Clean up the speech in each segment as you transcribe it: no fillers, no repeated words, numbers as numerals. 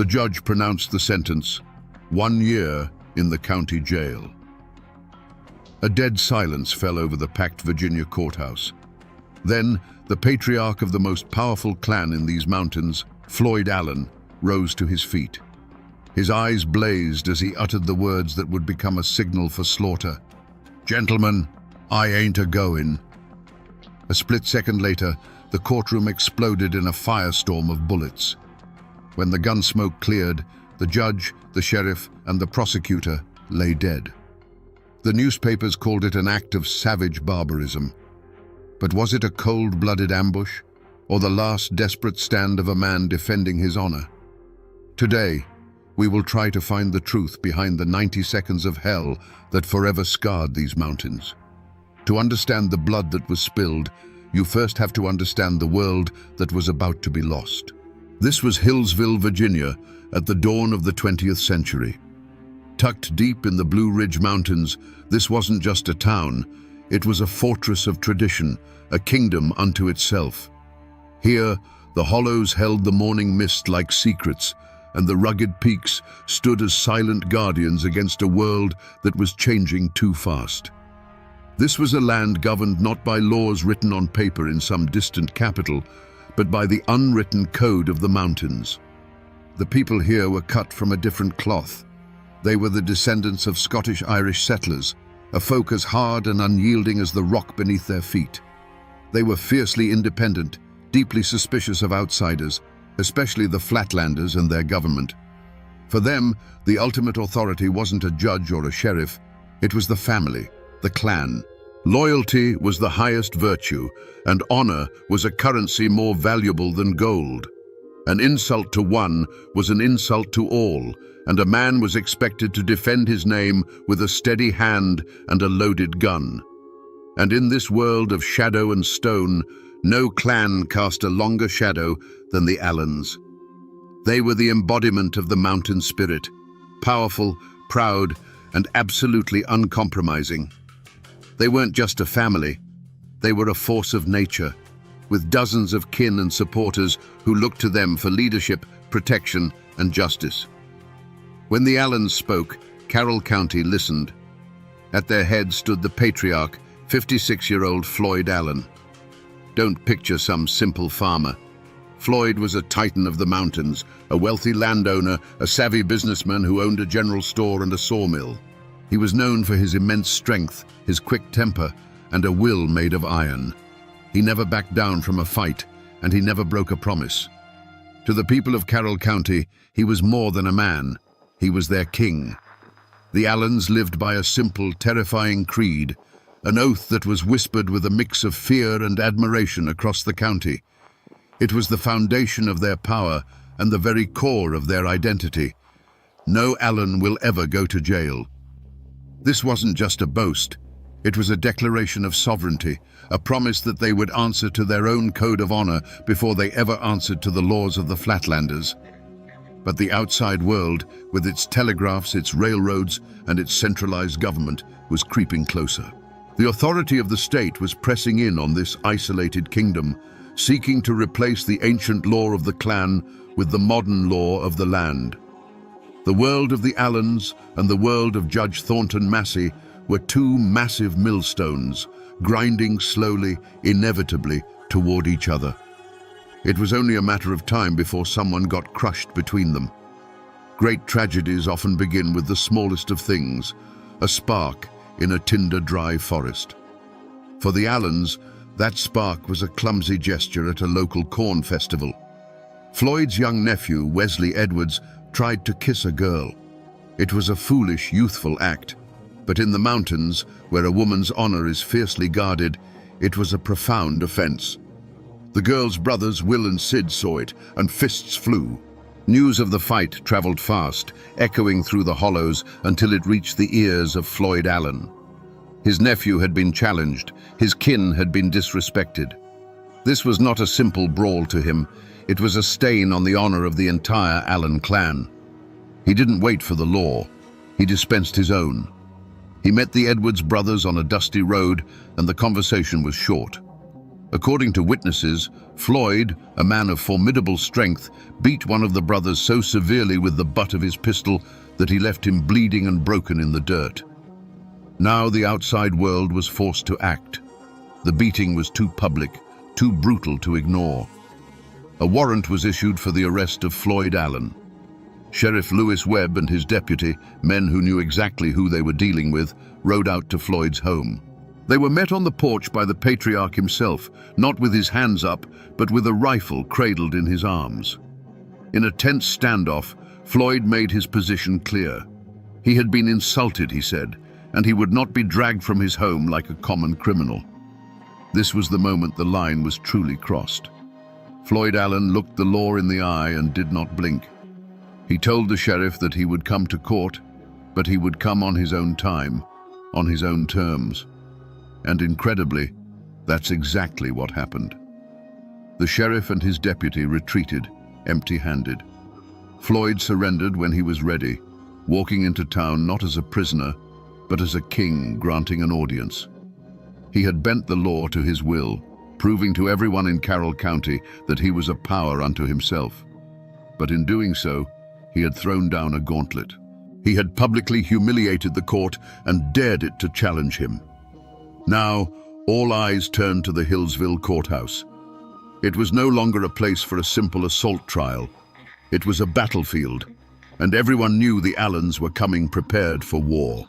The judge pronounced the sentence, 1 year in the county jail. A dead silence fell over the packed Virginia courthouse. Then, the patriarch of the most powerful clan in these mountains, Floyd Allen, rose to his feet. His eyes blazed as he uttered the words that would become a signal for slaughter. "Gentlemen, I ain't a-goin'." A split second later, the courtroom exploded in a firestorm of bullets. When the gun smoke cleared, the judge, the sheriff, and the prosecutor lay dead. The newspapers called it an act of savage barbarism. But was it a cold-blooded ambush, or the last desperate stand of a man defending his honor? Today, we will try to find the truth behind the 90 seconds of hell that forever scarred these mountains. To understand the blood that was spilled, you first have to understand the world that was about to be lost. This was Hillsville, Virginia, at the dawn of the 20th century. Tucked deep in the Blue Ridge Mountains, this wasn't just a town, it was a fortress of tradition, a kingdom unto itself. Here, the hollows held the morning mist like secrets, and the rugged peaks stood as silent guardians against a world that was changing too fast. This was a land governed not by laws written on paper in some distant capital, but by the unwritten code of the mountains. The people here were cut from a different cloth. They were the descendants of Scottish-Irish settlers, a folk as hard and unyielding as the rock beneath their feet. They were fiercely independent, deeply suspicious of outsiders, especially the Flatlanders and their government. For them, the ultimate authority wasn't a judge or a sheriff, it was the family, the clan. Loyalty was the highest virtue, and honor was a currency more valuable than gold. An insult to one was an insult to all, and a man was expected to defend his name with a steady hand and a loaded gun. And in this world of shadow and stone, no clan cast a longer shadow than the Allens. They were the embodiment of the mountain spirit, powerful, proud, and absolutely uncompromising. They weren't just a family, they were a force of nature, with dozens of kin and supporters who looked to them for leadership, protection, and justice. When the Allens spoke, Carroll County listened. At their head stood the patriarch, 56-year-old Floyd Allen. Don't picture some simple farmer. Floyd was a titan of the mountains, a wealthy landowner, a savvy businessman who owned a general store and a sawmill. He was known for his immense strength, his quick temper, and a will made of iron. He never backed down from a fight, and he never broke a promise. To the people of Carroll County, he was more than a man. He was their king. The Allens lived by a simple, terrifying creed, an oath that was whispered with a mix of fear and admiration across the county. It was the foundation of their power and the very core of their identity. No Allen will ever go to jail. This wasn't just a boast. It was a declaration of sovereignty, a promise that they would answer to their own code of honor before they ever answered to the laws of the Flatlanders. But the outside world, with its telegraphs, its railroads, and its centralized government, was creeping closer. The authority of the state was pressing in on this isolated kingdom, seeking to replace the ancient law of the clan with the modern law of the land. The world of the Allens and the world of Judge Thornton Massey were two massive millstones, grinding slowly, inevitably, toward each other. It was only a matter of time before someone got crushed between them. Great tragedies often begin with the smallest of things, a spark in a tinder-dry forest. For the Allens, that spark was a clumsy gesture at a local corn festival. Floyd's young nephew, Wesley Edwards, tried to kiss a girl. It was a foolish, youthful act, but in the mountains, where a woman's honor is fiercely guarded, it was a profound offense. The girl's brothers, Will and Sid, saw it, and fists flew. News of the fight traveled fast, echoing through the hollows until it reached the ears of Floyd Allen. His nephew had been challenged, his kin had been disrespected. This was not a simple brawl to him, it was a stain on the honor of the entire Allen clan. He didn't wait for the law, he dispensed his own. He met the Edwards brothers on a dusty road, and the conversation was short. According to witnesses, Floyd, a man of formidable strength, beat one of the brothers so severely with the butt of his pistol that he left him bleeding and broken in the dirt. Now the outside world was forced to act. The beating was too public, too brutal to ignore. A warrant was issued for the arrest of Floyd Allen. Sheriff Lewis Webb and his deputy, men who knew exactly who they were dealing with, rode out to Floyd's home. They were met on the porch by the patriarch himself, not with his hands up, but with a rifle cradled in his arms. In a tense standoff, Floyd made his position clear. He had been insulted, he said, and he would not be dragged from his home like a common criminal. This was the moment the line was truly crossed. Floyd Allen looked the law in the eye and did not blink. He told the sheriff that he would come to court, but he would come on his own time, on his own terms. And incredibly, that's exactly what happened. The sheriff and his deputy retreated, empty-handed. Floyd surrendered when he was ready, walking into town not as a prisoner, but as a king granting an audience. He had bent the law to his will, proving to everyone in Carroll County that he was a power unto himself. But in doing so, he had thrown down a gauntlet. He had publicly humiliated the court and dared it to challenge him. Now, all eyes turned to the Hillsville courthouse. It was no longer a place for a simple assault trial. It was a battlefield, and everyone knew the Allens were coming prepared for war.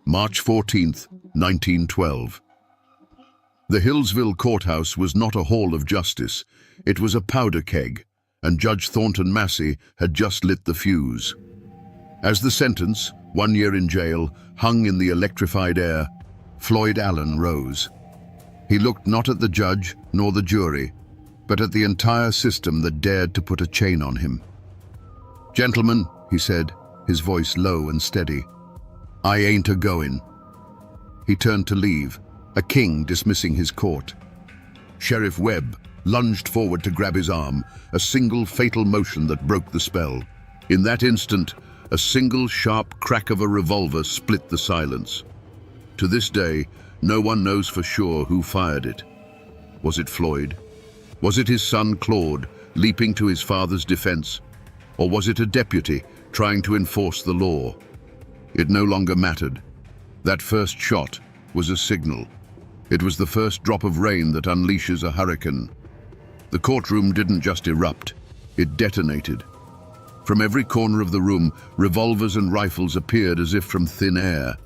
March 14th, 1912. The Hillsville courthouse was not a hall of justice. It was a powder keg, and Judge Thornton Massey had just lit the fuse. As the sentence, 1 year in jail, hung in the electrified air, Floyd Allen rose. He looked not at the judge nor the jury, but at the entire system that dared to put a chain on him. "Gentlemen," he said, his voice low and steady, "I ain't a-goin'." He turned to leave, a king dismissing his court. Sheriff Webb lunged forward to grab his arm, a single fatal motion that broke the spell. In that instant, a single sharp crack of a revolver split the silence. To this day, no one knows for sure who fired it. Was it Floyd? Was it his son Claude, leaping to his father's defense? Or was it a deputy trying to enforce the law? It no longer mattered. That first shot was a signal. It was the first drop of rain that unleashes a hurricane. The courtroom didn't just erupt, it detonated. From every corner of the room, revolvers and rifles appeared as if from thin air.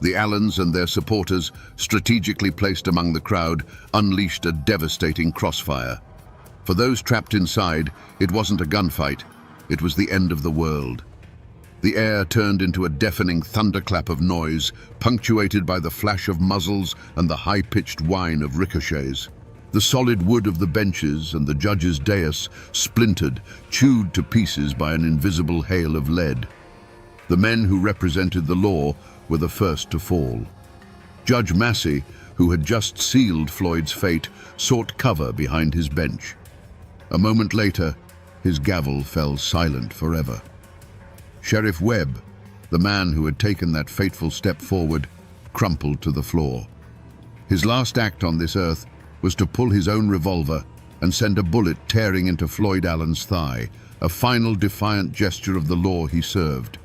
The Allens and their supporters, strategically placed among the crowd, unleashed a devastating crossfire. For those trapped inside, it wasn't a gunfight, it was the end of the world. The air turned into a deafening thunderclap of noise, punctuated by the flash of muzzles and the high-pitched whine of ricochets. The solid wood of the benches and the judge's dais splintered, chewed to pieces by an invisible hail of lead. The men who represented the law were the first to fall. Judge Massey, who had just sealed Floyd's fate, sought cover behind his bench. A moment later, his gavel fell silent forever. Sheriff Webb, the man who had taken that fateful step forward, crumpled to the floor. His last act on this earth was to pull his own revolver and send a bullet tearing into Floyd Allen's thigh, a final defiant gesture of the law he served.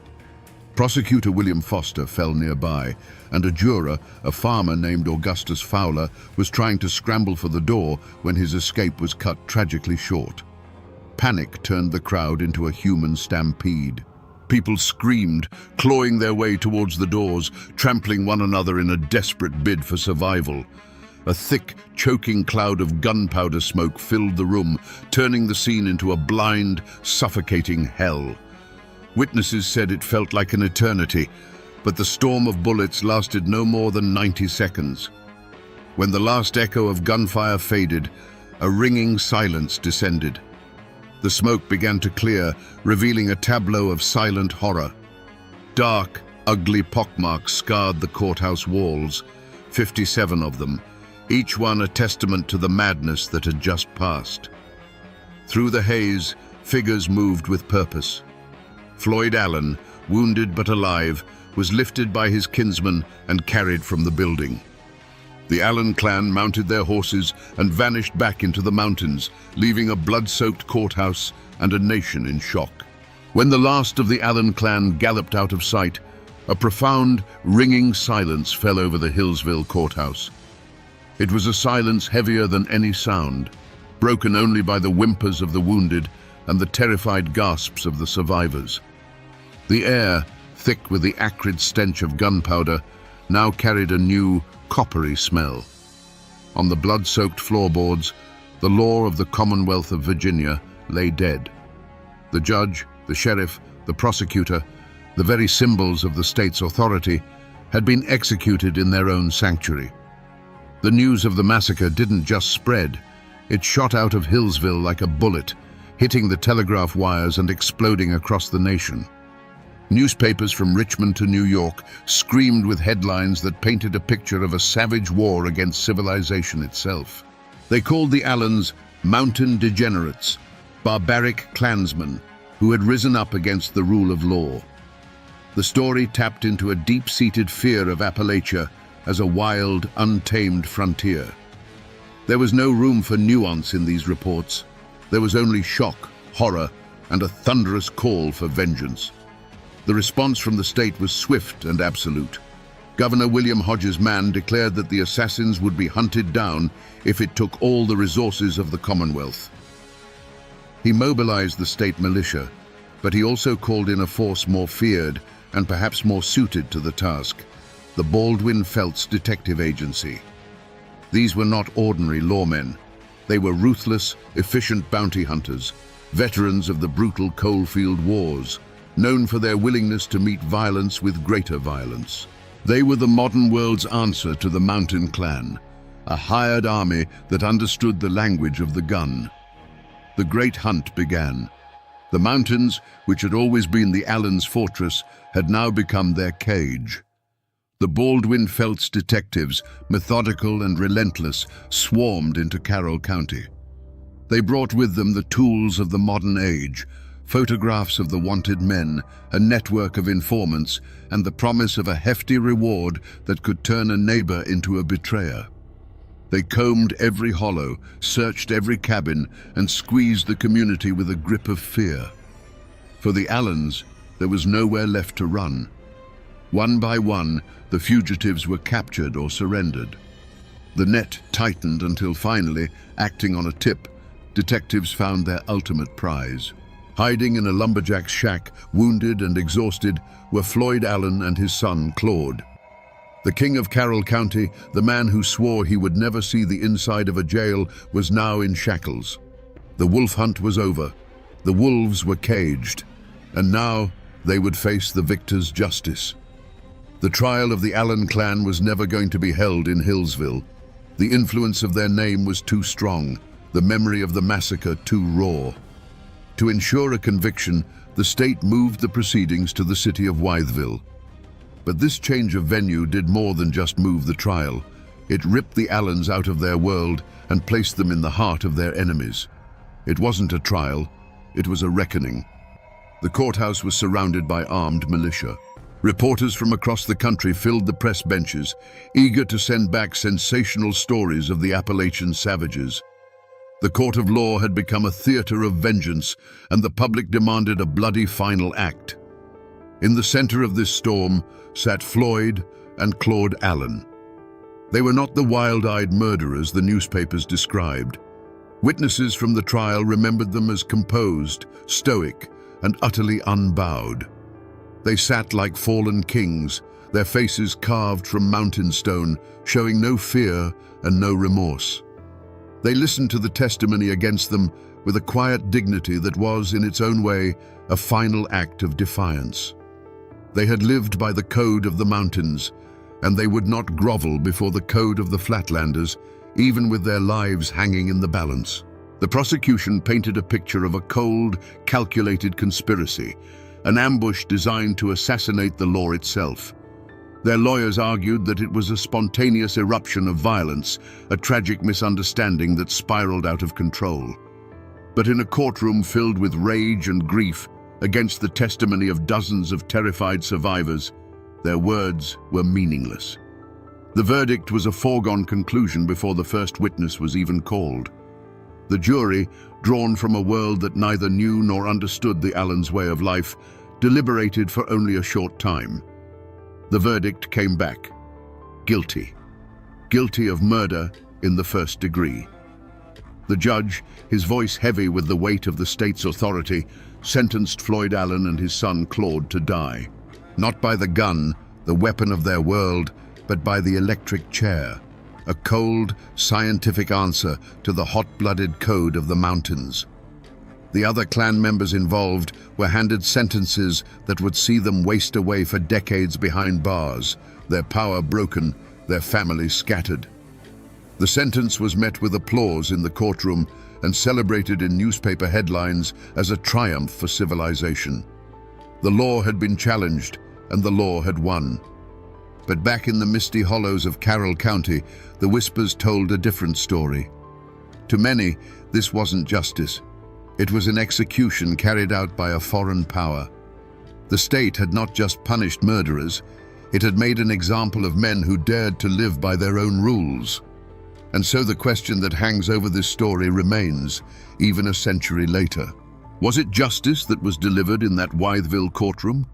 Prosecutor William Foster fell nearby, and a juror, a farmer named Augustus Fowler, was trying to scramble for the door when his escape was cut tragically short. Panic turned the crowd into a human stampede. People screamed, clawing their way towards the doors, trampling one another in a desperate bid for survival. A thick, choking cloud of gunpowder smoke filled the room, turning the scene into a blind, suffocating hell. Witnesses said it felt like an eternity, but the storm of bullets lasted no more than 90 seconds. When the last echo of gunfire faded, a ringing silence descended. The smoke began to clear, revealing a tableau of silent horror. Dark, ugly pockmarks scarred the courthouse walls, 57 of them, each one a testament to the madness that had just passed. Through the haze, figures moved with purpose. Floyd Allen, wounded but alive, was lifted by his kinsmen and carried from the building. The Allen clan mounted their horses and vanished back into the mountains, leaving a blood-soaked courthouse and a nation in shock. When the last of the Allen clan galloped out of sight, a profound, ringing silence fell over the Hillsville courthouse. It was a silence heavier than any sound, broken only by the whimpers of the wounded and the terrified gasps of the survivors. The air, thick with the acrid stench of gunpowder, now carried a new, coppery smell. On the blood-soaked floorboards, the law of the Commonwealth of Virginia lay dead. The judge, the sheriff, the prosecutor, the very symbols of the state's authority, had been executed in their own sanctuary. The news of the massacre didn't just spread, it shot out of Hillsville like a bullet, hitting the telegraph wires and exploding across the nation. Newspapers from Richmond to New York screamed with headlines that painted a picture of a savage war against civilization itself. They called the Allens mountain degenerates, barbaric clansmen who had risen up against the rule of law. The story tapped into a deep-seated fear of Appalachia as a wild, untamed frontier. There was no room for nuance in these reports. There was only shock, horror, and a thunderous call for vengeance. The response from the state was swift and absolute. Governor William Hodges Mann declared that the assassins would be hunted down if it took all the resources of the Commonwealth. He mobilized the state militia, but he also called in a force more feared and perhaps more suited to the task, the Baldwin Felts Detective Agency. These were not ordinary lawmen. They were ruthless, efficient bounty hunters, veterans of the brutal coalfield wars, known for their willingness to meet violence with greater violence. They were the modern world's answer to the Mountain Clan, a hired army that understood the language of the gun. The great hunt began. The mountains, which had always been the Allens' fortress, had now become their cage. The Baldwin Felts detectives, methodical and relentless, swarmed into Carroll County. They brought with them the tools of the modern age, photographs of the wanted men, a network of informants, and the promise of a hefty reward that could turn a neighbor into a betrayer. They combed every hollow, searched every cabin, and squeezed the community with a grip of fear. For the Allens, there was nowhere left to run. One by one, the fugitives were captured or surrendered. The net tightened until finally, acting on a tip, detectives found their ultimate prize. Hiding in a lumberjack's shack, wounded and exhausted, were Floyd Allen and his son, Claude. The king of Carroll County, the man who swore he would never see the inside of a jail, was now in shackles. The wolf hunt was over. The wolves were caged, and now they would face the victor's justice. The trial of the Allen clan was never going to be held in Hillsville. The influence of their name was too strong, the memory of the massacre too raw. To ensure a conviction, the state moved the proceedings to the city of Wytheville. But this change of venue did more than just move the trial. It ripped the Allens out of their world and placed them in the heart of their enemies. It wasn't a trial, it was a reckoning. The courthouse was surrounded by armed militia. Reporters from across the country filled the press benches, eager to send back sensational stories of the Appalachian savages. The court of law had become a theater of vengeance, and the public demanded a bloody final act. In the center of this storm sat Floyd and Claude Allen. They were not the wild-eyed murderers the newspapers described. Witnesses from the trial remembered them as composed, stoic, and utterly unbowed. They sat like fallen kings, their faces carved from mountain stone, showing no fear and no remorse. They listened to the testimony against them with a quiet dignity that was, in its own way, a final act of defiance. They had lived by the code of the mountains, and they would not grovel before the code of the Flatlanders, even with their lives hanging in the balance. The prosecution painted a picture of a cold, calculated conspiracy, an ambush designed to assassinate the law itself. Their lawyers argued that it was a spontaneous eruption of violence, a tragic misunderstanding that spiraled out of control. But in a courtroom filled with rage and grief, against the testimony of dozens of terrified survivors, their words were meaningless. The verdict was a foregone conclusion before the first witness was even called. The jury, drawn from a world that neither knew nor understood the Allens' way of life, deliberated for only a short time. The verdict came back. Guilty. Guilty of murder in the first degree. The judge, his voice heavy with the weight of the state's authority, sentenced Floyd Allen and his son Claude to die. Not by the gun, the weapon of their world, but by the electric chair. A cold, scientific answer to the hot-blooded code of the mountains. The other clan members involved were handed sentences that would see them waste away for decades behind bars, their power broken, their families scattered. The sentence was met with applause in the courtroom and celebrated in newspaper headlines as a triumph for civilization. The law had been challenged, and the law had won. But back in the misty hollows of Carroll County, the whispers told a different story. To many, this wasn't justice. It was an execution carried out by a foreign power. The state had not just punished murderers, it had made an example of men who dared to live by their own rules. And so the question that hangs over this story remains, even a century later. Was it justice that was delivered in that Wytheville courtroom?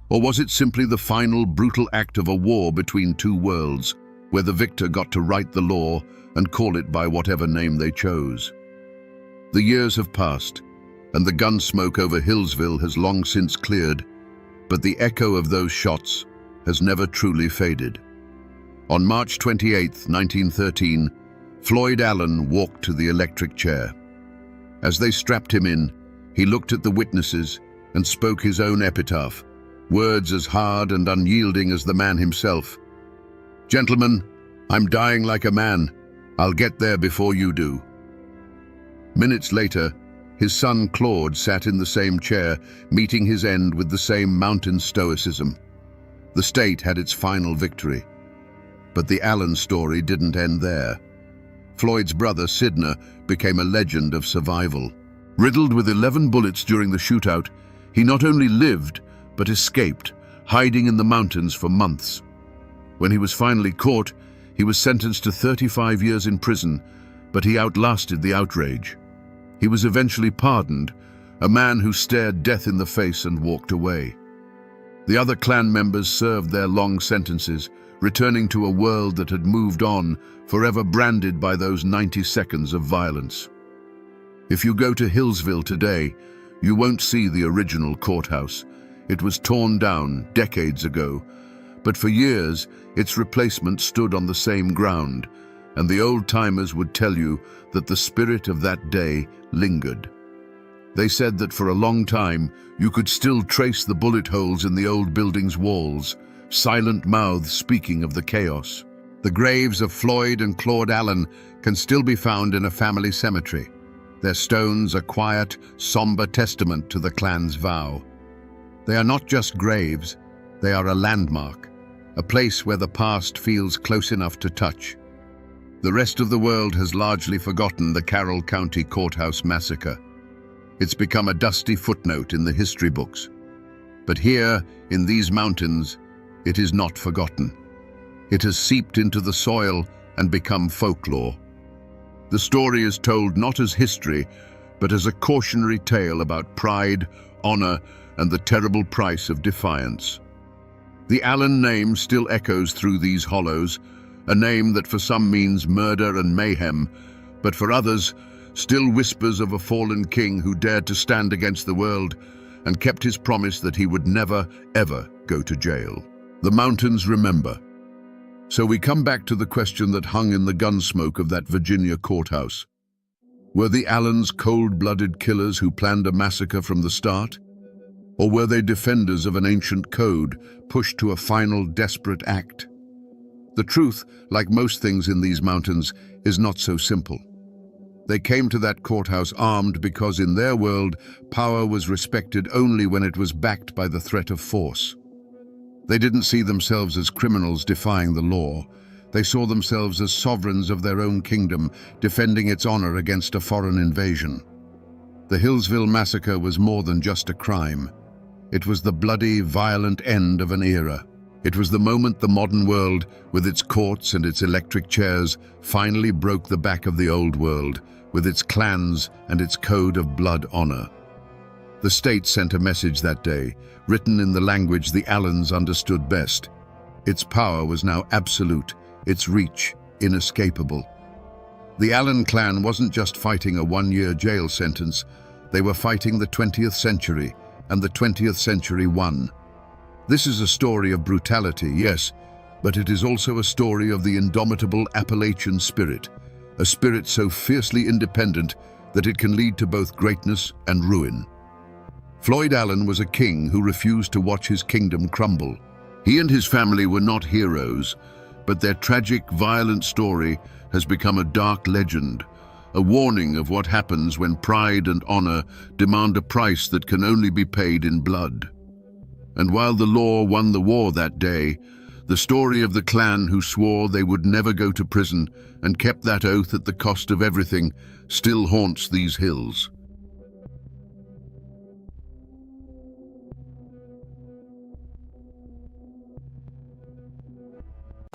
Or was it simply the final brutal act of a war between two worlds, where the victor got to write the law and call it by whatever name they chose? The years have passed, and the gun smoke over Hillsville has long since cleared, but the echo of those shots has never truly faded. On March 28, 1913, Floyd Allen walked to the electric chair. As they strapped him in, he looked at the witnesses and spoke his own epitaph, words as hard and unyielding as the man himself. "Gentlemen, I'm dying like a man. I'll get there before you do." Minutes later, his son Claude sat in the same chair, meeting his end with the same mountain stoicism. The state had its final victory. But the Allen story didn't end there. Floyd's brother, Sidner, became a legend of survival. Riddled with 11 bullets during the shootout, he not only lived, but escaped, hiding in the mountains for months. When he was finally caught, he was sentenced to 35 years in prison, but he outlasted the outrage. He was eventually pardoned, a man who stared death in the face and walked away. The other clan members served their long sentences, returning to a world that had moved on, forever branded by those 90 seconds of violence. If you go to Hillsville today, you won't see the original courthouse. It was torn down decades ago, but for years its replacement stood on the same ground, and the old-timers would tell you that the spirit of that day lingered. They said that for a long time you could still trace the bullet holes in the old building's walls, silent mouths speaking of the chaos. The graves of Floyd and Claude Allen can still be found in a family cemetery, their stones a quiet, somber testament to the clan's vow. They are not just graves, they are a landmark, a place where the past feels close enough to touch. The rest of the world has largely forgotten the Carroll County Courthouse massacre. It's become a dusty footnote in the history books. But here, in these mountains, it is not forgotten. It has seeped into the soil and become folklore. The story is told not as history, but as a cautionary tale about pride, honor, and the terrible price of defiance. The Allen name still echoes through these hollows, a name that for some means murder and mayhem, but for others, still whispers of a fallen king who dared to stand against the world and kept his promise that he would never, ever go to jail. The mountains remember. So we come back to the question that hung in the gunsmoke of that Virginia courthouse. Were the Allens cold-blooded killers who planned a massacre from the start? Or were they defenders of an ancient code, pushed to a final desperate act? The truth, like most things in these mountains, is not so simple. They came to that courthouse armed because in their world, power was respected only when it was backed by the threat of force. They didn't see themselves as criminals defying the law. They saw themselves as sovereigns of their own kingdom, defending its honor against a foreign invasion. The Hillsville massacre was more than just a crime. It was the bloody, violent end of an era. It was the moment the modern world, with its courts and its electric chairs, finally broke the back of the old world, with its clans and its code of blood honor. The state sent a message that day, written in the language the Allans understood best. Its power was now absolute, its reach inescapable. The Allan clan wasn't just fighting a one-year jail sentence, they were fighting the 20th century, and the 20th century won. This is a story of brutality, yes, but it is also a story of the indomitable Appalachian spirit, a spirit so fiercely independent that it can lead to both greatness and ruin. Floyd Allan was a king who refused to watch his kingdom crumble. He and his family were not heroes, but their tragic, violent story has become a dark legend, a warning of what happens when pride and honor demand a price that can only be paid in blood. And while the law won the war that day, the story of the clan who swore they would never go to prison and kept that oath at the cost of everything still haunts these hills.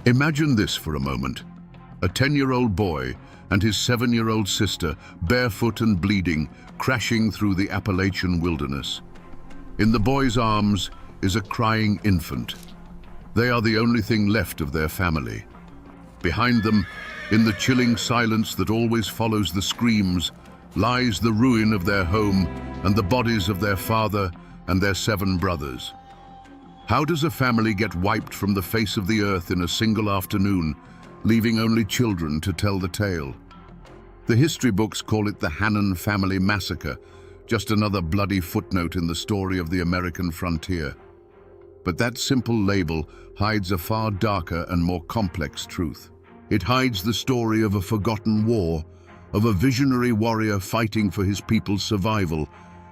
Imagine this for a moment. A 10-year-old boy and his 7-year-old sister, barefoot and bleeding, crashing through the Appalachian wilderness. In the boy's arms is a crying infant. They are the only thing left of their family. Behind them, in the chilling silence that always follows the screams, lies the ruin of their home and the bodies of their father and their 7 brothers. How does a family get wiped from the face of the earth in a single afternoon, leaving only children to tell the tale? The history books call it the Hannan family massacre, just another bloody footnote in the story of the American frontier. But that simple label hides a far darker and more complex truth. It hides the story of a forgotten war, of a visionary warrior fighting for his people's survival,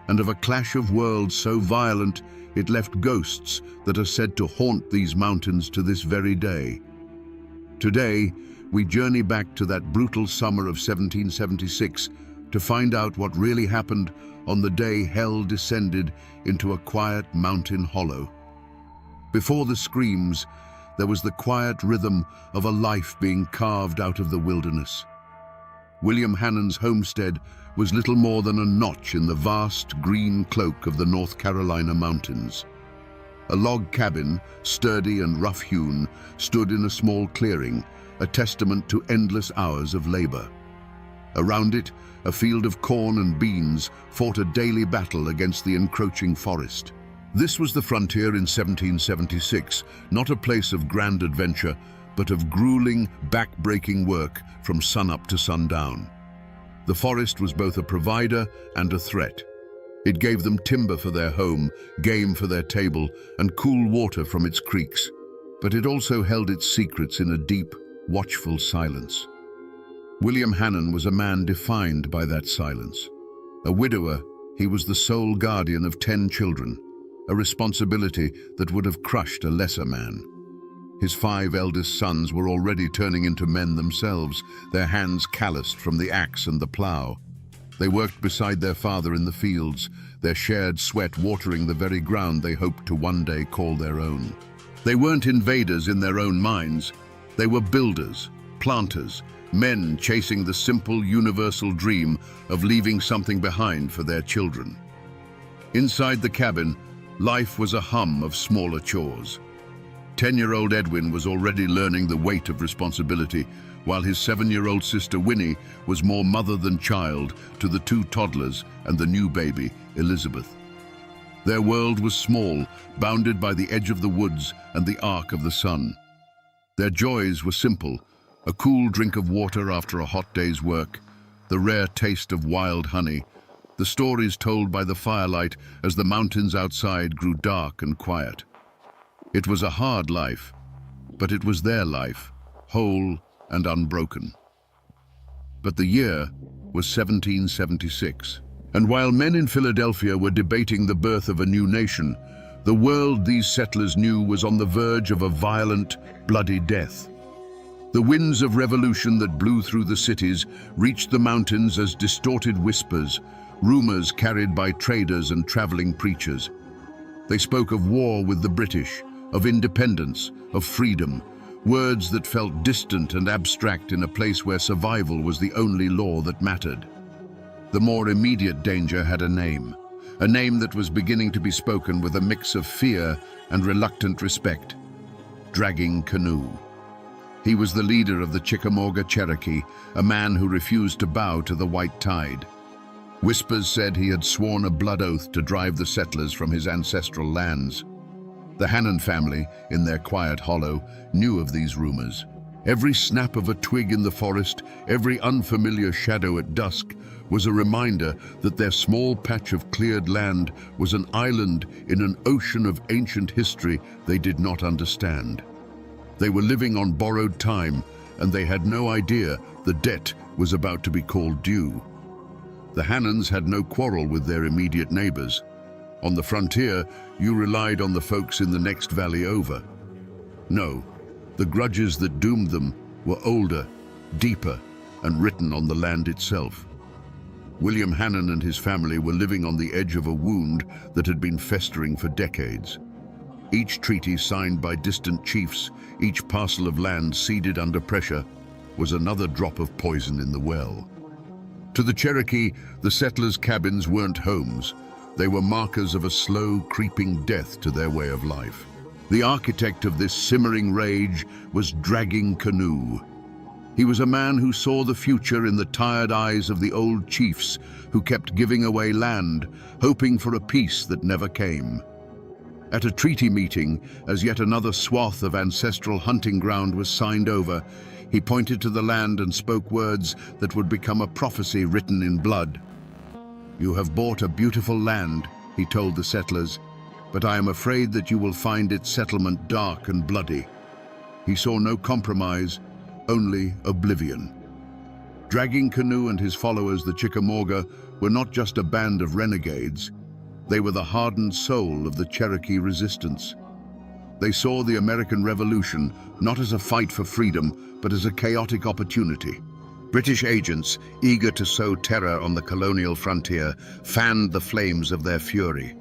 and of a clash of worlds so violent it left ghosts that are said to haunt these mountains to this very day. Today, we journey back to that brutal summer of 1776 to find out what really happened on the day hell descended into a quiet mountain hollow. Before the screams, there was the quiet rhythm of a life being carved out of the wilderness. William Hannan's homestead was little more than a notch in the vast green cloak of the North Carolina mountains. A log cabin, sturdy and rough-hewn, stood in a small clearing, a testament to endless hours of labor. Around it, a field of corn and beans fought a daily battle against the encroaching forest. This was the frontier in 1776, not a place of grand adventure, but of grueling, back-breaking work from sunup to sundown. The forest was both a provider and a threat. It gave them timber for their home, game for their table, and cool water from its creeks. But it also held its secrets in a deep, watchful silence. William Hannan was a man defined by that silence. A widower, he was the sole guardian of 10 children, a responsibility that would have crushed a lesser man. His 5 eldest sons were already turning into men themselves, their hands calloused from the axe and the plow. They worked beside their father in the fields, their shared sweat watering the very ground they hoped to one day call their own. They weren't invaders in their own minds. They were builders, planters, men chasing the simple, universal dream of leaving something behind for their children. Inside the cabin, life was a hum of smaller chores. 10-year-old Edwin was already learning the weight of responsibility, while his 7-year-old sister Winnie was more mother than child to the 2 toddlers and the new baby, Elizabeth. Their world was small, bounded by the edge of the woods and the arc of the sun. Their joys were simple: a cool drink of water after a hot day's work, the rare taste of wild honey, the stories told by the firelight as the mountains outside grew dark and quiet. It was a hard life, but it was their life, whole and unbroken. But the year was 1776, and while men in Philadelphia were debating the birth of a new nation, the world these settlers knew was on the verge of a violent, bloody death. The winds of revolution that blew through the cities reached the mountains as distorted whispers, rumors carried by traders and traveling preachers. They spoke of war with the British, of independence, of freedom, words that felt distant and abstract in a place where survival was the only law that mattered. The more immediate danger had a name that was beginning to be spoken with a mix of fear and reluctant respect: Dragging Canoe. He was the leader of the Chickamauga Cherokee, a man who refused to bow to the white tide. Whispers said he had sworn a blood oath to drive the settlers from his ancestral lands. The Hannon family, in their quiet hollow, knew of these rumors. Every snap of a twig in the forest, every unfamiliar shadow at dusk, was a reminder that their small patch of cleared land was an island in an ocean of ancient history they did not understand. They were living on borrowed time, and they had no idea the debt was about to be called due. The Hannons had no quarrel with their immediate neighbors. On the frontier, you relied on the folks in the next valley over. No, the grudges that doomed them were older, deeper, and written on the land itself. William Hannon and his family were living on the edge of a wound that had been festering for decades. Each treaty signed by distant chiefs, each parcel of land ceded under pressure, was another drop of poison in the well. To the Cherokee, the settlers' cabins weren't homes. They were markers of a slow, creeping death to their way of life. The architect of this simmering rage was Dragging Canoe. He was a man who saw the future in the tired eyes of the old chiefs who kept giving away land, hoping for a peace that never came. At a treaty meeting, as yet another swath of ancestral hunting ground was signed over, he pointed to the land and spoke words that would become a prophecy written in blood. "You have bought a beautiful land," he told the settlers, "but I am afraid that you will find its settlement dark and bloody." He saw no compromise, only oblivion. Dragging Canoe and his followers, the Chickamauga, were not just a band of renegades. They were the hardened soul of the Cherokee resistance. They saw the American Revolution not as a fight for freedom, but as a chaotic opportunity. British agents, eager to sow terror on the colonial frontier, fanned the flames of their fury.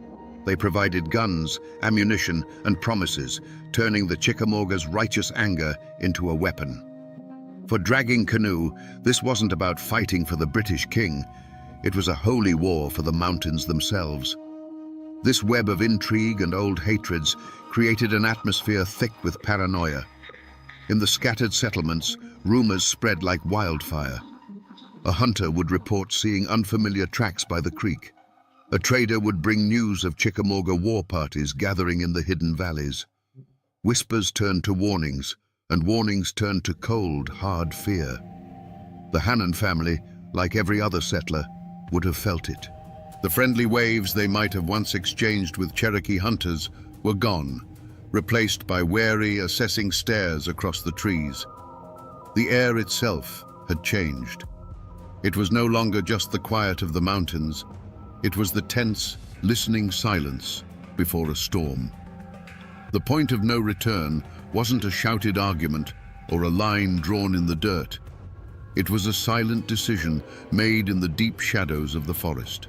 They provided guns, ammunition, and promises, turning the Chickamauga's righteous anger into a weapon. For Dragging Canoe, this wasn't about fighting for the British king. It was a holy war for the mountains themselves. This web of intrigue and old hatreds created an atmosphere thick with paranoia. In the scattered settlements, rumors spread like wildfire. A hunter would report seeing unfamiliar tracks by the creek. A trader would bring news of Chickamauga war parties gathering in the hidden valleys. Whispers turned to warnings, and warnings turned to cold, hard fear. The Hannon family, like every other settler, would have felt it. The friendly waves they might have once exchanged with Cherokee hunters were gone, replaced by wary, assessing stares across the trees. The air itself had changed. It was no longer just the quiet of the mountains. It was the tense, listening silence before a storm. The point of no return wasn't a shouted argument or a line drawn in the dirt. It was a silent decision made in the deep shadows of the forest.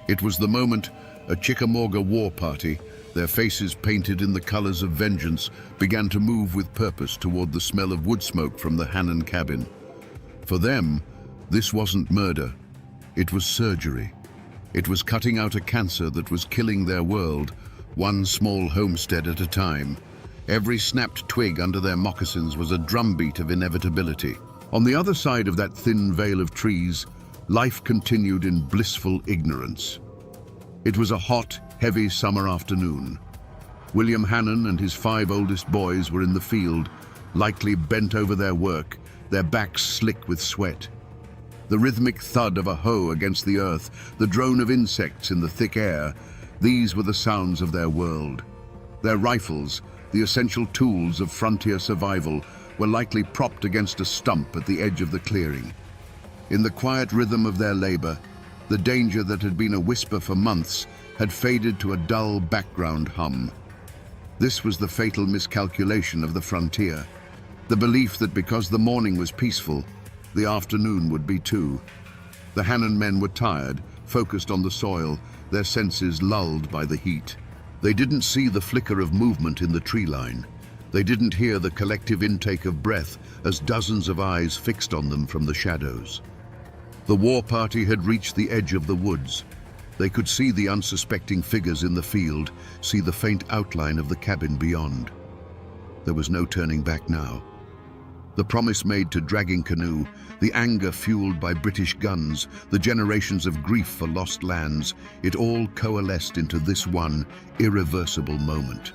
It was the moment a Chickamauga war party, their faces painted in the colors of vengeance, began to move with purpose toward the smell of wood smoke from the Hannon cabin. For them, this wasn't murder. It was surgery. It was cutting out a cancer that was killing their world, one small homestead at a time. Every snapped twig under their moccasins was a drumbeat of inevitability. On the other side of that thin veil of trees, life continued in blissful ignorance. It was a hot, heavy summer afternoon. William Hannon and his 5 oldest boys were in the field, likely bent over their work, their backs slick with sweat. The rhythmic thud of a hoe against the earth, the drone of insects in the thick air, these were the sounds of their world. Their rifles, the essential tools of frontier survival, were likely propped against a stump at the edge of the clearing. In the quiet rhythm of their labor, the danger that had been a whisper for months had faded to a dull background hum. This was the fatal miscalculation of the frontier, the belief that because the morning was peaceful, the afternoon would be too. The Hannon men were tired, focused on the soil, their senses lulled by the heat. They didn't see the flicker of movement in the tree line. They didn't hear the collective intake of breath as dozens of eyes fixed on them from the shadows. The war party had reached the edge of the woods. They could see the unsuspecting figures in the field, see the faint outline of the cabin beyond. There was no turning back now. The promise made to Dragging Canoe, the anger fueled by British guns, the generations of grief for lost lands, it all coalesced into this one irreversible moment.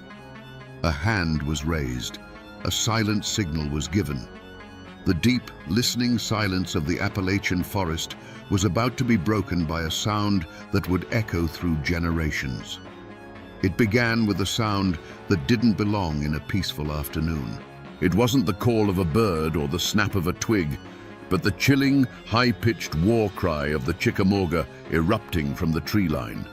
A hand was raised. A silent signal was given. The deep, listening silence of the Appalachian forest was about to be broken by a sound that would echo through generations. It began with a sound that didn't belong in a peaceful afternoon. It wasn't the call of a bird or the snap of a twig, but the chilling, high-pitched war cry of the Chickamauga erupting from the tree line.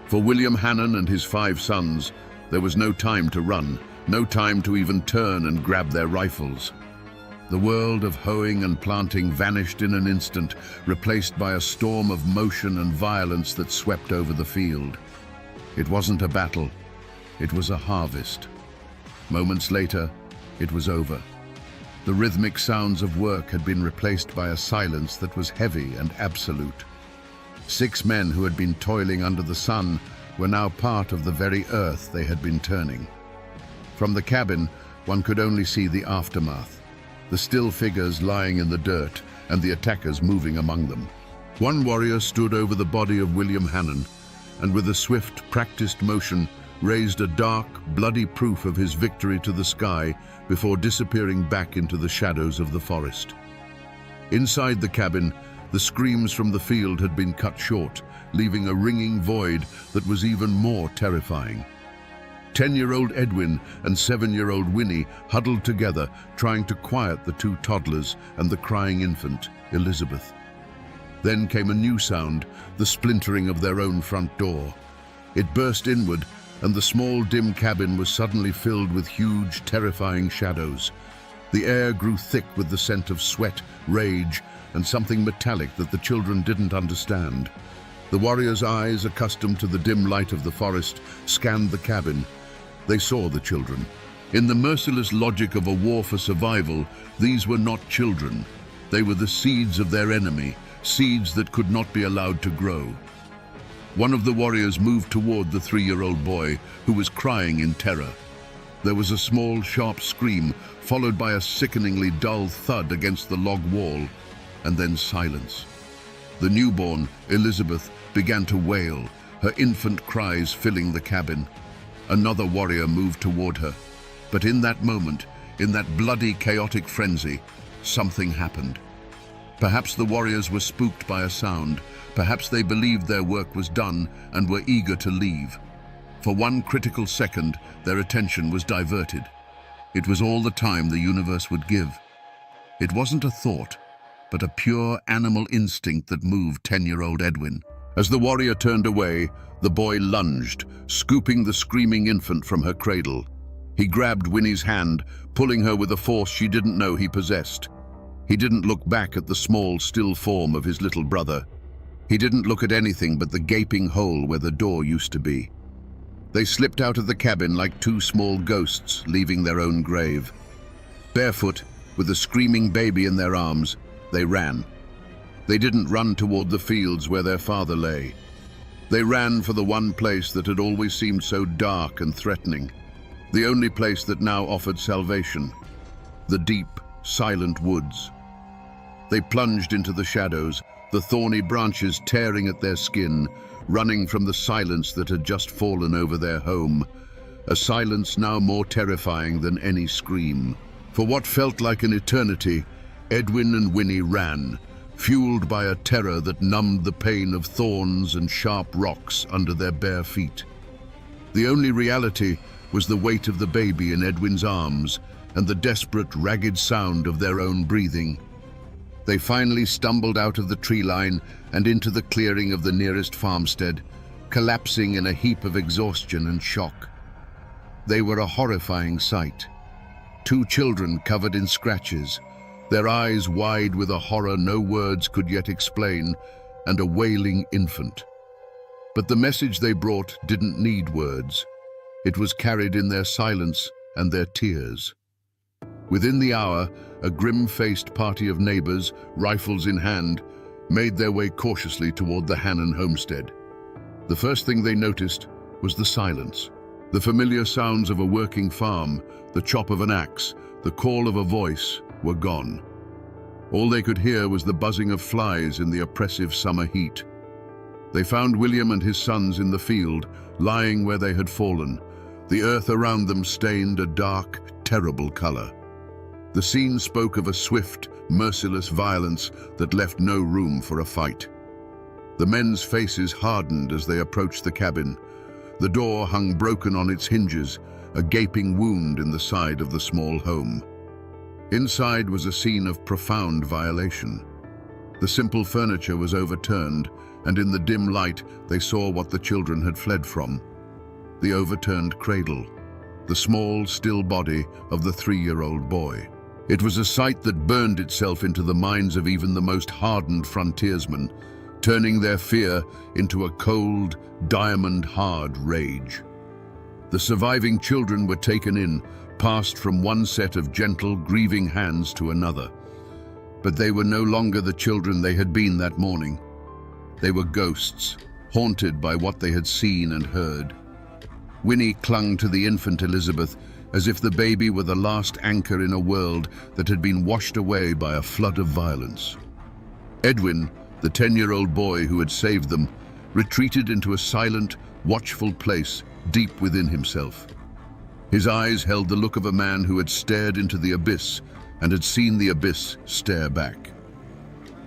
For William Hannon and his 5 sons, there was no time to run, no time to even turn and grab their rifles. The world of hoeing and planting vanished in an instant, replaced by a storm of motion and violence that swept over the field. It wasn't a battle, it was a harvest. Moments later, it was over. The rhythmic sounds of work had been replaced by a silence that was heavy and absolute. 6 men who had been toiling under the sun were now part of the very earth they had been turning. From the cabin, one could only see the aftermath, the still figures lying in the dirt and the attackers moving among them. One warrior stood over the body of William Hannon and with a swift, practiced motion raised a dark, bloody proof of his victory to the sky before disappearing back into the shadows of the forest. Inside the cabin, the screams from the field had been cut short, leaving a ringing void that was even more terrifying. 10-year-old Edwin and 7-year-old Winnie huddled together, trying to quiet the 2 toddlers and the crying infant, Elizabeth. Then came a new sound, the splintering of their own front door. It burst inward, and the small, dim cabin was suddenly filled with huge, terrifying shadows. The air grew thick with the scent of sweat, rage, and something metallic that the children didn't understand. The warriors' eyes, accustomed to the dim light of the forest, scanned the cabin. They saw the children. In the merciless logic of a war for survival, these were not children. They were the seeds of their enemy, seeds that could not be allowed to grow. One of the warriors moved toward the 3-year-old boy, who was crying in terror. There was a small, sharp scream, followed by a sickeningly dull thud against the log wall, and then silence. The newborn, Elizabeth, began to wail, her infant cries filling the cabin. Another warrior moved toward her. But in that moment, in that bloody, chaotic frenzy, something happened. Perhaps the warriors were spooked by a sound. Perhaps they believed their work was done and were eager to leave. For one critical second, their attention was diverted. It was all the time the universe would give. It wasn't a thought, but a pure animal instinct that moved 10-year-old Edwin. As the warrior turned away, the boy lunged, scooping the screaming infant from her cradle. He grabbed Winnie's hand, pulling her with a force she didn't know he possessed. He didn't look back at the small, still form of his little brother. He didn't look at anything but the gaping hole where the door used to be. They slipped out of the cabin like 2 small ghosts leaving their own grave. Barefoot, with a screaming baby in their arms, they ran. They didn't run toward the fields where their father lay. They ran for the one place that had always seemed so dark and threatening, the only place that now offered salvation, the deep, silent woods. They plunged into the shadows, the thorny branches tearing at their skin, running from the silence that had just fallen over their home, a silence now more terrifying than any scream. For what felt like an eternity, Edwin and Winnie ran, fueled by a terror that numbed the pain of thorns and sharp rocks under their bare feet. The only reality was the weight of the baby in Edwin's arms and the desperate, ragged sound of their own breathing. They finally stumbled out of the tree line and into the clearing of the nearest farmstead, collapsing in a heap of exhaustion and shock. They were a horrifying sight. 2 children covered in scratches, their eyes wide with a horror no words could yet explain, and a wailing infant. But the message they brought didn't need words. It was carried in their silence and their tears. Within the hour, a grim-faced party of neighbors, rifles in hand, made their way cautiously toward the Hannon homestead. The first thing they noticed was the silence. The familiar sounds of a working farm, the chop of an axe, the call of a voice were gone. All they could hear was the buzzing of flies in the oppressive summer heat. They found William and his sons in the field, lying where they had fallen, the earth around them stained a dark, terrible color. The scene spoke of a swift, merciless violence that left no room for a fight. The men's faces hardened as they approached the cabin. The door hung broken on its hinges, a gaping wound in the side of the small home. Inside was a scene of profound violation. The simple furniture was overturned, and in the dim light they saw what the children had fled from. The overturned cradle, the small, still body of the 3-year-old boy. It was a sight that burned itself into the minds of even the most hardened frontiersmen, turning their fear into a cold, diamond-hard rage. The surviving children were taken in, passed from one set of gentle, grieving hands to another. But they were no longer the children they had been that morning. They were ghosts, haunted by what they had seen and heard. Winnie clung to the infant Elizabeth as if the baby were the last anchor in a world that had been washed away by a flood of violence. Edwin, the 10-year-old boy who had saved them, retreated into a silent, watchful place deep within himself. His eyes held the look of a man who had stared into the abyss and had seen the abyss stare back.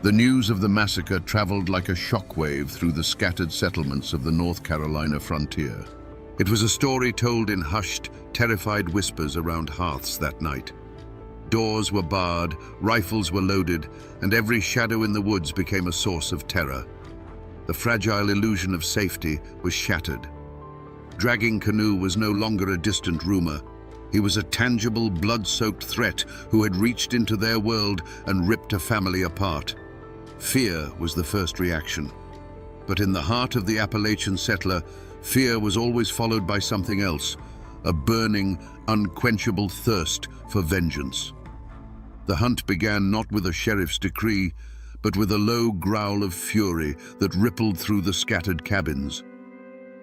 The news of the massacre traveled like a shockwave through the scattered settlements of the North Carolina frontier. It was a story told in hushed, terrified whispers around hearths that night. Doors were barred, rifles were loaded, and every shadow in the woods became a source of terror. The fragile illusion of safety was shattered. Dragging Canoe was no longer a distant rumor. He was a tangible, blood-soaked threat who had reached into their world and ripped a family apart. Fear was the first reaction. But in the heart of the Appalachian settler, fear was always followed by something else, a burning, unquenchable thirst for vengeance. The hunt began not with a sheriff's decree, but with a low growl of fury that rippled through the scattered cabins.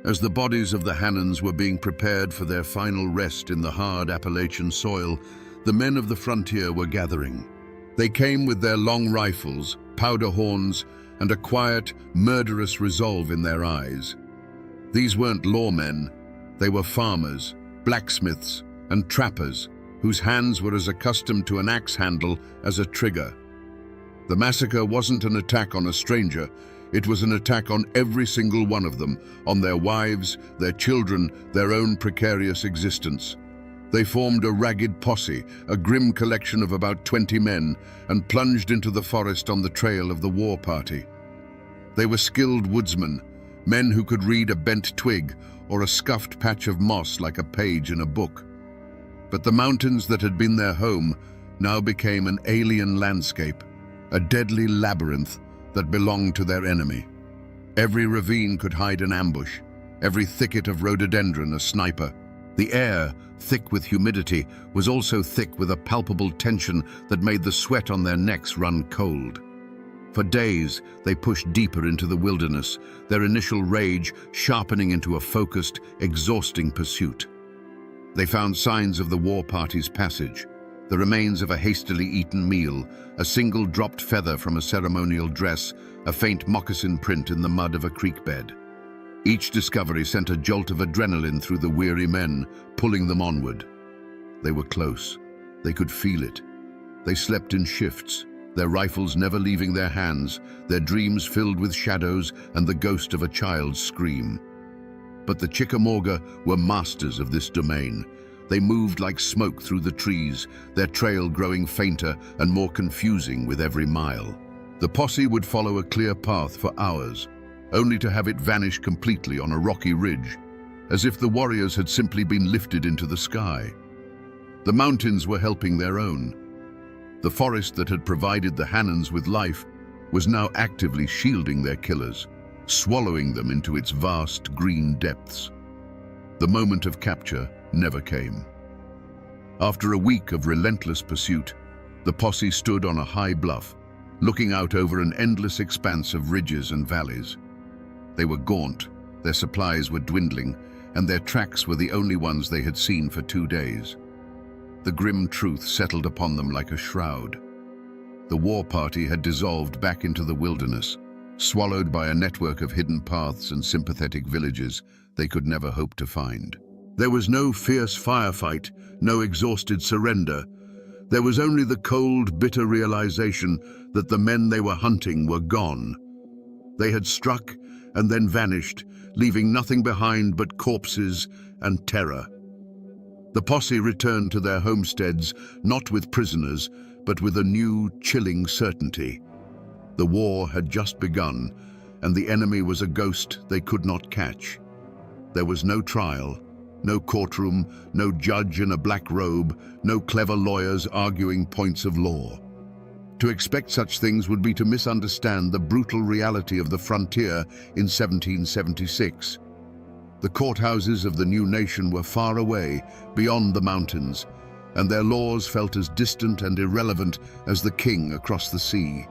As the bodies of the Hannons were being prepared for their final rest in the hard Appalachian soil, the men of the frontier were gathering. They came with their long rifles, powder horns, and a quiet, murderous resolve in their eyes. These weren't lawmen. They were farmers, blacksmiths, and trappers whose hands were as accustomed to an axe handle as a trigger. The massacre wasn't an attack on a stranger. It was an attack on every single one of them, on their wives, their children, their own precarious existence. They formed a ragged posse, a grim collection of about 20 men, and plunged into the forest on the trail of the war party. They were skilled woodsmen, men who could read a bent twig or a scuffed patch of moss like a page in a book. But the mountains that had been their home now became an alien landscape, a deadly labyrinth that belonged to their enemy. Every ravine could hide an ambush, every thicket of rhododendron a sniper. The air, thick with humidity, was also thick with a palpable tension that made the sweat on their necks run cold. For days, they pushed deeper into the wilderness, their initial rage sharpening into a focused, exhausting pursuit. They found signs of the war party's passage, the remains of a hastily eaten meal, a single dropped feather from a ceremonial dress, a faint moccasin print in the mud of a creek bed. Each discovery sent a jolt of adrenaline through the weary men, pulling them onward. They were close. They could feel it. They slept in shifts, their rifles never leaving their hands, their dreams filled with shadows and the ghost of a child's scream. But the Chickamauga were masters of this domain. They moved like smoke through the trees, their trail growing fainter and more confusing with every mile. The posse would follow a clear path for hours, only to have it vanish completely on a rocky ridge, as if the warriors had simply been lifted into the sky. The mountains were helping their own. The forest that had provided the Hannons with life was now actively shielding their killers. swallowing them into its vast green depths. The moment of capture never came. After a week of relentless pursuit, the posse stood on a high bluff, looking out over an endless expanse of ridges and valleys. They were gaunt, their supplies were dwindling, and their tracks were the only ones they had seen for 2 days. The grim truth settled upon them like a shroud. The war party had dissolved back into the wilderness, swallowed by a network of hidden paths and sympathetic villages they could never hope to find. There was no fierce firefight, no exhausted surrender. There was only the cold, bitter realization that the men they were hunting were gone. They had struck and then vanished, leaving nothing behind but corpses and terror. The posse returned to their homesteads, not with prisoners, but with a new, chilling certainty. The war had just begun, and the enemy was a ghost they could not catch. There was no trial, no courtroom, no judge in a black robe, no clever lawyers arguing points of law. To expect such things would be to misunderstand the brutal reality of the frontier in 1776. The courthouses of the new nation were far away, beyond the mountains, and their laws felt as distant and irrelevant as the king across the sea.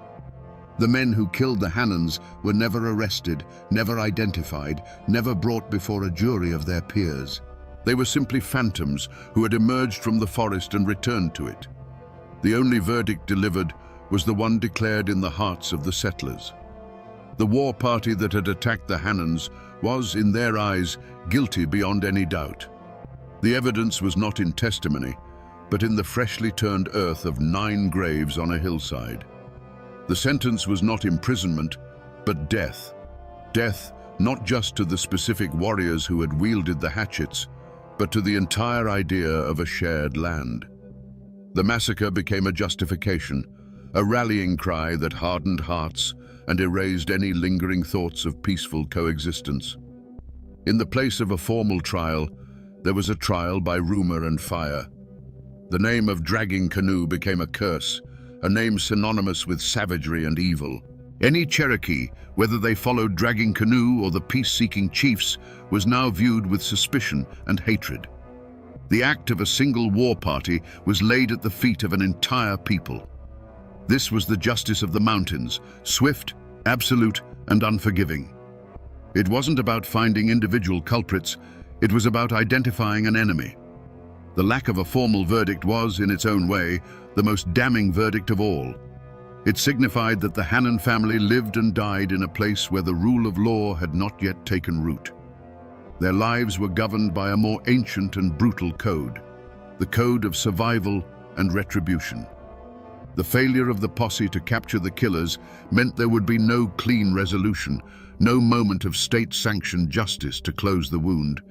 The men who killed the Hannans were never arrested, never identified, never brought before a jury of their peers. They were simply phantoms who had emerged from the forest and returned to it. The only verdict delivered was the one declared in the hearts of the settlers. The war party that had attacked the Hannans was, in their eyes, guilty beyond any doubt. The evidence was not in testimony, but in the freshly turned earth of 9 graves on a hillside. The sentence was not imprisonment, but death. Death not just to the specific warriors who had wielded the hatchets, but to the entire idea of a shared land. The massacre became a justification, a rallying cry that hardened hearts and erased any lingering thoughts of peaceful coexistence. In the place of a formal trial, there was a trial by rumor and fire. The name of Dragging Canoe became a curse, a name synonymous with savagery and evil. Any Cherokee, whether they followed Dragging Canoe or the peace-seeking chiefs, was now viewed with suspicion and hatred. The act of a single war party was laid at the feet of an entire people. This was the justice of the mountains, swift, absolute, and unforgiving. It wasn't about finding individual culprits, it was about identifying an enemy. The lack of a formal verdict was, in its own way, the most damning verdict of all. It signified that the Hannan family lived and died in a place where the rule of law had not yet taken root. Their lives were governed by a more ancient and brutal code, the code of survival and retribution. The failure of the posse to capture the killers meant there would be no clean resolution, no moment of state-sanctioned justice to close the wound.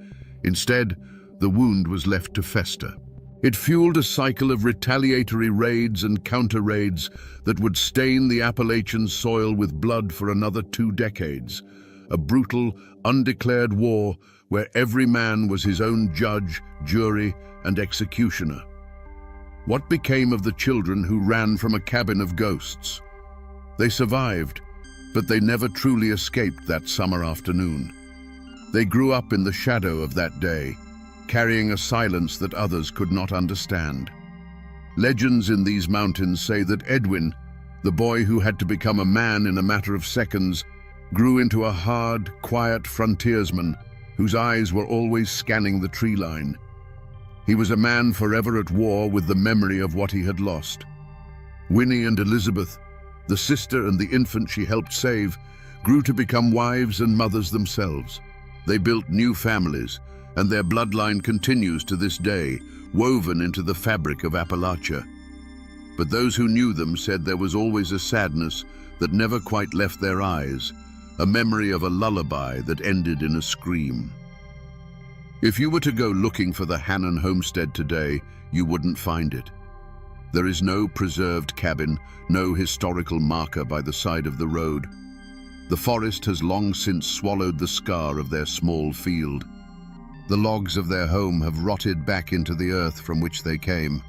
Instead, the wound was left to fester. It fueled a cycle of retaliatory raids and counter-raids that would stain the Appalachian soil with blood for another 2 decades. A brutal, undeclared war where every man was his own judge, jury, and executioner. What became of the children who ran from a cabin of ghosts? They survived, but they never truly escaped that summer afternoon. They grew up in the shadow of that day, carrying a silence that others could not understand. Legends in these mountains say that Edwin, the boy who had to become a man in a matter of seconds, grew into a hard, quiet frontiersman whose eyes were always scanning the tree line. He was a man forever at war with the memory of what he had lost. Winnie and Elizabeth, the sister and the infant she helped save, grew to become wives and mothers themselves. They built new families, and their bloodline continues to this day, woven into the fabric of Appalachia. But those who knew them said there was always a sadness that never quite left their eyes, a memory of a lullaby that ended in a scream. If you were to go looking for the Hannan homestead today, you wouldn't find it. There is no preserved cabin, no historical marker by the side of the road. The forest has long since swallowed the scar of their small field. The logs of their home have rotted back into the earth from which they came.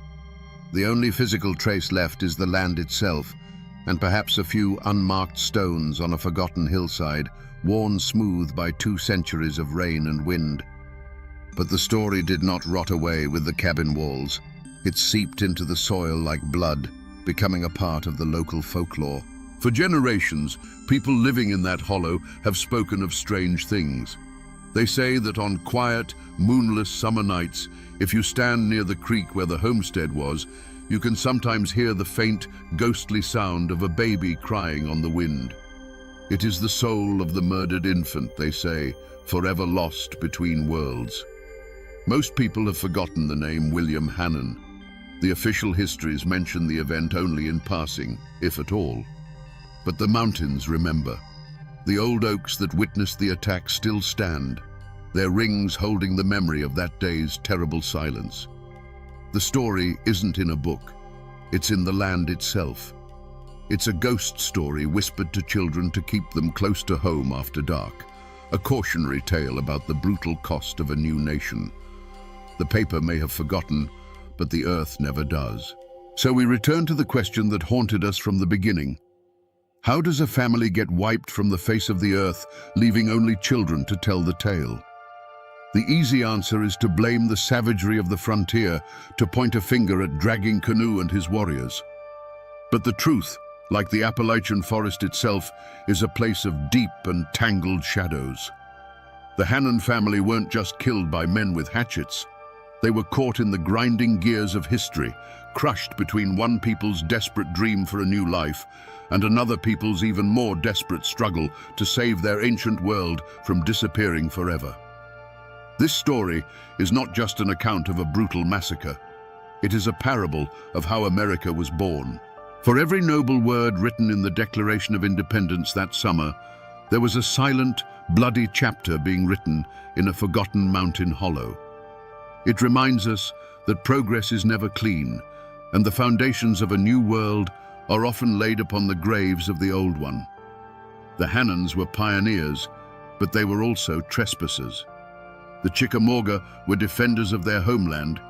The only physical trace left is the land itself, and perhaps a few unmarked stones on a forgotten hillside worn smooth by 2 centuries of rain and wind. But the story did not rot away with the cabin walls. It seeped into the soil like blood, becoming a part of the local folklore. For generations, people living in that hollow have spoken of strange things. They say that on quiet, moonless summer nights, if you stand near the creek where the homestead was, you can sometimes hear the faint, ghostly sound of a baby crying on the wind. It is the soul of the murdered infant, they say, forever lost between worlds. Most people have forgotten the name William Hannon. The official histories mention the event only in passing, if at all. But the mountains remember. The old oaks that witnessed the attack still stand, their rings holding the memory of that day's terrible silence. The story isn't in a book, it's in the land itself. It's a ghost story whispered to children to keep them close to home after dark, a cautionary tale about the brutal cost of a new nation. The paper may have forgotten, but the earth never does. So we return to the question that haunted us from the beginning. How does a family get wiped from the face of the earth, leaving only children to tell the tale? The easy answer is to blame the savagery of the frontier, to point a finger at Dragging Canoe and his warriors. But the truth, like the Appalachian forest itself, is a place of deep and tangled shadows. The Hannon family weren't just killed by men with hatchets. They were caught in the grinding gears of history, crushed between one people's desperate dream for a new life and another people's even more desperate struggle to save their ancient world from disappearing forever. This story is not just an account of a brutal massacre. It is a parable of how America was born. For every noble word written in the Declaration of Independence that summer, there was a silent, bloody chapter being written in a forgotten mountain hollow. It reminds us that progress is never clean, and the foundations of a new world are often laid upon the graves of the old one. The Hannons were pioneers, but they were also trespassers. The Chickamauga were defenders of their homeland,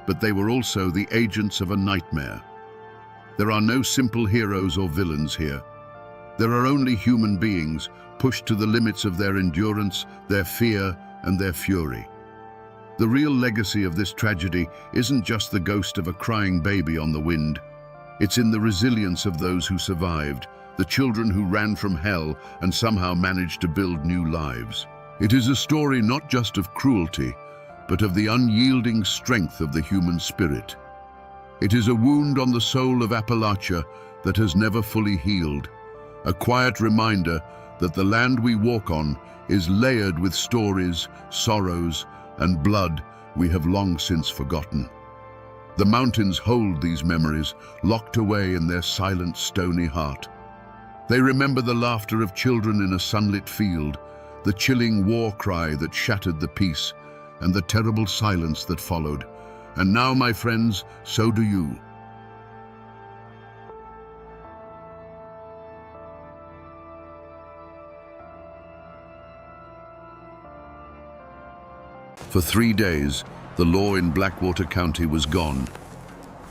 but they were also the agents of a nightmare. There are no simple heroes or villains here. There are only human beings pushed to the limits of their endurance, their fear, and their fury. The real legacy of this tragedy isn't just the ghost of a crying baby on the wind. It's in the resilience of those who survived, the children who ran from hell and somehow managed to build new lives. It is a story not just of cruelty, but of the unyielding strength of the human spirit. It is a wound on the soul of Appalachia that has never fully healed, a quiet reminder that the land we walk on is layered with stories, sorrows, and blood we have long since forgotten. The mountains hold these memories, locked away in their silent, stony heart. They remember the laughter of children in a sunlit field, the chilling war cry that shattered the peace, and the terrible silence that followed. And now, my friends, so do you. For 3 days, the law in Blackwater County was gone.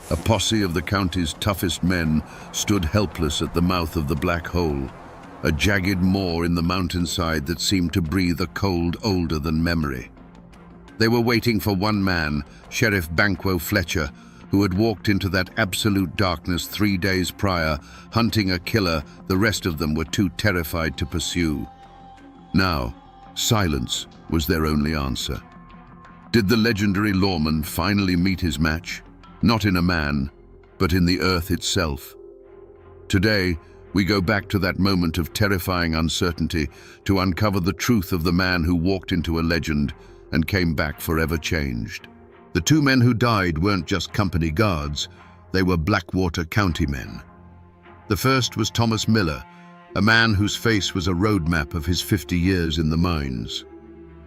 A posse of the county's toughest men stood helpless at the mouth of the Black Hole, a jagged maw in the mountainside that seemed to breathe a cold older than memory. They were waiting for one man, Sheriff Banquo Fletcher, who had walked into that absolute darkness 3 days prior, hunting a killer the rest of them were too terrified to pursue. Now, silence was their only answer. Did the legendary lawman finally meet his match? Not in a man, but in the earth itself. Today, we go back to that moment of terrifying uncertainty to uncover the truth of the man who walked into a legend and came back forever changed. The 2 men who died weren't just company guards, they were Blackwater County men. The first was Thomas Miller, a man whose face was a roadmap of his 50 years in the mines.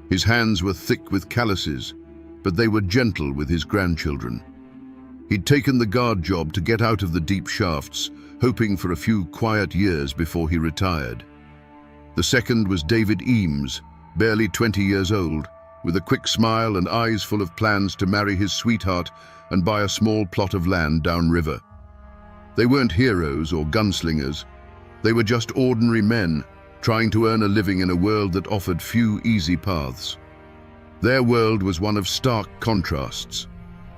His hands were thick with calluses, but they were gentle with his grandchildren. He'd taken the guard job to get out of the deep shafts, hoping for a few quiet years before he retired. The second was David Eames, barely 20 years old, with a quick smile and eyes full of plans to marry his sweetheart and buy a small plot of land downriver. They weren't heroes or gunslingers. They were just ordinary men, trying to earn a living in a world that offered few easy paths. Their world was one of stark contrasts.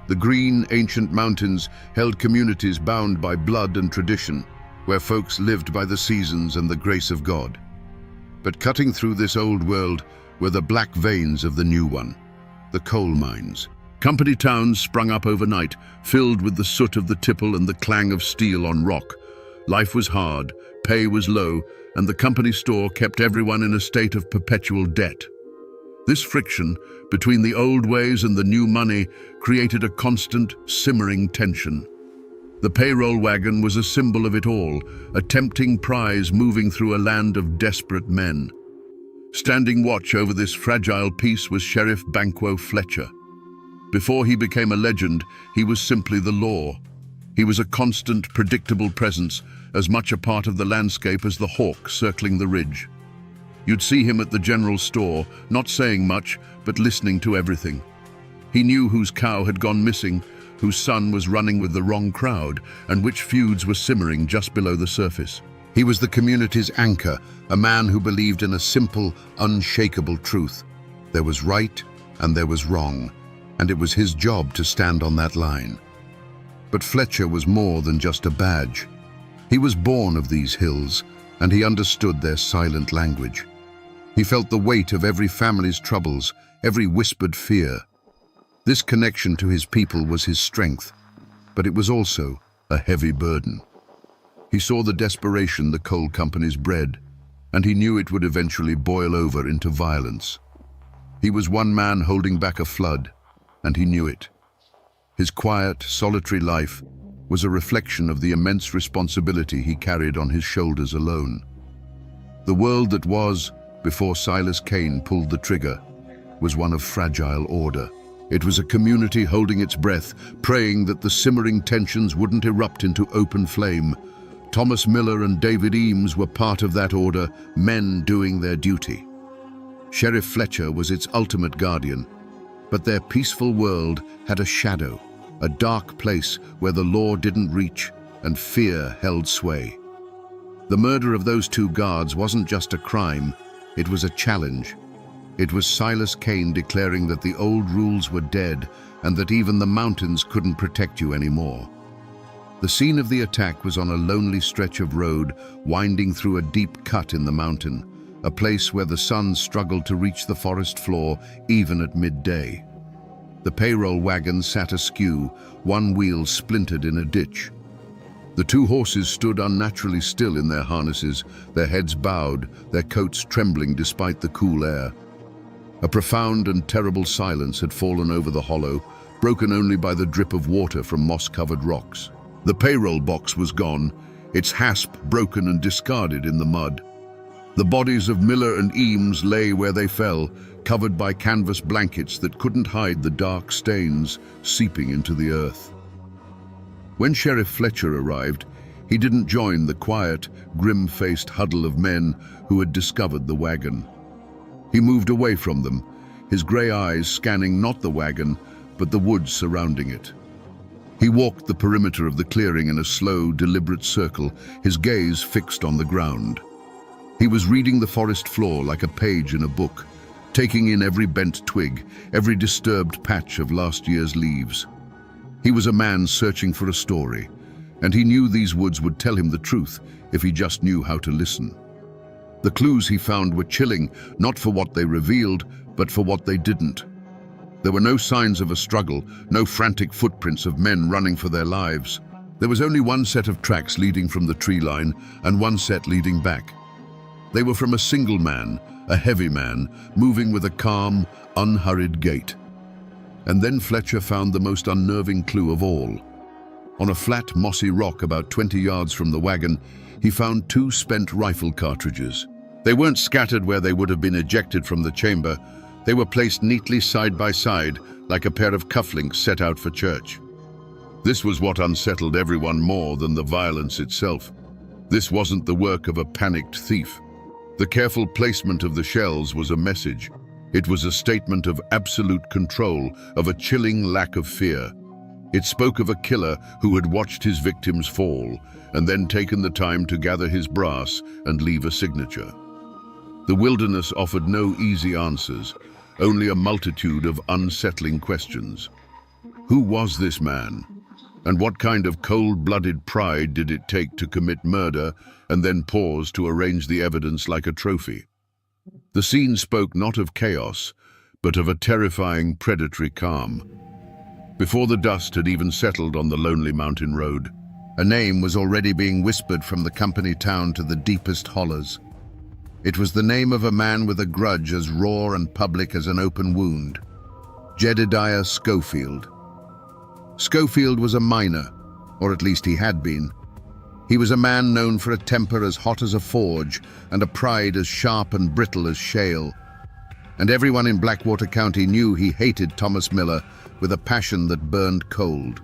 The green, ancient mountains held communities bound by blood and tradition, where folks lived by the seasons and the grace of God. But cutting through this old world were the black veins of the new one, the coal mines. Company towns sprung up overnight, filled with the soot of the tipple and the clang of steel on rock. Life was hard, pay was low, and the company store kept everyone in a state of perpetual debt. This friction between the old ways and the new money created a constant, simmering tension. The payroll wagon was a symbol of it all, a tempting prize moving through a land of desperate men. Standing watch over this fragile piece was Sheriff Banquo Fletcher. Before he became a legend, he was simply the law. He was a constant, predictable presence, as much a part of the landscape as the hawk circling the ridge. You'd see him at the general store, not saying much, but listening to everything. He knew whose cow had gone missing, whose son was running with the wrong crowd, and which feuds were simmering just below the surface. He was the community's anchor, a man who believed in a simple, unshakable truth. There was right and there was wrong, and it was his job to stand on that line. But Fletcher was more than just a badge. He was born of these hills, and he understood their silent language. He felt the weight of every family's troubles, every whispered fear. This connection to his people was his strength, but it was also a heavy burden. He saw the desperation the coal companies bred, and he knew it would eventually boil over into violence. He was one man holding back a flood, and he knew it. His quiet, solitary life was a reflection of the immense responsibility he carried on his shoulders alone. The world that was, before Silas Kane pulled the trigger, was one of fragile order. It was a community holding its breath, praying that the simmering tensions wouldn't erupt into open flame. Thomas Miller and David Eames were part of that order, men doing their duty. Sheriff Fletcher was its ultimate guardian, but their peaceful world had a shadow, a dark place where the law didn't reach and fear held sway. The murder of those two guards wasn't just a crime, it was a challenge. It was Silas Kane declaring that the old rules were dead and that even the mountains couldn't protect you anymore. The scene of the attack was on a lonely stretch of road winding through a deep cut in the mountain, a place where the sun struggled to reach the forest floor even at midday. The payroll wagon sat askew, one wheel splintered in a ditch. The two horses stood unnaturally still in their harnesses, their heads bowed, their coats trembling despite the cool air. A profound and terrible silence had fallen over the hollow, broken only by the drip of water from moss-covered rocks. The payroll box was gone, its hasp broken and discarded in the mud. The bodies of Miller and Eames lay where they fell, covered by canvas blankets that couldn't hide the dark stains seeping into the earth. When Sheriff Fletcher arrived, he didn't join the quiet, grim-faced huddle of men who had discovered the wagon. He moved away from them, his grey eyes scanning not the wagon, but the woods surrounding it. He walked the perimeter of the clearing in a slow, deliberate circle, his gaze fixed on the ground. He was reading the forest floor like a page in a book, taking in every bent twig, every disturbed patch of last year's leaves. He was a man searching for a story, and he knew these woods would tell him the truth if he just knew how to listen. The clues he found were chilling, not for what they revealed, but for what they didn't. There were no signs of a struggle, no frantic footprints of men running for their lives. There was only one set of tracks leading from the tree line and one set leading back. They were from a single man, a heavy man, moving with a calm, unhurried gait. And then Fletcher found the most unnerving clue of all. On a flat, mossy rock about 20 yards from the wagon, he found two spent rifle cartridges. They weren't scattered where they would have been ejected from the chamber. They were placed neatly side by side, like a pair of cufflinks set out for church. This was what unsettled everyone more than the violence itself. This wasn't the work of a panicked thief. The careful placement of the shells was a message. It was a statement of absolute control, of a chilling lack of fear. It spoke of a killer who had watched his victims fall and then taken the time to gather his brass and leave a signature. The wilderness offered no easy answers, only a multitude of unsettling questions. Who was this man? And what kind of cold-blooded pride did it take to commit murder and then pause to arrange the evidence like a trophy? The scene spoke not of chaos, but of a terrifying predatory calm. Before the dust had even settled on the lonely mountain road, a name was already being whispered from the company town to the deepest hollows. It was the name of a man with a grudge as raw and public as an open wound. Jedediah Schofield. Schofield was a miner, or at least he had been. He was a man known for a temper as hot as a forge and a pride as sharp and brittle as shale. And everyone in Blackwater County knew he hated Thomas Miller with a passion that burned cold.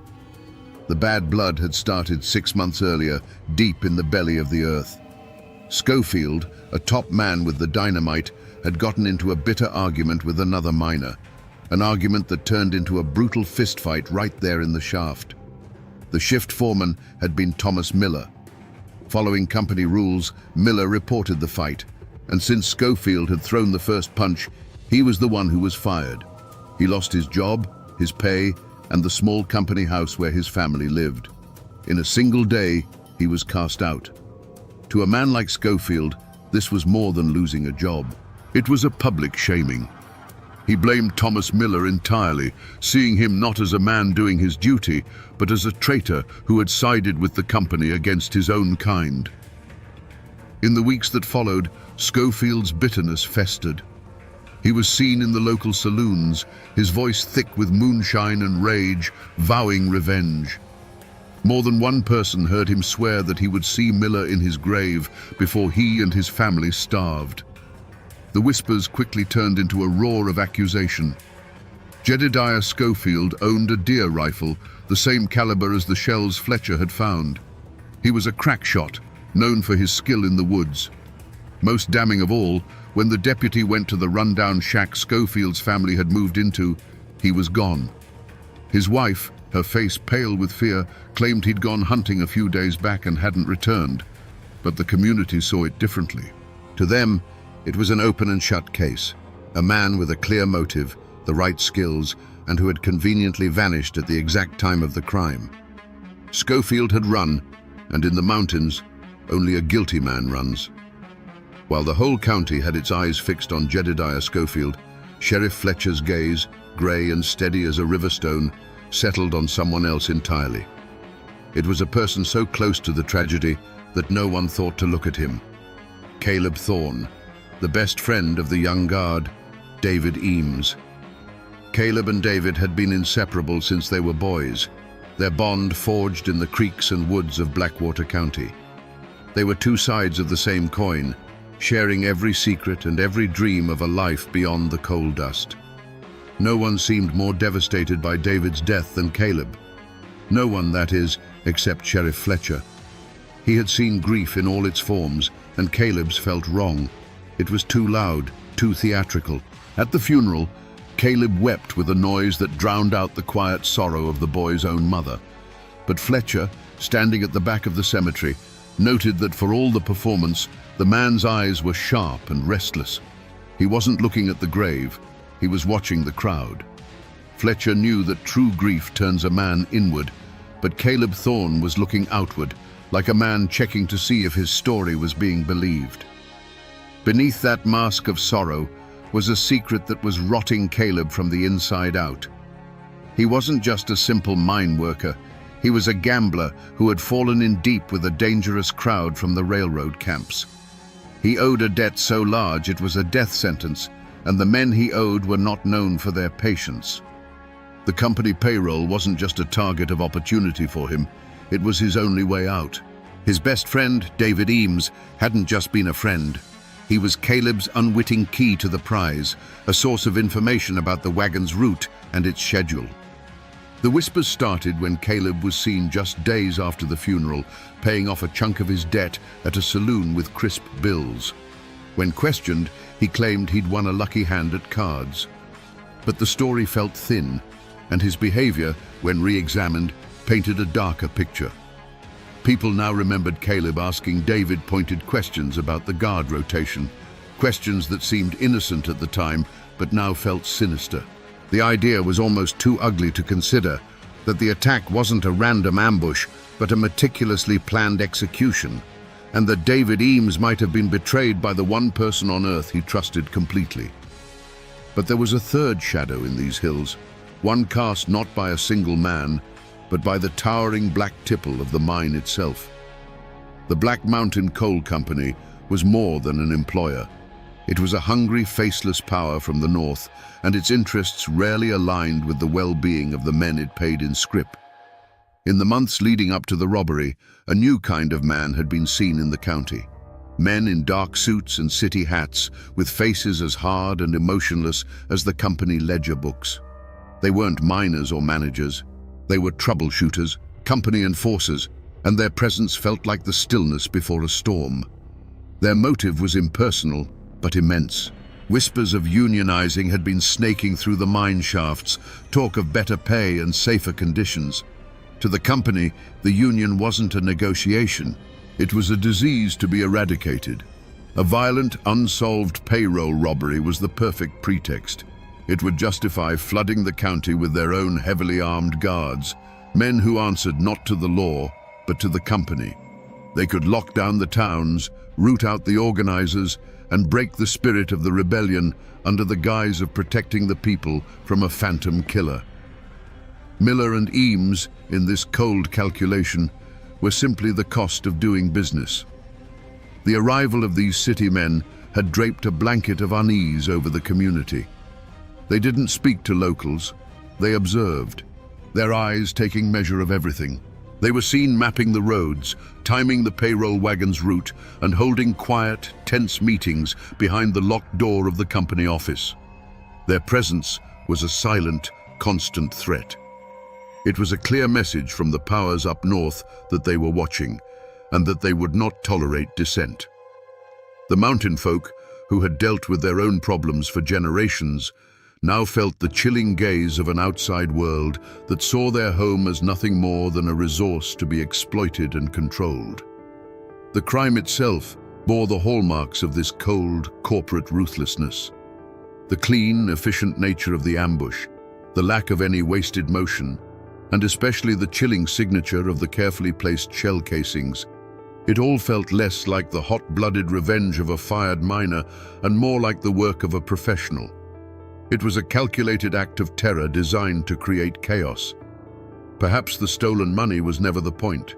The bad blood had started 6 months earlier, deep in the belly of the earth. Schofield, a top man with the dynamite, had gotten into a bitter argument with another miner, an argument that turned into a brutal fistfight right there in the shaft. The shift foreman had been Thomas Miller. Following company rules, Miller reported the fight, and since Schofield had thrown the first punch, he was the one who was fired. He lost his job, his pay, and the small company house where his family lived. In a single day, he was cast out. To a man like Schofield, this was more than losing a job. It was a public shaming. He blamed Thomas Miller entirely, seeing him not as a man doing his duty, but as a traitor who had sided with the company against his own kind. In the weeks that followed, Schofield's bitterness festered. He was seen in the local saloons, his voice thick with moonshine and rage, vowing revenge. More than one person heard him swear that he would see Miller in his grave before he and his family starved. The whispers quickly turned into a roar of accusation. Jedediah Schofield owned a deer rifle, the same caliber as the shells Fletcher had found. He was a crack shot, known for his skill in the woods. Most damning of all, when the deputy went to the rundown shack Schofield's family had moved into, he was gone. His wife, her face pale with fear, claimed he'd gone hunting a few days back and hadn't returned, but the community saw it differently. To them, it was an open and shut case, a man with a clear motive, the right skills, and who had conveniently vanished at the exact time of the crime. Schofield had run, and in the mountains, only a guilty man runs. While the whole county had its eyes fixed on Jedediah Schofield, Sheriff Fletcher's gaze, grey and steady as a river stone, settled on someone else entirely. It was a person so close to the tragedy that no one thought to look at him. Caleb Thorne, the best friend of the young guard, David Eames. Caleb and David had been inseparable since they were boys, their bond forged in the creeks and woods of Blackwater County. They were two sides of the same coin, sharing every secret and every dream of a life beyond the coal dust. No one seemed more devastated by David's death than Caleb. No one, that is, except Sheriff Fletcher. He had seen grief in all its forms, and Caleb's felt wrong. It was too loud, too theatrical. At the funeral, Caleb wept with a noise that drowned out the quiet sorrow of the boy's own mother. But Fletcher, standing at the back of the cemetery, noted that for all the performance, the man's eyes were sharp and restless. He wasn't looking at the grave, he was watching the crowd. Fletcher knew that true grief turns a man inward, but Caleb Thorne was looking outward, like a man checking to see if his story was being believed. Beneath that mask of sorrow was a secret that was rotting Caleb from the inside out. He wasn't just a simple mine worker, he was a gambler who had fallen in deep with a dangerous crowd from the railroad camps. He owed a debt so large it was a death sentence, and the men he owed were not known for their patience. The company payroll wasn't just a target of opportunity for him, it was his only way out. His best friend, David Eames, hadn't just been a friend. He was Caleb's unwitting key to the prize, a source of information about the wagon's route and its schedule. The whispers started when Caleb was seen just days after the funeral, paying off a chunk of his debt at a saloon with crisp bills. When questioned, he claimed he'd won a lucky hand at cards. But the story felt thin, and his behavior, when re-examined, painted a darker picture. People now remembered Caleb asking David pointed questions about the guard rotation, questions that seemed innocent at the time but now felt sinister. The idea was almost too ugly to consider, that the attack wasn't a random ambush but a meticulously planned execution, and that David Eames might have been betrayed by the one person on earth he trusted completely. But there was a third shadow in these hills, one cast not by a single man, but by the towering black tipple of the mine itself. The Black Mountain Coal Company was more than an employer. It was a hungry, faceless power from the north, and its interests rarely aligned with the well-being of the men it paid in scrip. In the months leading up to the robbery, a new kind of man had been seen in the county. Men in dark suits and city hats, with faces as hard and emotionless as the company ledger books. They weren't miners or managers. They were troubleshooters, company enforcers, and their presence felt like the stillness before a storm. Their motive was impersonal, but immense. Whispers of unionizing had been snaking through the mine shafts, talk of better pay and safer conditions. To the company, the union wasn't a negotiation. It was a disease to be eradicated. A violent, unsolved payroll robbery was the perfect pretext. It would justify flooding the county with their own heavily armed guards, men who answered not to the law, but to the company. They could lock down the towns, root out the organizers, and break the spirit of the rebellion under the guise of protecting the people from a phantom killer. Miller and Eames, in this cold calculation, were simply the cost of doing business. The arrival of these city men had draped a blanket of unease over the community. They didn't speak to locals, they observed, their eyes taking measure of everything. They were seen mapping the roads, timing the payroll wagon's route, and holding quiet, tense meetings behind the locked door of the company office. Their presence was a silent, constant threat. It was a clear message from the powers up north that they were watching, and that they would not tolerate dissent. The mountain folk, who had dealt with their own problems for generations, now felt the chilling gaze of an outside world that saw their home as nothing more than a resource to be exploited and controlled. The crime itself bore the hallmarks of this cold, corporate ruthlessness. The clean, efficient nature of the ambush, the lack of any wasted motion, and especially the chilling signature of the carefully placed shell casings. It all felt less like the hot-blooded revenge of a fired miner and more like the work of a professional. It was a calculated act of terror designed to create chaos. Perhaps the stolen money was never the point.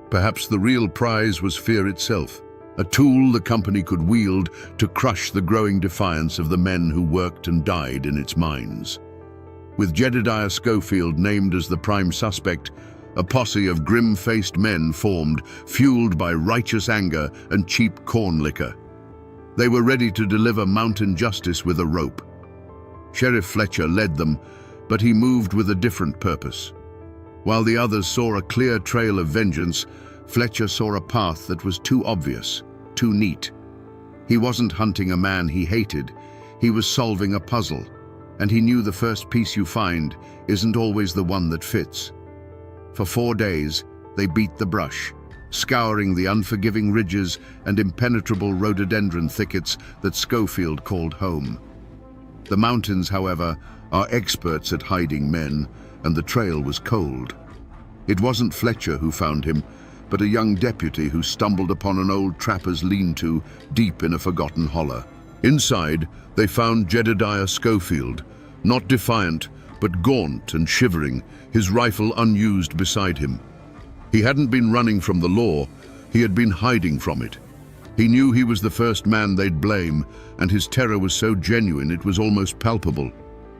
Perhaps the real prize was fear itself, a tool the company could wield to crush the growing defiance of the men who worked and died in its mines. With Jedediah Schofield named as the prime suspect, a posse of grim-faced men formed, fueled by righteous anger and cheap corn liquor. They were ready to deliver mountain justice with a rope. Sheriff Fletcher led them, but he moved with a different purpose. While the others saw a clear trail of vengeance, Fletcher saw a path that was too obvious, too neat. He wasn't hunting a man he hated, he was solving a puzzle, and he knew the first piece you find isn't always the one that fits. For 4 days, they beat the brush, scouring the unforgiving ridges and impenetrable rhododendron thickets that Schofield called home. The mountains, however, are experts at hiding men, and the trail was cold. It wasn't Fletcher who found him, but a young deputy who stumbled upon an old trapper's lean-to deep in a forgotten hollow. Inside, they found Jedediah Schofield, not defiant, but gaunt and shivering, his rifle unused beside him. He hadn't been running from the law, he had been hiding from it. He knew he was the first man they'd blame, and his terror was so genuine it was almost palpable.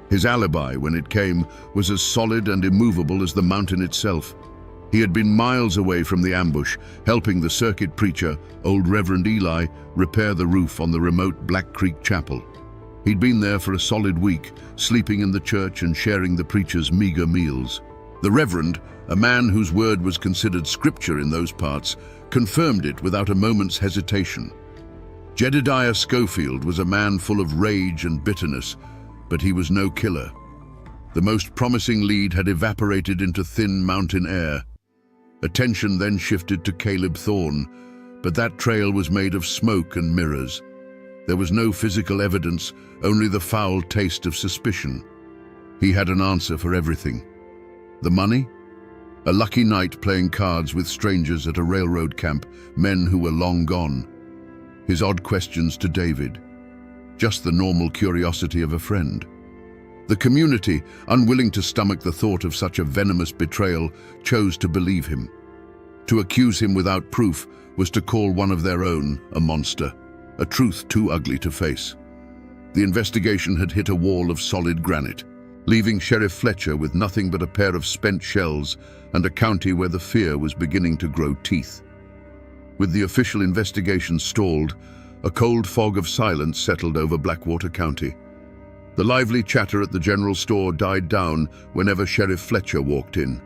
His alibi, when it came, was as solid and immovable as the mountain itself. He had been miles away from the ambush, helping the circuit preacher, old Reverend Eli, repair the roof on the remote Black Creek Chapel. He'd been there for a solid week, sleeping in the church and sharing the preacher's meager meals. The Reverend, a man whose word was considered scripture in those parts, confirmed it without a moment's hesitation. Jedediah Schofield was a man full of rage and bitterness, but he was no killer. The most promising lead had evaporated into thin mountain air. Attention then shifted to Caleb Thorne, but that trail was made of smoke and mirrors. There was no physical evidence, only the foul taste of suspicion. He had an answer for everything. The money? A lucky night playing cards with strangers at a railroad camp, men who were long gone. His odd questions to David. Just the normal curiosity of a friend. The community, unwilling to stomach the thought of such a venomous betrayal, chose to believe him. To accuse him without proof was to call one of their own a monster, a truth too ugly to face. The investigation had hit a wall of solid granite, leaving Sheriff Fletcher with nothing but a pair of spent shells and a county where the fear was beginning to grow teeth. With the official investigation stalled, a cold fog of silence settled over Blackwater County. The lively chatter at the general store died down whenever Sheriff Fletcher walked in.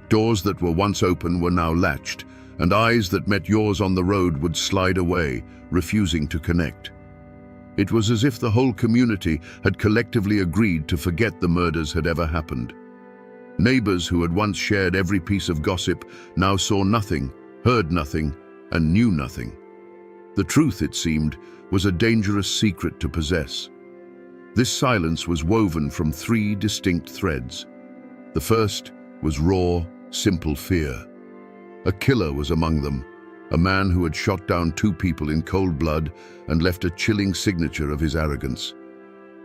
Doors that were once open were now latched, and eyes that met yours on the road would slide away, refusing to connect. It was as if the whole community had collectively agreed to forget the murders had ever happened. Neighbors who had once shared every piece of gossip now saw nothing, heard nothing, and knew nothing. The truth, it seemed, was a dangerous secret to possess. This silence was woven from three distinct threads. The first was raw, simple fear. A killer was among them, a man who had shot down two people in cold blood and left a chilling signature of his arrogance.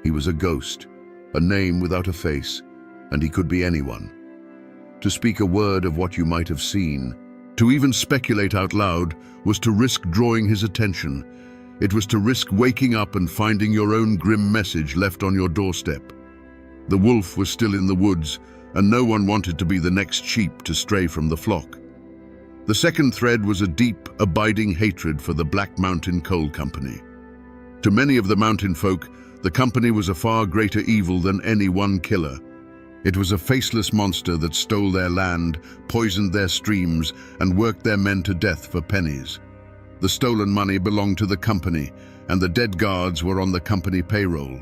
He was a ghost, a name without a face, and he could be anyone. To speak a word of what you might have seen, to even speculate out loud, was to risk drawing his attention. It was to risk waking up and finding your own grim message left on your doorstep. The wolf was still in the woods, and no one wanted to be the next sheep to stray from the flock. The second thread was a deep, abiding hatred for the Black Mountain Coal Company. To many of the mountain folk, the company was a far greater evil than any one killer. It was a faceless monster that stole their land, poisoned their streams, and worked their men to death for pennies. The stolen money belonged to the company, and the dead guards were on the company payroll.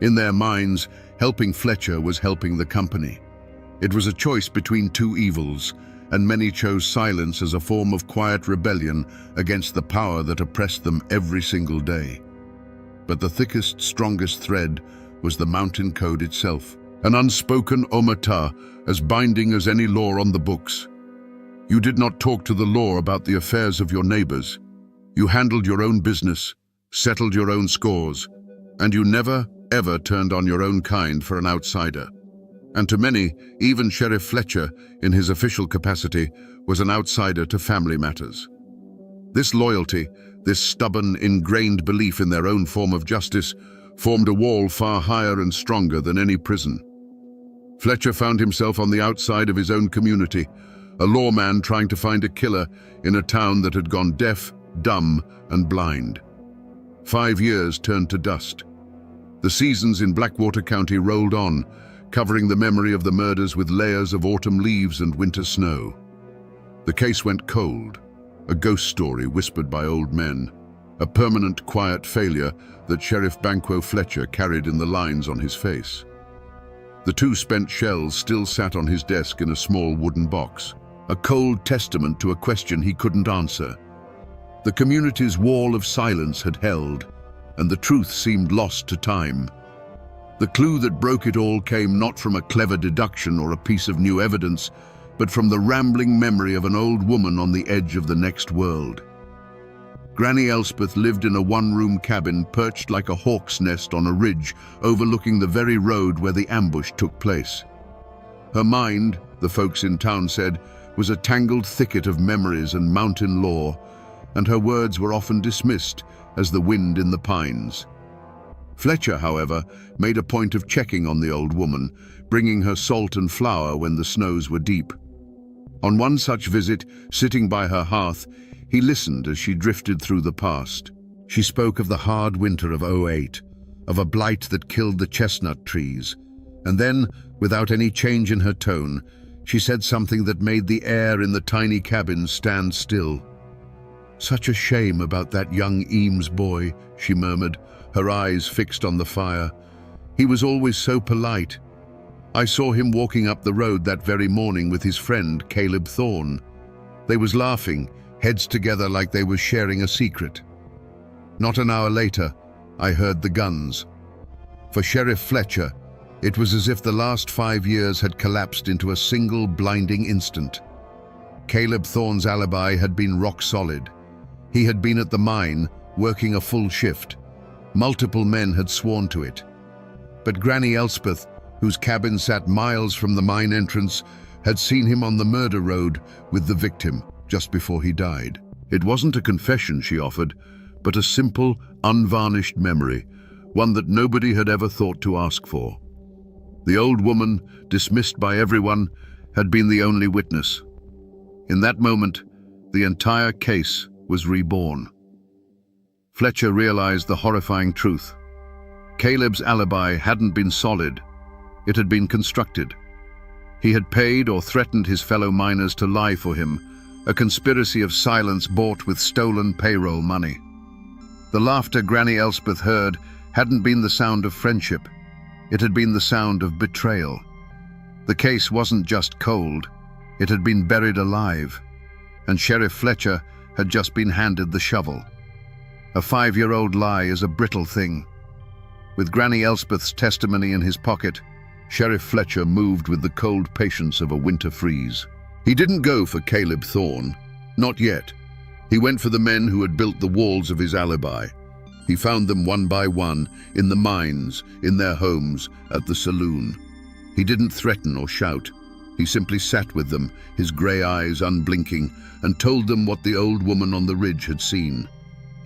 In their minds, helping Fletcher was helping the company. It was a choice between two evils, and many chose silence as a form of quiet rebellion against the power that oppressed them every single day. But the thickest, strongest thread was the mountain code itself, an unspoken omerta, as binding as any law on the books. You did not talk to the law about the affairs of your neighbors. You handled your own business, settled your own scores, and you never, ever turned on your own kind for an outsider. And to many, even Sheriff Fletcher, in his official capacity, was an outsider to family matters. This loyalty, this stubborn, ingrained belief in their own form of justice, formed a wall far higher and stronger than any prison. Fletcher found himself on the outside of his own community, a lawman trying to find a killer in a town that had gone deaf, dumb, and blind. 5 years turned to dust. The seasons in Blackwater County rolled on, covering the memory of the murders with layers of autumn leaves and winter snow. The case went cold, a ghost story whispered by old men, a permanent quiet failure that Sheriff Banquo Fletcher carried in the lines on his face. The 2 spent shells still sat on his desk in a small wooden box, a cold testament to a question he couldn't answer. The community's wall of silence had held, and the truth seemed lost to time. The clue that broke it all came not from a clever deduction or a piece of new evidence, but from the rambling memory of an old woman on the edge of the next world. Granny Elspeth lived in a one-room cabin perched like a hawk's nest on a ridge overlooking the very road where the ambush took place. Her mind, the folks in town said, was a tangled thicket of memories and mountain lore, and her words were often dismissed as the wind in the pines. Fletcher, however, made a point of checking on the old woman, bringing her salt and flour when the snows were deep. On one such visit, sitting by her hearth, he listened as she drifted through the past. She spoke of the hard winter of '08, of a blight that killed the chestnut trees, and then, without any change in her tone, she said something that made the air in the tiny cabin stand still. "Such a shame about that young Eames boy," she murmured, her eyes fixed on the fire. "He was always so polite. I saw him walking up the road that very morning with his friend Caleb Thorne. They was laughing, heads together like they was sharing a secret." Not an hour later, I heard the guns. For Sheriff Fletcher, it was as if the last 5 years had collapsed into a single blinding instant. Caleb Thorne's alibi had been rock solid. He had been at the mine, working a full shift. Multiple men had sworn to it. But Granny Elspeth, whose cabin sat miles from the mine entrance, had seen him on the murder road with the victim just before he died. It wasn't a confession she offered, but a simple, unvarnished memory, one that nobody had ever thought to ask for. The old woman, dismissed by everyone, had been the only witness. In that moment, the entire case was reborn. Fletcher realized the horrifying truth. Caleb's alibi hadn't been solid. It had been constructed. He had paid or threatened his fellow miners to lie for him, a conspiracy of silence bought with stolen payroll money. The laughter Granny Elspeth heard hadn't been the sound of friendship. It had been the sound of betrayal. The case wasn't just cold. It had been buried alive, and Sheriff Fletcher had just been handed the shovel. A 5-year-old lie is a brittle thing. With Granny Elspeth's testimony in his pocket, Sheriff Fletcher moved with the cold patience of a winter freeze. He didn't go for Caleb Thorne, not yet. He went for the men who had built the walls of his alibi. He found them one by one, in the mines, in their homes, at the saloon. He didn't threaten or shout. He simply sat with them, his grey eyes unblinking, and told them what the old woman on the ridge had seen.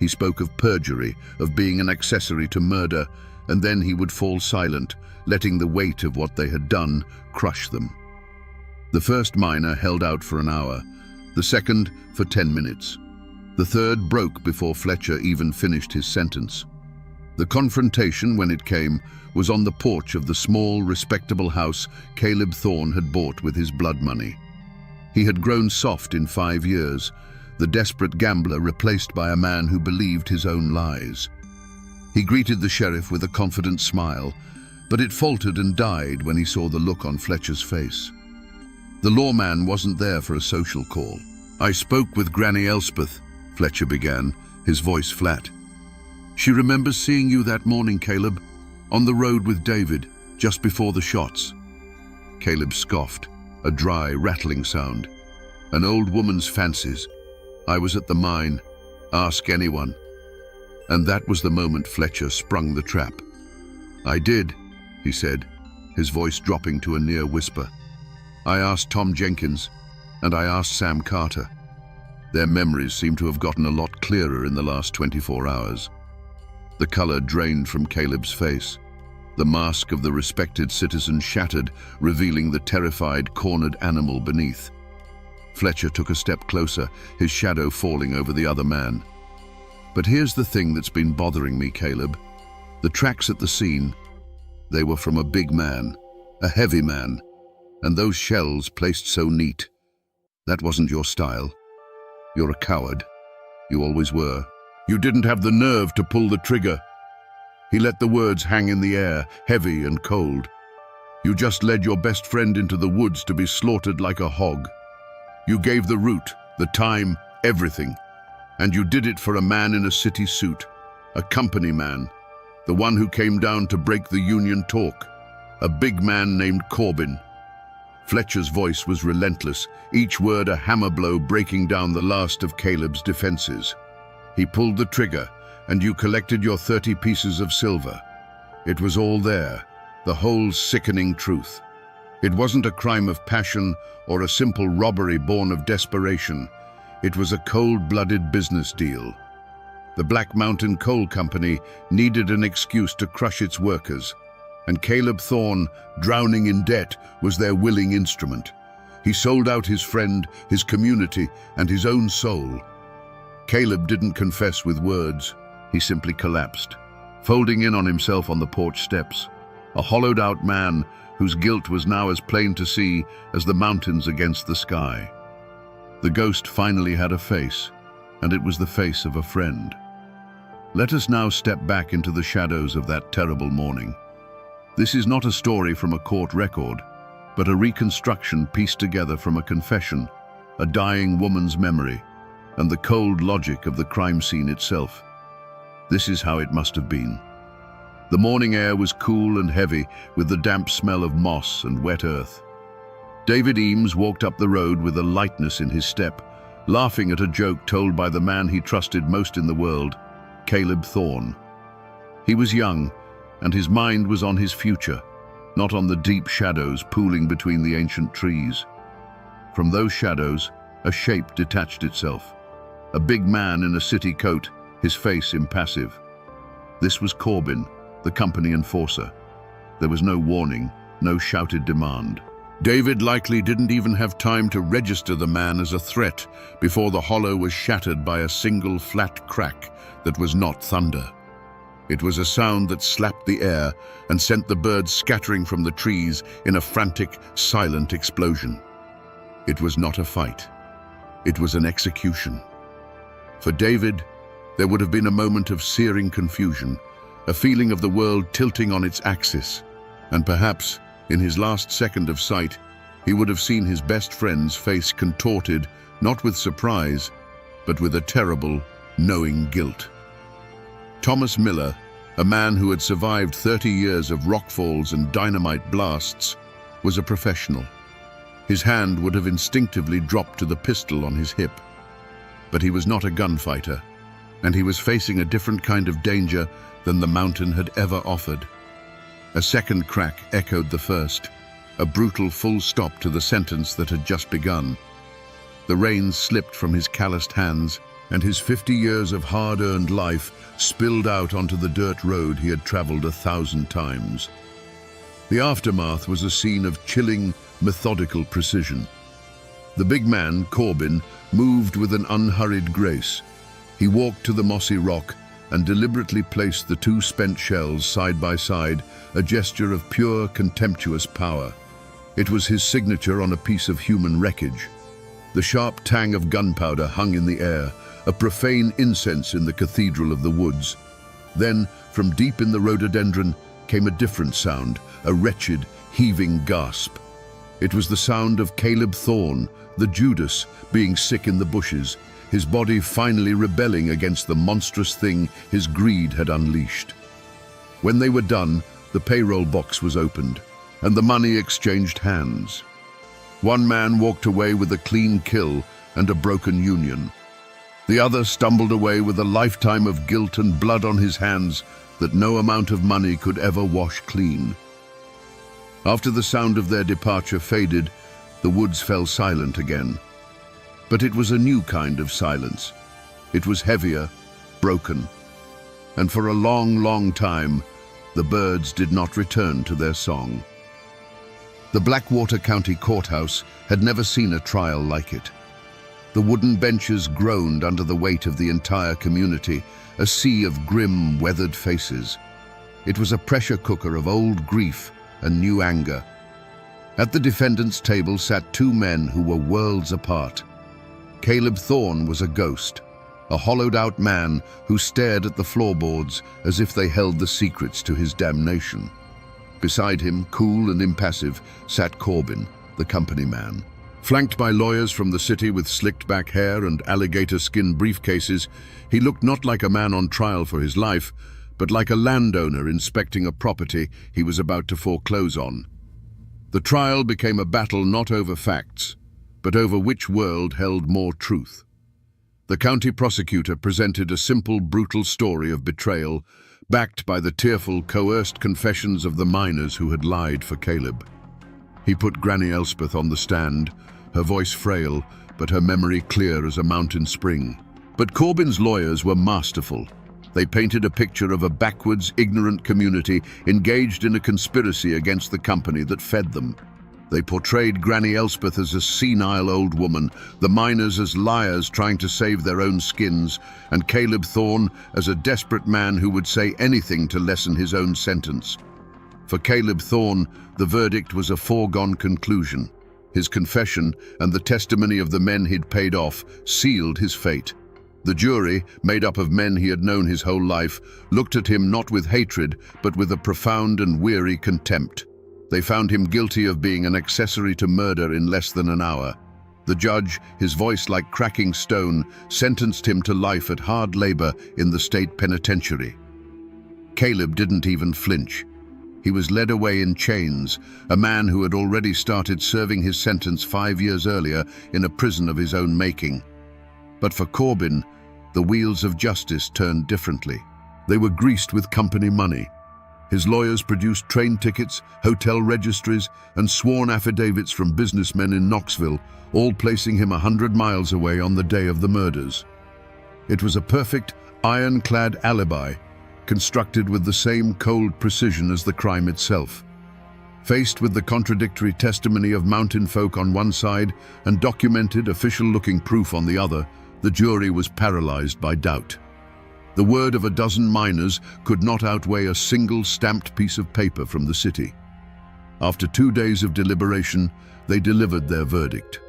He spoke of perjury, of being an accessory to murder, and then he would fall silent, letting the weight of what they had done crush them. The first miner held out for an hour, the second for 10 minutes. The third broke before Fletcher even finished his sentence. The confrontation, when it came, was on the porch of the small, respectable house Caleb Thorne had bought with his blood money. He had grown soft in 5 years, the desperate gambler replaced by a man who believed his own lies. He greeted the sheriff with a confident smile, but it faltered and died when he saw the look on Fletcher's face. The lawman wasn't there for a social call. "I spoke with Granny Elspeth," Fletcher began, his voice flat. "She remembers seeing you that morning, Caleb, on the road with David, just before the shots." Caleb scoffed, a dry, rattling sound. "An old woman's fancies. I was at the mine. Ask anyone." And that was the moment Fletcher sprung the trap. "I did," he said, his voice dropping to a near whisper. "I asked Tom Jenkins, and I asked Sam Carter." Their memories seemed to have gotten a lot clearer in the last 24 hours. The color drained from Caleb's face. The mask of the respected citizen shattered, revealing the terrified, cornered animal beneath. Fletcher took a step closer, his shadow falling over the other man. "But here's the thing that's been bothering me, Caleb. The tracks at the scene, they were from a big man, a heavy man, and those shells placed so neat. That wasn't your style. You're a coward. You always were. You didn't have the nerve to pull the trigger." He let the words hang in the air, heavy and cold. "You just led your best friend into the woods to be slaughtered like a hog. You gave the route, the time, everything. And you did it for a man in a city suit, a company man, the one who came down to break the union talk, a big man named Corbin." Fletcher's voice was relentless, each word a hammer blow breaking down the last of Caleb's defenses. "He pulled the trigger, and you collected your 30 pieces of silver. It was all there, the whole sickening truth. It wasn't a crime of passion or a simple robbery born of desperation. It was a cold-blooded business deal. The Black Mountain Coal Company needed an excuse to crush its workers, and Caleb Thorne, drowning in debt, was their willing instrument. He sold out his friend, his community, and his own soul. Caleb didn't confess with words. He simply collapsed, folding in on himself on the porch steps, a hollowed-out man whose guilt was now as plain to see as the mountains against the sky. The ghost finally had a face, and it was the face of a friend. Let us now step back into the shadows of that terrible morning. This is not a story from a court record, but a reconstruction pieced together from a confession, a dying woman's memory, and the cold logic of the crime scene itself. This is how it must have been. The morning air was cool and heavy, with the damp smell of moss and wet earth. David Eames walked up the road with a lightness in his step, laughing at a joke told by the man he trusted most in the world, Caleb Thorne. He was young, and his mind was on his future, not on the deep shadows pooling between the ancient trees. From those shadows, a shape detached itself. A big man in a city coat, his face impassive. This was Corbin, the company enforcer. There was no warning, no shouted demand. David likely didn't even have time to register the man as a threat before the hollow was shattered by a single flat crack that was not thunder. It was a sound that slapped the air and sent the birds scattering from the trees in a frantic, silent explosion. It was not a fight. It was an execution. For David, there would have been a moment of searing confusion, a feeling of the world tilting on its axis, and perhaps, in his last second of sight, he would have seen his best friend's face contorted, not with surprise, but with a terrible, knowing guilt. Thomas Miller, a man who had survived 30 years of rockfalls and dynamite blasts, was a professional. His hand would have instinctively dropped to the pistol on his hip. But he was not a gunfighter, and he was facing a different kind of danger than the mountain had ever offered. A second crack echoed the first, a brutal full stop to the sentence that had just begun. The reins slipped from his calloused hands, and his 50 years of hard-earned life spilled out onto the dirt road he had traveled 1,000 times. The aftermath was a scene of chilling, methodical precision. The big man, Corbin, moved with an unhurried grace. He walked to the mossy rock and deliberately placed the two spent shells side by side, a gesture of pure, contemptuous power. It was his signature on a piece of human wreckage. The sharp tang of gunpowder hung in the air, a profane incense in the cathedral of the woods. Then, from deep in the rhododendron, came a different sound, a wretched, heaving gasp. It was the sound of Caleb Thorne, the Judas, being sick in the bushes, his body finally rebelling against the monstrous thing his greed had unleashed. When they were done, the payroll box was opened, and the money exchanged hands. One man walked away with a clean kill and a broken union. The other stumbled away with a lifetime of guilt and blood on his hands that no amount of money could ever wash clean. After the sound of their departure faded, the woods fell silent again. But it was a new kind of silence. It was heavier, broken, and for a long, long time, the birds did not return to their song. The Blackwater County Courthouse had never seen a trial like it. The wooden benches groaned under the weight of the entire community, a sea of grim, weathered faces. It was a pressure cooker of old grief and new anger. At the defendant's table sat two men who were worlds apart. Caleb Thorne was a ghost, a hollowed-out man who stared at the floorboards as if they held the secrets to his damnation. Beside him, cool and impassive, sat Corbin, the company man. Flanked by lawyers from the city with slicked-back hair and alligator-skin briefcases, he looked not like a man on trial for his life, but like a landowner inspecting a property he was about to foreclose on. The trial became a battle not over facts, but over which world held more truth. The county prosecutor presented a simple, brutal story of betrayal, backed by the tearful, coerced confessions of the miners who had lied for Caleb. He put Granny Elspeth on the stand, her voice frail, but her memory clear as a mountain spring. But Corbin's lawyers were masterful. They painted a picture of a backwards, ignorant community engaged in a conspiracy against the company that fed them. They portrayed Granny Elspeth as a senile old woman, the miners as liars trying to save their own skins, and Caleb Thorne as a desperate man who would say anything to lessen his own sentence. For Caleb Thorne, the verdict was a foregone conclusion. His confession and the testimony of the men he'd paid off sealed his fate. The jury, made up of men he had known his whole life, looked at him not with hatred, but with a profound and weary contempt. They found him guilty of being an accessory to murder in less than an hour. The judge, his voice like cracking stone, sentenced him to life at hard labor in the state penitentiary. Caleb didn't even flinch. He was led away in chains, a man who had already started serving his sentence 5 years earlier in a prison of his own making. But for Corbin, the wheels of justice turned differently. They were greased with company money. His lawyers produced train tickets, hotel registries, and sworn affidavits from businessmen in Knoxville, all placing him 100 miles away on the day of the murders. It was a perfect, ironclad alibi, constructed with the same cold precision as the crime itself. Faced with the contradictory testimony of mountain folk on one side and documented, official-looking proof on the other, the jury was paralyzed by doubt. The word of a dozen miners could not outweigh a single stamped piece of paper from the city. After 2 days of deliberation, they delivered their verdict.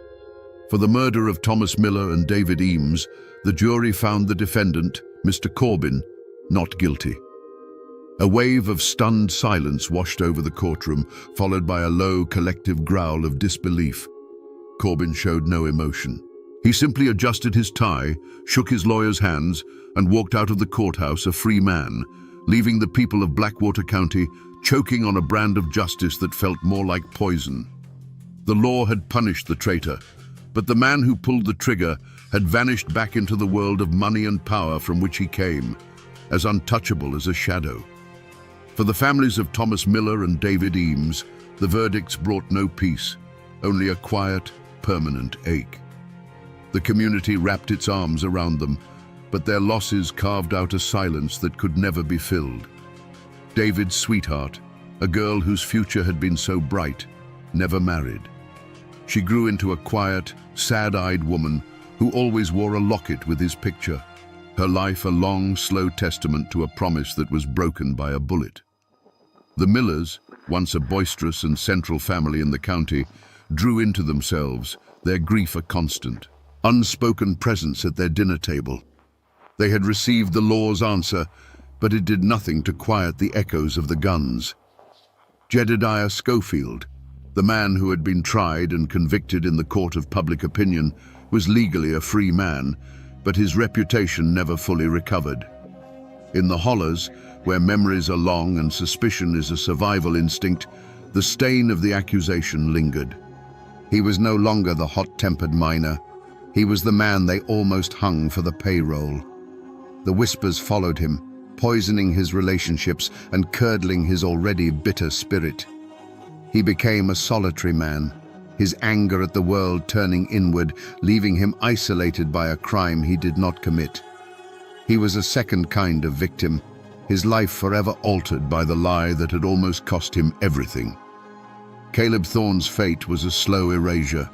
For the murder of Thomas Miller and David Eames, the jury found the defendant, Mr. Corbin, not guilty. A wave of stunned silence washed over the courtroom, followed by a low, collective growl of disbelief. Corbin showed no emotion. He simply adjusted his tie, shook his lawyer's hands, and walked out of the courthouse a free man, leaving the people of Blackwater County choking on a brand of justice that felt more like poison. The law had punished the traitor, but the man who pulled the trigger had vanished back into the world of money and power from which he came, as untouchable as a shadow. For the families of Thomas Miller and David Eames, the verdicts brought no peace, only a quiet, permanent ache. The community wrapped its arms around them, but their losses carved out a silence that could never be filled. David's sweetheart, a girl whose future had been so bright, never married. She grew into a quiet, sad-eyed woman who always wore a locket with his picture, her life a long, slow testament to a promise that was broken by a bullet. The Millers, once a boisterous and central family in the county, drew into themselves, their grief a constant, unspoken presence at their dinner table. They had received the law's answer, but it did nothing to quiet the echoes of the guns. Jedediah Schofield, the man who had been tried and convicted in the court of public opinion, was legally a free man, but his reputation never fully recovered. In the Hollers, where memories are long and suspicion is a survival instinct, the stain of the accusation lingered. He was no longer the hot-tempered miner. He was the man they almost hung for the payroll. The whispers followed him, poisoning his relationships and curdling his already bitter spirit. He became a solitary man, his anger at the world turning inward, leaving him isolated by a crime he did not commit. He was a second kind of victim, his life forever altered by the lie that had almost cost him everything. Caleb Thorne's fate was a slow erasure.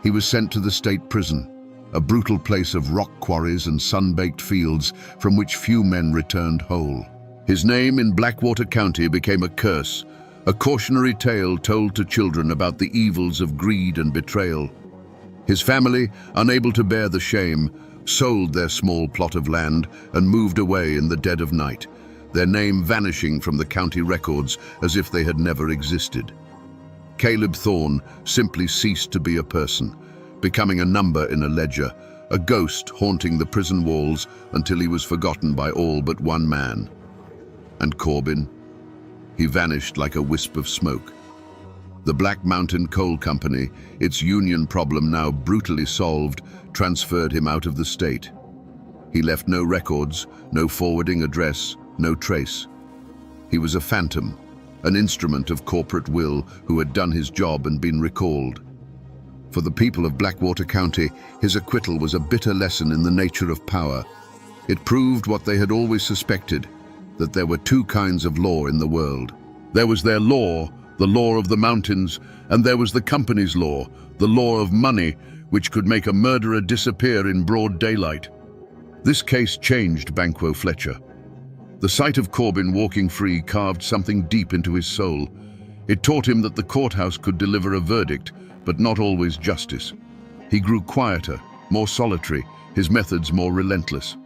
He was sent to the state prison, a brutal place of rock quarries and sun-baked fields from which few men returned whole. His name in Blackwater County became a curse, a cautionary tale told to children about the evils of greed and betrayal. His family, unable to bear the shame, sold their small plot of land and moved away in the dead of night, their name vanishing from the county records as if they had never existed. Caleb Thorne simply ceased to be a person, becoming a number in a ledger, a ghost haunting the prison walls until he was forgotten by all but one man. And Corbin? He vanished like a wisp of smoke. The Black Mountain Coal Company, its union problem now brutally solved, transferred him out of the state. He left no records, no forwarding address, no trace. He was a phantom, an instrument of corporate will who had done his job and been recalled. For the people of Blackwater County, his acquittal was a bitter lesson in the nature of power. It proved what they had always suspected, that there were two kinds of law in the world. There was their law, the law of the mountains, and there was the company's law, the law of money, which could make a murderer disappear in broad daylight. This case changed Banquo Fletcher. The sight of Corbin walking free carved something deep into his soul. It taught him that the courthouse could deliver a verdict, but not always justice. He grew quieter, more solitary, his methods more relentless.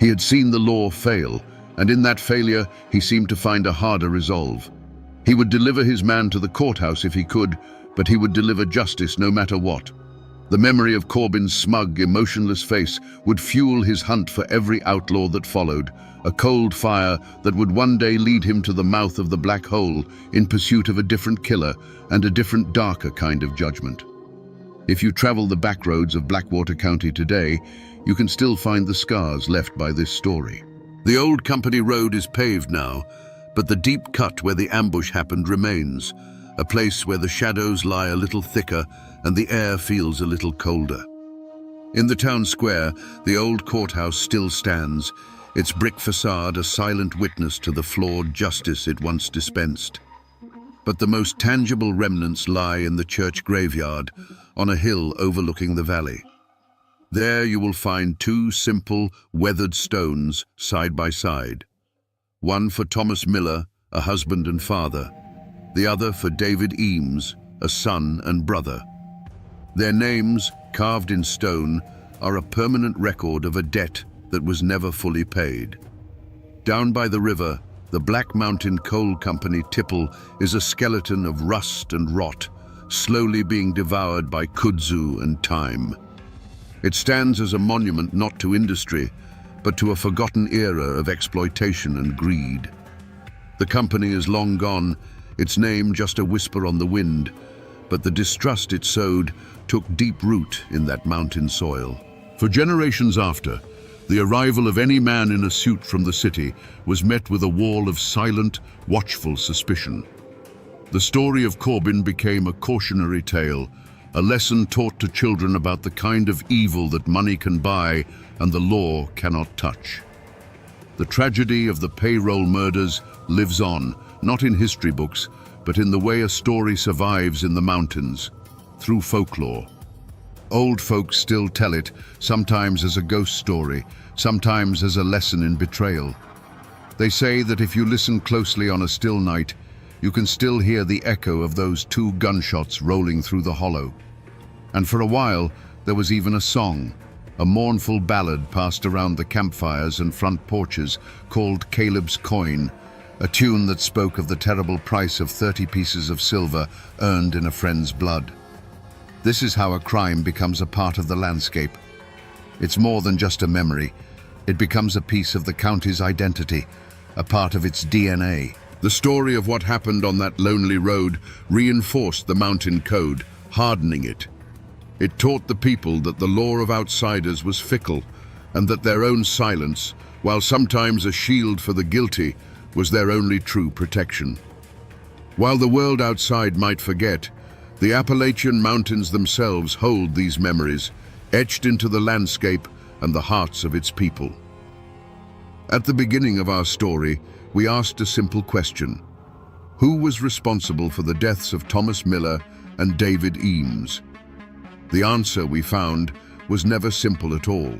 He had seen the law fail, and in that failure he seemed to find a harder resolve. He would deliver his man to the courthouse if he could, but he would deliver justice no matter what. The memory of Corbin's smug, emotionless face would fuel his hunt for every outlaw that followed, a cold fire that would one day lead him to the mouth of the black hole in pursuit of a different killer and a different, darker kind of judgment. If you travel the back roads of Blackwater County today, you can still find the scars left by this story. The old company road is paved now, but the deep cut where the ambush happened remains, a place where the shadows lie a little thicker and the air feels a little colder. In the town square, the old courthouse still stands, its brick facade a silent witness to the flawed justice it once dispensed. But the most tangible remnants lie in the church graveyard, on a hill overlooking the valley. There you will find two simple, weathered stones side by side. One for Thomas Miller, a husband and father, the other for David Eames, a son and brother. Their names, carved in stone, are a permanent record of a debt that was never fully paid. Down by the river, the Black Mountain Coal Company tipple is a skeleton of rust and rot, slowly being devoured by kudzu and time. It stands as a monument not to industry, but to a forgotten era of exploitation and greed. The company is long gone, its name just a whisper on the wind, but the distrust it sowed took deep root in that mountain soil. For generations after, the arrival of any man in a suit from the city was met with a wall of silent, watchful suspicion. The story of Corbin became a cautionary tale, a lesson taught to children about the kind of evil that money can buy and the law cannot touch. The tragedy of the payroll murders lives on, not in history books, but in the way a story survives in the mountains, through folklore. Old folks still tell it, sometimes as a ghost story, sometimes as a lesson in betrayal. They say that if you listen closely on a still night, you can still hear the echo of those two gunshots rolling through the hollow. And for a while, there was even a song, a mournful ballad passed around the campfires and front porches called Caleb's Coin, a tune that spoke of the terrible price of 30 pieces of silver earned in a friend's blood. This is how a crime becomes a part of the landscape. It's more than just a memory. It becomes a piece of the county's identity, a part of its DNA. The story of what happened on that lonely road reinforced the mountain code, hardening it. It taught the people that the law of outsiders was fickle, and that their own silence, while sometimes a shield for the guilty, was their only true protection. While the world outside might forget, the Appalachian Mountains themselves hold these memories, etched into the landscape and the hearts of its people. At the beginning of our story, we asked a simple question. Who was responsible for the deaths of Thomas Miller and David Eames? The answer, we found, was never simple at all.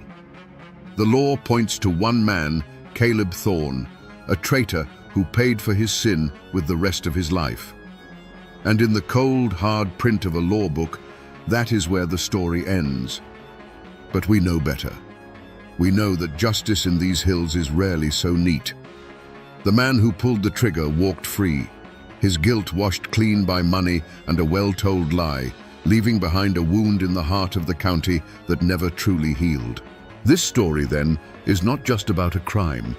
The law points to one man, Caleb Thorne, a traitor who paid for his sin with the rest of his life. And in the cold, hard print of a law book, that is where the story ends. But we know better. We know that justice in these hills is rarely so neat. The man who pulled the trigger walked free, his guilt washed clean by money and a well-told lie, leaving behind a wound in the heart of the county that never truly healed. This story, then, is not just about a crime.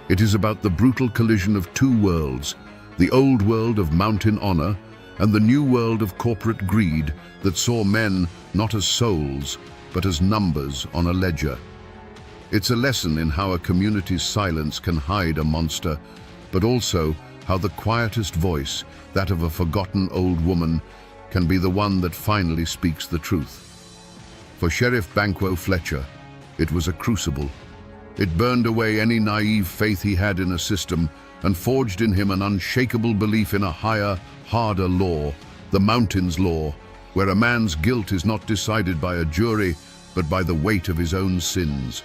It is about the brutal collision of two worlds, the old world of mountain honor and the new world of corporate greed that saw men not as souls, but as numbers on a ledger. It's a lesson in how a community's silence can hide a monster, but also how the quietest voice, that of a forgotten old woman, can be the one that finally speaks the truth. For Sheriff Banquo Fletcher, it was a crucible. It burned away any naive faith he had in a system and forged in him an unshakable belief in a higher, harder law, the mountain's law, where a man's guilt is not decided by a jury, but by the weight of his own sins.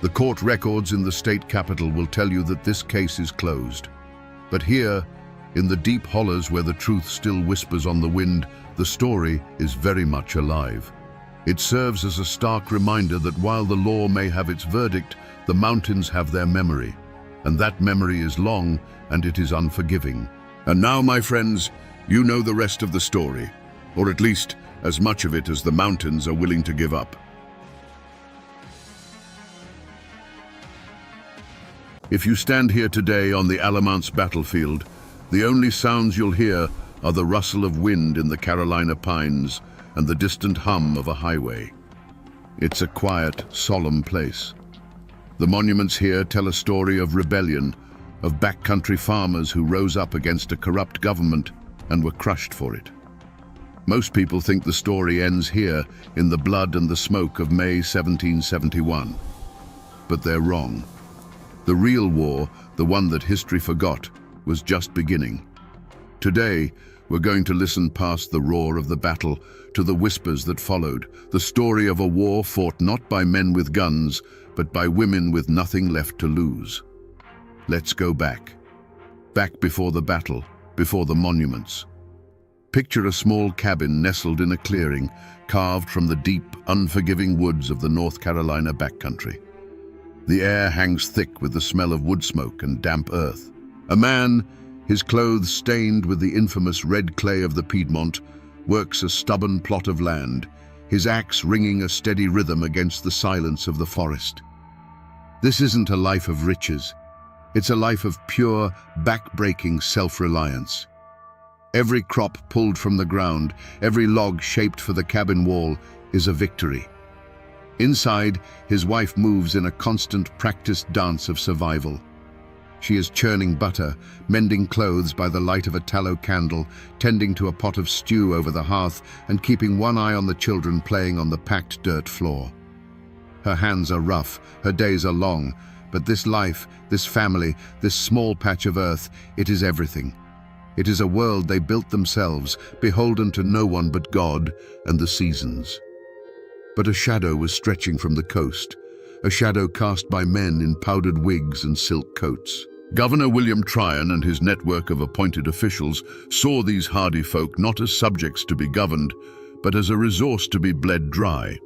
The court records in the state capital will tell you that this case is closed. But here, in the deep hollows where the truth still whispers on the wind, the story is very much alive. It serves as a stark reminder that while the law may have its verdict, the mountains have their memory. And that memory is long and it is unforgiving. And now, my friends, you know the rest of the story. or at least as much of it as the mountains are willing to give up. If you stand here today on the Alamance battlefield, the only sounds you'll hear are the rustle of wind in the Carolina pines and the distant hum of a highway. It's a quiet, solemn place. The monuments here tell a story of rebellion, of backcountry farmers who rose up against a corrupt government and were crushed for it. Most people think the story ends here in the blood and the smoke of May 1771. But they're wrong. The real war, the one that history forgot, was just beginning. Today, we're going to listen past the roar of the battle to the whispers that followed, the story of a war fought not by men with guns, but by women with nothing left to lose. Let's go back. Back before the battle, before the monuments. Picture a small cabin nestled in a clearing, carved from the deep, unforgiving woods of the North Carolina backcountry. The air hangs thick with the smell of wood smoke and damp earth. A man, his clothes stained with the infamous red clay of the Piedmont, works a stubborn plot of land, his axe ringing a steady rhythm against the silence of the forest. This isn't a life of riches. It's a life of pure, back-breaking self-reliance. Every crop pulled from the ground, every log shaped for the cabin wall is a victory. Inside, his wife moves in a constant practiced dance of survival. She is churning butter, mending clothes by the light of a tallow candle, tending to a pot of stew over the hearth, and keeping one eye on the children playing on the packed dirt floor. Her hands are rough, her days are long, but this life, this family, this small patch of earth, it is everything. It is a world they built themselves, beholden to no one but God and the seasons. But a shadow was stretching from the coast, a shadow cast by men in powdered wigs and silk coats. Governor William Tryon and his network of appointed officials saw these hardy folk not as subjects to be governed, but as a resource to be bled dry.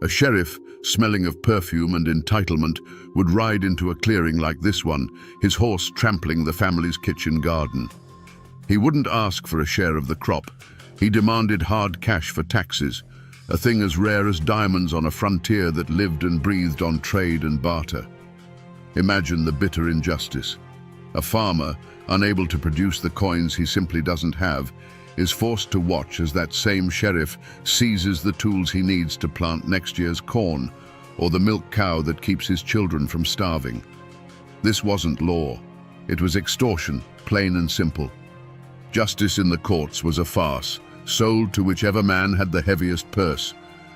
A sheriff, smelling of perfume and entitlement, would ride into a clearing like this one, his horse trampling the family's kitchen garden. He wouldn't ask for a share of the crop. He demanded hard cash for taxes, a thing as rare as diamonds on a frontier that lived and breathed on trade and barter. Imagine the bitter injustice. A farmer, unable to produce the coins he simply doesn't have, is forced to watch as that same sheriff seizes the tools he needs to plant next year's corn, or the milk cow that keeps his children from starving. This wasn't law. It was extortion, plain and simple. Justice in the courts was a farce, sold to whichever man had the heaviest purse.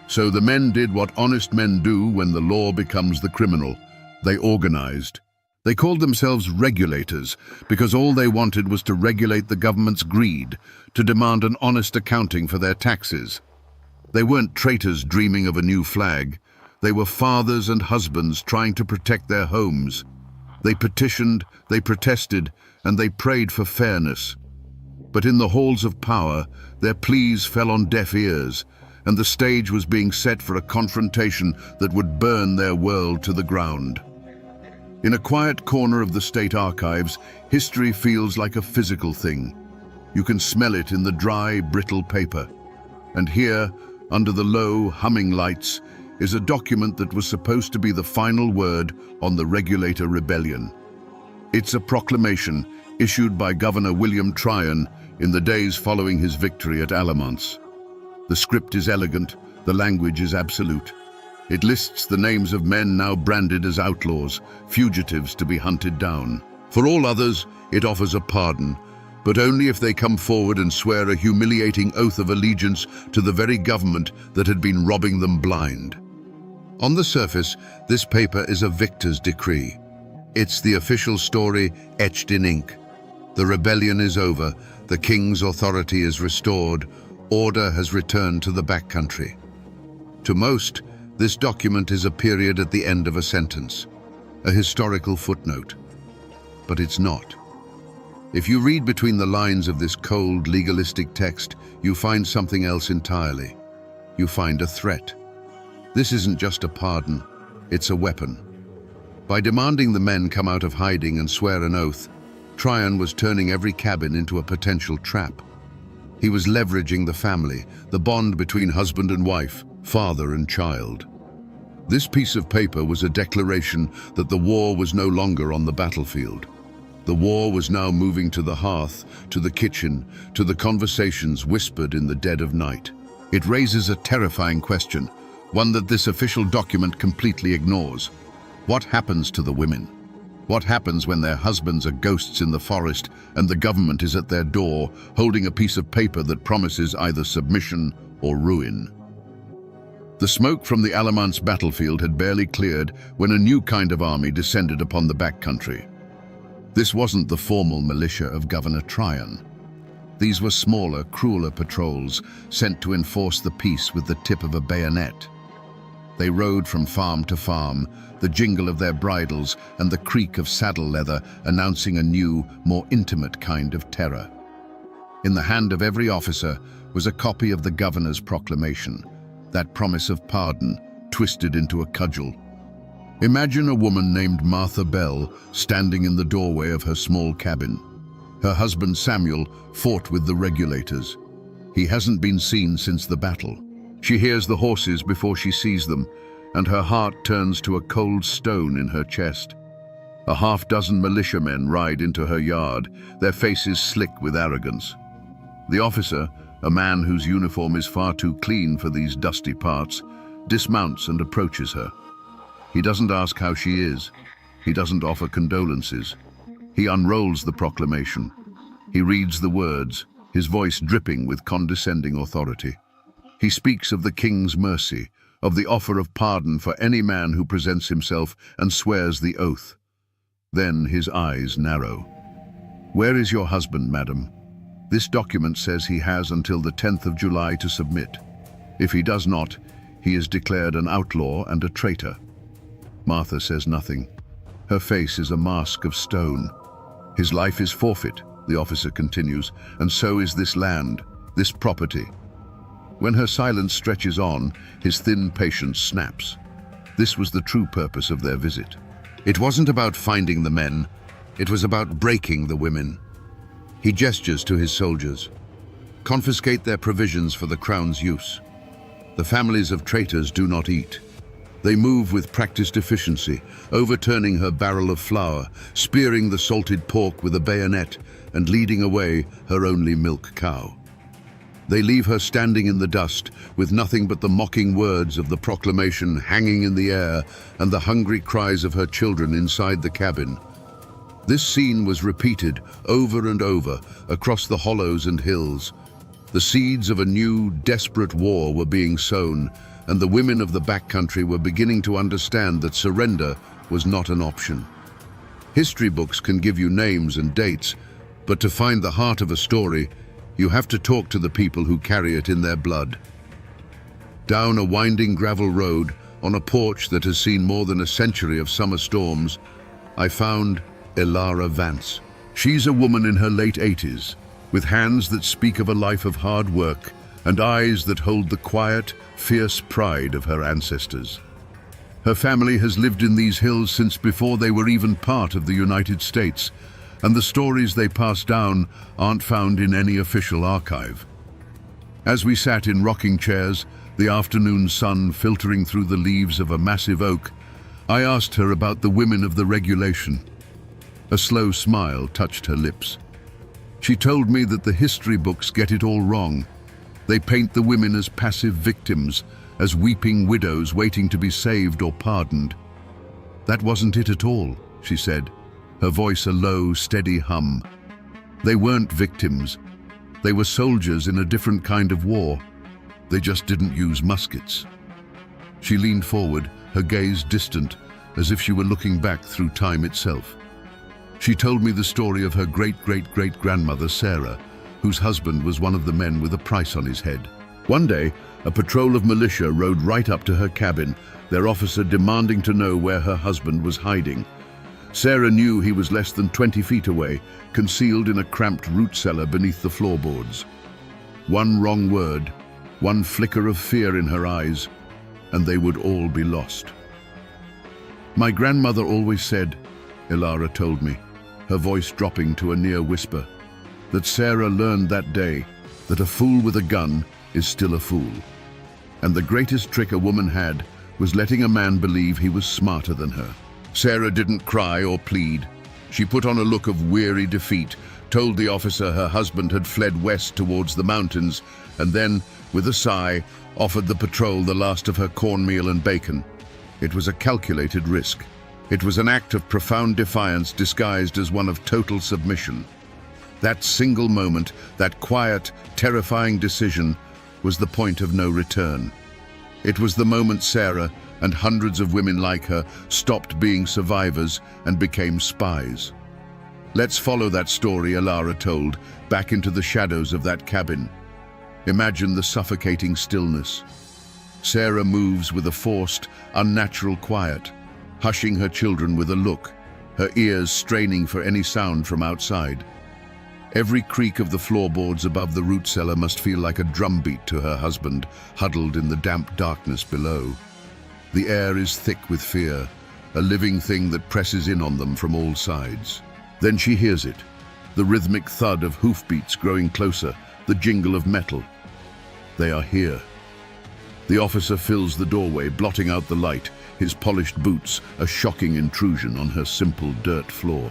So the men did what honest men do when the law becomes the criminal. They organized. They called themselves regulators because all they wanted was to regulate the government's greed, to demand an honest accounting for their taxes. They weren't traitors dreaming of a new flag. They were fathers and husbands trying to protect their homes. They petitioned, they protested, and they prayed for fairness. But in the halls of power, their pleas fell on deaf ears, and the stage was being set for a confrontation that would burn their world to the ground. In a quiet corner of the state archives, history feels like a physical thing. You can smell it in the dry, brittle paper. And here, under the low, humming lights, is a document that was supposed to be the final word on the Regulator Rebellion. It's a proclamation issued by Governor William Tryon in the days following his victory at Alamance. The script is elegant, the language is absolute. It lists the names of men now branded as outlaws, fugitives to be hunted down. For all others, it offers a pardon, but only if they come forward and swear a humiliating oath of allegiance to the very government that had been robbing them blind. On the surface, this paper is a victor's decree. It's the official story etched in ink. The rebellion is over, the king's authority is restored, order has returned to the backcountry. To most, this document is a period at the end of a sentence, a historical footnote. But it's not. If you read between the lines of this cold, legalistic text, you find something else entirely. You find a threat. This isn't just a pardon, it's a weapon. By demanding the men come out of hiding and swear an oath, Tryon was turning every cabin into a potential trap. He was leveraging the family, the bond between husband and wife, father and child. This piece of paper was a declaration that the war was no longer on the battlefield. The war was now moving to the hearth, to the kitchen, to the conversations whispered in the dead of night. It raises a terrifying question, one that this official document completely ignores. What happens to the women? What happens when their husbands are ghosts in the forest and the government is at their door, holding a piece of paper that promises either submission or ruin? The smoke from the Alamance battlefield had barely cleared when a new kind of army descended upon the backcountry. This wasn't the formal militia of Governor Tryon. These were smaller, crueler patrols sent to enforce the peace with the tip of a bayonet. They rode from farm to farm, the jingle of their bridles and the creak of saddle leather announcing a new, more intimate kind of terror. In the hand of every officer was a copy of the governor's proclamation, that promise of pardon twisted into a cudgel. Imagine a woman named Martha Bell standing in the doorway of her small cabin. Her husband Samuel fought with the regulators. He hasn't been seen since the battle. She hears the horses before she sees them, and her heart turns to a cold stone in her chest. A half-dozen militiamen ride into her yard, their faces slick with arrogance. The officer, a man whose uniform is far too clean for these dusty parts, dismounts and approaches her. He doesn't ask how she is. He doesn't offer condolences. He unrolls the proclamation. He reads the words, his voice dripping with condescending authority. He speaks of the king's mercy, of the offer of pardon for any man who presents himself and swears the oath. Then his eyes narrow. "Where is your husband, madam? This document says he has until the 10th of July to submit. If he does not, he is declared an outlaw and a traitor." Martha says nothing. Her face is a mask of stone. "His life is forfeit," the officer continues, "and so is this land, this property." When her silence stretches on, his thin patience snaps. This was the true purpose of their visit. It wasn't about finding the men, it was about breaking the women. He gestures to his soldiers. "Confiscate their provisions for the crown's use. The families of traitors do not eat." They move with practiced efficiency, overturning her barrel of flour, spearing the salted pork with a bayonet, and leading away her only milk cow. They leave her standing in the dust, with nothing but the mocking words of the proclamation hanging in the air and the hungry cries of her children inside the cabin. This scene was repeated over and over across the hollows and hills. The seeds of a new, desperate war were being sown, and the women of the backcountry were beginning to understand that surrender was not an option. History books can give you names and dates, but to find the heart of a story, you have to talk to the people who carry it in their blood. Down a winding gravel road, on a porch that has seen more than a century of summer storms, I found Elara Vance. She's a woman in her late 80s, with hands that speak of a life of hard work and eyes that hold the quiet, fierce pride of her ancestors. Her family has lived in these hills since before they were even part of the United States, and the stories they pass down aren't found in any official archive. As we sat in rocking chairs, the afternoon sun filtering through the leaves of a massive oak, I asked her about the women of the regulation. A slow smile touched her lips. She told me that the history books get it all wrong. They paint the women as passive victims, as weeping widows waiting to be saved or pardoned. "That wasn't it at all," she said, her voice a low, steady hum. "They weren't victims. They were soldiers in a different kind of war. They just didn't use muskets." She leaned forward, her gaze distant, as if she were looking back through time itself. She told me the story of her great-great-great-grandmother, Sarah, whose husband was one of the men with a price on his head. One day, a patrol of militia rode right up to her cabin, their officer demanding to know where her husband was hiding. Sarah knew he was less than 20 feet away, concealed in a cramped root cellar beneath the floorboards. One wrong word, one flicker of fear in her eyes, and they would all be lost. "My grandmother always said," Elara told me, her voice dropping to a near whisper, "that Sarah learned that day that a fool with a gun is still a fool. And the greatest trick a woman had was letting a man believe he was smarter than her. Sarah didn't cry or plead. She put on a look of weary defeat, told the officer her husband had fled west towards the mountains, and then, with a sigh, offered the patrol the last of her cornmeal and bacon. It was a calculated risk. It was an act of profound defiance disguised as one of total submission. That single moment, that quiet, terrifying decision, was the point of no return. It was the moment Sarah, and hundreds of women like her, stopped being survivors and became spies. Let's follow that story Alara told, back into the shadows of that cabin. Imagine the suffocating stillness. Sarah moves with a forced, unnatural quiet, hushing her children with a look, her ears straining for any sound from outside. Every creak of the floorboards above the root cellar must feel like a drumbeat to her husband, huddled in the damp darkness below. The air is thick with fear, a living thing that presses in on them from all sides. Then she hears it, the rhythmic thud of hoofbeats growing closer, the jingle of metal. They are here. The officer fills the doorway, blotting out the light, his polished boots a shocking intrusion on her simple dirt floor.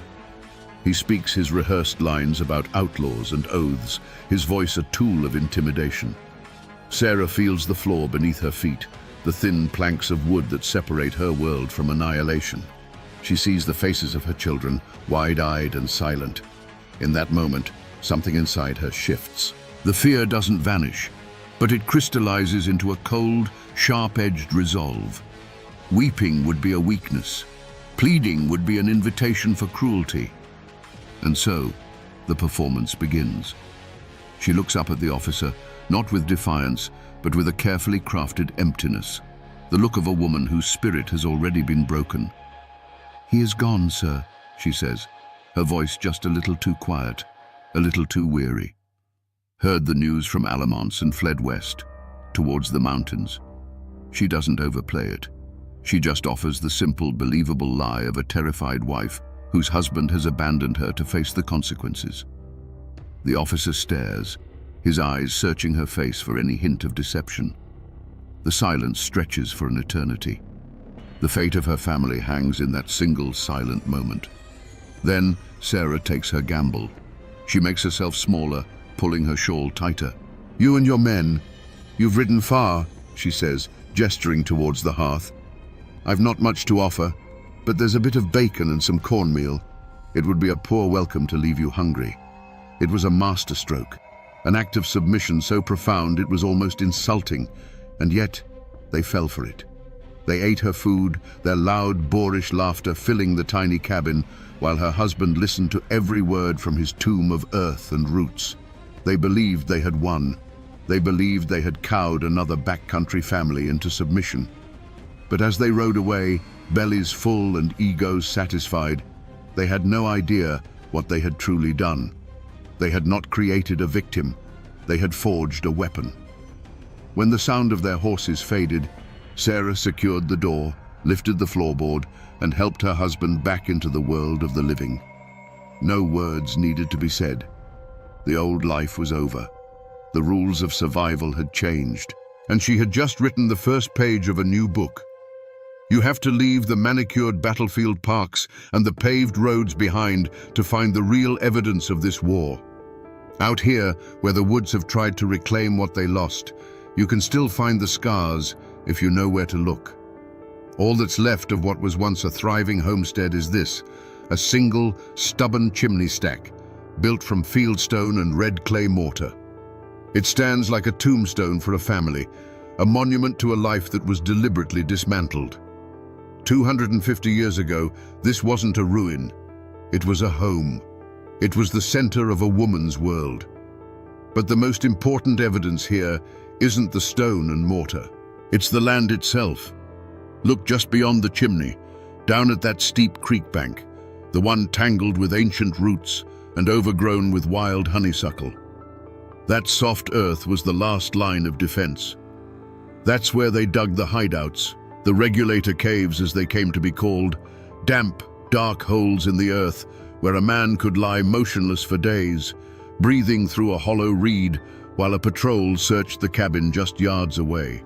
He speaks his rehearsed lines about outlaws and oaths, his voice a tool of intimidation. Sarah feels the floor beneath her feet, the thin planks of wood that separate her world from annihilation. She sees the faces of her children, wide-eyed and silent. In that moment, something inside her shifts. The fear doesn't vanish, but it crystallizes into a cold, sharp-edged resolve. Weeping would be a weakness. Pleading would be an invitation for cruelty. And so, the performance begins. She looks up at the officer, not with defiance, but with a carefully crafted emptiness, the look of a woman whose spirit has already been broken. "He is gone, sir," she says, her voice just a little too quiet, a little too weary. Heard the news from Alamance and fled west, towards the mountains. She doesn't overplay it. She just offers the simple, believable lie of a terrified wife whose husband has abandoned her to face the consequences. The officer stares, his eyes searching her face for any hint of deception. The silence stretches for an eternity. The fate of her family hangs in that single silent moment. Then Sarah takes her gamble. She makes herself smaller, pulling her shawl tighter. "You and your men, you've ridden far," she says, gesturing towards the hearth. "I've not much to offer, but there's a bit of bacon and some cornmeal. It would be a poor welcome to leave you hungry." It was a masterstroke, an act of submission so profound it was almost insulting, and yet they fell for it. They ate her food, their loud, boorish laughter filling the tiny cabin, while her husband listened to every word from his tomb of earth and roots. They believed they had won. They believed they had cowed another backcountry family into submission. But as they rode away, bellies full and egos satisfied, they had no idea what they had truly done. They had not created a victim. They had forged a weapon. When the sound of their horses faded, Sarah secured the door, lifted the floorboard, and helped her husband back into the world of the living. No words needed to be said. The old life was over. The rules of survival had changed, and she had just written the first page of a new book. You have to leave the manicured battlefield parks and the paved roads behind to find the real evidence of this war. Out here, where the woods have tried to reclaim what they lost, you can still find the scars if you know where to look. All that's left of what was once a thriving homestead is this, a single, stubborn chimney stack, built from fieldstone and red clay mortar. It stands like a tombstone for a family, a monument to a life that was deliberately dismantled. 250 years ago, this wasn't a ruin. It was a home. It was the center of a woman's world. But the most important evidence here isn't the stone and mortar. It's the land itself. Look just beyond the chimney, down at that steep creek bank, the one tangled with ancient roots and overgrown with wild honeysuckle. That soft earth was the last line of defense. That's where they dug the hideouts, the regulator caves as they came to be called, damp, dark holes in the earth where a man could lie motionless for days, breathing through a hollow reed while a patrol searched the cabin just yards away.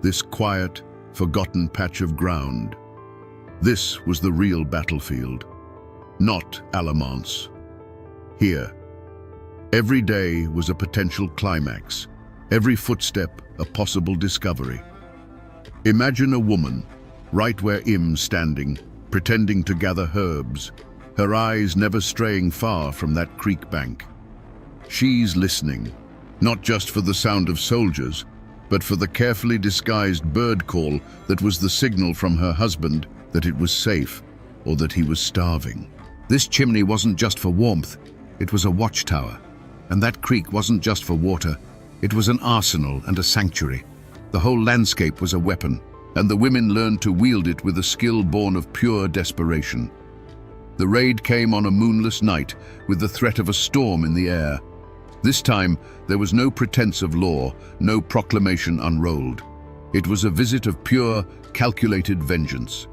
This quiet, forgotten patch of ground. This was the real battlefield, not Alamance. Here, every day was a potential climax, every footstep a possible discovery. Imagine a woman, right where Im's standing, pretending to gather herbs, her eyes never straying far from that creek bank. She's listening, not just for the sound of soldiers, but for the carefully disguised bird call that was the signal from her husband that it was safe or that he was starving. This chimney wasn't just for warmth, it was a watchtower. And that creek wasn't just for water, it was an arsenal and a sanctuary. The whole landscape was a weapon, and the women learned to wield it with a skill born of pure desperation. The raid came on a moonless night, with the threat of a storm in the air. This time, there was no pretense of law, no proclamation unrolled. It was a visit of pure, calculated vengeance.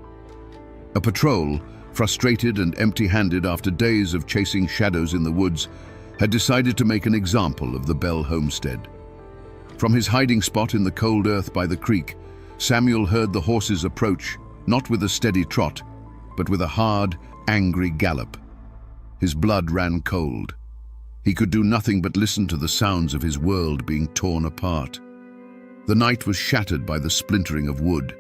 A patrol, frustrated and empty-handed after days of chasing shadows in the woods, had decided to make an example of the Bell homestead. From his hiding spot in the cold earth by the creek, Samuel heard the horses approach, not with a steady trot, but with a hard, angry gallop. His blood ran cold. He could do nothing but listen to the sounds of his world being torn apart. The night was shattered by the splintering of wood.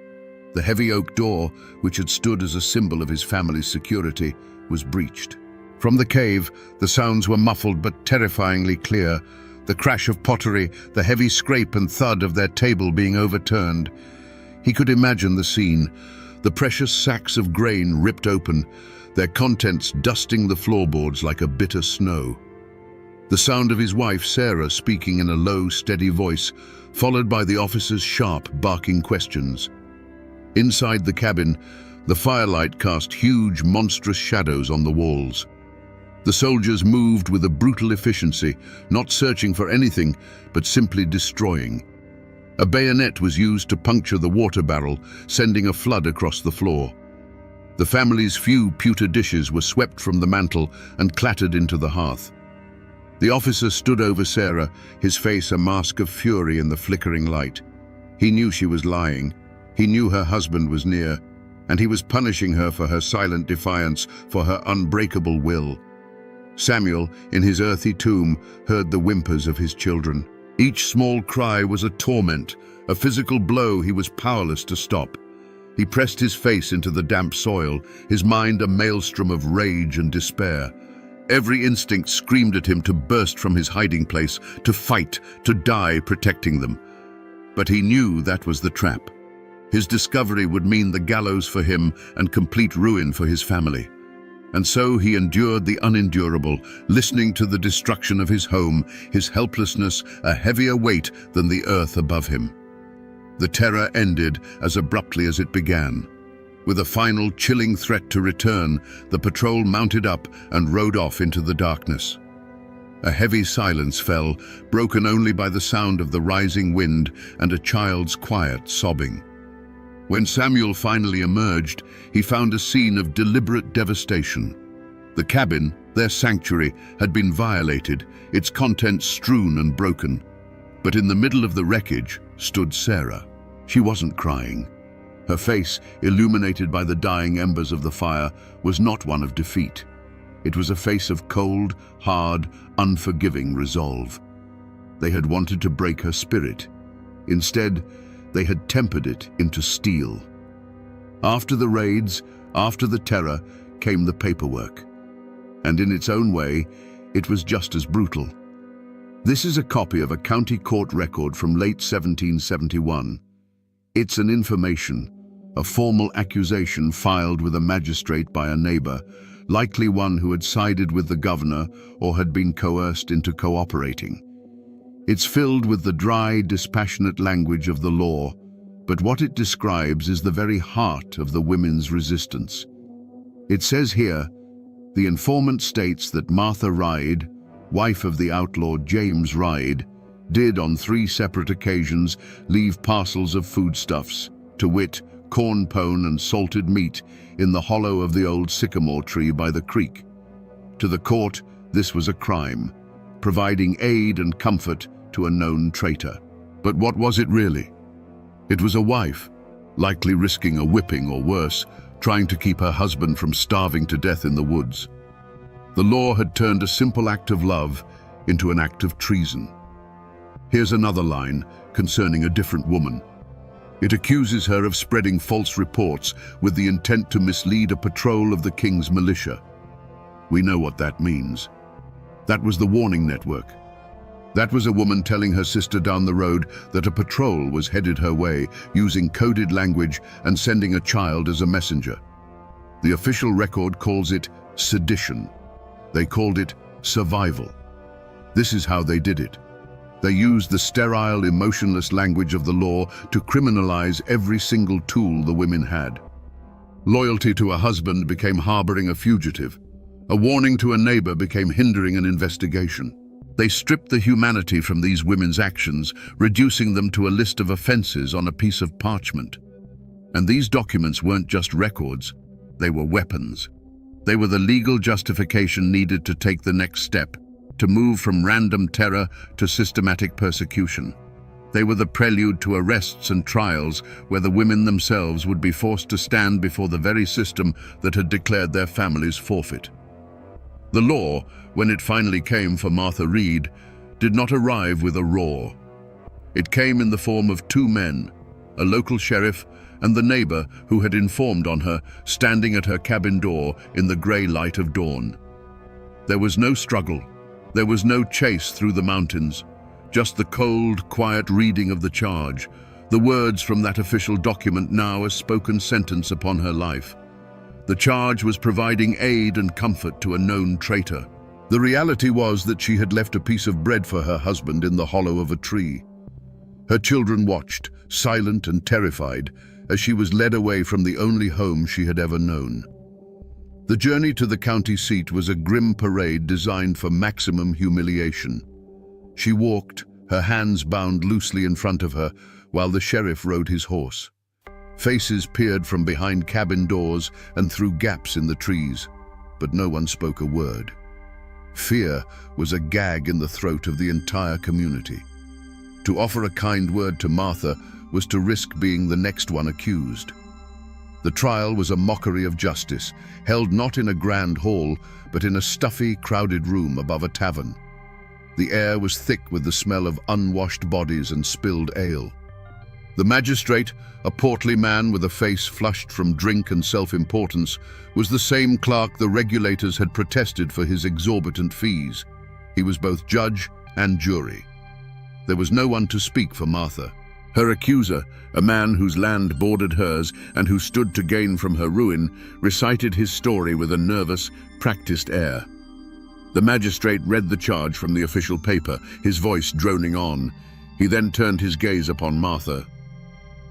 The heavy oak door, which had stood as a symbol of his family's security, was breached. From the cave, the sounds were muffled but terrifyingly clear. The crash of pottery, the heavy scrape and thud of their table being overturned. He could imagine the scene, the precious sacks of grain ripped open, their contents dusting the floorboards like a bitter snow. The sound of his wife, Sarah, speaking in a low, steady voice, followed by the officer's sharp, barking questions. Inside the cabin, the firelight cast huge, monstrous shadows on the walls. The soldiers moved with a brutal efficiency, not searching for anything, but simply destroying. A bayonet was used to puncture the water barrel, sending a flood across the floor. The family's few pewter dishes were swept from the mantel and clattered into the hearth. The officer stood over Sarah, his face a mask of fury in the flickering light. He knew she was lying. He knew her husband was near, and he was punishing her for her silent defiance, for her unbreakable will. Samuel, in his earthy tomb, heard the whimpers of his children. Each small cry was a torment, a physical blow he was powerless to stop. He pressed his face into the damp soil, his mind a maelstrom of rage and despair. Every instinct screamed at him to burst from his hiding place, to fight, to die protecting them. But he knew that was the trap. His discovery would mean the gallows for him and complete ruin for his family. And so he endured the unendurable, listening to the destruction of his home, his helplessness a heavier weight than the earth above him. The terror ended as abruptly as it began. With a final chilling threat to return, the patrol mounted up and rode off into the darkness. A heavy silence fell, broken only by the sound of the rising wind and a child's quiet sobbing. When Samuel finally emerged, he found a scene of deliberate devastation. The cabin, their sanctuary, had been violated, its contents strewn and broken. But in the middle of the wreckage stood Sarah. She wasn't crying. Her face, illuminated by the dying embers of the fire, was not one of defeat. It was a face of cold, hard, unforgiving resolve. They had wanted to break her spirit. Instead, they had tempered it into steel. After the raids, after the terror, came the paperwork. And in its own way, it was just as brutal. This is a copy of a county court record from late 1771. It's an information, a formal accusation filed with a magistrate by a neighbor, likely one who had sided with the governor or had been coerced into cooperating. It's filled with the dry, dispassionate language of the law, but what it describes is the very heart of the women's resistance. It says here, the informant states that Martha Ryde, wife of the outlaw James Ryde, did on 3 separate occasions leave parcels of foodstuffs, to wit, corn pone and salted meat, in the hollow of the old sycamore tree by the creek. To the court, this was a crime, providing aid and comfort to a known traitor. But what was it really? It was a wife, likely risking a whipping or worse, trying to keep her husband from starving to death in the woods. The law had turned a simple act of love into an act of treason. Here's another line concerning a different woman. It accuses her of spreading false reports with the intent to mislead a patrol of the king's militia. We know what that means. That was the warning network. That was a woman telling her sister down the road that a patrol was headed her way, using coded language and sending a child as a messenger. The official record calls it sedition. They called it survival. This is how they did it. They used the sterile, emotionless language of the law to criminalize every single tool the women had. Loyalty to a husband became harboring a fugitive. A warning to a neighbor became hindering an investigation. They stripped the humanity from these women's actions, reducing them to a list of offenses on a piece of parchment. And these documents weren't just records, they were weapons. They were the legal justification needed to take the next step, to move from random terror to systematic persecution. They were the prelude to arrests and trials where the women themselves would be forced to stand before the very system that had declared their families forfeit. The law, when it finally came for Martha Reed, did not arrive with a roar. It came in the form of two men, a local sheriff and the neighbor who had informed on her, standing at her cabin door in the gray light of dawn. There was no struggle. There was no chase through the mountains, just the cold, quiet reading of the charge, the words from that official document now a spoken sentence upon her life. The charge was providing aid and comfort to a known traitor. The reality was that she had left a piece of bread for her husband in the hollow of a tree. Her children watched, silent and terrified, as she was led away from the only home she had ever known. The journey to the county seat was a grim parade designed for maximum humiliation. She walked, her hands bound loosely in front of her, while the sheriff rode his horse. Faces peered from behind cabin doors and through gaps in the trees, but no one spoke a word. Fear was a gag in the throat of the entire community. To offer a kind word to Martha was to risk being the next one accused. The trial was a mockery of justice, held not in a grand hall, but in a stuffy, crowded room above a tavern. The air was thick with the smell of unwashed bodies and spilled ale. The magistrate, a portly man with a face flushed from drink and self-importance, was the same clerk the regulators had protested for his exorbitant fees. He was both judge and jury. There was no one to speak for Martha. Her accuser, a man whose land bordered hers and who stood to gain from her ruin, recited his story with a nervous, practiced air. The magistrate read the charge from the official paper, his voice droning on. He then turned his gaze upon Martha.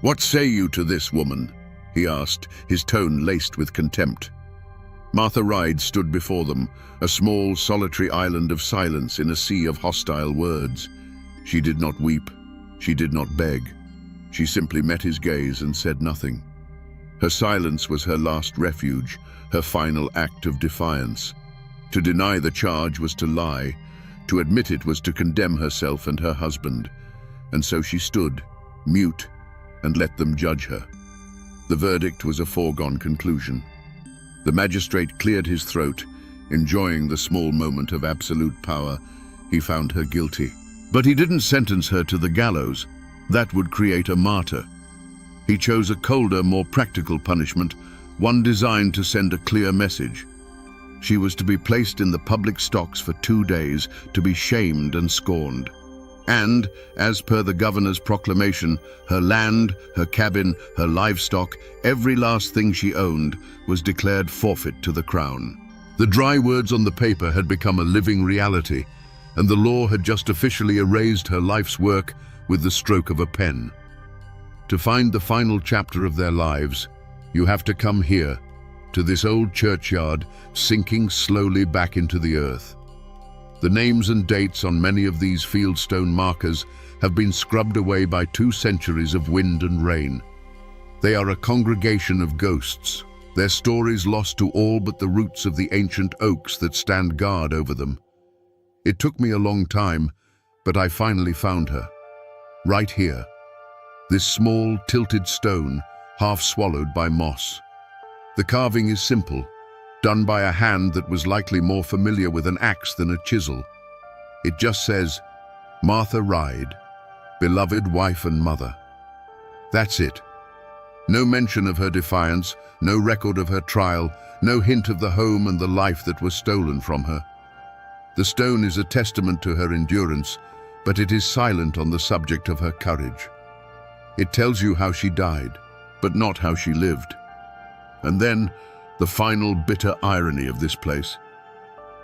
"What say you to this, woman?" he asked, his tone laced with contempt. Martha Reed stood before them, a small, solitary island of silence in a sea of hostile words. She did not weep. She did not beg. She simply met his gaze and said nothing. Her silence was her last refuge, her final act of defiance. To deny the charge was to lie. To admit it was to condemn herself and her husband. And so she stood, mute, and let them judge her. The verdict was a foregone conclusion. The magistrate cleared his throat, enjoying the small moment of absolute power. He found her guilty. But he didn't sentence her to the gallows. That would create a martyr. He chose a colder, more practical punishment, one designed to send a clear message. She was to be placed in the public stocks for 2 days, to be shamed and scorned. And, as per the governor's proclamation, her land, her cabin, her livestock, every last thing she owned, was declared forfeit to the crown. The dry words on the paper had become a living reality, and the law had just officially erased her life's work with the stroke of a pen. To find the final chapter of their lives, you have to come here, to this old churchyard, sinking slowly back into the earth. The names and dates on many of these fieldstone markers have been scrubbed away by 2 centuries of wind and rain. They are a congregation of ghosts, their stories lost to all but the roots of the ancient oaks that stand guard over them. It took me a long time, But I finally found her. Right here. This small, tilted stone, half swallowed by moss. The carving is simple, done by a hand that was likely more familiar with an axe than a chisel. It just says, Martha Ryde, beloved wife and mother. That's it. No mention of her defiance, no record of her trial, no hint of the home and the life that was stolen from her. The stone is a testament to her endurance, but it is silent on the subject of her courage. It tells you how she died, but not how she lived. And then, the final bitter irony of this place.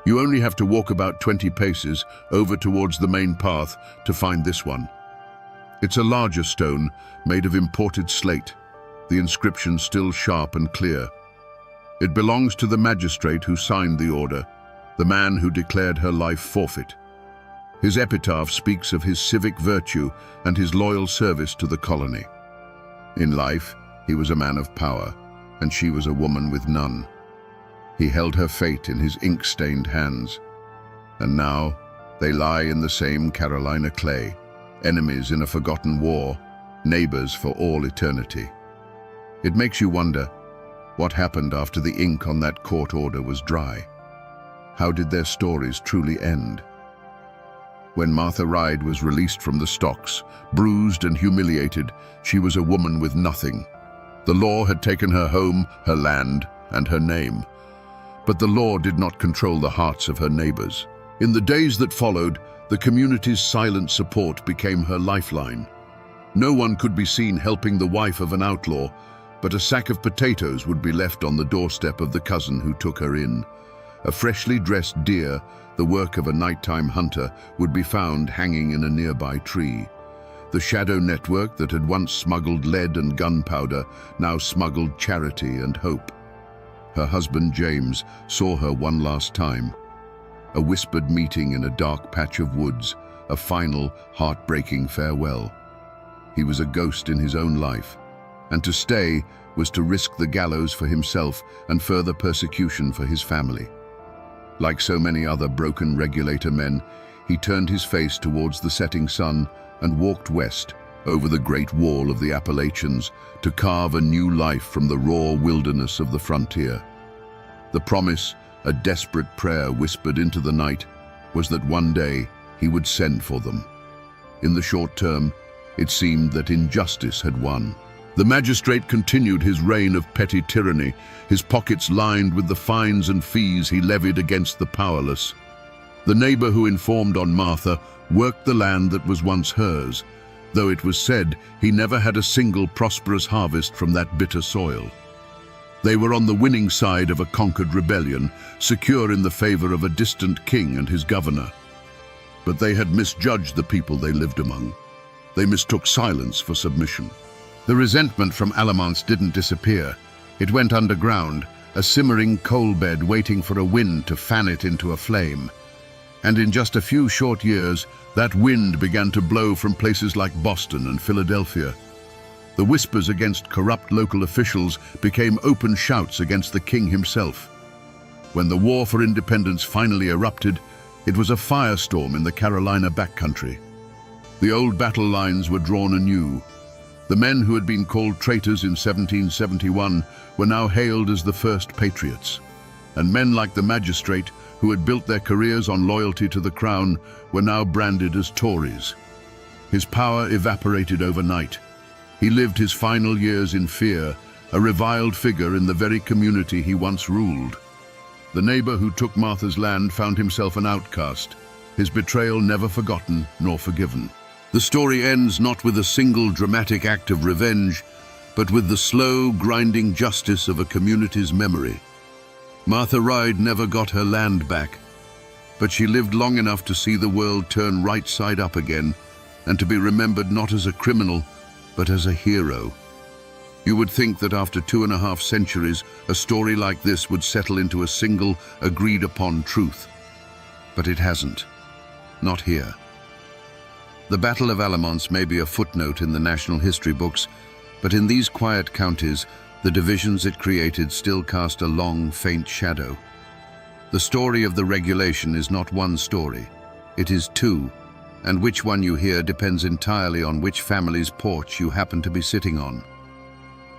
You only have to walk about 20 paces over towards the main path to find this one. It's a larger stone made of imported slate, the inscription still sharp and clear. It belongs to the magistrate who signed the order, the man who declared her life forfeit. His epitaph speaks of his civic virtue and his loyal service to the colony. In life, he was a man of power, and she was a woman with none. He held her fate in his ink-stained hands. And now, they lie in the same Carolina clay, enemies in a forgotten war, neighbors for all eternity. It makes you wonder, what happened after the ink on that court order was dry? How did their stories truly end? When Martha Ryde was released from the stocks, bruised and humiliated, she was a woman with nothing. The law had taken her home, her land, and her name. But the law did not control the hearts of her neighbors. In the days that followed, the community's silent support became her lifeline. No one could be seen helping the wife of an outlaw, but a sack of potatoes would be left on the doorstep of the cousin who took her in. A freshly dressed deer, the work of a nighttime hunter, would be found hanging in a nearby tree. The shadow network that had once smuggled lead and gunpowder now smuggled charity and hope. Her husband James saw her one last time. A whispered meeting in a dark patch of woods, a final, heartbreaking farewell. He was a ghost in his own life, and to stay was to risk the gallows for himself and further persecution for his family. Like so many other broken regulator men, he turned his face towards the setting sun and walked west over the great wall of the Appalachians to carve a new life from the raw wilderness of the frontier. The promise, a desperate prayer whispered into the night, was that one day he would send for them. In the short term, it seemed that injustice had won. The magistrate continued his reign of petty tyranny, his pockets lined with the fines and fees he levied against the powerless. The neighbor who informed on Martha worked the land that was once hers, though it was said he never had a single prosperous harvest from that bitter soil. They were on the winning side of a conquered rebellion, secure in the favor of a distant king and his governor. But they had misjudged the people they lived among. They mistook silence for submission. The resentment from Alamance didn't disappear. It went underground, a simmering coal bed waiting for a wind to fan it into a flame. And in just a few short years, that wind began to blow from places like Boston and Philadelphia. The whispers against corrupt local officials became open shouts against the king himself. When the war for independence finally erupted, it was a firestorm in the Carolina backcountry. The old battle lines were drawn anew. The men who had been called traitors in 1771 were now hailed as the first patriots. And men like the magistrate, who had built their careers on loyalty to the crown, were now branded as Tories. His power evaporated overnight. He lived his final years in fear, a reviled figure in the very community he once ruled. The neighbor who took Martha's land found himself an outcast, his betrayal never forgotten nor forgiven. The story ends not with a single dramatic act of revenge, but with the slow, grinding justice of a community's memory. Martha Ryde never got her land back, but she lived long enough to see the world turn right side up again, and to be remembered not as a criminal, but as a hero. You would think that after 2.5 centuries, a story like this would settle into a single, agreed-upon truth. But it hasn't. Not here. The Battle of Alamance may be a footnote in the national history books, but in these quiet counties, the divisions it created still cast a long, faint shadow. The story of the regulation is not one story. It is two, and which one you hear depends entirely on which family's porch you happen to be sitting on.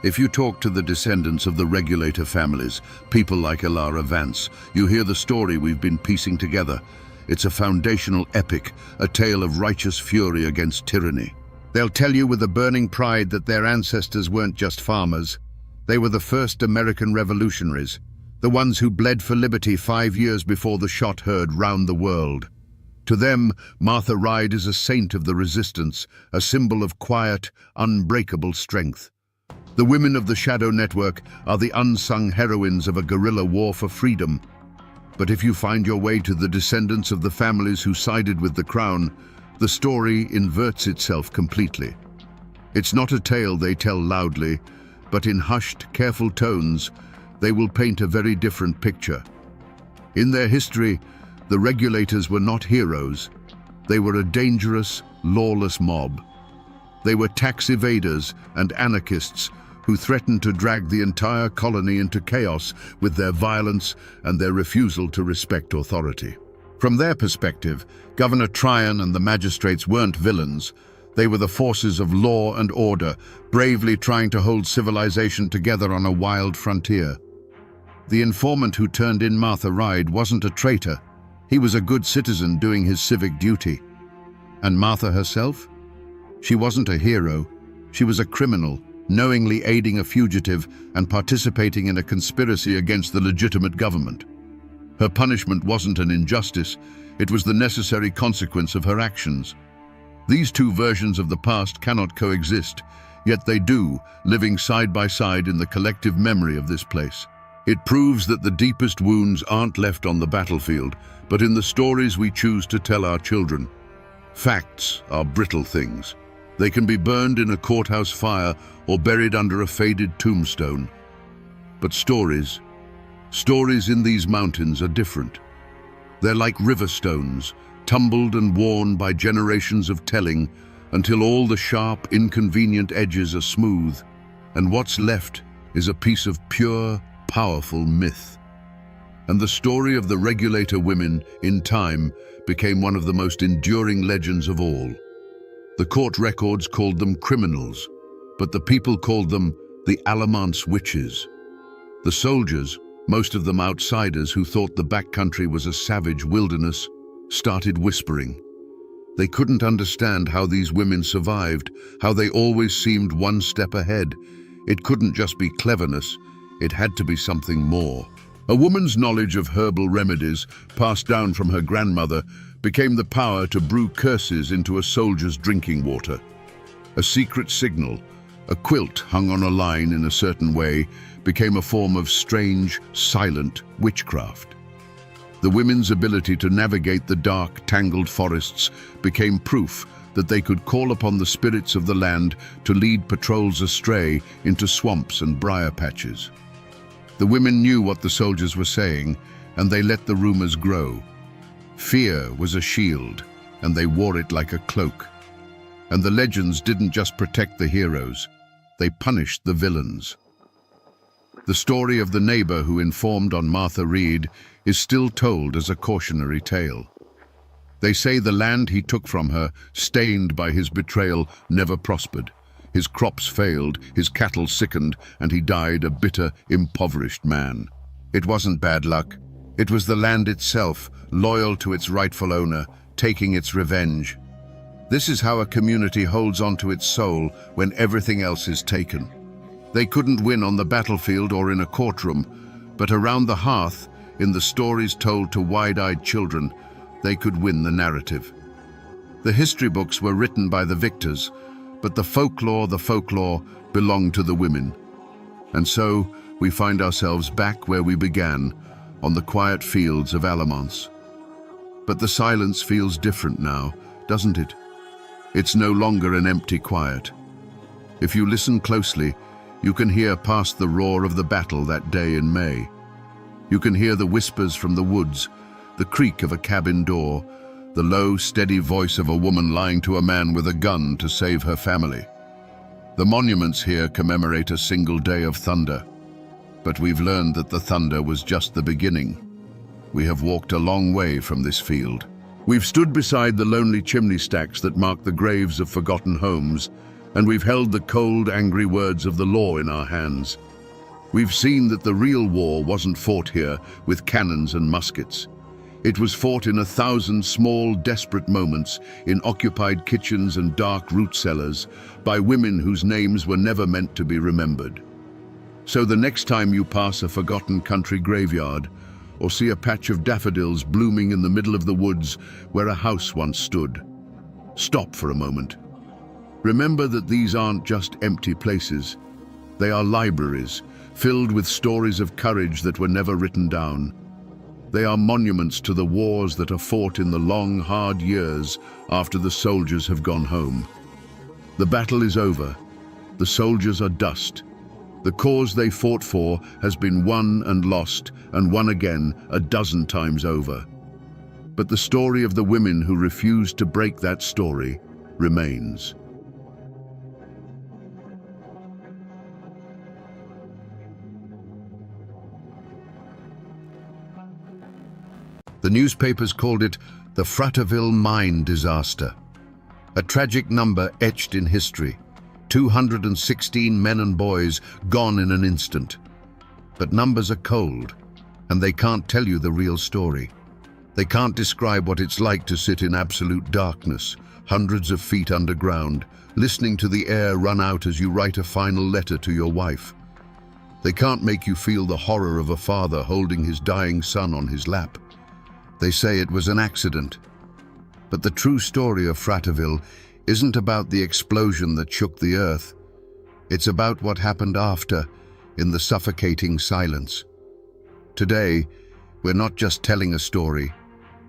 If you talk to the descendants of the regulator families, people like Elara Vance, you hear the story we've been piecing together. It's a foundational epic, a tale of righteous fury against tyranny. They'll tell you with a burning pride that their ancestors weren't just farmers. They were the first American revolutionaries, the ones who bled for liberty 5 years before the shot heard round the world. To them, Martha Reid is a saint of the resistance, a symbol of quiet, unbreakable strength. The women of the Shadow Network are the unsung heroines of a guerrilla war for freedom. But if you find your way to the descendants of the families who sided with the crown, the story inverts itself completely. It's not a tale they tell loudly, but in hushed, careful tones, they will paint a very different picture. In their history, the regulators were not heroes. They were a dangerous, lawless mob. They were tax evaders and anarchists who threatened to drag the entire colony into chaos with their violence and their refusal to respect authority. From their perspective, Governor Tryon and the magistrates weren't villains. They were the forces of law and order, bravely trying to hold civilization together on a wild frontier. The informant who turned in Martha Reid wasn't a traitor. He was a good citizen doing his civic duty. And Martha herself? She wasn't a hero. She was a criminal, knowingly aiding a fugitive and participating in a conspiracy against the legitimate government. Her punishment wasn't an injustice, it was the necessary consequence of her actions. These two versions of the past cannot coexist, yet they do, living side by side in the collective memory of this place. It proves that the deepest wounds aren't left on the battlefield, but in the stories we choose to tell our children. Facts are brittle things. They can be burned in a courthouse fire or buried under a faded tombstone. But stories in these mountains are different. They're like river stones, tumbled and worn by generations of telling until all the sharp, inconvenient edges are smooth, and what's left is a piece of pure, powerful myth. And the story of the regulator women, in time, became one of the most enduring legends of all. The court records called them criminals, but the people called them the Alamance witches. The soldiers, most of them outsiders who thought the backcountry was a savage wilderness, started whispering. They couldn't understand how these women survived, how they always seemed one step ahead. It couldn't just be cleverness, it had to be something more. A woman's knowledge of herbal remedies, passed down from her grandmother, became the power to brew curses into a soldier's drinking water. A secret signal, a quilt hung on a line in a certain way, became a form of strange, silent witchcraft. The women's ability to navigate the dark, tangled forests became proof that they could call upon the spirits of the land to lead patrols astray into swamps and briar patches. The women knew what the soldiers were saying, and they let the rumors grow. Fear was a shield, and they wore it like a cloak. And the legends didn't just protect the heroes, they punished the villains. The story of the neighbor who informed on Martha Reid is still told as a cautionary tale. They say the land he took from her, stained by his betrayal, never prospered. His crops failed, his cattle sickened, and he died a bitter, impoverished man. It wasn't bad luck. It was the land itself, loyal to its rightful owner, taking its revenge. This is how a community holds on to its soul when everything else is taken. They couldn't win on the battlefield or in a courtroom, but around the hearth, in the stories told to wide-eyed children, they could win the narrative. The history books were written by the victors, but the folklore belonged to the women. And so, we find ourselves back where we began, on the quiet fields of Alamance. But the silence feels different now, doesn't it? It's no longer an empty quiet. If you listen closely, you can hear past the roar of the battle that day in May. You can hear the whispers from the woods, the creak of a cabin door, the low, steady voice of a woman lying to a man with a gun to save her family. The monuments here commemorate a single day of thunder, but we've learned that the thunder was just the beginning. We have walked a long way from this field, We've stood beside the lonely chimney stacks that mark the graves of forgotten homes, and we've held the cold, angry words of the law in our hands. We've seen that the real war wasn't fought here with cannons and muskets. It was fought in 1,000 small, desperate moments in occupied kitchens and dark root cellars by women whose names were never meant to be remembered. So the next time you pass a forgotten country graveyard or see a patch of daffodils blooming in the middle of the woods where a house once stood, stop for a moment. Remember that these aren't just empty places. They are libraries filled with stories of courage that were never written down. They are monuments to the wars that are fought in the long, hard years after the soldiers have gone home. The battle is over. The soldiers are dust. The cause they fought for has been won and lost and won again a dozen times over. But the story of the women who refused to break that story remains. The newspapers called it the Fraterville mine disaster. A tragic number etched in history. 216 men and boys gone in an instant. But numbers are cold, and they can't tell you the real story. They can't describe what it's like to sit in absolute darkness, hundreds of feet underground, listening to the air run out as you write a final letter to your wife. They can't make you feel the horror of a father holding his dying son on his lap. They say it was an accident. But the true story of Fraterville isn't about the explosion that shook the earth. It's about what happened after, in the suffocating silence. Today, we're not just telling a story.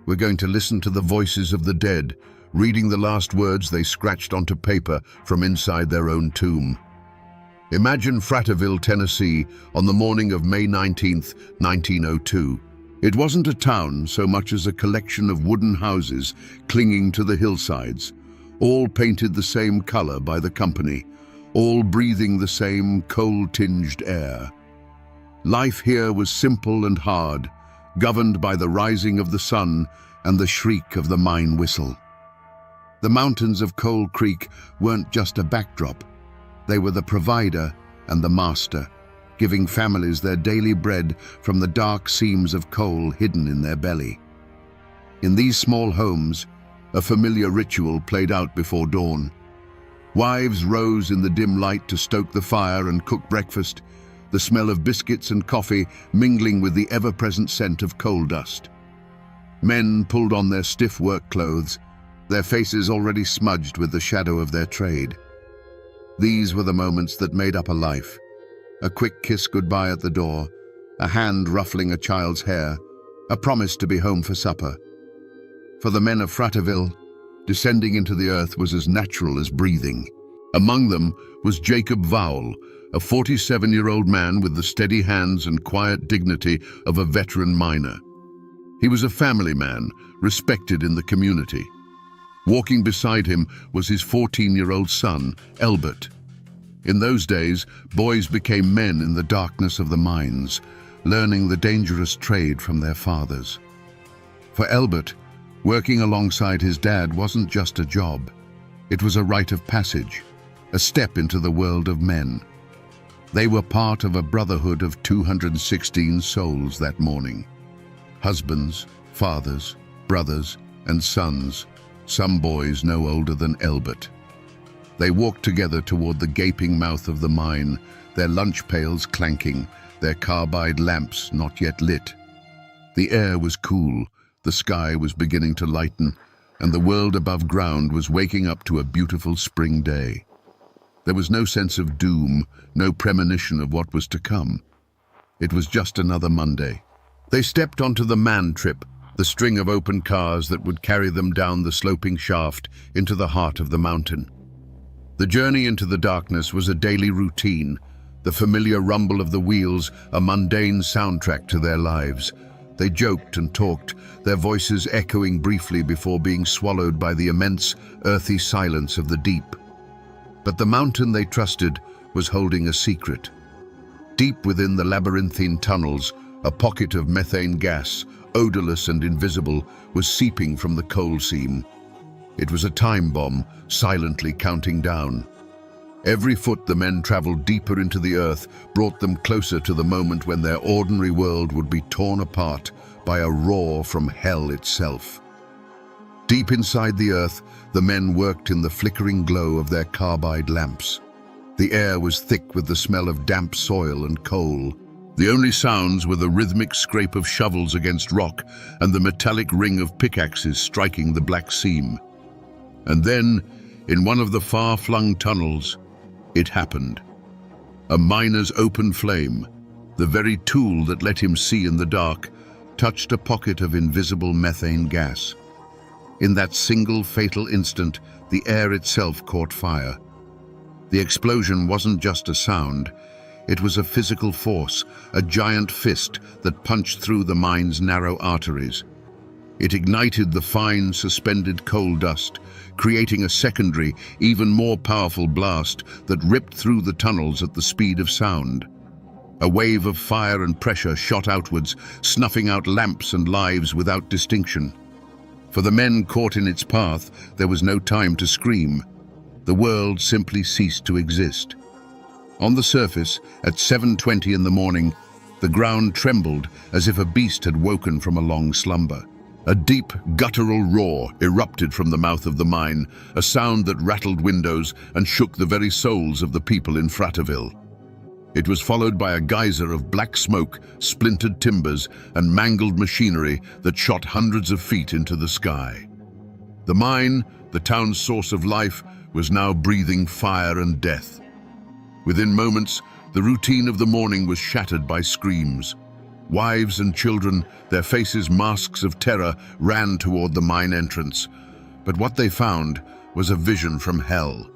We're going to listen to the voices of the dead, reading the last words they scratched onto paper from inside their own tomb. Imagine Fraterville, Tennessee, on the morning of May 19th, 1902. It wasn't a town so much as a collection of wooden houses clinging to the hillsides, all painted the same color by the company, all breathing the same coal-tinged air. Life here was simple and hard, governed by the rising of the sun and the shriek of the mine whistle. The mountains of Coal Creek weren't just a backdrop. They were the provider and the master, giving families their daily bread from the dark seams of coal hidden in their belly. In these small homes, a familiar ritual played out before dawn. Wives rose in the dim light to stoke the fire and cook breakfast, the smell of biscuits and coffee mingling with the ever-present scent of coal dust. Men pulled on their stiff work clothes, their faces already smudged with the shadow of their trade. These were the moments that made up a life. A quick kiss goodbye at the door, a hand ruffling a child's hair, a promise to be home for supper. For the men of Fraterville, descending into the earth was as natural as breathing. Among them was Jacob Vowell, a 47-year-old man with the steady hands and quiet dignity of a veteran miner. He was a family man, respected in the community. Walking beside him was his 14-year-old son, Elbert. In those days, boys became men in the darkness of the mines, learning the dangerous trade from their fathers. For Elbert, working alongside his dad wasn't just a job. It was a rite of passage, a step into the world of men. They were part of a brotherhood of 216 souls that morning. Husbands, fathers, brothers, and sons, some boys no older than Elbert. They walked together toward the gaping mouth of the mine, their lunch pails clanking, their carbide lamps not yet lit. The air was cool, the sky was beginning to lighten, and the world above ground was waking up to a beautiful spring day. There was no sense of doom, no premonition of what was to come. It was just another Monday. They stepped onto the man trip, the string of open cars that would carry them down the sloping shaft into the heart of the mountain. The journey into the darkness was a daily routine, the familiar rumble of the wheels a mundane soundtrack to their lives. They joked and talked, their voices echoing briefly before being swallowed by the immense, earthy silence of the deep. But the mountain they trusted was holding a secret. Deep within the labyrinthine tunnels, A pocket of methane gas, odorless and invisible, was seeping from the coal seam. It was a time bomb, silently counting down. Every foot the men traveled deeper into the earth brought them closer to the moment when their ordinary world would be torn apart by a roar from hell itself. Deep inside the earth, the men worked in the flickering glow of their carbide lamps. The air was thick with the smell of damp soil and coal. The only sounds were the rhythmic scrape of shovels against rock and the metallic ring of pickaxes striking the black seam. And then, in one of the far-flung tunnels, it happened. A miner's open flame, the very tool that let him see in the dark, touched a pocket of invisible methane gas. In that single fatal instant, the air itself caught fire. The explosion wasn't just a sound. It was a physical force, a giant fist that punched through the mine's narrow arteries. It ignited the fine, suspended coal dust, creating a secondary, even more powerful blast that ripped through the tunnels at the speed of sound. A wave of fire and pressure shot outwards, snuffing out lamps and lives without distinction. For the men caught in its path, there was no time to scream. The world simply ceased to exist. On the surface, at 7:20 in the morning, the ground trembled as if a beast had woken from a long slumber. A deep, guttural roar erupted from the mouth of the mine, a sound that rattled windows and shook the very souls of the people in Fratterville. It was followed by a geyser of black smoke, splintered timbers, and mangled machinery that shot hundreds of feet into the sky. The mine, the town's source of life, was now breathing fire and death. Within moments, the routine of the morning was shattered by screams. Wives and children, their faces masks of terror, ran toward the mine entrance. But what they found was a vision from hell.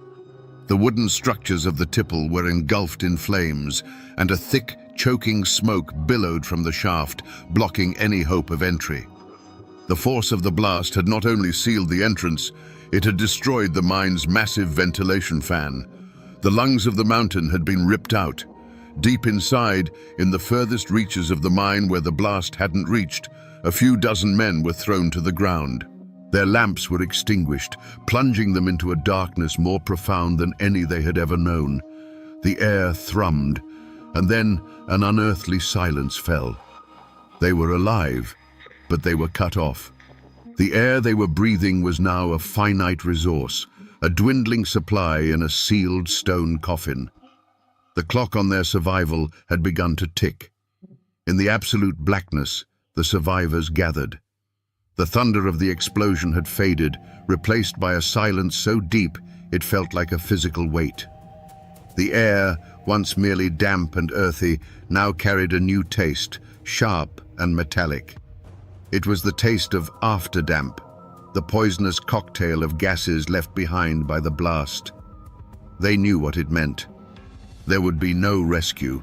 The wooden structures of the tipple were engulfed in flames, and a thick, choking smoke billowed from the shaft, blocking any hope of entry. The force of the blast had not only sealed the entrance, it had destroyed the mine's massive ventilation fan. The lungs of the mountain had been ripped out. Deep inside, in the furthest reaches of the mine where the blast hadn't reached, a few dozen men were thrown to the ground. Their lamps were extinguished, plunging them into a darkness more profound than any they had ever known. The air thrummed, and then an unearthly silence fell. They were alive, but they were cut off. The air they were breathing was now a finite resource, a dwindling supply in a sealed stone coffin. The clock on their survival had begun to tick. In the absolute blackness, the survivors gathered. The thunder of the explosion had faded, replaced by a silence so deep it felt like a physical weight. The air, once merely damp and earthy, now carried a new taste, sharp and metallic. It was the taste of afterdamp, the poisonous cocktail of gases left behind by the blast. They knew what it meant. There would be no rescue.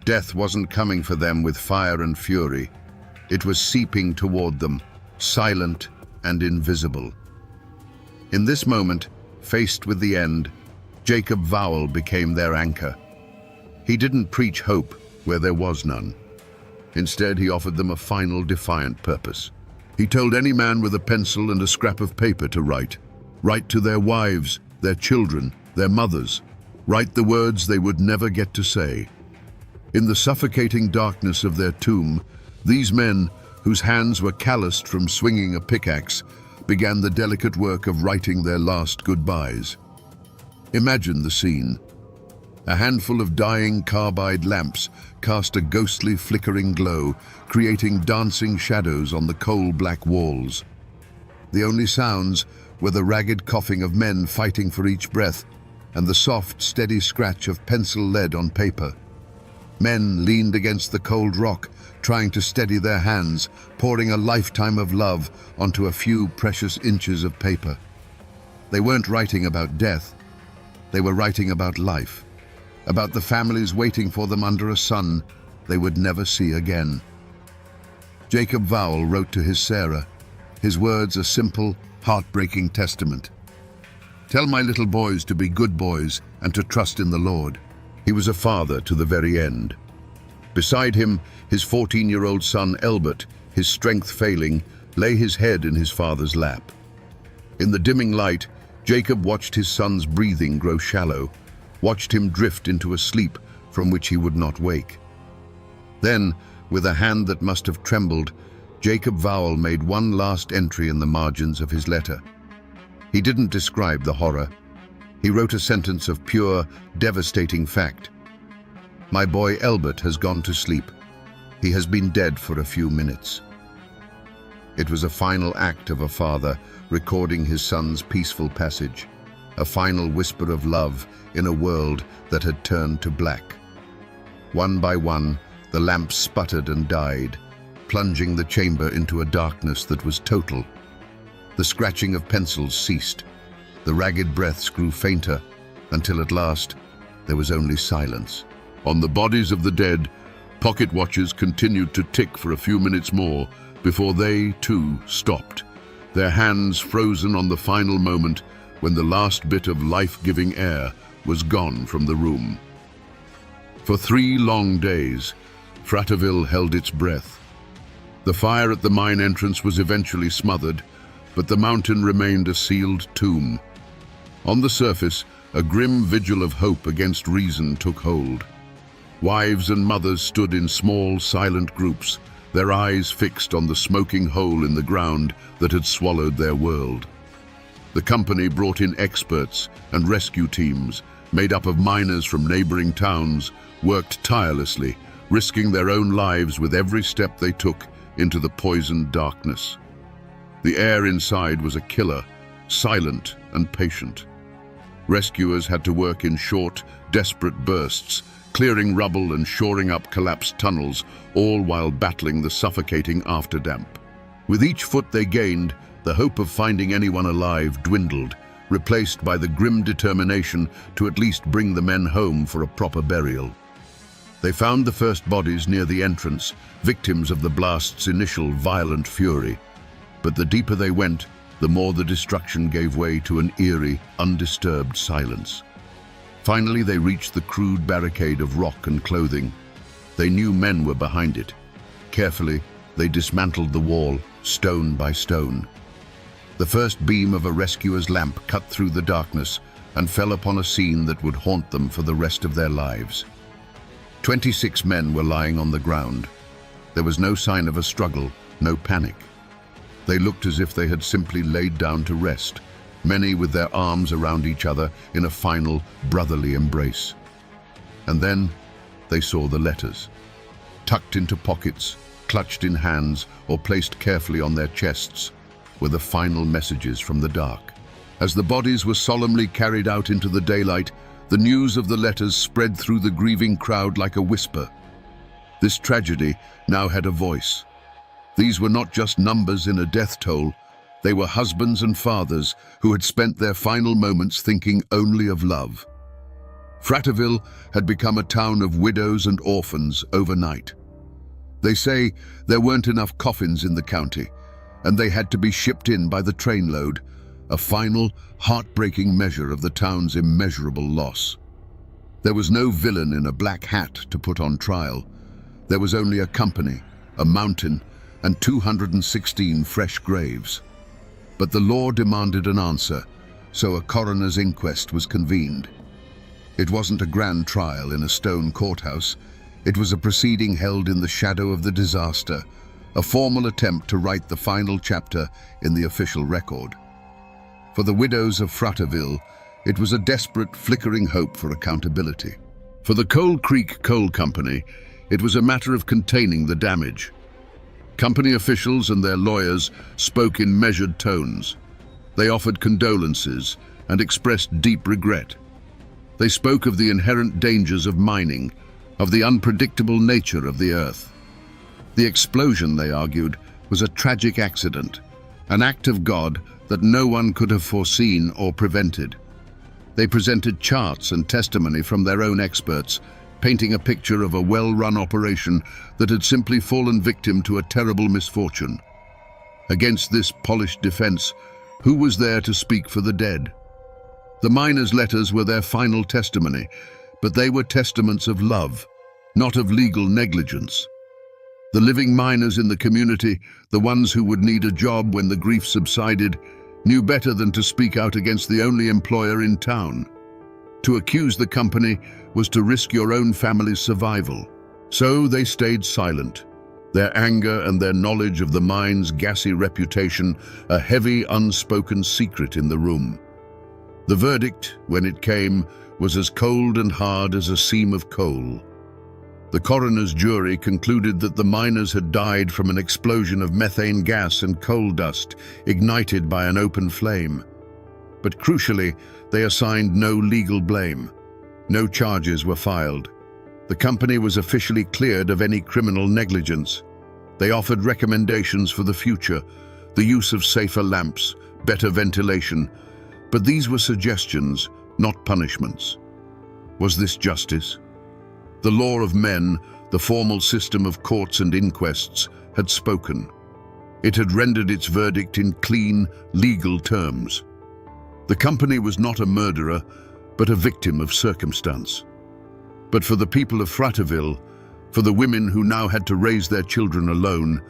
Death wasn't coming for them with fire and fury. It was seeping toward them, silent and invisible. In this moment, faced with the end, Jacob Vowell became their anchor. He didn't preach hope where there was none. Instead, he offered them a final defiant purpose. He told any man with a pencil and a scrap of paper to write. Write to their wives, their children, their mothers. Write the words they would never get to say. In the suffocating darkness of their tomb, these men, whose hands were calloused from swinging a pickaxe, began the delicate work of writing their last goodbyes. Imagine the scene. A handful of dying carbide lamps cast a ghostly flickering glow, creating dancing shadows on the coal-black walls. The only sounds were the ragged coughing of men fighting for each breath and the soft, steady scratch of pencil lead on paper. Men leaned against the cold rock, trying to steady their hands, pouring a lifetime of love onto a few precious inches of paper. They weren't writing about death. They were writing about life, about the families waiting for them under a sun they would never see again. Jacob Vowell wrote to his Sarah, his words a simple, heartbreaking testament. Tell my little boys to be good boys and to trust in the Lord. He was a father to the very end. Beside him, his 14-year-old son Elbert, his strength failing, lay his head in his father's lap. In the dimming light, Jacob watched his son's breathing grow shallow, watched him drift into a sleep from which he would not wake. Then, with a hand that must have trembled, Jacob Vowell made one last entry in the margins of his letter. He didn't describe the horror. He wrote a sentence of pure, devastating fact. "My boy Elbert has gone to sleep. He has been dead for a few minutes." It was a final act of a father recording his son's peaceful passage, a final whisper of love in a world that had turned to black. One by one, the lamps sputtered and died, plunging the chamber into a darkness that was total. The scratching of pencils ceased. The ragged breaths grew fainter, until at last there was only silence. On the bodies of the dead, pocket watches continued to tick for a few minutes more before they, too, stopped, their hands frozen on the final moment when the last bit of life-giving air was gone from the room. For 3 long days, Fratterville held its breath. The fire at the mine entrance was eventually smothered, but the mountain remained a sealed tomb. On the surface, a grim vigil of hope against reason took hold. Wives and mothers stood in small, silent groups, their eyes fixed on the smoking hole in the ground that had swallowed their world. The company brought in experts and rescue teams, made up of miners from neighboring towns, worked tirelessly, risking their own lives with every step they took into the poisoned darkness. The air inside was a killer, silent and patient. Rescuers had to work in short, desperate bursts, clearing rubble and shoring up collapsed tunnels, all while battling the suffocating afterdamp. With each foot they gained, the hope of finding anyone alive dwindled, replaced by the grim determination to at least bring the men home for a proper burial. They found the first bodies near the entrance, victims of the blast's initial violent fury. But the deeper they went, the more the destruction gave way to an eerie, undisturbed silence. Finally, they reached the crude barricade of rock and clothing. They knew men were behind it. Carefully, they dismantled the wall, stone by stone. The first beam of a rescuer's lamp cut through the darkness and fell upon a scene that would haunt them for the rest of their lives. 26 men were lying on the ground. There was no sign of a struggle, no panic. They looked as if they had simply laid down to rest, many with their arms around each other in a final brotherly embrace. And then they saw the letters, tucked into pockets, clutched in hands, or placed carefully on their chests, were the final messages from the dark. As the bodies were solemnly carried out into the daylight, the news of the letters spread through the grieving crowd like a whisper. This tragedy now had a voice. These were not just numbers in a death toll. They were husbands and fathers who had spent their final moments thinking only of love. Fratterville had become a town of widows and orphans overnight. They say there weren't enough coffins in the county, and they had to be shipped in by the trainload, a final, heartbreaking measure of the town's immeasurable loss. There was no villain in a black hat to put on trial. There was only a company, a mountain, and 216 fresh graves. But the law demanded an answer, so a coroner's inquest was convened. It wasn't a grand trial in a stone courthouse. It was a proceeding held in the shadow of the disaster, a formal attempt to write the final chapter in the official record. For the widows of Fratterville, it was a desperate, flickering hope for accountability. For the Coal Creek Coal Company, it was a matter of containing the damage. Company officials and their lawyers spoke in measured tones. They offered condolences and expressed deep regret. They spoke of the inherent dangers of mining, of the unpredictable nature of the earth. The explosion, they argued, was a tragic accident, an act of God that no one could have foreseen or prevented. They presented charts and testimony from their own experts, painting a picture of a well-run operation that had simply fallen victim to a terrible misfortune. Against this polished defense, who was there to speak for the dead? The miners' letters were their final testimony, but they were testaments of love, not of legal negligence. The living miners in the community, the ones who would need a job when the grief subsided, knew better than to speak out against the only employer in town. To accuse the company was to risk your own family's survival. So they stayed silent, their anger and their knowledge of the mine's gassy reputation a heavy, unspoken secret in the room. The verdict, when it came, was as cold and hard as a seam of coal. The coroner's jury concluded that the miners had died from an explosion of methane gas and coal dust ignited by an open flame. But crucially, they assigned no legal blame. No charges were filed. The company was officially cleared of any criminal negligence. They offered recommendations for the future, the use of safer lamps, better ventilation, but these were suggestions, not punishments. Was this justice? The law of men, the formal system of courts and inquests, had spoken. It had rendered its verdict in clean, legal terms. The company was not a murderer, but a victim of circumstance. But for the people of Fratterville, for the women who now had to raise their children alone,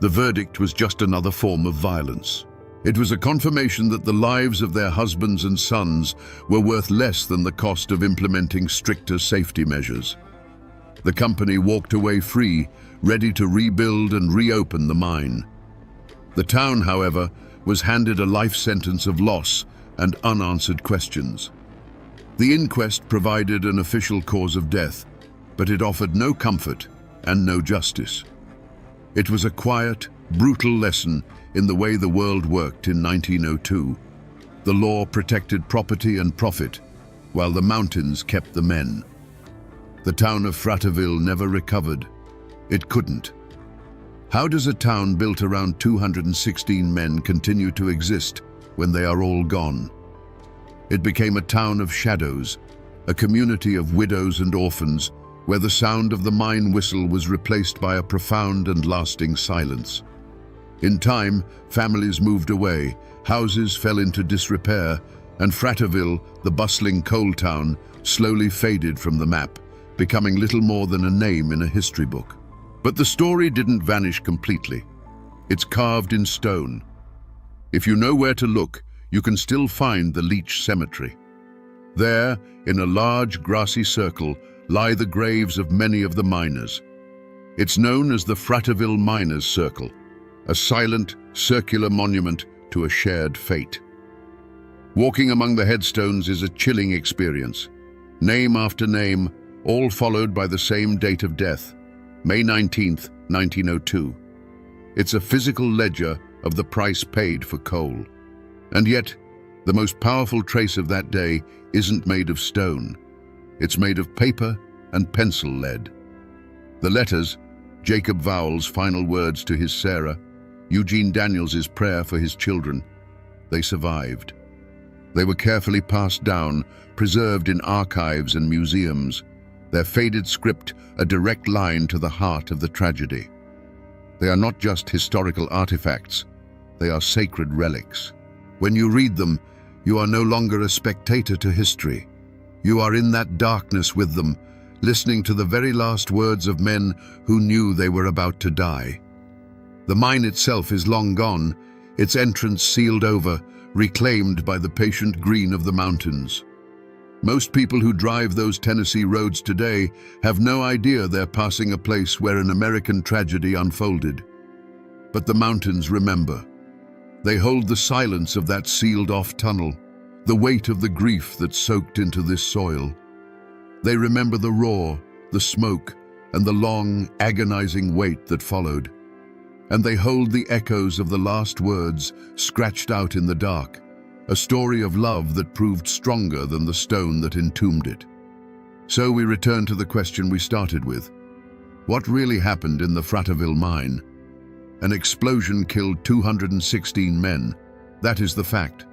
the verdict was just another form of violence. It was a confirmation that the lives of their husbands and sons were worth less than the cost of implementing stricter safety measures. The company walked away free, ready to rebuild and reopen the mine. The town, however, was handed a life sentence of loss and unanswered questions. The inquest provided an official cause of death, but it offered no comfort and no justice. It was a quiet, brutal lesson in the way the world worked in 1902. The law protected property and profit, while the mountains kept the men. The town of Fratterville never recovered. It couldn't. How does a town built around 216 men continue to exist when they are all gone? It became a town of shadows, a community of widows and orphans, where the sound of the mine whistle was replaced by a profound and lasting silence. In time, families moved away, houses fell into disrepair, and Fratterville, the bustling coal town, slowly faded from the map, becoming little more than a name in a history book. But the story didn't vanish completely. It's carved in stone. If you know where to look, you can still find the Leach Cemetery. There, in a large grassy circle, lie the graves of many of the miners. It's known as the Fratterville Miners' Circle, a silent, circular monument to a shared fate. Walking among the headstones is a chilling experience. Name after name, all followed by the same date of death, May 19th, 1902. It's a physical ledger of the price paid for coal. And yet, the most powerful trace of that day isn't made of stone. It's made of paper and pencil lead. The letters, Jacob Vowell's final words to his Sarah, Eugene Daniels's prayer for his children, they survived. They were carefully passed down, preserved in archives and museums, their faded script a direct line to the heart of the tragedy. They are not just historical artifacts, they are sacred relics. When you read them, you are no longer a spectator to history. You are in that darkness with them, listening to the very last words of men who knew they were about to die. The mine itself is long gone, its entrance sealed over, reclaimed by the patient green of the mountains. Most people who drive those Tennessee roads today have no idea they're passing a place where an American tragedy unfolded. But the mountains remember. They hold the silence of that sealed-off tunnel, the weight of the grief that soaked into this soil. They remember the roar, the smoke, and the long, agonizing wait that followed. And they hold the echoes of the last words scratched out in the dark, a story of love that proved stronger than the stone that entombed it. So we return to the question we started with. What really happened in the Fratterville mine? An explosion killed 216 men. That is the fact.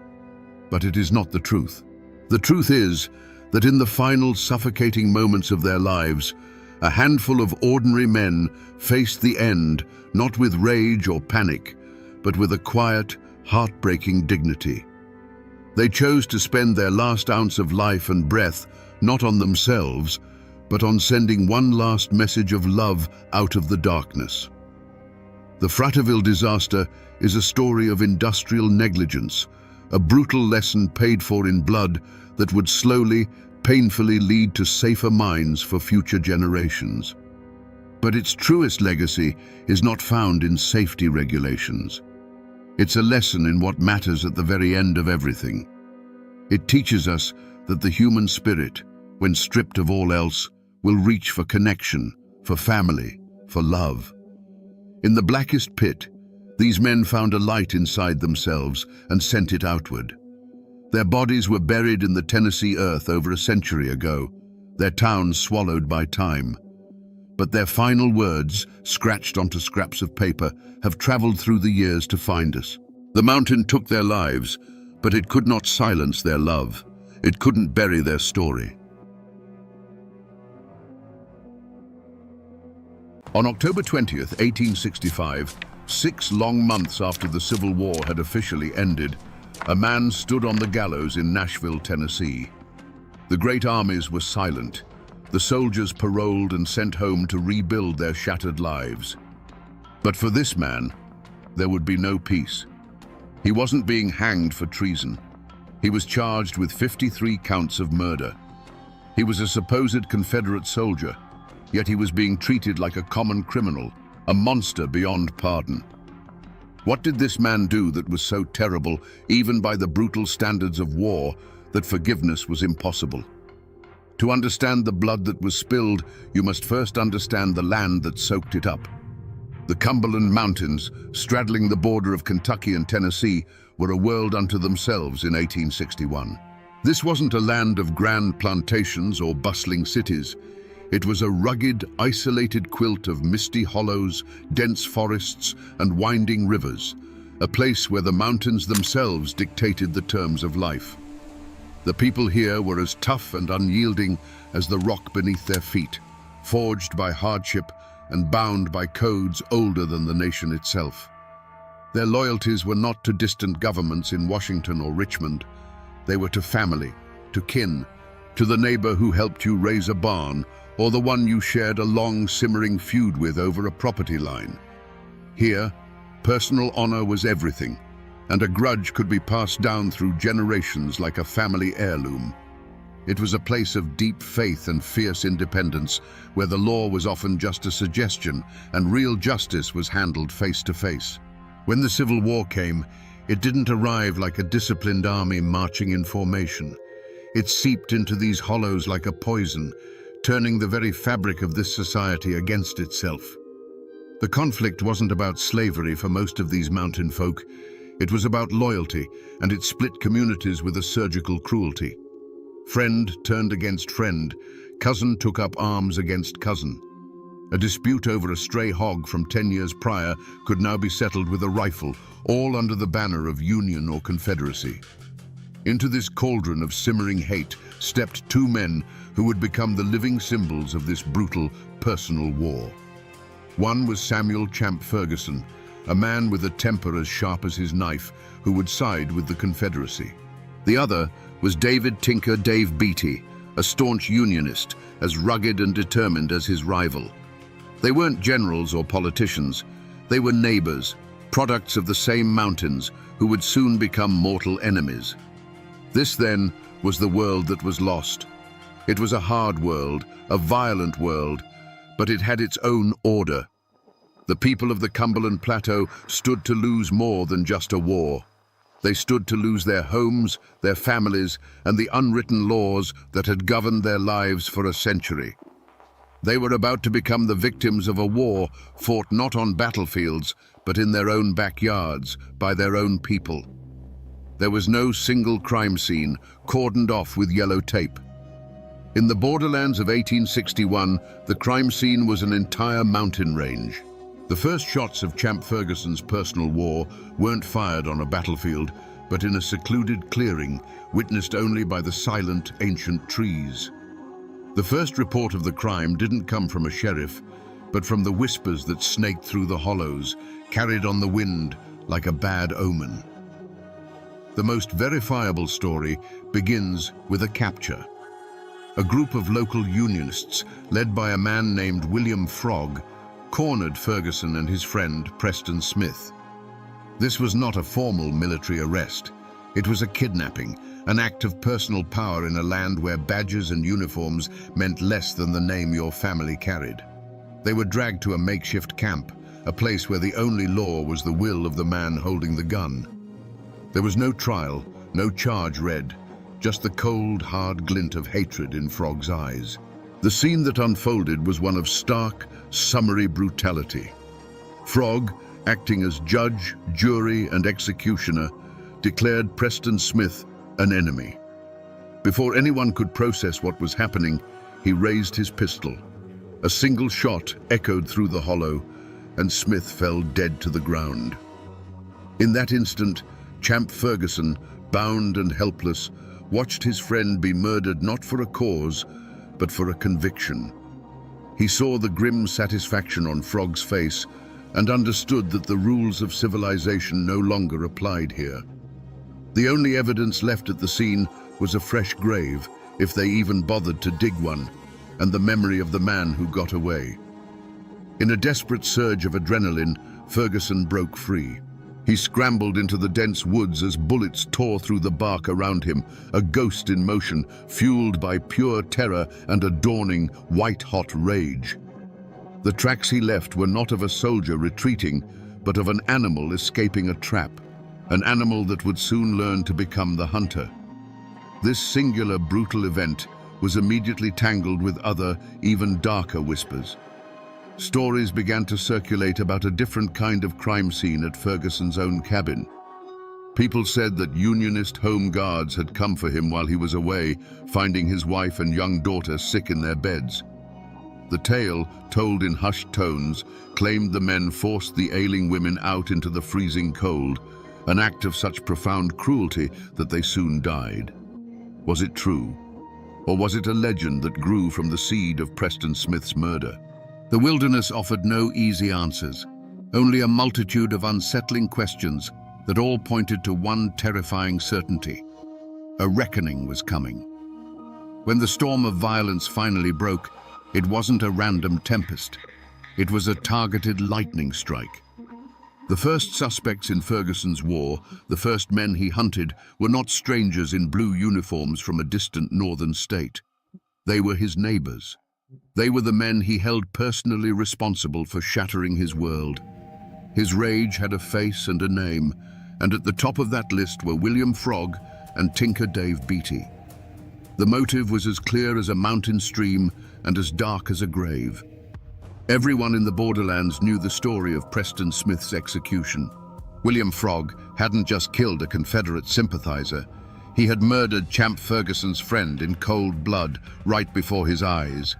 But it is not the truth. The truth is that in the final suffocating moments of their lives, a handful of ordinary men faced the end not with rage or panic, but with a quiet, heartbreaking dignity. They chose to spend their last ounce of life and breath not on themselves, but on sending one last message of love out of the darkness. The Fraterville disaster is a story of industrial negligence, a brutal lesson paid for in blood that would slowly, painfully lead to safer minds for future generations. But its truest legacy is not found in safety regulations. It's a lesson in what matters at the very end of everything. It teaches us that the human spirit, when stripped of all else, will reach for connection, for family, for love. In the blackest pit, these men found a light inside themselves and sent it outward. Their bodies were buried in the Tennessee earth over a century ago, their towns swallowed by time. But their final words, scratched onto scraps of paper, have traveled through the years to find us. The mountain took their lives, but it could not silence their love. It couldn't bury their story. On October 20th, 1865, 6 long months after the Civil War had officially ended, a man stood on the gallows in Nashville, Tennessee. The great armies were silent, the soldiers paroled and sent home to rebuild their shattered lives. But for this man, there would be no peace. He wasn't being hanged for treason. He was charged with 53 counts of murder. He was a supposed Confederate soldier, yet he was being treated like a common criminal, a monster beyond pardon. What did this man do that was so terrible, even by the brutal standards of war, that forgiveness was impossible? To understand the blood that was spilled, you must first understand the land that soaked it up. The Cumberland Mountains, straddling the border of Kentucky and Tennessee, were a world unto themselves in 1861. This wasn't a land of grand plantations or bustling cities. It was a rugged, isolated quilt of misty hollows, dense forests, and winding rivers, a place where the mountains themselves dictated the terms of life. The people here were as tough and unyielding as the rock beneath their feet, forged by hardship and bound by codes older than the nation itself. Their loyalties were not to distant governments in Washington or Richmond. They were to family, to kin, to the neighbor who helped you raise a barn, or the one you shared a long, simmering feud with over a property line. Here, personal honor was everything, and a grudge could be passed down through generations like a family heirloom. It was a place of deep faith and fierce independence, where the law was often just a suggestion and real justice was handled face to face. When the Civil War came, it didn't arrive like a disciplined army marching in formation. It seeped into these hollows like a poison, turning the very fabric of this society against itself. The conflict wasn't about slavery for most of these mountain folk. It was about loyalty, and it split communities with a surgical cruelty. Friend turned against friend, cousin took up arms against cousin. A dispute over a stray hog from 10 years prior could now be settled with a rifle, all under the banner of Union or Confederacy. Into this cauldron of simmering hate stepped 2 men who would become the living symbols of this brutal, personal war. One was Samuel Champ Ferguson, a man with a temper as sharp as his knife, who would side with the Confederacy. The other was David Tinker Dave Beatty, a staunch Unionist, as rugged and determined as his rival. They weren't generals or politicians. They were neighbors, products of the same mountains, who would soon become mortal enemies. This, then, was the world that was lost. It was a hard world, a violent world, but it had its own order. The people of the Cumberland Plateau stood to lose more than just a war. They stood to lose their homes, their families, and the unwritten laws that had governed their lives for a century. They were about to become the victims of a war fought not on battlefields, but in their own backyards, by their own people. There was no single crime scene cordoned off with yellow tape. In the borderlands of 1861, the crime scene was an entire mountain range. The first shots of Champ Ferguson's personal war weren't fired on a battlefield, but in a secluded clearing, witnessed only by the silent, ancient trees. The first report of the crime didn't come from a sheriff, but from the whispers that snaked through the hollows, carried on the wind like a bad omen. The most verifiable story begins with a capture. a group of local Unionists, led by a man named William Frog, cornered Ferguson and his friend Preston Smith. This was not a formal military arrest. It was a kidnapping, an act of personal power in a land where badges and uniforms meant less than the name your family carried. They were dragged to a makeshift camp, a place where the only law was the will of the man holding the gun. There was no trial, no charge read, just the cold, hard glint of hatred in Frog's eyes. The scene that unfolded was one of stark, summary brutality. Frog, acting as judge, jury, and executioner, declared Preston Smith an enemy. Before anyone could process what was happening, he raised his pistol. A single shot echoed through the hollow, and Smith fell dead to the ground. In that instant, Champ Ferguson, bound and helpless, watched his friend be murdered not for a cause, but for a conviction. He saw the grim satisfaction on Frog's face and understood that the rules of civilization no longer applied here. The only evidence left at the scene was a fresh grave, if they even bothered to dig one, and the memory of the man who got away. In a desperate surge of adrenaline, Ferguson broke free. He scrambled into the dense woods as bullets tore through the bark around him, a ghost in motion, fueled by pure terror and a dawning, white-hot rage. The tracks he left were not of a soldier retreating, but of an animal escaping a trap, an animal that would soon learn to become the hunter. This singular, brutal event was immediately tangled with other, even darker whispers. Stories began to circulate about a different kind of crime scene at Ferguson's own cabin. People said that Unionist home guards had come for him while he was away, finding his wife and young daughter sick in their beds. The tale, told in hushed tones, claimed the men forced the ailing women out into the freezing cold, an act of such profound cruelty that they soon died. Was it true? Or was it a legend that grew from the seed of Preston Smith's murder? The wilderness offered no easy answers, only a multitude of unsettling questions that all pointed to one terrifying certainty. A reckoning was coming. When the storm of violence finally broke, it wasn't a random tempest. It was a targeted lightning strike. The first suspects in Ferguson's war, the first men he hunted, were not strangers in blue uniforms from a distant northern state. They were his neighbors. They were the men he held personally responsible for shattering his world. His rage had a face and a name, and at the top of that list were William Frog and Tinker Dave Beatty. The motive was as clear as a mountain stream and as dark as a grave. Everyone in the borderlands knew the story of Preston Smith's execution. William Frog hadn't just killed a Confederate sympathizer, he had murdered Champ Ferguson's friend in cold blood right before his eyes.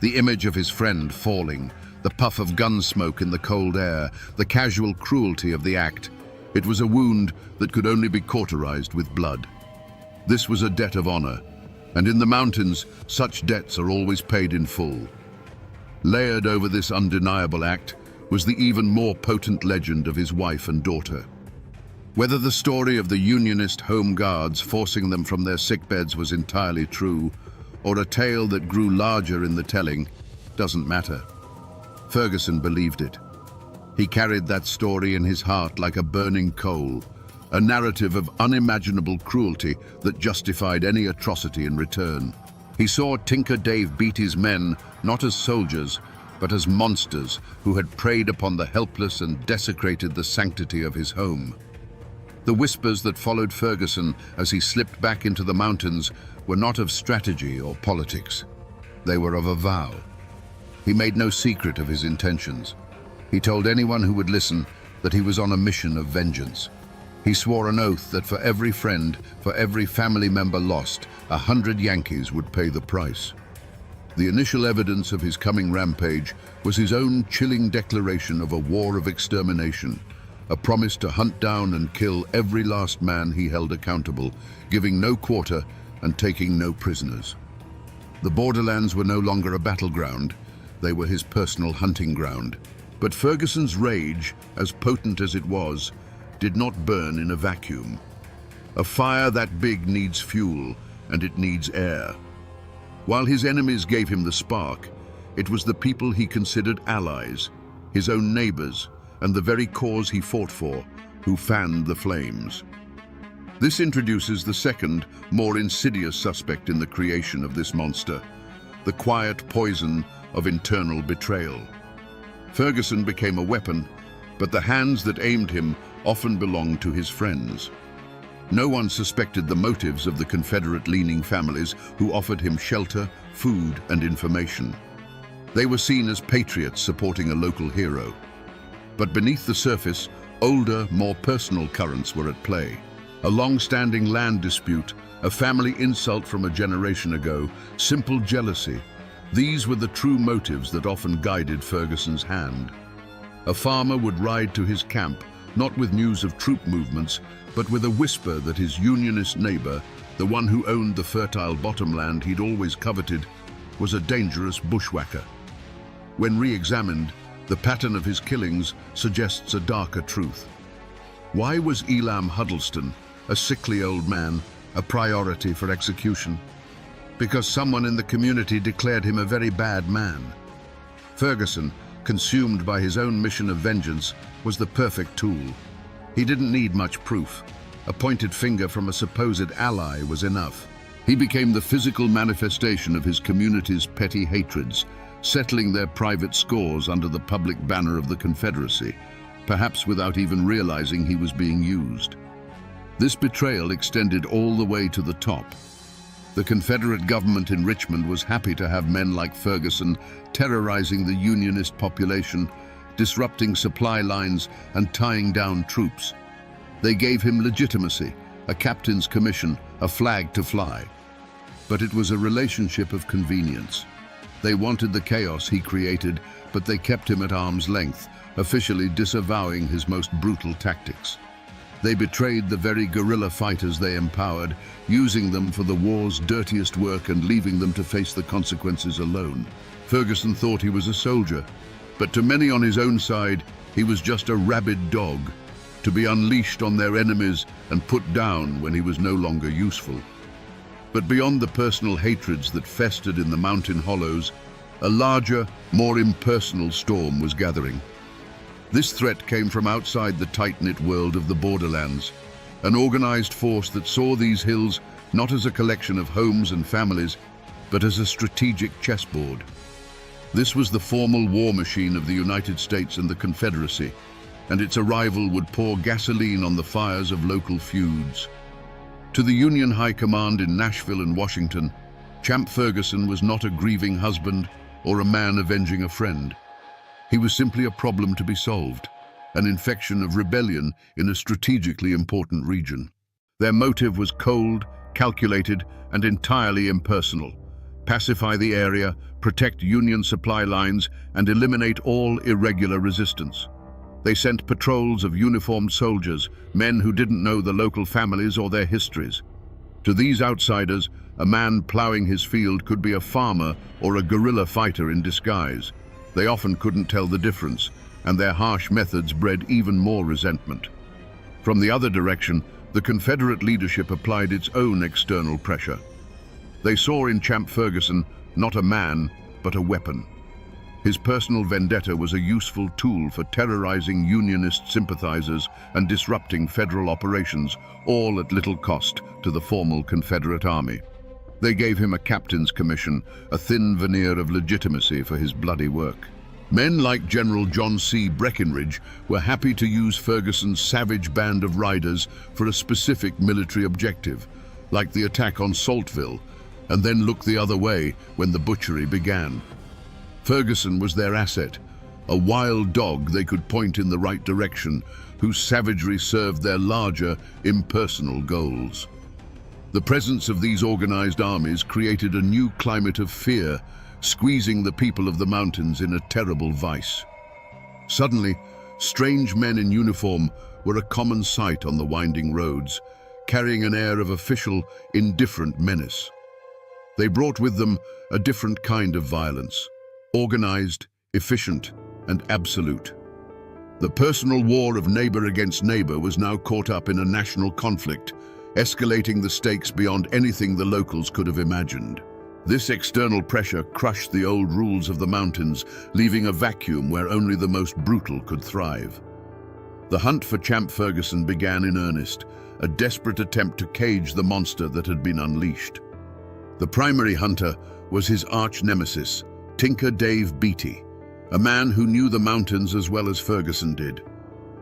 The image of his friend falling, the puff of gun smoke in the cold air, the casual cruelty of the act, it was a wound that could only be cauterized with blood. This was a debt of honor, and in the mountains, such debts are always paid in full. Layered over this undeniable act was the even more potent legend of his wife and daughter. Whether the story of the Unionist home guards forcing them from their sickbeds was entirely true, or a tale that grew larger in the telling, doesn't matter. Ferguson believed it. He carried that story in his heart like a burning coal, a narrative of unimaginable cruelty that justified any atrocity in return. He saw Tinker Dave Beatty's men not as soldiers, but as monsters who had preyed upon the helpless and desecrated the sanctity of his home. The whispers that followed Ferguson as he slipped back into the mountains were not of strategy or politics. They were of a vow. He made no secret of his intentions. He told anyone who would listen that he was on a mission of vengeance. He swore an oath that for every friend, for every family member lost, 100 Yankees would pay the price. The initial evidence of his coming rampage was his own chilling declaration of a war of extermination, a promise to hunt down and kill every last man he held accountable, giving no quarter and taking no prisoners. The borderlands were no longer a battleground, they were his personal hunting ground. But Ferguson's rage, as potent as it was, did not burn in a vacuum. A fire that big needs fuel, and it needs air. While his enemies gave him the spark, it was the people he considered allies, his own neighbors, and the very cause he fought for, who fanned the flames. This introduces the second, more insidious suspect in the creation of this monster, the quiet poison of internal betrayal. Ferguson became a weapon, but the hands that aimed him often belonged to his friends. No one suspected the motives of the Confederate-leaning families who offered him shelter, food, and information. They were seen as patriots supporting a local hero. But beneath the surface, older, more personal currents were at play. A long-standing land dispute, a family insult from a generation ago, simple jealousy. These were the true motives that often guided Ferguson's hand. A farmer would ride to his camp, not with news of troop movements, but with a whisper that his Unionist neighbor, the one who owned the fertile bottomland he'd always coveted, was a dangerous bushwhacker. When re-examined, the pattern of his killings suggests a darker truth. Why was Elam Huddleston, a sickly old man, a priority for execution? Because someone in the community declared him a very bad man. Ferguson, consumed by his own mission of vengeance, was the perfect tool. He didn't need much proof. A pointed finger from a supposed ally was enough. He became the physical manifestation of his community's petty hatreds, settling their private scores under the public banner of the Confederacy, perhaps without even realizing he was being used. This betrayal extended all the way to the top. The Confederate government in Richmond was happy to have men like Ferguson terrorizing the Unionist population, disrupting supply lines and tying down troops. They gave him legitimacy, a captain's commission, a flag to fly. But it was a relationship of convenience. They wanted the chaos he created, but they kept him at arm's length, officially disavowing his most brutal tactics. They betrayed the very guerrilla fighters they empowered, using them for the war's dirtiest work and leaving them to face the consequences alone. Ferguson thought he was a soldier, but to many on his own side, he was just a rabid dog, to be unleashed on their enemies and put down when he was no longer useful. But beyond the personal hatreds that festered in the mountain hollows, a larger, more impersonal storm was gathering. This threat came from outside the tight-knit world of the borderlands, an organized force that saw these hills not as a collection of homes and families, but as a strategic chessboard. This was the formal war machine of the United States and the Confederacy, and its arrival would pour gasoline on the fires of local feuds. To the Union High Command in Nashville and Washington, Champ Ferguson was not a grieving husband or a man avenging a friend. He was simply a problem to be solved, an infection of rebellion in a strategically important region. Their motive was cold, calculated, and entirely impersonal. Pacify the area, protect Union supply lines, and eliminate all irregular resistance. They sent patrols of uniformed soldiers, men who didn't know the local families or their histories. To these outsiders, a man plowing his field could be a farmer or a guerrilla fighter in disguise. They often couldn't tell the difference, and their harsh methods bred even more resentment. From the other direction, the Confederate leadership applied its own external pressure. They saw in Champ Ferguson not a man, but a weapon. His personal vendetta was a useful tool for terrorizing Unionist sympathizers and disrupting federal operations, all at little cost to the formal Confederate Army. They gave him a captain's commission, a thin veneer of legitimacy for his bloody work. Men like General John C. Breckinridge were happy to use Ferguson's savage band of riders for a specific military objective, like the attack on Saltville, and then look the other way when the butchery began. Ferguson was their asset, a wild dog they could point in the right direction, whose savagery served their larger, impersonal goals. The presence of these organized armies created a new climate of fear, squeezing the people of the mountains in a terrible vice. Suddenly, strange men in uniform were a common sight on the winding roads, carrying an air of official, indifferent menace. They brought with them a different kind of violence, organized, efficient, and absolute. The personal war of neighbor against neighbor was now caught up in a national conflict, escalating the stakes beyond anything the locals could have imagined. This external pressure crushed the old rules of the mountains, leaving a vacuum where only the most brutal could thrive. The hunt for Champ Ferguson began in earnest, a desperate attempt to cage the monster that had been unleashed. The primary hunter was his arch-nemesis, Tinker Dave Beatty, a man who knew the mountains as well as Ferguson did.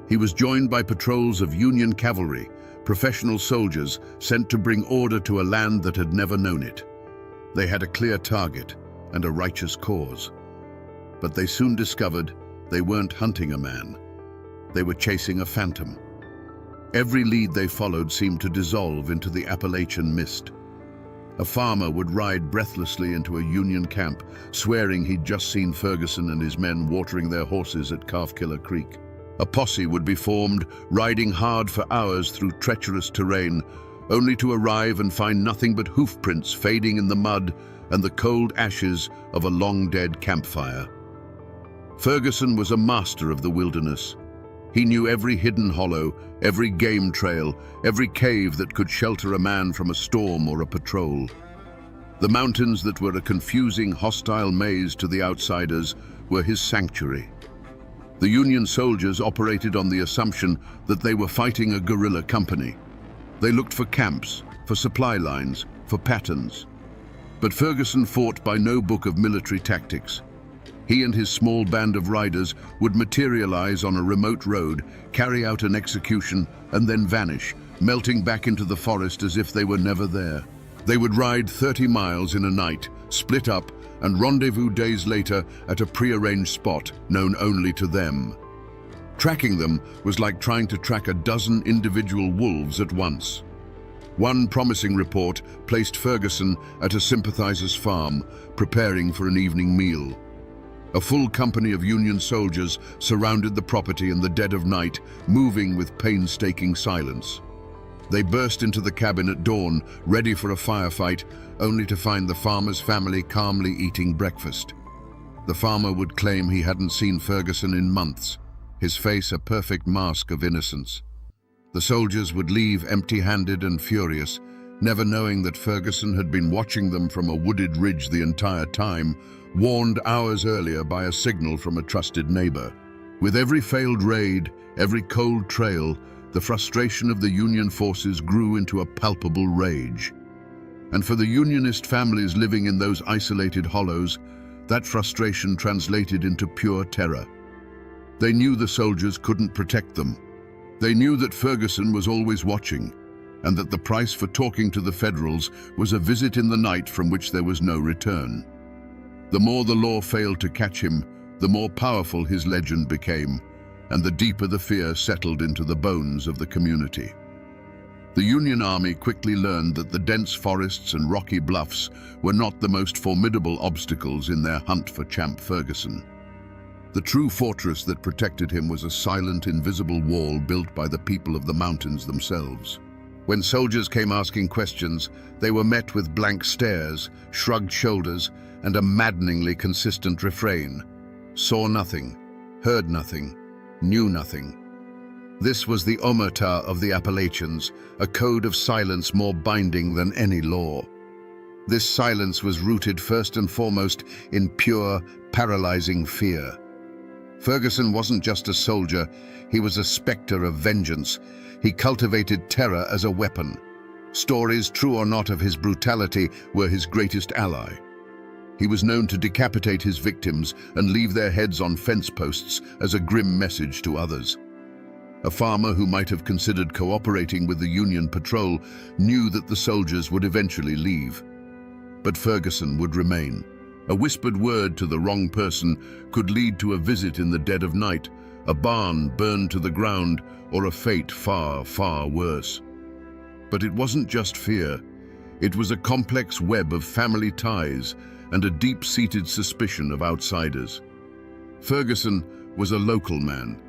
He was joined by patrols of Union cavalry, professional soldiers sent to bring order to a land that had never known it. They had a clear target and a righteous cause. But they soon discovered they weren't hunting a man. They were chasing a phantom. Every lead they followed seemed to dissolve into the Appalachian mist. A farmer would ride breathlessly into a Union camp, swearing he'd just seen Ferguson and his men watering their horses at Calfkiller Creek. A posse would be formed, riding hard for hours through treacherous terrain, only to arrive and find nothing but hoof prints fading in the mud and the cold ashes of a long-dead campfire. Ferguson was a master of the wilderness. He knew every hidden hollow, every game trail, every cave that could shelter a man from a storm or a patrol. The mountains that were a confusing, hostile maze to the outsiders were his sanctuary. The Union soldiers operated on the assumption that they were fighting a guerrilla company. They looked for camps, for supply lines, for patterns. But Ferguson fought by no book of military tactics. He and his small band of riders would materialize on a remote road, carry out an execution, and then vanish, melting back into the forest as if they were never there. They would ride 30 miles in a night, split up, and rendezvous days later at a prearranged spot known only to them. Tracking them was like trying to track a dozen individual wolves at once. One promising report placed Ferguson at a sympathizer's farm, preparing for an evening meal. A full company of Union soldiers surrounded the property in the dead of night, moving with painstaking silence. They burst into the cabin at dawn, ready for a firefight, only to find the farmer's family calmly eating breakfast. The farmer would claim he hadn't seen Ferguson in months, his face a perfect mask of innocence. The soldiers would leave empty-handed and furious, never knowing that Ferguson had been watching them from a wooded ridge the entire time, warned hours earlier by a signal from a trusted neighbor. With every failed raid, every cold trail, the frustration of the Union forces grew into a palpable rage. And for the Unionist families living in those isolated hollows, that frustration translated into pure terror. They knew the soldiers couldn't protect them. They knew that Ferguson was always watching, and that the price for talking to the Federals was a visit in the night from which there was no return. The more the law failed to catch him, the more powerful his legend became, and the deeper the fear settled into the bones of the community. The Union Army quickly learned that the dense forests and rocky bluffs were not the most formidable obstacles in their hunt for Champ Ferguson. The true fortress that protected him was a silent, invisible wall built by the people of the mountains themselves. When soldiers came asking questions, they were met with blank stares, shrugged shoulders, and a maddeningly consistent refrain: saw nothing, heard nothing, knew nothing. This was the omerta of the Appalachians, a code of silence more binding than any law. This silence was rooted first and foremost in pure, paralyzing fear. Ferguson wasn't just a soldier, he was a specter of vengeance. He cultivated terror as a weapon. Stories, true or not, of his brutality were his greatest ally. He was known to decapitate his victims and leave their heads on fence posts as a grim message to others. A farmer who might have considered cooperating with the Union patrol knew that the soldiers would eventually leave. But Ferguson would remain. A whispered word to the wrong person could lead to a visit in the dead of night, a barn burned to the ground, or a fate far, far worse. But it wasn't just fear. It was a complex web of family ties and a deep-seated suspicion of outsiders. Ferguson was a local man.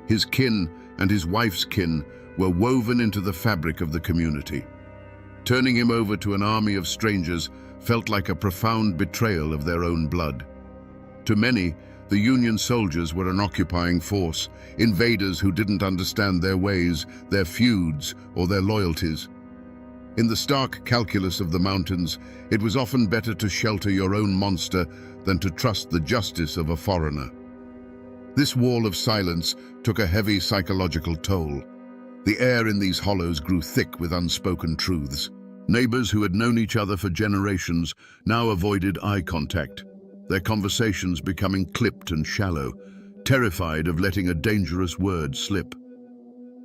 His kin and his wife's kin were woven into the fabric of the community. Turning him over to an army of strangers felt like a profound betrayal of their own blood. To many, the Union soldiers were an occupying force, invaders who didn't understand their ways, their feuds, or their loyalties. In the stark calculus of the mountains, it was often better to shelter your own monster than to trust the justice of a foreigner. This wall of silence took a heavy psychological toll. The air in these hollows grew thick with unspoken truths. Neighbors who had known each other for generations now avoided eye contact, their conversations becoming clipped and shallow, terrified of letting a dangerous word slip.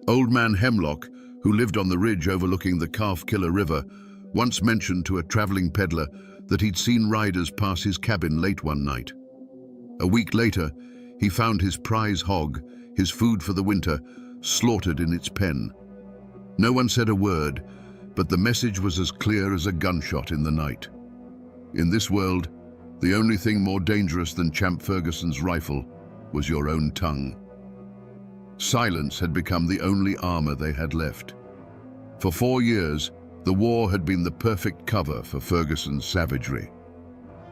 Old Man Hemlock, who lived on the ridge overlooking the Calf Killer River, once mentioned to a traveling peddler that he'd seen riders pass his cabin late one night. A week later, he found his prize hog, his food for the winter, slaughtered in its pen. No one said a word, but the message was as clear as a gunshot in the night. In this world, the only thing more dangerous than Champ Ferguson's rifle was your own tongue. Silence had become the only armor they had left. For 4 years, the war had been the perfect cover for Ferguson's savagery.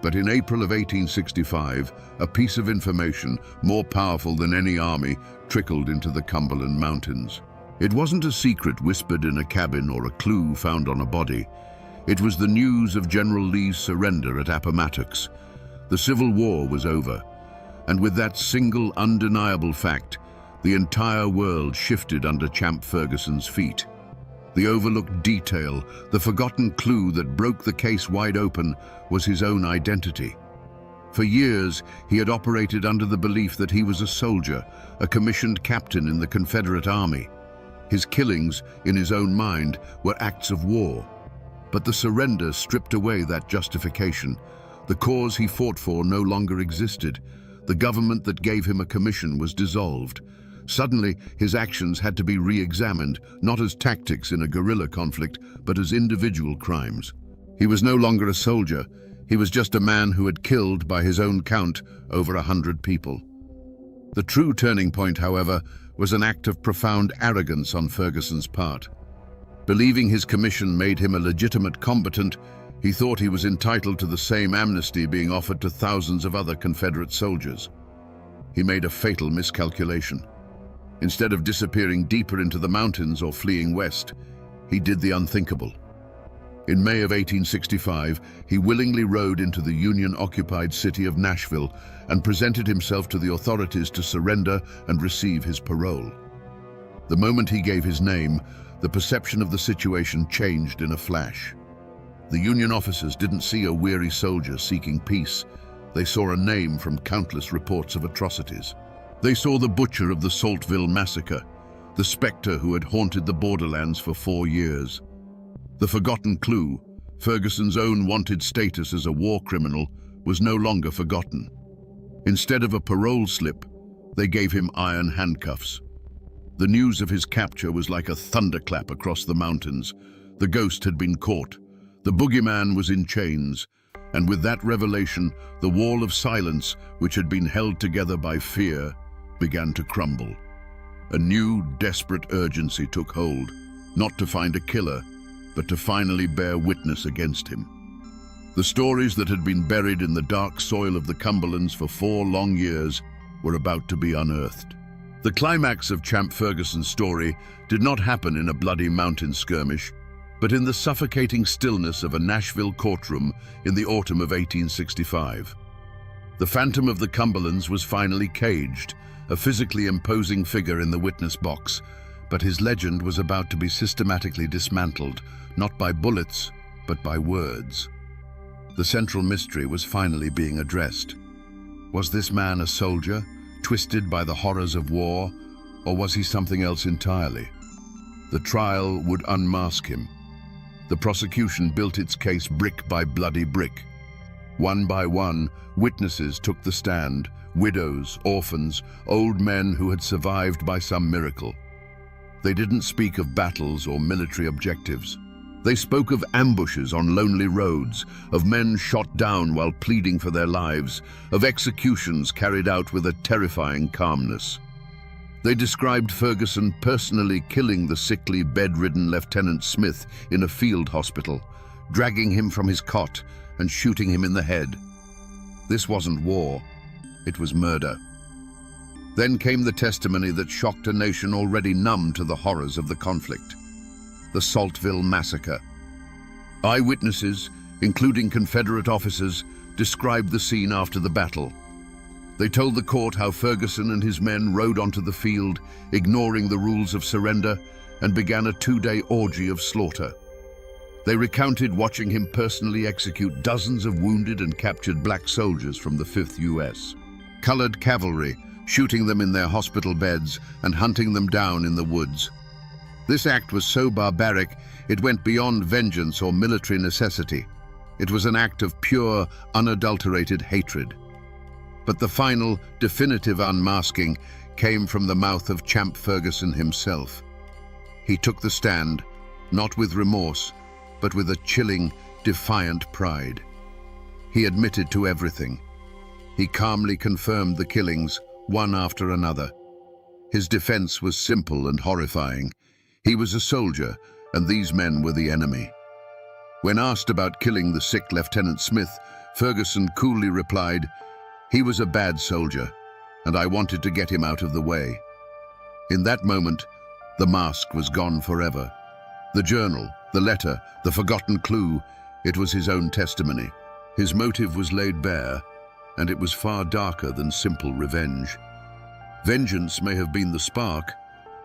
But in April of 1865, a piece of information more powerful than any army trickled into the Cumberland Mountains. It wasn't a secret whispered in a cabin or a clue found on a body. It was the news of General Lee's surrender at Appomattox. The Civil War was over, and with that single undeniable fact, the entire world shifted under Champ Ferguson's feet. The overlooked detail, the forgotten clue that broke the case wide open, was his own identity. For years, he had operated under the belief that he was a soldier, a commissioned captain in the Confederate Army. His killings, in his own mind, were acts of war. But the surrender stripped away that justification. The cause he fought for no longer existed. The government that gave him a commission was dissolved. Suddenly, his actions had to be re-examined, not as tactics in a guerrilla conflict, but as individual crimes. He was no longer a soldier. He was just a man who had killed, by his own count, over 100 people. The true turning point, however, was an act of profound arrogance on Ferguson's part. Believing his commission made him a legitimate combatant, he thought he was entitled to the same amnesty being offered to thousands of other Confederate soldiers. He made a fatal miscalculation. Instead of disappearing deeper into the mountains or fleeing west, he did the unthinkable. In May of 1865, he willingly rode into the Union-occupied city of Nashville and presented himself to the authorities to surrender and receive his parole. The moment he gave his name, the perception of the situation changed in a flash. The Union officers didn't see a weary soldier seeking peace. They saw a name from countless reports of atrocities. They saw the butcher of the Saltville massacre, the specter who had haunted the borderlands for 4 years. The forgotten clue, Ferguson's own wanted status as a war criminal, was no longer forgotten. Instead of a parole slip, they gave him iron handcuffs. The news of his capture was like a thunderclap across the mountains. The ghost had been caught. The boogeyman was in chains. And with that revelation, the wall of silence, which had been held together by fear, began to crumble. A new, desperate urgency took hold, not to find a killer, but to finally bear witness against him. The stories that had been buried in the dark soil of the Cumberlands for 4 long years were about to be unearthed. The climax of Champ Ferguson's story did not happen in a bloody mountain skirmish, but in the suffocating stillness of a Nashville courtroom in the autumn of 1865. The Phantom of the Cumberlands was finally caged, a physically imposing figure in the witness box, but his legend was about to be systematically dismantled, not by bullets, but by words. The central mystery was finally being addressed. Was this man a soldier, twisted by the horrors of war, or was he something else entirely? The trial would unmask him. The prosecution built its case brick by bloody brick. One by one, witnesses took the stand, widows, orphans, old men who had survived by some miracle. They didn't speak of battles or military objectives. They spoke of ambushes on lonely roads, of men shot down while pleading for their lives, of executions carried out with a terrifying calmness. They described Ferguson personally killing the sickly, bedridden Lieutenant Smith in a field hospital, dragging him from his cot and shooting him in the head. This wasn't war, it was murder. Then came the testimony that shocked a nation already numb to the horrors of the conflict. The Saltville massacre. Eyewitnesses, including Confederate officers, described the scene after the battle. They told the court how Ferguson and his men rode onto the field, ignoring the rules of surrender, and began a 2-day orgy of slaughter. They recounted watching him personally execute dozens of wounded and captured black soldiers from the 5th U.S. Colored cavalry, shooting them in their hospital beds and hunting them down in the woods. This act was so barbaric, it went beyond vengeance or military necessity. It was an act of pure, unadulterated hatred. But the final, definitive unmasking came from the mouth of Champ Ferguson himself. He took the stand, not with remorse, but with a chilling, defiant pride. He admitted to everything. He calmly confirmed the killings, one after another. His defense was simple and horrifying. He was a soldier, and these men were the enemy. When asked about killing the sick Lieutenant Smith, Ferguson coolly replied, "He was a bad soldier, and I wanted to get him out of the way." In that moment, the mask was gone forever. The journal, the letter, the forgotten clue, it was his own testimony. His motive was laid bare, and it was far darker than simple revenge. Vengeance may have been the spark,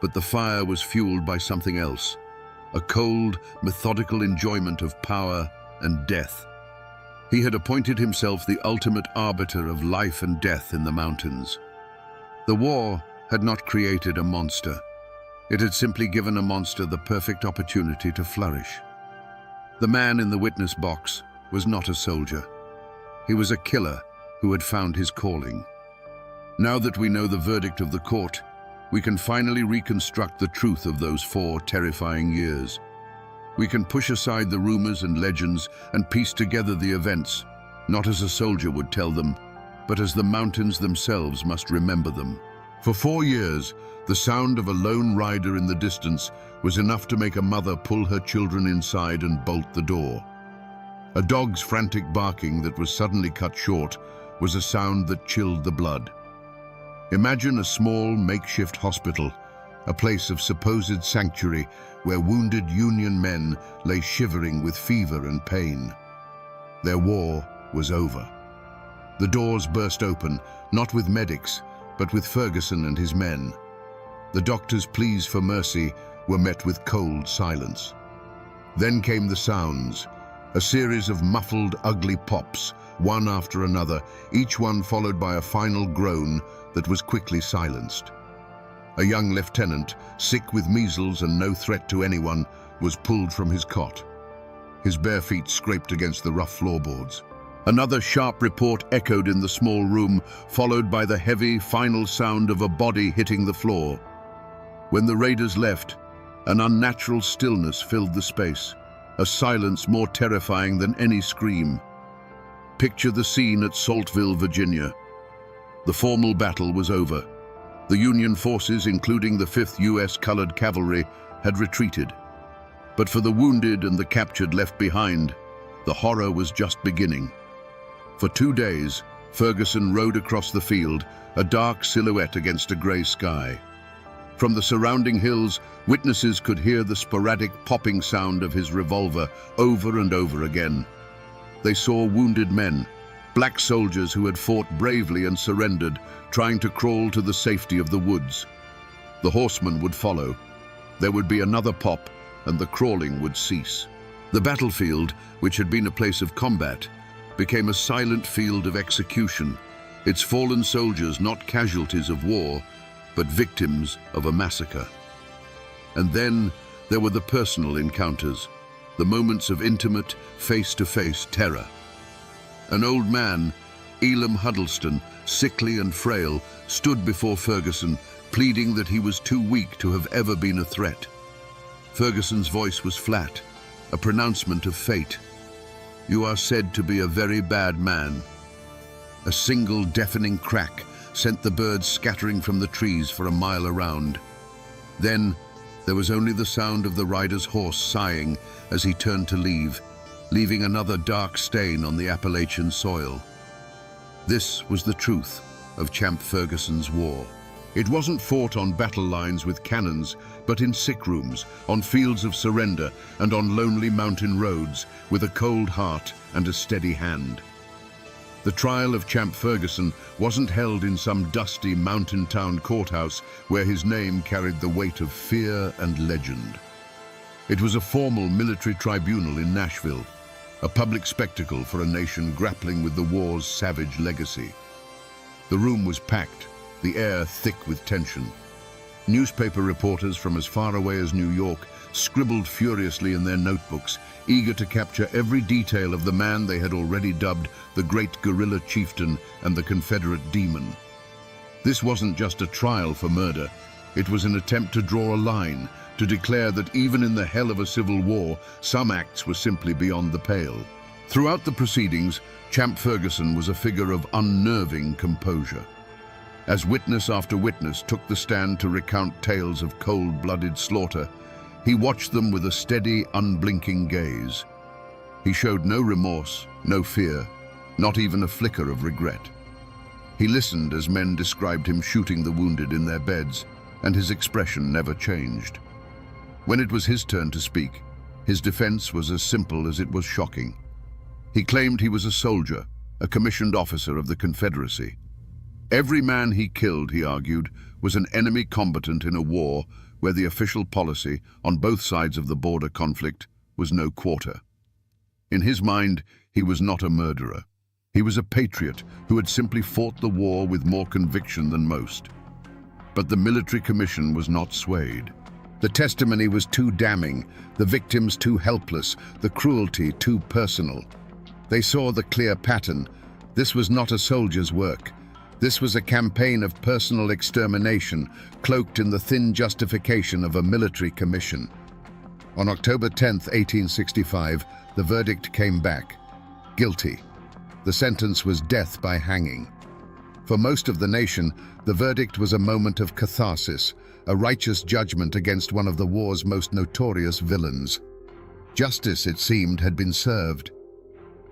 but the fire was fueled by something else, a cold, methodical enjoyment of power and death. He had appointed himself the ultimate arbiter of life and death in the mountains. The war had not created a monster. It had simply given a monster the perfect opportunity to flourish. The man in the witness box was not a soldier. He was a killer who had found his calling. Now that we know the verdict of the court, we can finally reconstruct the truth of those 4 terrifying years. We can push aside the rumors and legends and piece together the events, not as a soldier would tell them, but as the mountains themselves must remember them. For 4 years, the sound of a lone rider in the distance was enough to make a mother pull her children inside and bolt the door. A dog's frantic barking that was suddenly cut short was a sound that chilled the blood. Imagine a small, makeshift hospital, a place of supposed sanctuary where wounded Union men lay shivering with fever and pain. Their war was over. The doors burst open, not with medics, but with Ferguson and his men. The doctors' pleas for mercy were met with cold silence. Then came the sounds, a series of muffled, ugly pops, one after another, each one followed by a final groan that was quickly silenced. A young lieutenant, sick with measles and no threat to anyone, was pulled from his cot. His bare feet scraped against the rough floorboards. Another sharp report echoed in the small room, followed by the heavy, final sound of a body hitting the floor. When the raiders left, an unnatural stillness filled the space, a silence more terrifying than any scream. Picture the scene at Saltville, Virginia. The formal battle was over. The Union forces, including the 5th U.S. Colored Cavalry, had retreated. But for the wounded and the captured left behind, the horror was just beginning. For 2 days, Ferguson rode across the field, a dark silhouette against a gray sky. From the surrounding hills, witnesses could hear the sporadic popping sound of his revolver over and over again. They saw wounded men, black soldiers who had fought bravely and surrendered, trying to crawl to the safety of the woods. The horsemen would follow. There would be another pop, and the crawling would cease. The battlefield, which had been a place of combat, became a silent field of execution, its fallen soldiers not casualties of war, but victims of a massacre. And then there were the personal encounters, the moments of intimate, face-to-face terror. An old man, Elam Huddleston, sickly and frail, stood before Ferguson, pleading that he was too weak to have ever been a threat. Ferguson's voice was flat, a pronouncement of fate. "You are said to be a very bad man." A single deafening crack sent the birds scattering from the trees for a mile around. Then there was only the sound of the rider's horse sighing as he turned to leave, leaving another dark stain on the Appalachian soil. This was the truth of Champ Ferguson's war. It wasn't fought on battle lines with cannons, but in sick rooms, on fields of surrender, and on lonely mountain roads, with a cold heart and a steady hand. The trial of Champ Ferguson wasn't held in some dusty mountain town courthouse where his name carried the weight of fear and legend. It was a formal military tribunal in Nashville, a public spectacle for a nation grappling with the war's savage legacy. The room was packed, the air thick with tension. Newspaper reporters from as far away as New York scribbled furiously in their notebooks, eager to capture every detail of the man they had already dubbed the great guerrilla chieftain and the Confederate demon. This wasn't just a trial for murder. It was an attempt to draw a line, to declare that even in the hell of a civil war, some acts were simply beyond the pale. Throughout the proceedings, Champ Ferguson was a figure of unnerving composure. As witness after witness took the stand to recount tales of cold-blooded slaughter, he watched them with a steady, unblinking gaze. He showed no remorse, no fear, not even a flicker of regret. He listened as men described him shooting the wounded in their beds, and his expression never changed. When it was his turn to speak, his defense was as simple as it was shocking. He claimed he was a soldier, a commissioned officer of the Confederacy. Every man he killed, he argued, was an enemy combatant in a war where the official policy on both sides of the border conflict was no quarter. In his mind, he was not a murderer. He was a patriot who had simply fought the war with more conviction than most. But the military commission was not swayed. The testimony was too damning, the victims too helpless, the cruelty too personal. They saw the clear pattern. This was not a soldier's work. This was a campaign of personal extermination, cloaked in the thin justification of a military commission. On October 10, 1865, the verdict came back. Guilty. The sentence was death by hanging. For most of the nation, the verdict was a moment of catharsis, a righteous judgment against one of the war's most notorious villains. Justice, it seemed, had been served.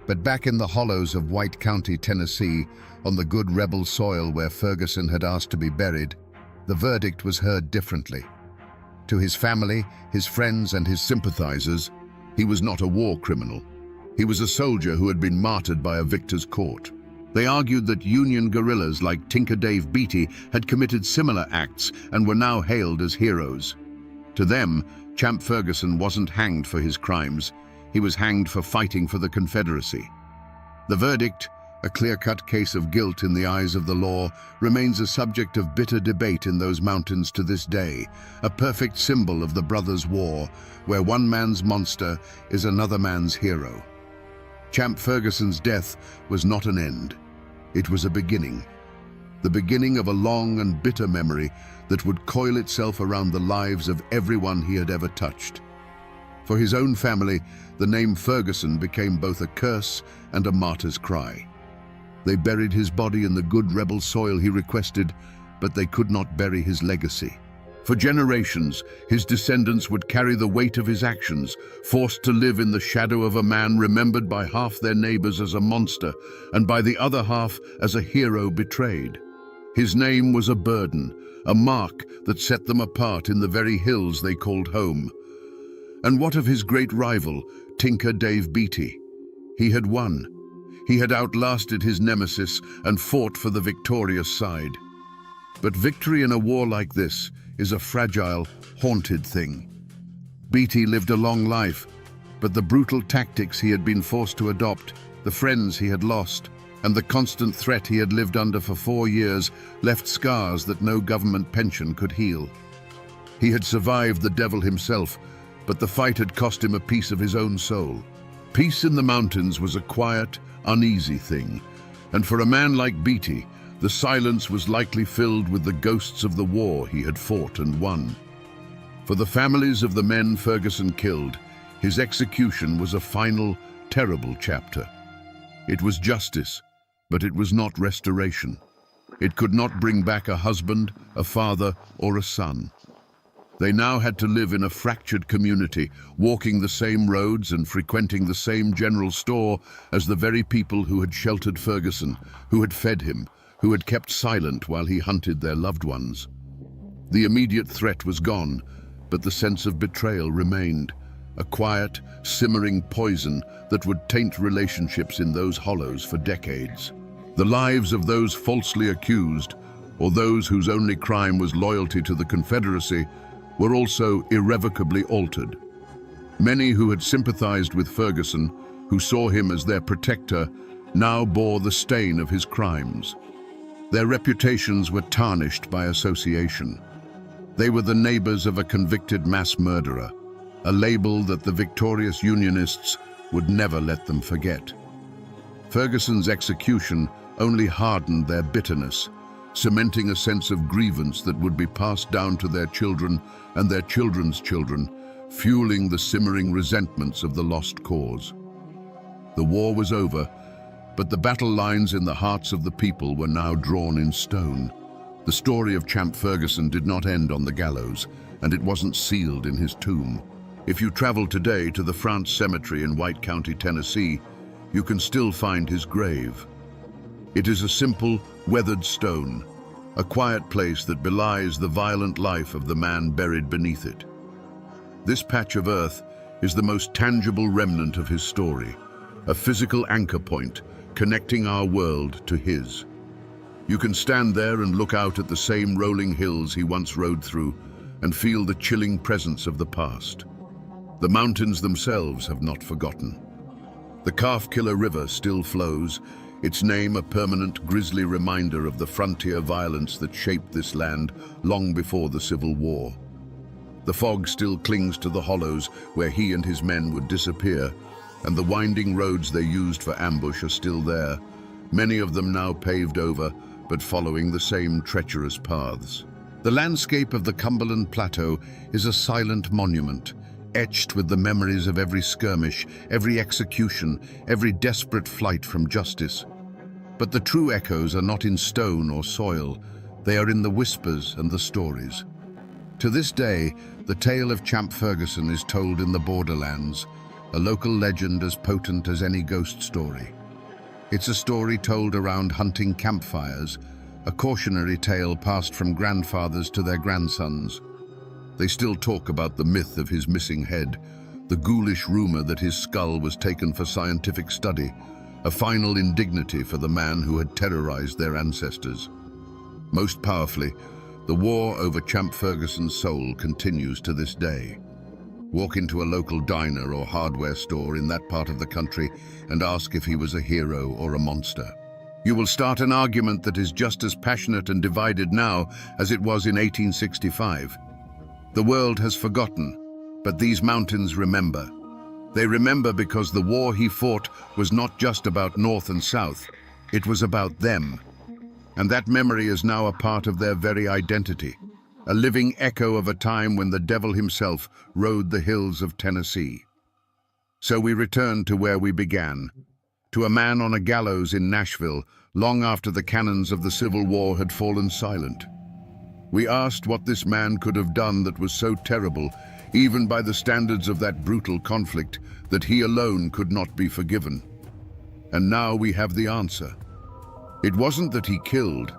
But back in the hollows of White County, Tennessee, on the good rebel soil where Ferguson had asked to be buried, the verdict was heard differently. To his family, his friends, and his sympathizers, he was not a war criminal. He was a soldier who had been martyred by a victor's court. They argued that Union guerrillas like Tinker Dave Beatty had committed similar acts and were now hailed as heroes. To them, Champ Ferguson wasn't hanged for his crimes. He was hanged for fighting for the Confederacy. The verdict, a clear-cut case of guilt in the eyes of the law, remains a subject of bitter debate in those mountains to this day, a perfect symbol of the brothers' war, where one man's monster is another man's hero. Champ Ferguson's death was not an end. It was a beginning. The beginning of a long and bitter memory that would coil itself around the lives of everyone he had ever touched. For his own family, the name Ferguson became both a curse and a martyr's cry. They buried his body in the good rebel soil he requested, but they could not bury his legacy. For generations, his descendants would carry the weight of his actions, forced to live in the shadow of a man remembered by half their neighbors as a monster, and by the other half as a hero betrayed. His name was a burden, a mark that set them apart in the very hills they called home. And what of his great rival, Tinker Dave Beatty? He had won. He had outlasted his nemesis and fought for the victorious side. But victory in a war like this is a fragile, haunted thing. Beatty lived a long life, but the brutal tactics he had been forced to adopt, the friends he had lost, and the constant threat he had lived under for 4 years left scars that no government pension could heal. He had survived the devil himself, but the fight had cost him a piece of his own soul. Peace in the mountains was a quiet, uneasy thing, and for a man like Beatty, the silence was likely filled with the ghosts of the war he had fought and won. For the families of the men Ferguson killed, his execution was a final, terrible chapter. It was justice, but it was not restoration. It could not bring back a husband, a father, or a son. They now had to live in a fractured community, walking the same roads and frequenting the same general store as the very people who had sheltered Ferguson, who had fed him, who had kept silent while he hunted their loved ones. The immediate threat was gone, but the sense of betrayal remained, a quiet, simmering poison that would taint relationships in those hollows for decades. The lives of those falsely accused, or those whose only crime was loyalty to the Confederacy, were also irrevocably altered. Many who had sympathized with Ferguson, who saw him as their protector, now bore the stain of his crimes. Their reputations were tarnished by association. They were the neighbors of a convicted mass murderer, a label that the victorious Unionists would never let them forget. Ferguson's execution only hardened their bitterness, cementing a sense of grievance that would be passed down to their children and their children's children, fueling the simmering resentments of the lost cause. The war was over, but the battle lines in the hearts of the people were now drawn in stone. The story of Champ Ferguson did not end on the gallows, and it wasn't sealed in his tomb. If you travel today to the France Cemetery in White County, Tennessee, you can still find his grave. It is a simple, weathered stone, a quiet place that belies the violent life of the man buried beneath it. This patch of earth is the most tangible remnant of his story, a physical anchor point connecting our world to his. You can stand there and look out at the same rolling hills he once rode through and feel the chilling presence of the past. The mountains themselves have not forgotten. The Calf-Killer River still flows, its name a permanent grisly reminder of the frontier violence that shaped this land long before the Civil War. The fog still clings to the hollows where he and his men would disappear, and the winding roads they used for ambush are still there, many of them now paved over, but following the same treacherous paths. The landscape of the Cumberland Plateau is a silent monument, etched with the memories of every skirmish, every execution, every desperate flight from justice. But the true echoes are not in stone or soil, they are in the whispers and the stories. To this day, the tale of Champ Ferguson is told in the borderlands, a local legend as potent as any ghost story. It's a story told around hunting campfires, a cautionary tale passed from grandfathers to their grandsons. They still talk about the myth of his missing head, the ghoulish rumor that his skull was taken for scientific study, a final indignity for the man who had terrorized their ancestors. Most powerfully, the war over Champ Ferguson's soul continues to this day. Walk into a local diner or hardware store in that part of the country and ask if he was a hero or a monster. You will start an argument that is just as passionate and divided now as it was in 1865. The world has forgotten, but these mountains remember. They remember because the war he fought was not just about North and South, it was about them. And that memory is now a part of their very identity, a living echo of a time when the devil himself rode the hills of Tennessee. So we return to where we began, to a man on a gallows in Nashville, long after the cannons of the Civil War had fallen silent. We asked what this man could have done that was so terrible, even by the standards of that brutal conflict, that he alone could not be forgiven. And now we have the answer. It wasn't that he killed,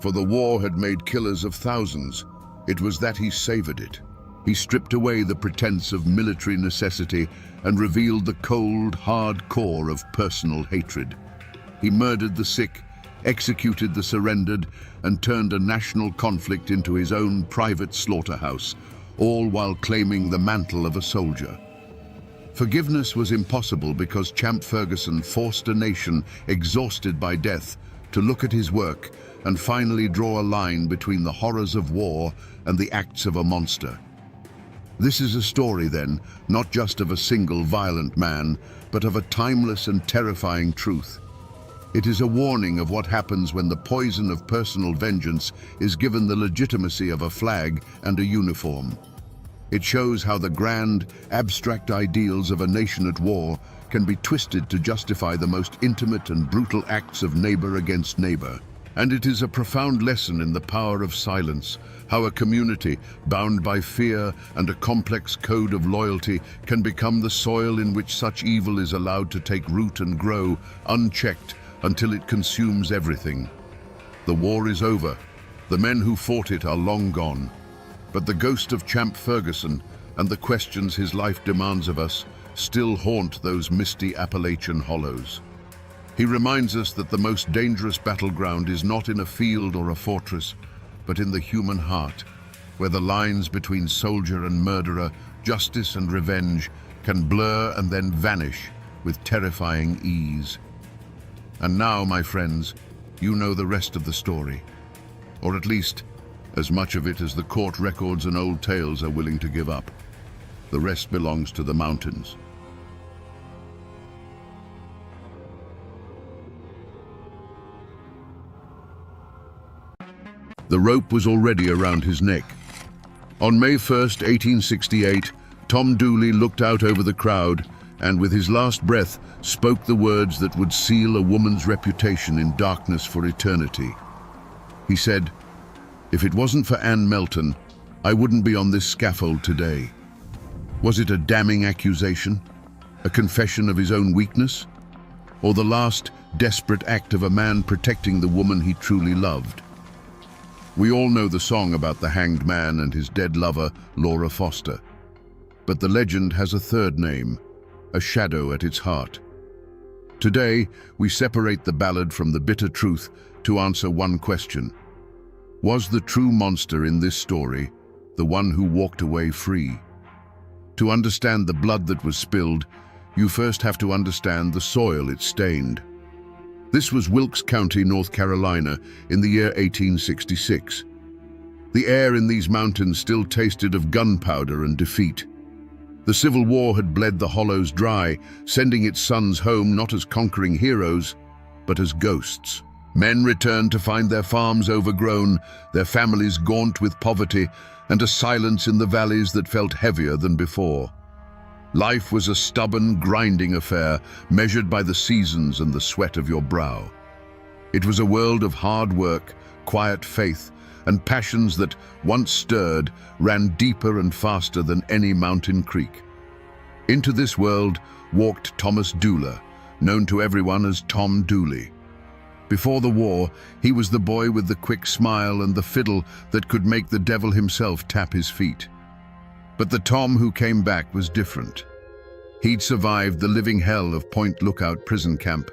for the war had made killers of thousands. It was that he savored it. He stripped away the pretense of military necessity and revealed the cold, hard core of personal hatred. He murdered the sick, executed the surrendered, and turned a national conflict into his own private slaughterhouse, all while claiming the mantle of a soldier. Forgiveness was impossible because Champ Ferguson forced a nation exhausted by death to look at his work and finally draw a line between the horrors of war and the acts of a monster. This is a story, then, not just of a single violent man, but of a timeless and terrifying truth. It is a warning of what happens when the poison of personal vengeance is given the legitimacy of a flag and a uniform. It shows how the grand, abstract ideals of a nation at war can be twisted to justify the most intimate and brutal acts of neighbor against neighbor. And it is a profound lesson in the power of silence, how a community bound by fear and a complex code of loyalty can become the soil in which such evil is allowed to take root and grow, unchecked, until it consumes everything. The war is over. The men who fought it are long gone. But the ghost of Champ Ferguson and the questions his life demands of us still haunt those misty Appalachian hollows. He reminds us that the most dangerous battleground is not in a field or a fortress, but in the human heart, where the lines between soldier and murderer, justice and revenge, can blur and then vanish with terrifying ease. And now, my friends, you know the rest of the story, or at least as much of it as the court records and old tales are willing to give up. The rest belongs to the mountains. The rope was already around his neck. On May 1st, 1868, Tom Dooley looked out over the crowd and with his last breath spoke the words that would seal a woman's reputation in darkness for eternity. He said, "If it wasn't for Ann Melton, I wouldn't be on this scaffold today." Was it a damning accusation? A confession of his own weakness? Or the last desperate act of a man protecting the woman he truly loved? We all know the song about the hanged man and his dead lover, Laura Foster. But the legend has a third name, a shadow at its heart. Today, we separate the ballad from the bitter truth to answer one question. Was the true monster in this story the one who walked away free? To understand the blood that was spilled, you first have to understand the soil it stained. This was Wilkes County, North Carolina, in the year 1866. The air in these mountains still tasted of gunpowder and defeat. The Civil War had bled the hollows dry, sending its sons home not as conquering heroes, but as ghosts. Men returned to find their farms overgrown, their families gaunt with poverty, and a silence in the valleys that felt heavier than before. Life was a stubborn, grinding affair, measured by the seasons and the sweat of your brow. It was a world of hard work, quiet faith, and passions that, once stirred, ran deeper and faster than any mountain creek. Into this world walked Thomas Dooley, known to everyone as Tom Dooley. Before the war, he was the boy with the quick smile and the fiddle that could make the devil himself tap his feet. But the Tom who came back was different. He'd survived the living hell of Point Lookout prison camp,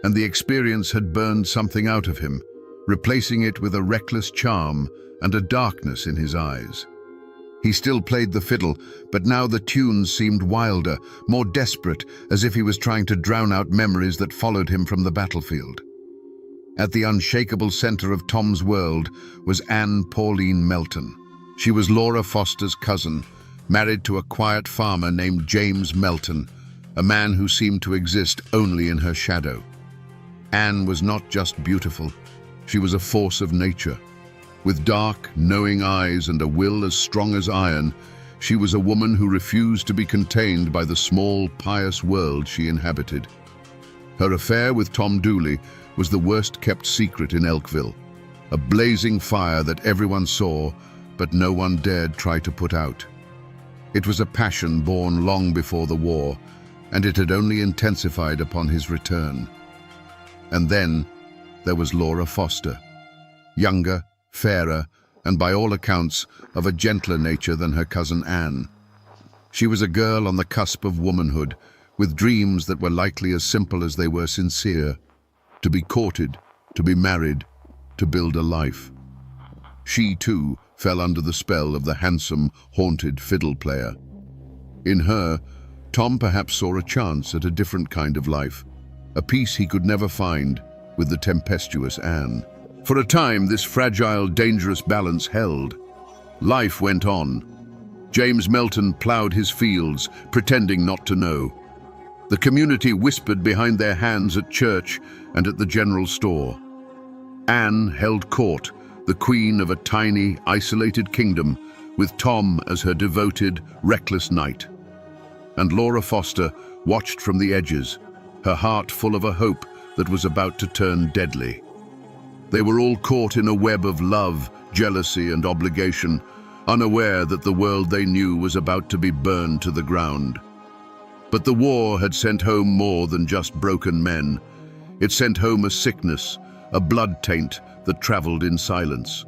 and the experience had burned something out of him, replacing it with a reckless charm and a darkness in his eyes. He still played the fiddle, but now the tunes seemed wilder, more desperate, as if he was trying to drown out memories that followed him from the battlefield. At the unshakable center of Tom's world was Ann Pauline Melton. She was Laura Foster's cousin, married to a quiet farmer named James Melton, a man who seemed to exist only in her shadow. Ann was not just beautiful, she was a force of nature. With dark, knowing eyes and a will as strong as iron, she was a woman who refused to be contained by the small, pious world she inhabited. Her affair with Tom Dooley was the worst-kept secret in Elkville, a blazing fire that everyone saw, but no one dared try to put out. It was a passion born long before the war, and it had only intensified upon his return. And then there was Laura Foster, younger, fairer, and by all accounts of a gentler nature than her cousin Anne. She was a girl on the cusp of womanhood, with dreams that were likely as simple as they were sincere: to be courted, to be married, to build a life. She, too, fell under the spell of the handsome, haunted fiddle player. In her, Tom perhaps saw a chance at a different kind of life, a peace he could never find with the tempestuous Anne. For a time, this fragile, dangerous balance held. Life went on. James Melton ploughed his fields, pretending not to know. The community whispered behind their hands at church and at the general store. Anne held court, the queen of a tiny, isolated kingdom, with Tom as her devoted, reckless knight. And Laura Foster watched from the edges, her heart full of a hope that was about to turn deadly. They were all caught in a web of love, jealousy, and obligation, unaware that the world they knew was about to be burned to the ground. But the war had sent home more than just broken men. It sent home a sickness, a blood taint that traveled in silence.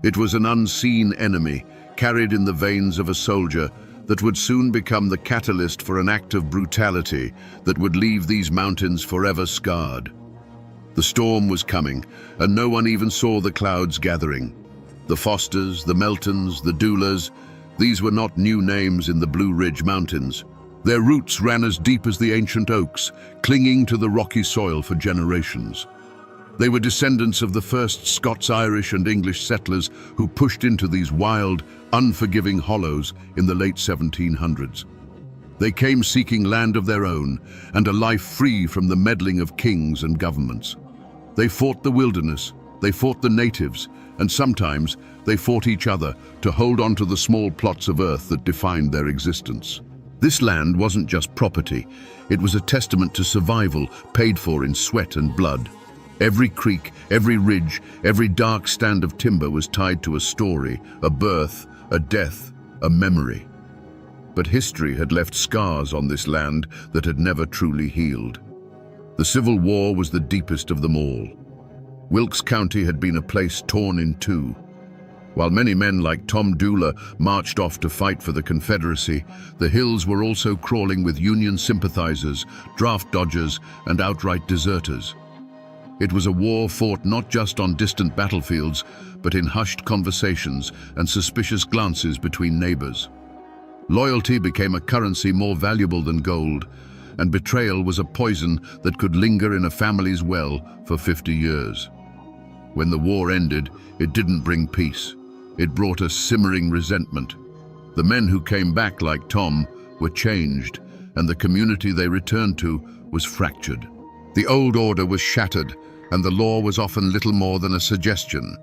It was an unseen enemy, carried in the veins of a soldier, that would soon become the catalyst for an act of brutality that would leave these mountains forever scarred. The storm was coming, and no one even saw the clouds gathering. The Fosters, the Meltons, the Doulas, these were not new names in the Blue Ridge Mountains. Their roots ran as deep as the ancient oaks, clinging to the rocky soil for generations. They were descendants of the first Scots, Irish, and English settlers who pushed into these wild, unforgiving hollows in the late 1700s. They came seeking land of their own and a life free from the meddling of kings and governments. They fought the wilderness, they fought the natives, and sometimes they fought each other to hold on to the small plots of earth that defined their existence. This land wasn't just property, it was a testament to survival paid for in sweat and blood. Every creek, every ridge, every dark stand of timber was tied to a story, a birth, a death, a memory. But history had left scars on this land that had never truly healed. The Civil War was the deepest of them all. Wilkes County had been a place torn in two. While many men like Tom Doula marched off to fight for the Confederacy, the hills were also crawling with Union sympathizers, draft dodgers, and outright deserters. It was a war fought not just on distant battlefields, but in hushed conversations and suspicious glances between neighbors. Loyalty became a currency more valuable than gold, and betrayal was a poison that could linger in a family's well for 50 years. When the war ended, it didn't bring peace. It brought a simmering resentment. The men who came back, like Tom, were changed, and the community they returned to was fractured. The old order was shattered, and the law was often little more than a suggestion.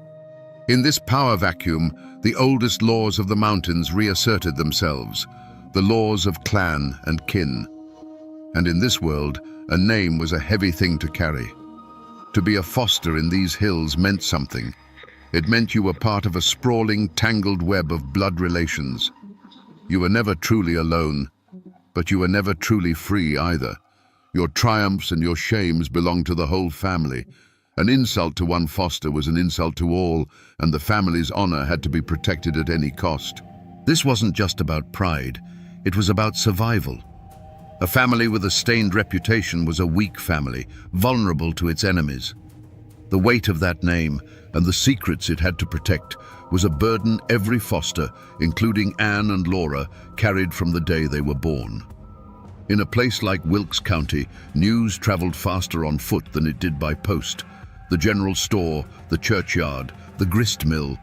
In this power vacuum, the oldest laws of the mountains reasserted themselves, the laws of clan and kin. And in this world, a name was a heavy thing to carry. To be a Foster in these hills meant something. It meant you were part of a sprawling, tangled web of blood relations. You were never truly alone, but you were never truly free either. Your triumphs and your shames belonged to the whole family. An insult to one Foster was an insult to all, and the family's honor had to be protected at any cost. This wasn't just about pride, it was about survival. A family with a stained reputation was a weak family, vulnerable to its enemies. The weight of that name and the secrets it had to protect was a burden every Foster, including Anne and Laura, carried from the day they were born. In a place like Wilkes County, news traveled faster on foot than it did by post. The general store, the churchyard, the grist mill,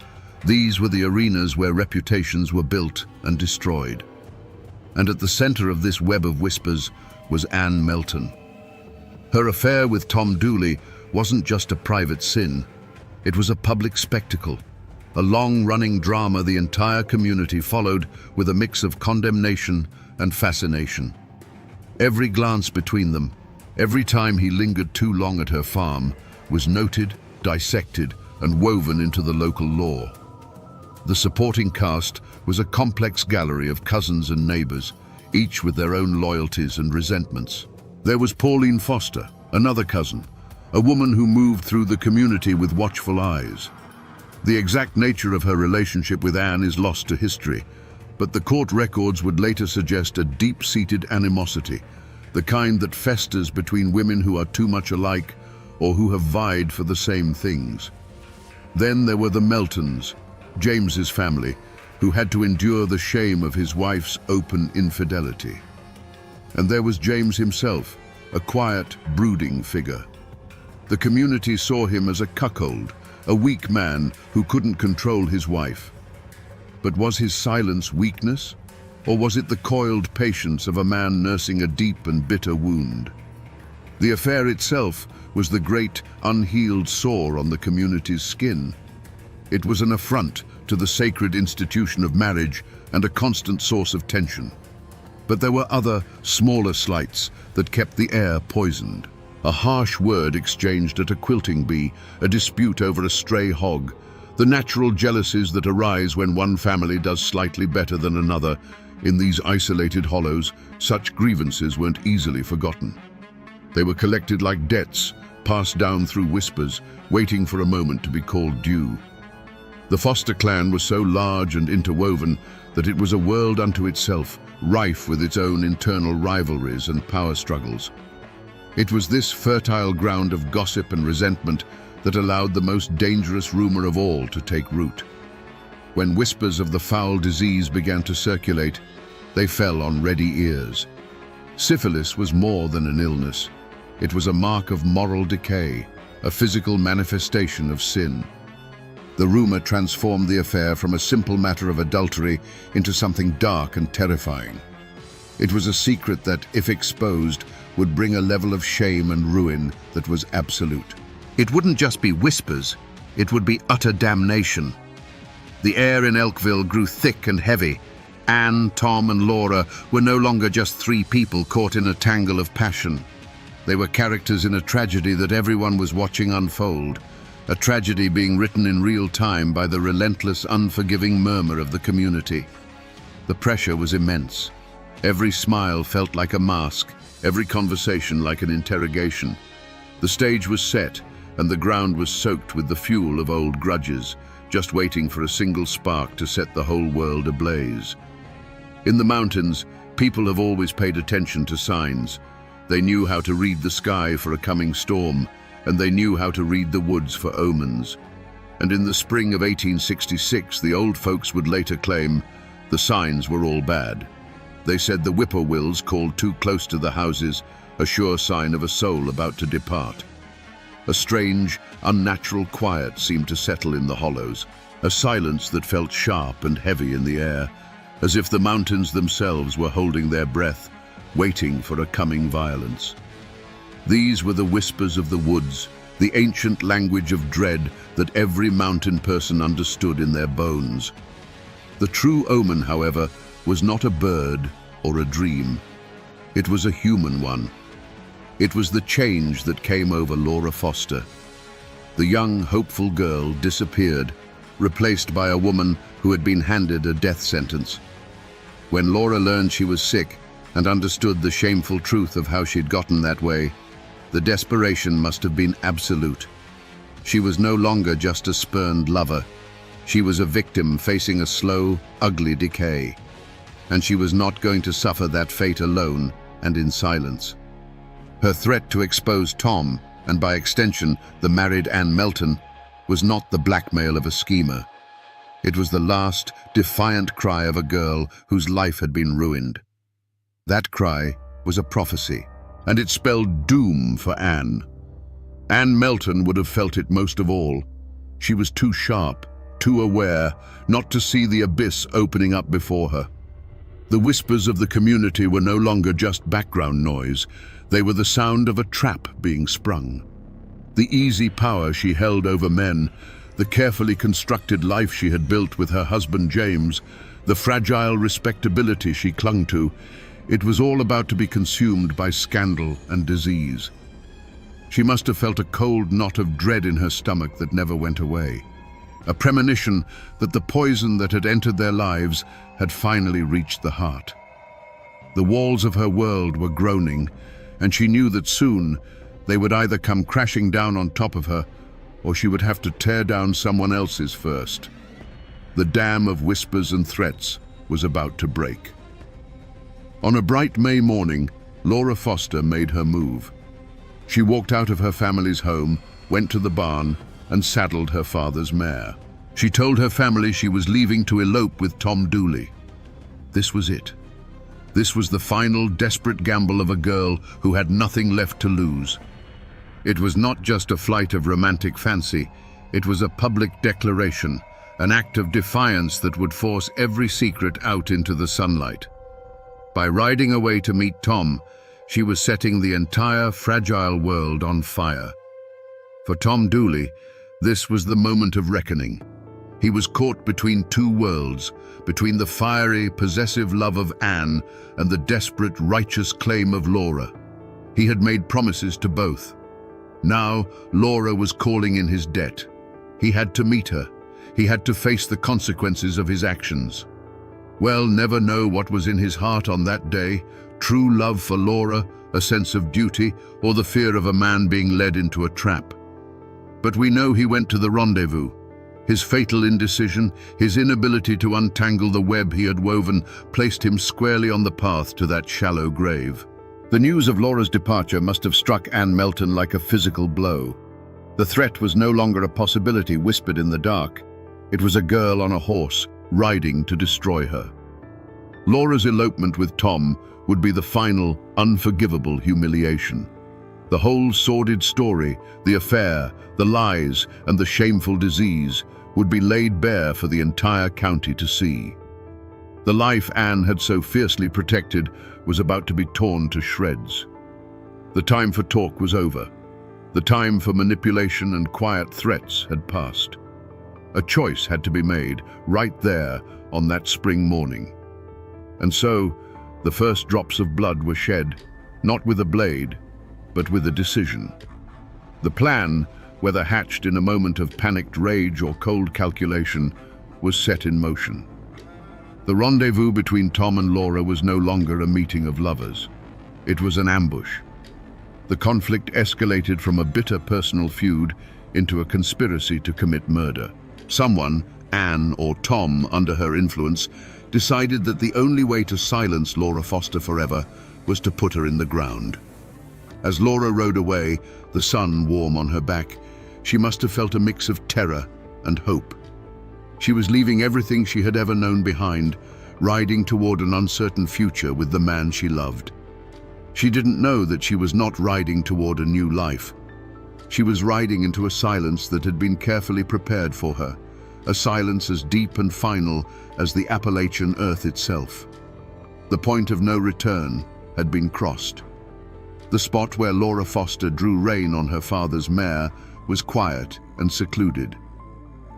these were the arenas where reputations were built and destroyed. And at the center of this web of whispers was Anne Melton. Her affair with Tom Dooley wasn't just a private sin. It was a public spectacle, a long-running drama the entire community followed with a mix of condemnation and fascination. Every glance between them, every time he lingered too long at her farm, was noted, dissected, and woven into the local law. The supporting cast was a complex gallery of cousins and neighbors, each with their own loyalties and resentments. There was Pauline Foster, another cousin, a woman who moved through the community with watchful eyes. The exact nature of her relationship with Anne is lost to history, but the court records would later suggest a deep-seated animosity, the kind that festers between women who are too much alike or who have vied for the same things. Then there were the Meltons, James's family, who had to endure the shame of his wife's open infidelity. And there was James himself, a quiet, brooding figure. The community saw him as a cuckold, a weak man who couldn't control his wife. But was his silence weakness, or was it the coiled patience of a man nursing a deep and bitter wound? The affair itself was the great, unhealed sore on the community's skin. It was an affront to the sacred institution of marriage and a constant source of tension. But there were other, smaller slights that kept the air poisoned. A harsh word exchanged at a quilting bee, a dispute over a stray hog, the natural jealousies that arise when one family does slightly better than another. In these isolated hollows, such grievances weren't easily forgotten. They were collected like debts, passed down through whispers, waiting for a moment to be called due. The Foster clan was so large and interwoven that it was a world unto itself, rife with its own internal rivalries and power struggles. It was this fertile ground of gossip and resentment that allowed the most dangerous rumor of all to take root. When whispers of the foul disease began to circulate, they fell on ready ears. Syphilis was more than an illness. It was a mark of moral decay, a physical manifestation of sin. The rumor transformed the affair from a simple matter of adultery into something dark and terrifying. It was a secret that, if exposed, would bring a level of shame and ruin that was absolute. It wouldn't just be whispers, it would be utter damnation. The air in Elkville grew thick and heavy. Anne, Tom, and Laura were no longer just three people caught in a tangle of passion. They were characters in a tragedy that everyone was watching unfold, a tragedy being written in real time by the relentless, unforgiving murmur of the community. The pressure was immense. Every smile felt like a mask, every conversation like an interrogation. The stage was set, and the ground was soaked with the fuel of old grudges, just waiting for a single spark to set the whole world ablaze. In the mountains, people have always paid attention to signs. They knew how to read the sky for a coming storm, and they knew how to read the woods for omens. And in the spring of 1866, the old folks would later claim the signs were all bad. They said the whippoorwills called too close to the houses, a sure sign of a soul about to depart. A strange, unnatural quiet seemed to settle in the hollows, a silence that felt sharp and heavy in the air, as if the mountains themselves were holding their breath, waiting for a coming violence. These were the whispers of the woods, the ancient language of dread that every mountain person understood in their bones. The true omen, however, was not a bird or a dream. It was a human one. It was the change that came over Laura Foster. The young, hopeful girl disappeared, replaced by a woman who had been handed a death sentence. When Laura learned she was sick and understood the shameful truth of how she'd gotten that way, the desperation must have been absolute. She was no longer just a spurned lover. She was a victim facing a slow, ugly decay. And she was not going to suffer that fate alone and in silence. Her threat to expose Tom, and by extension the married Anne Melton, was not the blackmail of a schemer. It was the last, defiant cry of a girl whose life had been ruined. That cry was a prophecy, and it spelled doom for Anne. Anne Melton would have felt it most of all. She was too sharp, too aware, not to see the abyss opening up before her. The whispers of the community were no longer just background noise. They were the sound of a trap being sprung. The easy power she held over men, the carefully constructed life she had built with her husband James, the fragile respectability she clung to, it was all about to be consumed by scandal and disease. She must have felt a cold knot of dread in her stomach that never went away, a premonition that the poison that had entered their lives had finally reached the heart. The walls of her world were groaning, and she knew that soon they would either come crashing down on top of her, or she would have to tear down someone else's first. The dam of whispers and threats was about to break. On a bright May morning, Laura Foster made her move. She walked out of her family's home, went to the barn, and saddled her father's mare. She told her family she was leaving to elope with Tom Dooley. This was it. This was the final desperate gamble of a girl who had nothing left to lose. It was not just a flight of romantic fancy, it was a public declaration, an act of defiance that would force every secret out into the sunlight. By riding away to meet Tom, she was setting the entire fragile world on fire. For Tom Dooley, this was the moment of reckoning. He was caught between two worlds, between the fiery, possessive love of Anne and the desperate, righteous claim of Laura. He had made promises to both. Now, Laura was calling in his debt. He had to meet her. He had to face the consequences of his actions. We'll never know what was in his heart on that day, true love for Laura, a sense of duty, or the fear of a man being led into a trap. But we know he went to the rendezvous. His fatal indecision, his inability to untangle the web he had woven, placed him squarely on the path to that shallow grave. The news of Laura's departure must have struck Anne Melton like a physical blow. The threat was no longer a possibility whispered in the dark. It was a girl on a horse, riding to destroy her. Laura's elopement with Tom would be the final, unforgivable humiliation. The whole sordid story, the affair, the lies, and the shameful disease would be laid bare for the entire county to see. The life Anne had so fiercely protected was about to be torn to shreds. The time for talk was over. The time for manipulation and quiet threats had passed. A choice had to be made right there on that spring morning. And so, the first drops of blood were shed, not with a blade, but with a decision. The plan, whether hatched in a moment of panicked rage or cold calculation, was set in motion. The rendezvous between Tom and Laura was no longer a meeting of lovers. It was an ambush. The conflict escalated from a bitter personal feud into a conspiracy to commit murder. Someone, Anne or Tom, under her influence, decided that the only way to silence Laura Foster forever was to put her in the ground. As Laura rode away, the sun warm on her back, she must have felt a mix of terror and hope. She was leaving everything she had ever known behind, riding toward an uncertain future with the man she loved. She didn't know that she was not riding toward a new life. She was riding into a silence that had been carefully prepared for her, a silence as deep and final as the Appalachian earth itself. The point of no return had been crossed. The spot where Laura Foster drew rein on her father's mare was quiet and secluded.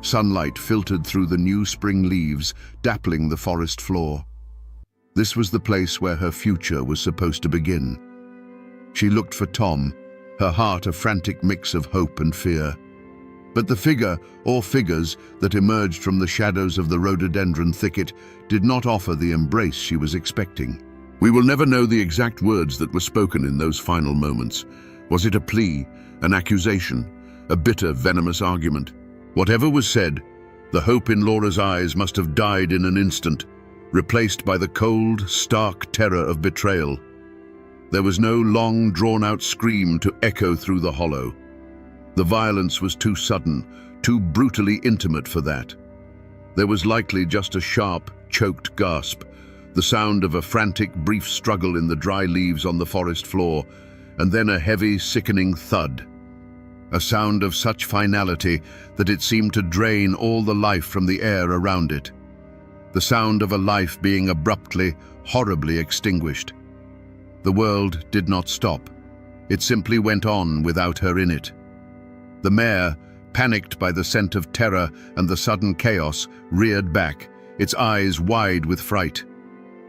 Sunlight filtered through the new spring leaves, dappling the forest floor. This was the place where her future was supposed to begin. She looked for Tom, her heart a frantic mix of hope and fear. But the figure, or figures, that emerged from the shadows of the rhododendron thicket did not offer the embrace she was expecting. We will never know the exact words that were spoken in those final moments. Was it a plea, an accusation, a bitter, venomous argument? Whatever was said, the hope in Laura's eyes must have died in an instant, replaced by the cold, stark terror of betrayal. There was no long, drawn-out scream to echo through the hollow. The violence was too sudden, too brutally intimate for that. There was likely just a sharp, choked gasp, the sound of a frantic, brief struggle in the dry leaves on the forest floor, and then a heavy, sickening thud. A sound of such finality that it seemed to drain all the life from the air around it. The sound of a life being abruptly, horribly extinguished. The world did not stop. It simply went on without her in it. The mare, panicked by the scent of terror and the sudden chaos, reared back, its eyes wide with fright.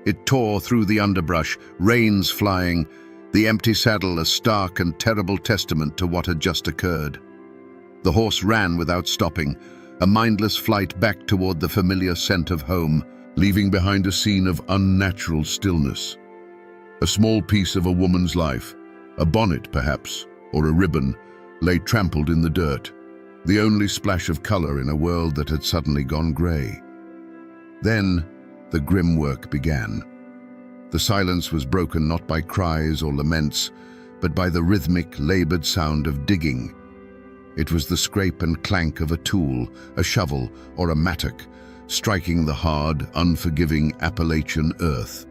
It tore through the underbrush, reins flying, the empty saddle a stark and terrible testament to what had just occurred. The horse ran without stopping, a mindless flight back toward the familiar scent of home, leaving behind a scene of unnatural stillness. A small piece of a woman's life, a bonnet perhaps, or a ribbon, lay trampled in the dirt, the only splash of color in a world that had suddenly gone gray. Then, the grim work began. The silence was broken not by cries or laments, but by the rhythmic, labored sound of digging. It was the scrape and clank of a tool, a shovel, or a mattock, striking the hard, unforgiving Appalachian earth.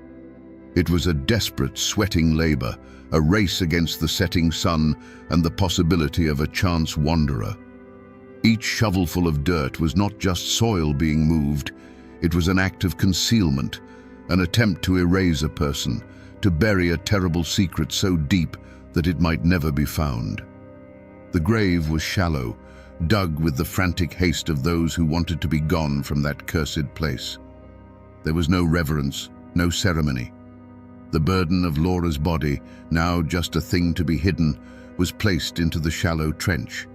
It was a desperate, sweating labor, a race against the setting sun and the possibility of a chance wanderer. Each shovelful of dirt was not just soil being moved, it was an act of concealment, an attempt to erase a person, to bury a terrible secret so deep that it might never be found. The grave was shallow, dug with the frantic haste of those who wanted to be gone from that cursed place. There was no reverence, no ceremony. The burden of Laura's body, now just a thing to be hidden, was placed into the shallow trench.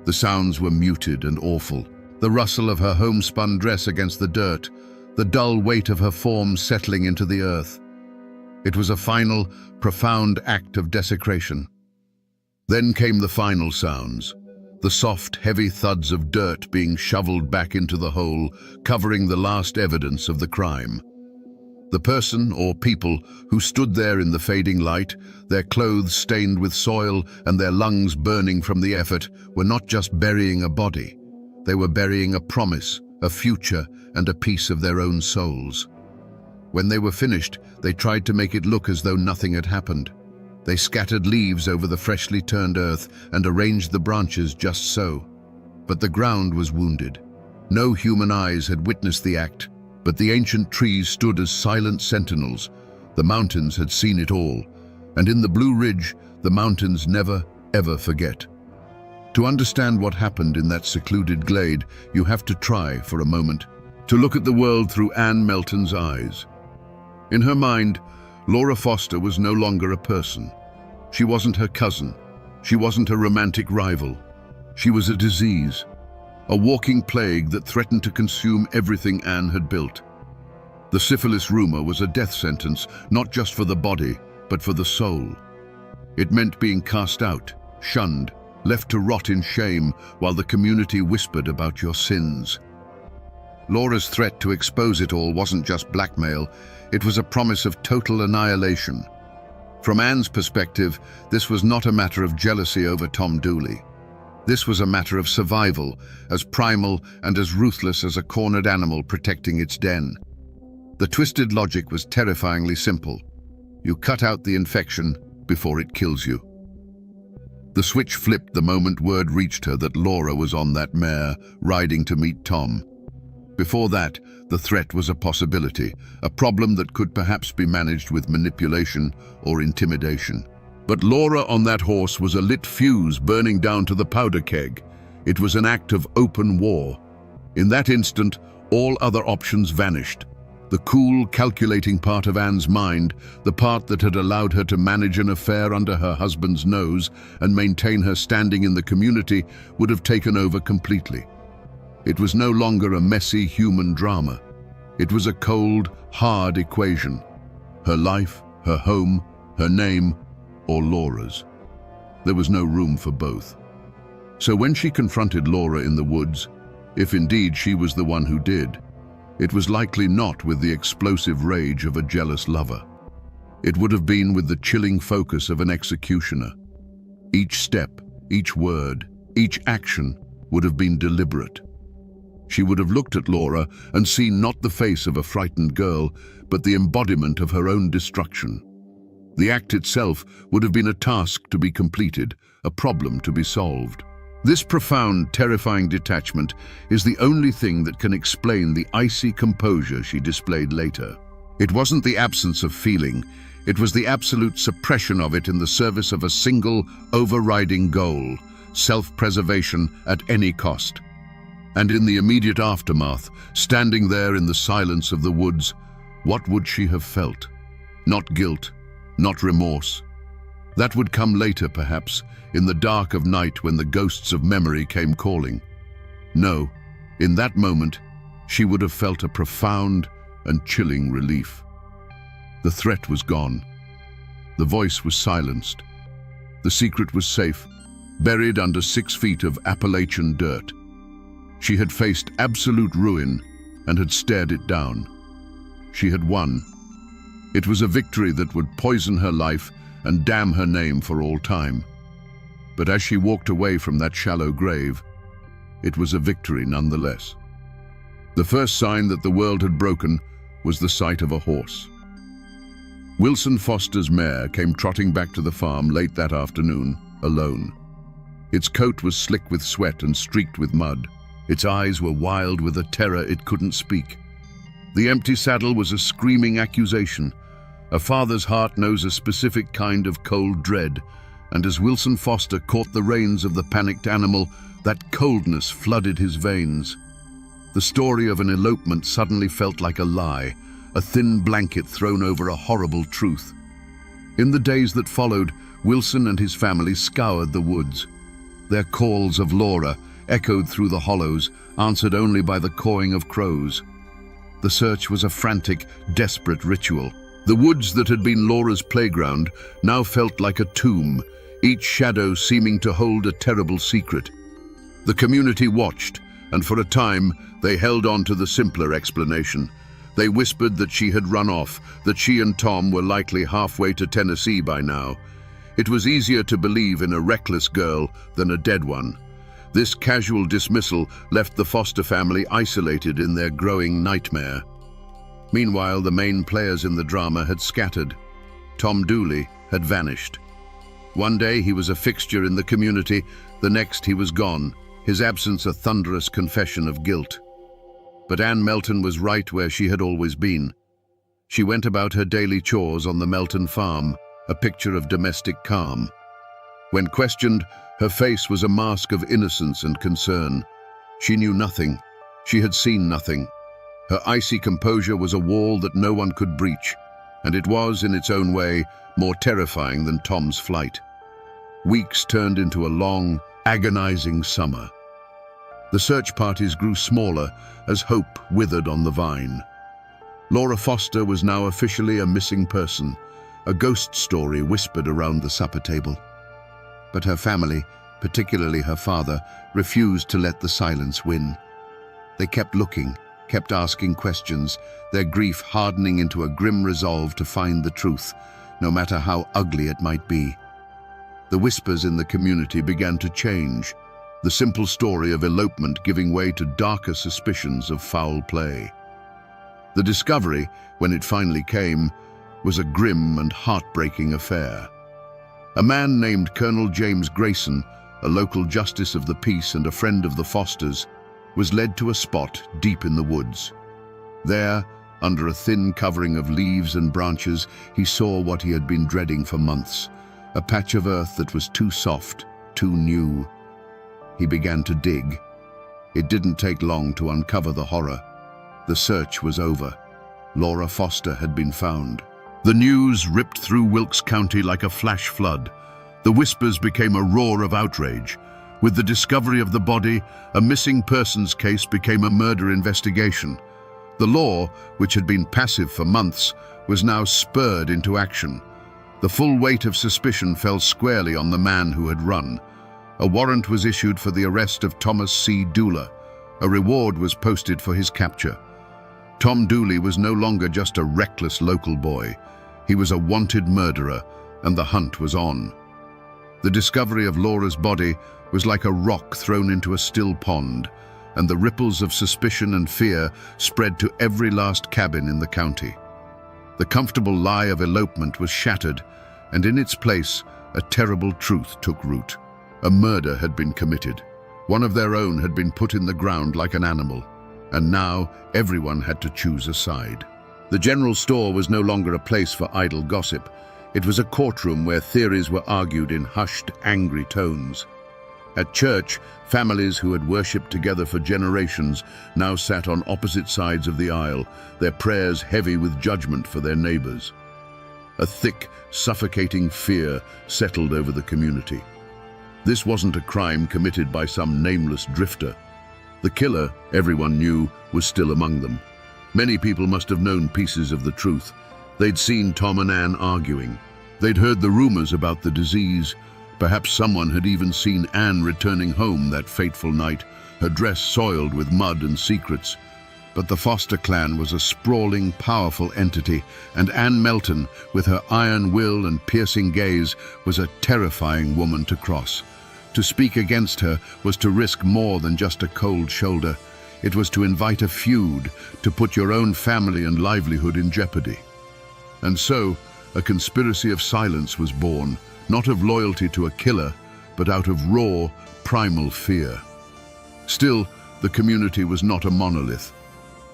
The sounds were muted and awful. The rustle of her homespun dress against the dirt, the dull weight of her form settling into the earth. It was a final, profound act of desecration. Then came the final sounds, the soft, heavy thuds of dirt being shoveled back into the hole, covering the last evidence of the crime. The person or people who stood there in the fading light, their clothes stained with soil and their lungs burning from the effort, were not just burying a body. They were burying a promise, a future, and a piece of their own souls. When they were finished, they tried to make it look as though nothing had happened. They scattered leaves over the freshly turned earth and arranged the branches just so. But the ground was wounded. No human eyes had witnessed the act, but the ancient trees stood as silent sentinels. The mountains had seen it all, and in the Blue Ridge, the mountains never, ever forget. To understand what happened in that secluded glade, you have to try, for a moment, to look at the world through Anne Melton's eyes. In her mind, Laura Foster was no longer a person. She wasn't her cousin. She wasn't a romantic rival. She was a disease, a walking plague that threatened to consume everything Anne had built. The syphilis rumor was a death sentence, not just for the body, but for the soul. It meant being cast out, shunned, left to rot in shame while the community whispered about your sins. Laura's threat to expose it all wasn't just blackmail, it was a promise of total annihilation. From Anne's perspective, this was not a matter of jealousy over Tom Dooley. This was a matter of survival, as primal and as ruthless as a cornered animal protecting its den. The twisted logic was terrifyingly simple. You cut out the infection before it kills you. The switch flipped the moment word reached her that Laura was on that mare, riding to meet Tom. Before that, the threat was a possibility, a problem that could perhaps be managed with manipulation or intimidation. But Laura on that horse was a lit fuse burning down to the powder keg. It was an act of open war. In that instant, all other options vanished. The cool, calculating part of Anne's mind, the part that had allowed her to manage an affair under her husband's nose and maintain her standing in the community, would have taken over completely. It was no longer a messy human drama. It was a cold, hard equation. Her life, her home, her name, or Laura's. There was no room for both. So when she confronted Laura in the woods, if indeed she was the one who did, it was likely not with the explosive rage of a jealous lover. It would have been with the chilling focus of an executioner. Each step, each word, each action would have been deliberate. She would have looked at Laura and seen not the face of a frightened girl, but the embodiment of her own destruction. The act itself would have been a task to be completed, a problem to be solved. This profound, terrifying detachment is the only thing that can explain the icy composure she displayed later. It wasn't the absence of feeling, it was the absolute suppression of it in the service of a single, overriding goal, self-preservation at any cost. And in the immediate aftermath, standing there in the silence of the woods, what would she have felt? Not guilt, not remorse. That would come later, perhaps, in the dark of night when the ghosts of memory came calling. No, in that moment, she would have felt a profound and chilling relief. The threat was gone. The voice was silenced. The secret was safe, buried under 6 feet of Appalachian dirt. She had faced absolute ruin and had stared it down. She had won. It was a victory that would poison her life and damn her name for all time. But as she walked away from that shallow grave, it was a victory nonetheless. The first sign that the world had broken was the sight of a horse. Wilson Foster's mare came trotting back to the farm late that afternoon, alone. Its coat was slick with sweat and streaked with mud. Its eyes were wild with a terror it couldn't speak. The empty saddle was a screaming accusation. A father's heart knows a specific kind of cold dread, and as Wilson Foster caught the reins of the panicked animal, that coldness flooded his veins. The story of an elopement suddenly felt like a lie, a thin blanket thrown over a horrible truth. In the days that followed, Wilson and his family scoured the woods. Their calls of Laura echoed through the hollows, answered only by the cawing of crows. The search was a frantic, desperate ritual. The woods that had been Laura's playground now felt like a tomb, each shadow seeming to hold a terrible secret. The community watched, and for a time they held on to the simpler explanation. They whispered that she had run off, that she and Tom were likely halfway to Tennessee by now. It was easier to believe in a reckless girl than a dead one. This casual dismissal left the Foster family isolated in their growing nightmare. Meanwhile, the main players in the drama had scattered. Tom Dooley had vanished. One day he was a fixture in the community, the next he was gone, his absence a thunderous confession of guilt. But Ann Melton was right where she had always been. She went about her daily chores on the Melton farm, a picture of domestic calm. When questioned, her face was a mask of innocence and concern. She knew nothing. She had seen nothing. Her icy composure was a wall that no one could breach, and it was, in its own way, more terrifying than Tom's flight. Weeks turned into a long, agonizing summer. The search parties grew smaller as hope withered on the vine. Laura Foster was now officially a missing person, a ghost story whispered around the supper table. But her family, particularly her father, refused to let the silence win. They kept looking, kept asking questions, their grief hardening into a grim resolve to find the truth, no matter how ugly it might be. The whispers in the community began to change, the simple story of elopement giving way to darker suspicions of foul play. The discovery, when it finally came, was a grim and heartbreaking affair. A man named Colonel James Grayson, a local justice of the peace and a friend of the Fosters, was led to a spot deep in the woods. There, under a thin covering of leaves and branches, he saw what he had been dreading for months, a patch of earth that was too soft, too new. He began to dig. It didn't take long to uncover the horror. The search was over. Laura Foster had been found. The news ripped through Wilkes County like a flash flood. The whispers became a roar of outrage. With the discovery of the body, a missing persons case became a murder investigation. The law, which had been passive for months, was now spurred into action. The full weight of suspicion fell squarely on the man who had run. A warrant was issued for the arrest of Thomas C. Dooley. A reward was posted for his capture. Tom Dooley was no longer just a reckless local boy. He was a wanted murderer, and the hunt was on. The discovery of Laura's body was like a rock thrown into a still pond, and the ripples of suspicion and fear spread to every last cabin in the county. The comfortable lie of elopement was shattered, and in its place, a terrible truth took root. A murder had been committed. One of their own had been put in the ground like an animal, and now everyone had to choose a side. The general store was no longer a place for idle gossip. It was a courtroom where theories were argued in hushed, angry tones. At church, families who had worshipped together for generations now sat on opposite sides of the aisle, their prayers heavy with judgment for their neighbors. A thick, suffocating fear settled over the community. This wasn't a crime committed by some nameless drifter. The killer, everyone knew, was still among them. Many people must have known pieces of the truth. They'd seen Tom and Ann arguing. They'd heard the rumors about the disease. Perhaps someone had even seen Ann returning home that fateful night, her dress soiled with mud and secrets. But the Foster clan was a sprawling, powerful entity, and Ann Melton, with her iron will and piercing gaze, was a terrifying woman to cross. To speak against her was to risk more than just a cold shoulder. It was to invite a feud, to put your own family and livelihood in jeopardy. And so, a conspiracy of silence was born, not of loyalty to a killer, but out of raw, primal fear. Still, the community was not a monolith.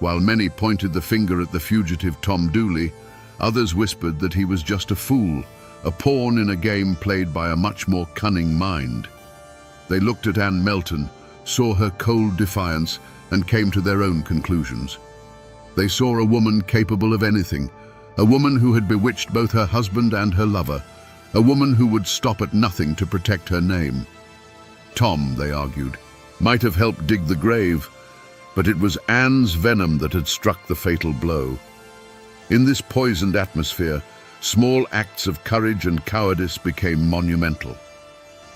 While many pointed the finger at the fugitive Tom Dooley, others whispered that he was just a fool, a pawn in a game played by a much more cunning mind. They looked at Ann Melton, saw her cold defiance, and came to their own conclusions. They saw a woman capable of anything, a woman who had bewitched both her husband and her lover, a woman who would stop at nothing to protect her name. Tom, they argued, might have helped dig the grave, but it was Ann's venom that had struck the fatal blow. In this poisoned atmosphere, small acts of courage and cowardice became monumental.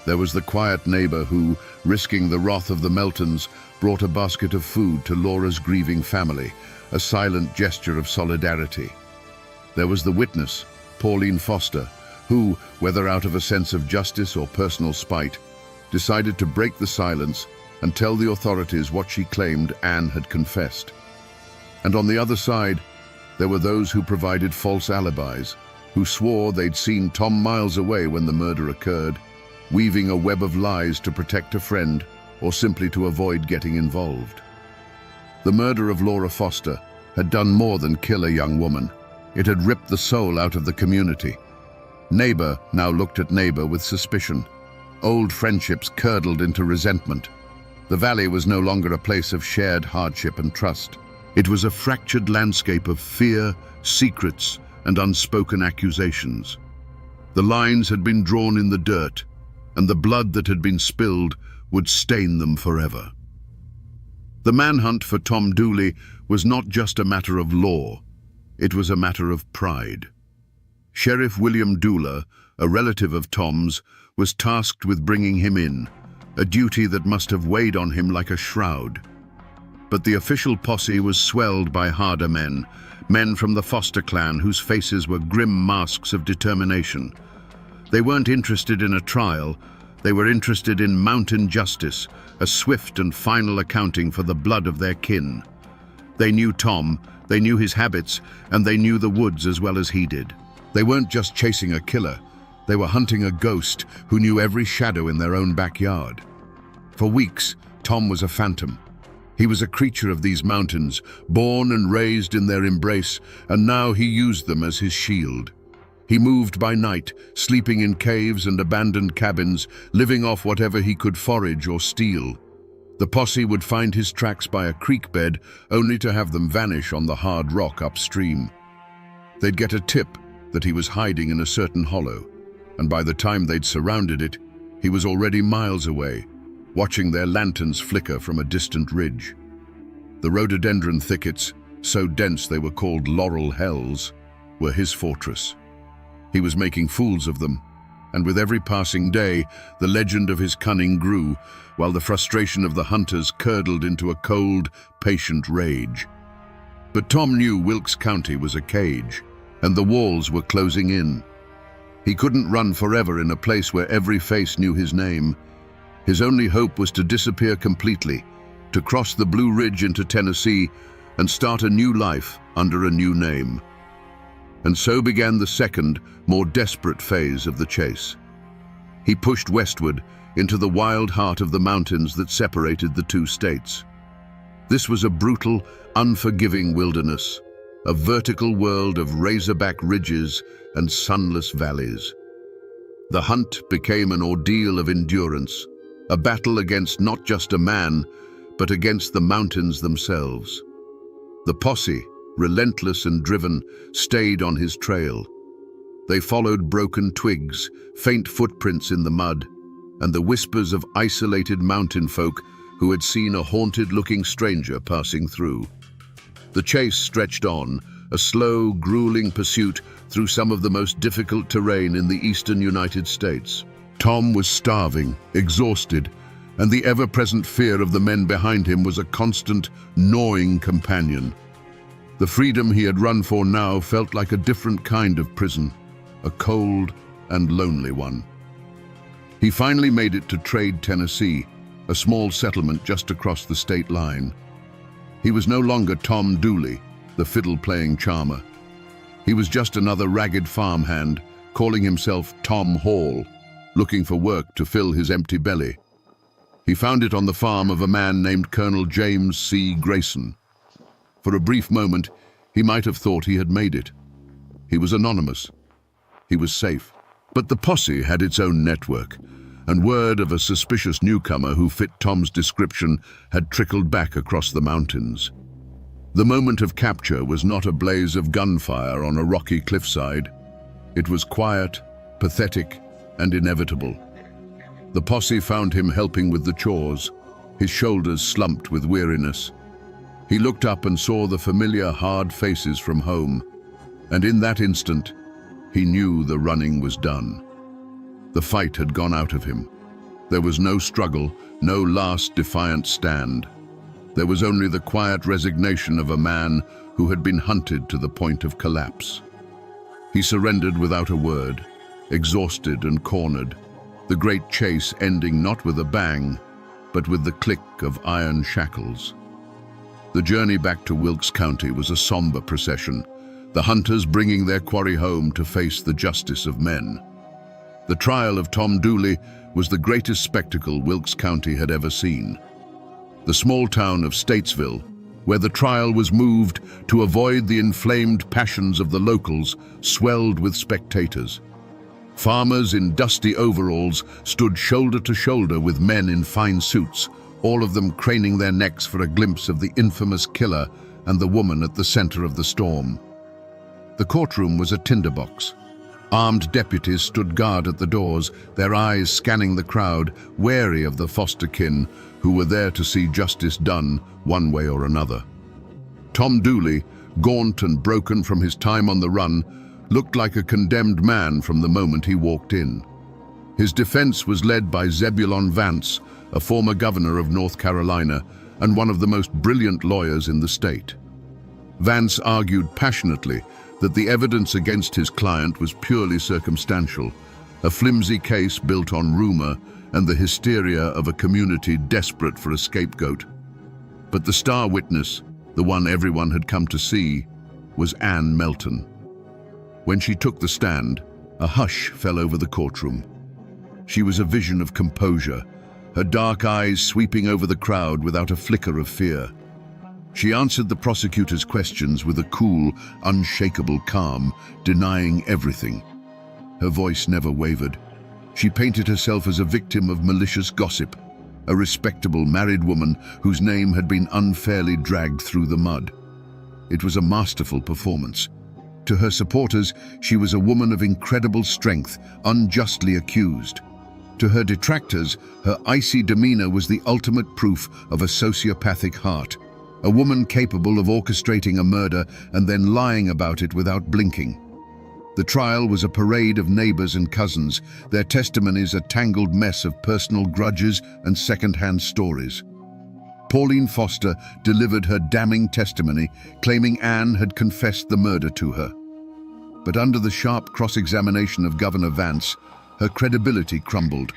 There was the quiet neighbor who, risking the wrath of the Meltons, brought a basket of food to Laura's grieving family, a silent gesture of solidarity. There was the witness, Pauline Foster, who, whether out of a sense of justice or personal spite, decided to break the silence and tell the authorities what she claimed Anne had confessed. And on the other side, there were those who provided false alibis, who swore they'd seen Tom miles away when the murder occurred, weaving a web of lies to protect a friend or simply to avoid getting involved. The murder of Laura Foster had done more than kill a young woman. It had ripped the soul out of the community. Neighbor now looked at neighbor with suspicion. Old friendships curdled into resentment. The valley was no longer a place of shared hardship and trust. It was a fractured landscape of fear, secrets, and unspoken accusations. The lines had been drawn in the dirt, and the blood that had been spilled would stain them forever. The manhunt for Tom Dooley was not just a matter of law, it was a matter of pride. Sheriff William Dooler, a relative of Tom's, was tasked with bringing him in, a duty that must have weighed on him like a shroud. But the official posse was swelled by harder men, men from the Foster clan whose faces were grim masks of determination. They weren't interested in a trial, they were interested in mountain justice, a swift and final accounting for the blood of their kin. They knew Tom, they knew his habits, and they knew the woods as well as he did. They weren't just chasing a killer, they were hunting a ghost who knew every shadow in their own backyard. For weeks, Tom was a phantom. He was a creature of these mountains, born and raised in their embrace, and now he used them as his shield. He moved by night, sleeping in caves and abandoned cabins, living off whatever he could forage or steal. The posse would find his tracks by a creek bed, only to have them vanish on the hard rock upstream. They'd get a tip that he was hiding in a certain hollow, and by the time they'd surrounded it, he was already miles away, watching their lanterns flicker from a distant ridge. The rhododendron thickets, so dense they were called laurel hells, were his fortress. He was making fools of them, and with every passing day, the legend of his cunning grew, while the frustration of the hunters curdled into a cold, patient rage. But Tom knew Wilkes County was a cage, and the walls were closing in. He couldn't run forever in a place where every face knew his name. His only hope was to disappear completely, to cross the Blue Ridge into Tennessee and start a new life under a new name. And so began the second, more desperate phase of the chase. He pushed westward into the wild heart of the mountains that separated the two states. This was a brutal, unforgiving wilderness, a vertical world of razorback ridges and sunless valleys. The hunt became an ordeal of endurance, a battle against not just a man, but against the mountains themselves. The posse, relentless and driven, stayed on his trail. They followed broken twigs, faint footprints in the mud, and the whispers of isolated mountain folk who had seen a haunted-looking stranger passing through. The chase stretched on, a slow, grueling pursuit through some of the most difficult terrain in the eastern United States. Tom was starving, exhausted, and the ever-present fear of the men behind him was a constant, gnawing companion. The freedom he had run for now felt like a different kind of prison, a cold and lonely one. He finally made it to Trade, Tennessee, a small settlement just across the state line. He was no longer Tom Dooley, the fiddle-playing charmer. He was just another ragged farmhand, calling himself Tom Hall, looking for work to fill his empty belly. He found it on the farm of a man named Colonel James C. Grayson. For a brief moment, he might have thought he had made it. He was anonymous. He was safe. But the posse had its own network, and word of a suspicious newcomer who fit Tom's description had trickled back across the mountains. The moment of capture was not a blaze of gunfire on a rocky cliffside. It was quiet, pathetic, and inevitable. The posse found him helping with the chores, his shoulders slumped with weariness. He looked up and saw the familiar, hard faces from home, And in that instant, he knew the running was done. The fight had gone out of him. There was no struggle, no last defiant stand. There was only the quiet resignation of a man who had been hunted to the point of collapse. He surrendered without a word, exhausted and cornered, the great chase ending not with a bang, but with the click of iron shackles. The journey back to Wilkes County was a somber procession, the hunters bringing their quarry home to face the justice of men. The trial of Tom Dooley was the greatest spectacle Wilkes County had ever seen. The small town of Statesville, where the trial was moved to avoid the inflamed passions of the locals, swelled with spectators. Farmers in dusty overalls stood shoulder to shoulder with men in fine suits, all of them craning their necks for a glimpse of the infamous killer and the woman at the center of the storm. The courtroom was a tinderbox. Armed deputies stood guard at the doors, their eyes scanning the crowd, wary of the foster kin who were there to see justice done one way or another. Tom Dooley, gaunt and broken from his time on the run, looked like a condemned man from the moment he walked in. His defense was led by Zebulon Vance, a former governor of North Carolina and one of the most brilliant lawyers in the state. Vance argued passionately that the evidence against his client was purely circumstantial, a flimsy case built on rumor and the hysteria of a community desperate for a scapegoat. But the star witness, the one everyone had come to see, was Ann Melton. When she took the stand, a hush fell over the courtroom. She was a vision of composure, her dark eyes sweeping over the crowd without a flicker of fear. She answered the prosecutor's questions with a cool, unshakable calm, denying everything. Her voice never wavered. She painted herself as a victim of malicious gossip, a respectable married woman whose name had been unfairly dragged through the mud. It was a masterful performance. To her supporters, she was a woman of incredible strength, unjustly accused. To her detractors, her icy demeanor was the ultimate proof of a sociopathic heart, a woman capable of orchestrating a murder and then lying about it without blinking. The trial was a parade of neighbors and cousins, their testimonies a tangled mess of personal grudges and second-hand stories. Pauline Foster delivered her damning testimony, claiming Anne had confessed the murder to her. But under the sharp cross-examination of Governor Vance, her credibility crumbled.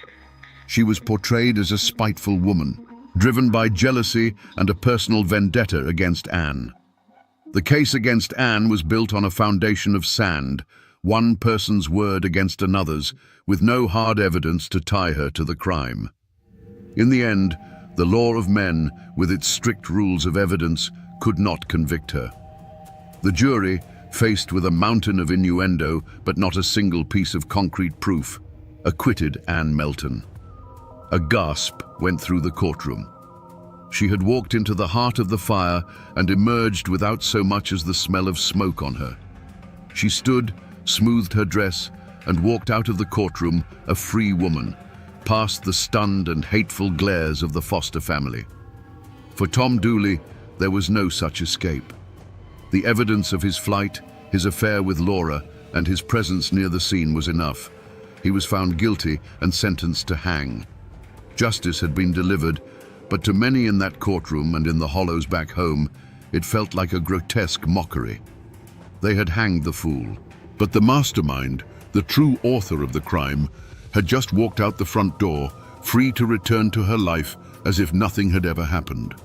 She was portrayed as a spiteful woman, driven by jealousy and a personal vendetta against Anne. The case against Anne was built on a foundation of sand, one person's word against another's, with no hard evidence to tie her to the crime. In the end, the law of men, with its strict rules of evidence, could not convict her. The jury, faced with a mountain of innuendo but not a single piece of concrete proof, acquitted Ann Melton. A gasp went through the courtroom. She had walked into the heart of the fire and emerged without so much as the smell of smoke on her. She stood, smoothed her dress, and walked out of the courtroom a free woman, past the stunned and hateful glares of the Foster family. For Tom Dooley, there was no such escape. The evidence of his flight, his affair with Laura, and his presence near the scene was enough. He was found guilty and sentenced to hang. Justice had been delivered, but to many in that courtroom and in the hollows back home, it felt like a grotesque mockery. They had hanged the fool, but the mastermind, the true author of the crime, had just walked out the front door, free to return to her life as if nothing had ever happened.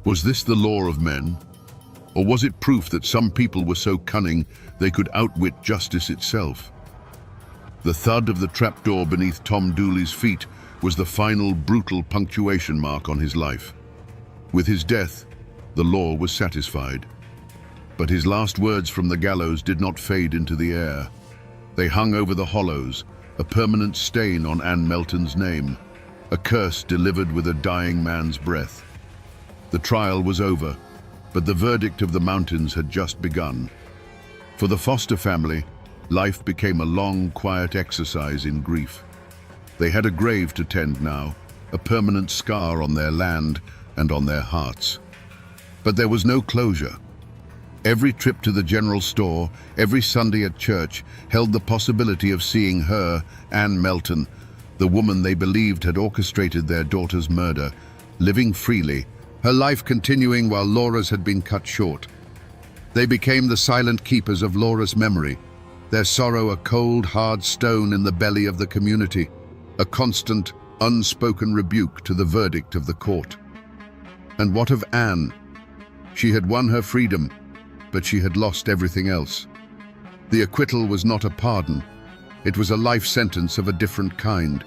Was this the law of men? Or was it proof that some people were so cunning they could outwit justice itself? The thud of the trapdoor beneath Tom Dooley's feet was the final brutal punctuation mark on his life. With his death, the law was satisfied. But his last words from the gallows did not fade into the air. They hung over the hollows, a permanent stain on Ann Melton's name, a curse delivered with a dying man's breath. The trial was over, but the verdict of the mountains had just begun. For the Foster family, life became a long, quiet exercise in grief. They had a grave to tend now, a permanent scar on their land and on their hearts. But there was no closure. Every trip to the general store, every Sunday at church, held the possibility of seeing her, Anne Melton, the woman they believed had orchestrated their daughter's murder, living freely, her life continuing while Laura's had been cut short. They became the silent keepers of Laura's memory, their sorrow a cold, hard stone in the belly of the community, a constant, unspoken rebuke to the verdict of the court. And what of Anne? She had won her freedom, but she had lost everything else. The acquittal was not a pardon. It was a life sentence of a different kind.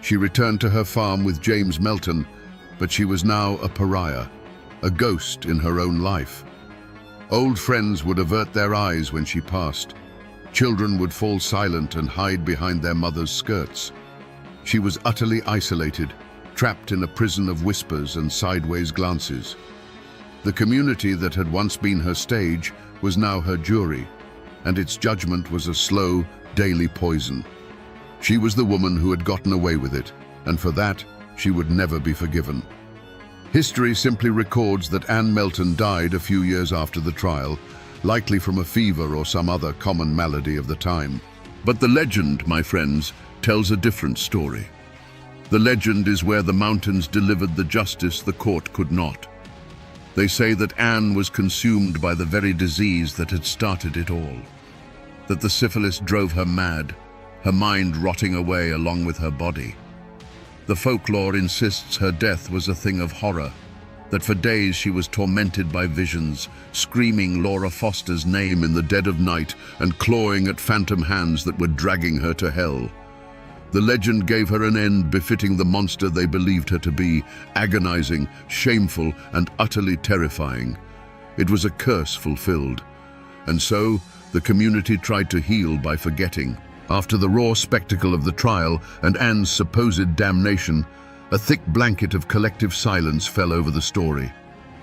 She returned to her farm with James Melton, but she was now a pariah, a ghost in her own life. Old friends would avert their eyes when she passed. Children would fall silent and hide behind their mother's skirts. She was utterly isolated, trapped in a prison of whispers and sideways glances. The community that had once been her stage was now her jury, and its judgment was a slow, daily poison. She was the woman who had gotten away with it, and for that, she would never be forgiven. History simply records that Anne Melton died a few years after the trial, likely from a fever or some other common malady of the time. But the legend, my friends, tells a different story. The legend is where the mountains delivered the justice the court could not. They say that Anne was consumed by the very disease that had started it all, that the syphilis drove her mad, her mind rotting away along with her body. The folklore insists her death was a thing of horror, that for days she was tormented by visions, screaming Laura Foster's name in the dead of night and clawing at phantom hands that were dragging her to hell. The legend gave her an end befitting the monster they believed her to be, agonizing, shameful, and utterly terrifying. It was a curse fulfilled. And so, the community tried to heal by forgetting. After the raw spectacle of the trial and Anne's supposed damnation, a thick blanket of collective silence fell over the story.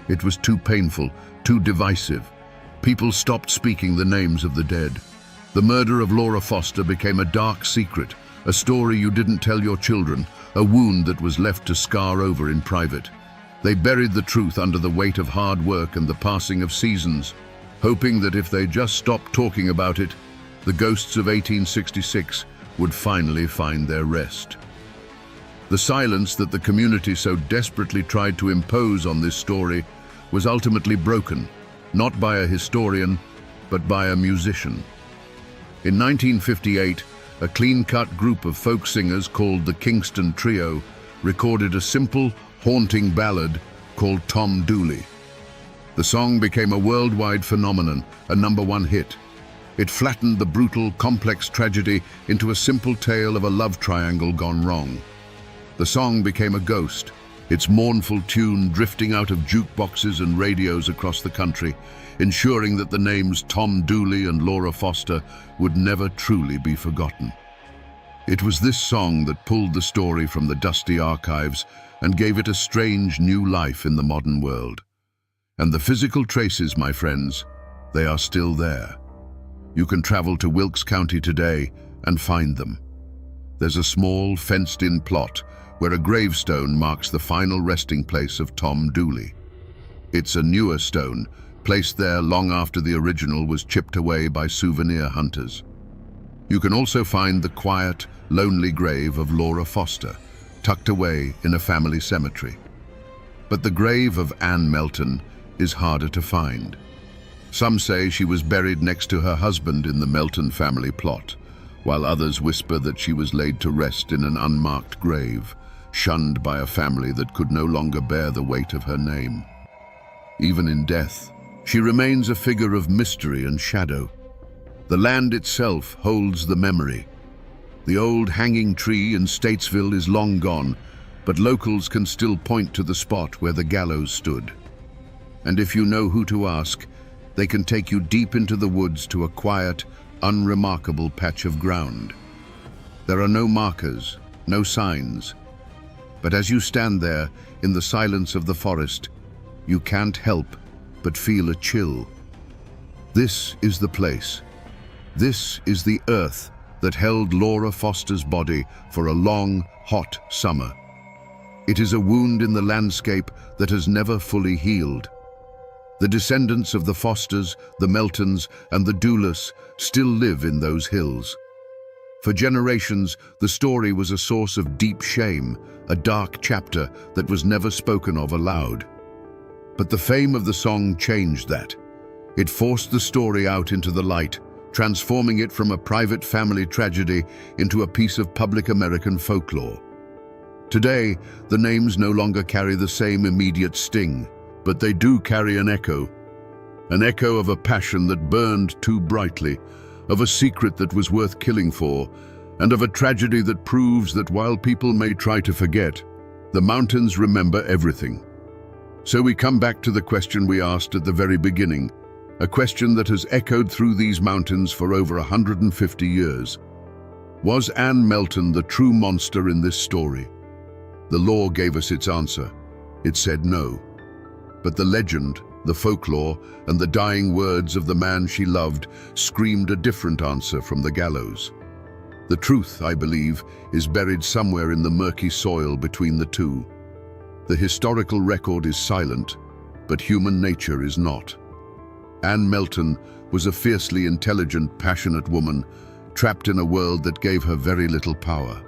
It was too painful, too divisive. People stopped speaking the names of the dead. The murder of Laura Foster became a dark secret, a story you didn't tell your children, a wound that was left to scar over in private. They buried the truth under the weight of hard work and the passing of seasons, hoping that if they just stopped talking about it, the ghosts of 1866 would finally find their rest. The silence that the community so desperately tried to impose on this story was ultimately broken, not by a historian, but by a musician. In 1958, a clean-cut group of folk singers called the Kingston Trio recorded a simple, haunting ballad called Tom Dooley. The song became a worldwide phenomenon, a #1 hit. It flattened the brutal, complex tragedy into a simple tale of a love triangle gone wrong. The song became a ghost, its mournful tune drifting out of jukeboxes and radios across the country, ensuring that the names Tom Dooley and Laura Foster would never truly be forgotten. It was this song that pulled the story from the dusty archives and gave it a strange new life in the modern world. And the physical traces, my friends, they are still there. You can travel to Wilkes County today and find them. There's a small, fenced-in plot where a gravestone marks the final resting place of Tom Dooley. It's a newer stone, placed there long after the original was chipped away by souvenir hunters. You can also find the quiet, lonely grave of Laura Foster, tucked away in a family cemetery. But the grave of Anne Melton is harder to find. Some say she was buried next to her husband in the Melton family plot, while others whisper that she was laid to rest in an unmarked grave, shunned by a family that could no longer bear the weight of her name. Even in death, she remains a figure of mystery and shadow. The land itself holds the memory. The old hanging tree in Statesville is long gone, but locals can still point to the spot where the gallows stood. And if you know who to ask, they can take you deep into the woods to a quiet, unremarkable patch of ground. There are no markers, no signs. But as you stand there, in the silence of the forest, you can't help but feel a chill. This is the place. This is the earth that held Laura Foster's body for a long, hot summer. It is a wound in the landscape that has never fully healed. The descendants of the Fosters, the Meltons, and the Doulas still live in those hills. For generations, the story was a source of deep shame, a dark chapter that was never spoken of aloud. But the fame of the song changed that. It forced the story out into the light, transforming it from a private family tragedy into a piece of public American folklore. Today, the names no longer carry the same immediate sting, but they do carry an echo of a passion that burned too brightly, of a secret that was worth killing for, and of a tragedy that proves that while people may try to forget, the mountains remember everything. So we come back to the question we asked at the very beginning, a question that has echoed through these mountains for over 150 years. Was Anne Melton the true monster in this story? The law gave us its answer. It said no. But the legend, the folklore, and the dying words of the man she loved screamed a different answer from the gallows. The truth, I believe, is buried somewhere in the murky soil between the two. The historical record is silent, but human nature is not. Anne Melton was a fiercely intelligent, passionate woman, trapped in a world that gave her very little power.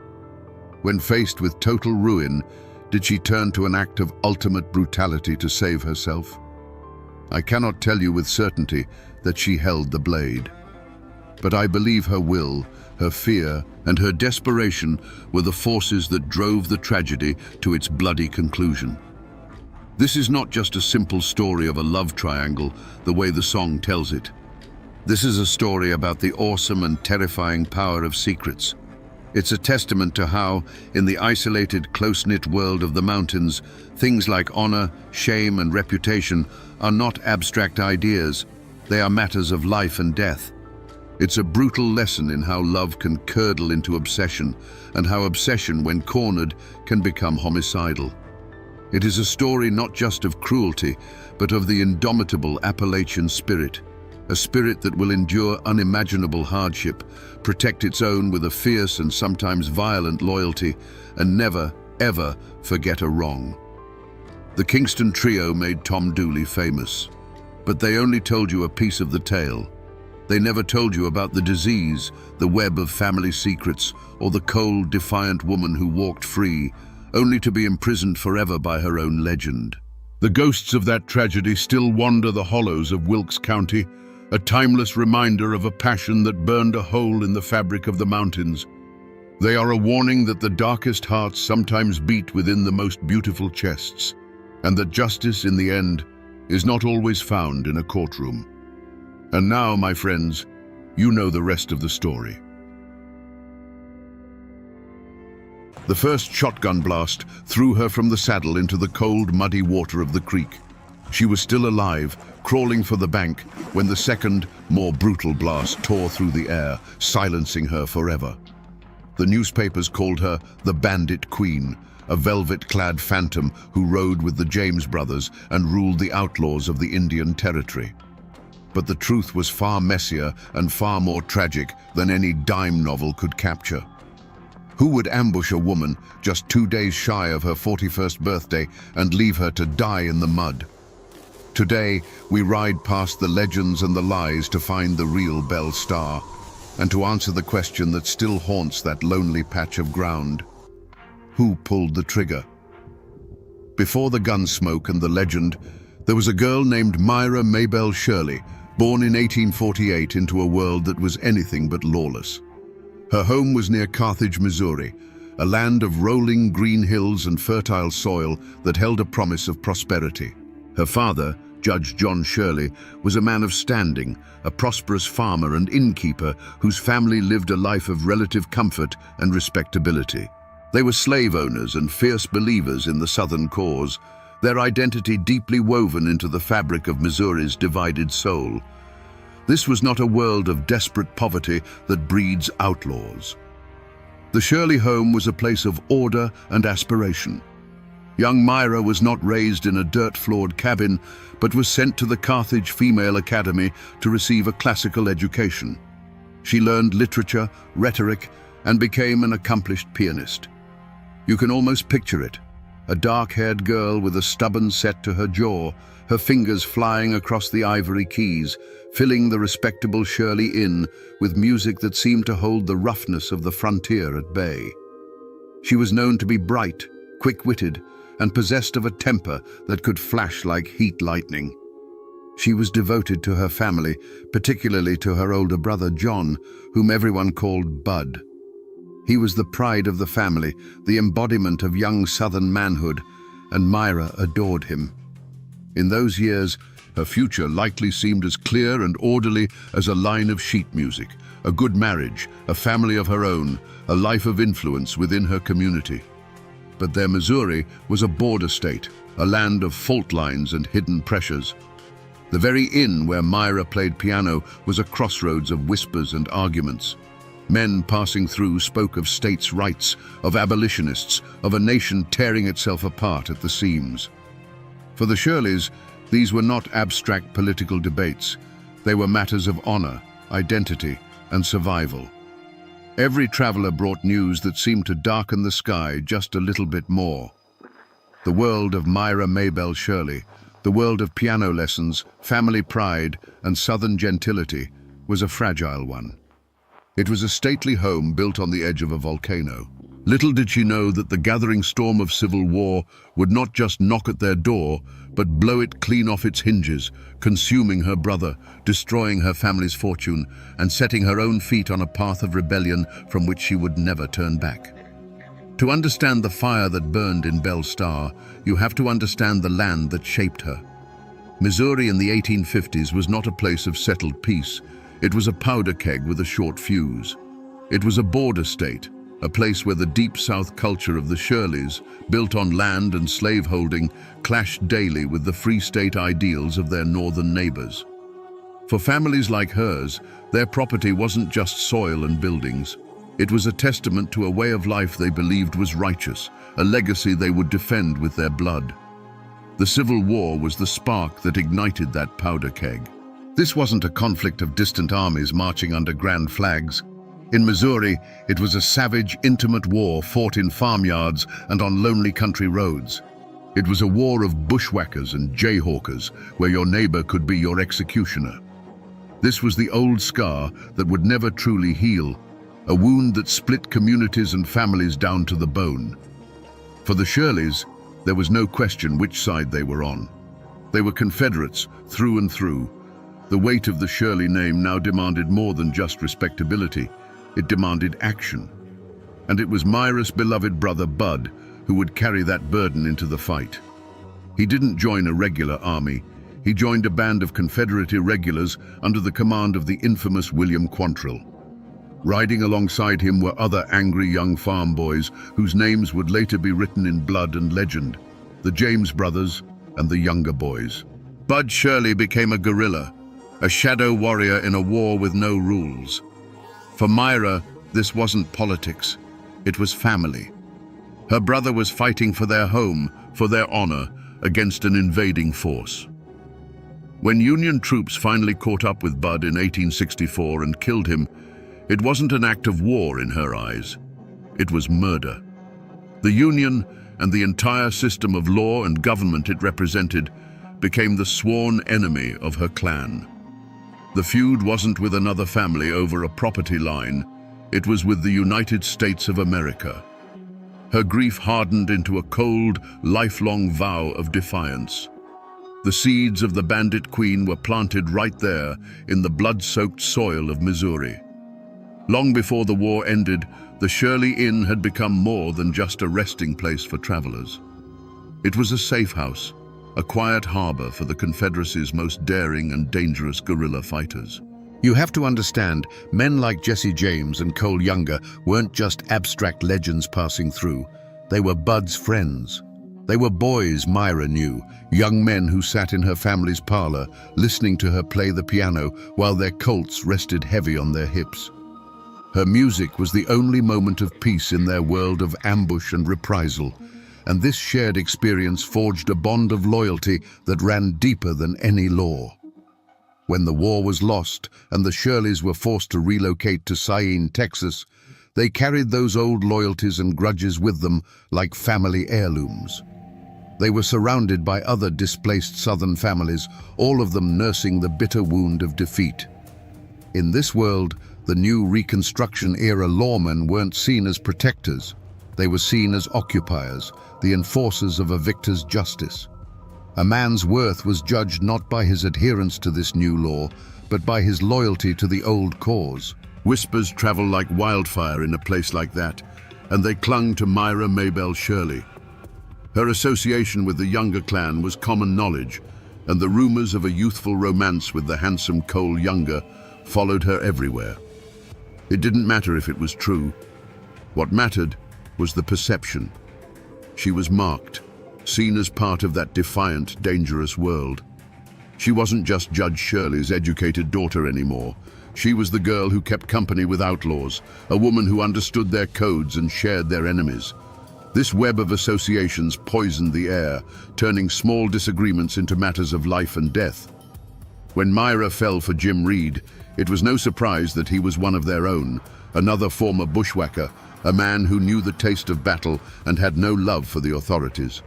When faced with total ruin, did she turn to an act of ultimate brutality to save herself? I cannot tell you with certainty that she held the blade. But I believe her will, her fear, and her desperation were the forces that drove the tragedy to its bloody conclusion. This is not just a simple story of a love triangle, the way the song tells it. This is a story about the awesome and terrifying power of secrets. It's a testament to how, in the isolated, close-knit world of the mountains, things like honor, shame, and reputation are not abstract ideas. They are matters of life and death. It's a brutal lesson in how love can curdle into obsession, and how obsession, when cornered, can become homicidal. It is a story not just of cruelty, but of the indomitable Appalachian spirit, a spirit that will endure unimaginable hardship, protect its own with a fierce and sometimes violent loyalty, and never, ever forget a wrong. The Kingston Trio made Tom Dooley famous, but they only told you a piece of the tale. They never told you about the disease, the web of family secrets, or the cold, defiant woman who walked free, only to be imprisoned forever by her own legend. The ghosts of that tragedy still wander the hollows of Wilkes County, a timeless reminder of a passion that burned a hole in the fabric of the mountains. They are a warning that the darkest hearts sometimes beat within the most beautiful chests, and that justice, in the end, is not always found in a courtroom. And now, my friends, you know the rest of the story. The first shotgun blast threw her from the saddle into the cold, muddy water of the creek. She was still alive, crawling for the bank, when the second, more brutal blast tore through the air, silencing her forever. The newspapers called her the Bandit Queen, a velvet-clad phantom who rode with the James brothers and ruled the outlaws of the Indian Territory. But the truth was far messier and far more tragic than any dime novel could capture. Who would ambush a woman just 2 days shy of her 41st birthday and leave her to die in the mud? Today, we ride past the legends and the lies to find the real Belle Star, and to answer the question that still haunts that lonely patch of ground. Who pulled the trigger? Before the gun smoke and the legend, there was a girl named Myra Maybelle Shirley, born in 1848 into a world that was anything but lawless. Her home was near Carthage, Missouri, a land of rolling green hills and fertile soil that held a promise of prosperity. Her father, Judge John Shirley, was a man of standing, a prosperous farmer and innkeeper whose family lived a life of relative comfort and respectability. They were slave owners and fierce believers in the Southern cause, their identity deeply woven into the fabric of Missouri's divided soul. This was not a world of desperate poverty that breeds outlaws. The Shirley home was a place of order and aspiration. Young Myra was not raised in a dirt-floored cabin, but was sent to the Carthage Female Academy to receive a classical education. She learned literature, rhetoric, and became an accomplished pianist. You can almost picture it. A dark-haired girl with a stubborn set to her jaw, her fingers flying across the ivory keys, filling the respectable Shirley Inn with music that seemed to hold the roughness of the frontier at bay. She was known to be bright, quick-witted, and possessed of a temper that could flash like heat lightning. She was devoted to her family, particularly to her older brother John, whom everyone called Bud. He was the pride of the family, the embodiment of young Southern manhood, and Myra adored him. In those years, her future likely seemed as clear and orderly as a line of sheet music, a good marriage, a family of her own, a life of influence within her community. But their Missouri was a border state, a land of fault lines and hidden pressures. The very inn where Myra played piano was a crossroads of whispers and arguments. Men passing through spoke of states' rights, of abolitionists, of a nation tearing itself apart at the seams. For the Shirleys, these were not abstract political debates. They were matters of honor, identity, and survival. Every traveler brought news that seemed to darken the sky just a little bit more. The world of Myra Maybelle Shirley, the world of piano lessons, family pride, and Southern gentility, was a fragile one. It was a stately home built on the edge of a volcano. Little did she know that the gathering storm of civil war would not just knock at their door, but blow it clean off its hinges, consuming her brother, destroying her family's fortune, and setting her own feet on a path of rebellion from which she would never turn back. To understand the fire that burned in Belle Starr, you have to understand the land that shaped her. Missouri in the 1850s was not a place of settled peace. It was a powder keg with a short fuse. It was a border state, a place where the deep South culture of the Shirleys, built on land and slaveholding, clashed daily with the free state ideals of their northern neighbors. For families like hers, their property wasn't just soil and buildings. It was a testament to a way of life they believed was righteous, a legacy they would defend with their blood. The Civil War was the spark that ignited that powder keg. This wasn't a conflict of distant armies marching under grand flags. In Missouri, it was a savage, intimate war fought in farmyards and on lonely country roads. It was a war of bushwhackers and jayhawkers, where your neighbor could be your executioner. This was the old scar that would never truly heal, a wound that split communities and families down to the bone. For the Shirleys, there was no question which side they were on. They were Confederates through and through. The weight of the Shirley name now demanded more than just respectability. It demanded action. And it was Myra's beloved brother Bud who would carry that burden into the fight. He didn't join a regular army. He joined a band of Confederate irregulars under the command of the infamous William Quantrill. Riding alongside him were other angry young farm boys whose names would later be written in blood and legend, the James brothers and the Younger Boys. Bud Shirley became a guerrilla, a shadow warrior in a war with no rules. For Myra, this wasn't politics, it was family. Her brother was fighting for their home, for their honor, against an invading force. When Union troops finally caught up with Bud in 1864 and killed him, it wasn't an act of war in her eyes. It was murder. The Union and the entire system of law and government it represented became the sworn enemy of her clan. The feud wasn't with another family over a property line, it was with the United States of America. Her grief hardened into a cold, lifelong vow of defiance. The seeds of the Bandit Queen were planted right there in the blood-soaked soil of Missouri. Long before the war ended, the Shirley Inn had become more than just a resting place for travelers. It was a safe house, a quiet harbor for the Confederacy's most daring and dangerous guerrilla fighters. You have to understand, men like Jesse James and Cole Younger weren't just abstract legends passing through. They were Bud's friends. They were boys Myra knew, young men who sat in her family's parlor, listening to her play the piano while their Colts rested heavy on their hips. Her music was the only moment of peace in their world of ambush and reprisal, and this shared experience forged a bond of loyalty that ran deeper than any law. When the war was lost and the Shirleys were forced to relocate to Syene, Texas, they carried those old loyalties and grudges with them like family heirlooms. They were surrounded by other displaced Southern families, all of them nursing the bitter wound of defeat. In this world, the new Reconstruction-era lawmen weren't seen as protectors. They were seen as occupiers, the enforcers of a victor's justice. A man's worth was judged not by his adherence to this new law, but by his loyalty to the old cause. Whispers travel like wildfire in a place like that, and they clung to Myra Maybelle Shirley. Her association with the younger clan was common knowledge, and the rumors of a youthful romance with the handsome Cole Younger followed her everywhere. It didn't matter if it was true. What mattered was the perception. She was marked, seen as part of that defiant, dangerous world. She wasn't just Judge Shirley's educated daughter anymore. She was the girl who kept company with outlaws, a woman who understood their codes and shared their enemies. This web of associations poisoned the air, turning small disagreements into matters of life and death. When Myra fell for Jim Reed, it was no surprise that he was one of their own, another former bushwhacker, a man who knew the taste of battle and had no love for the authorities.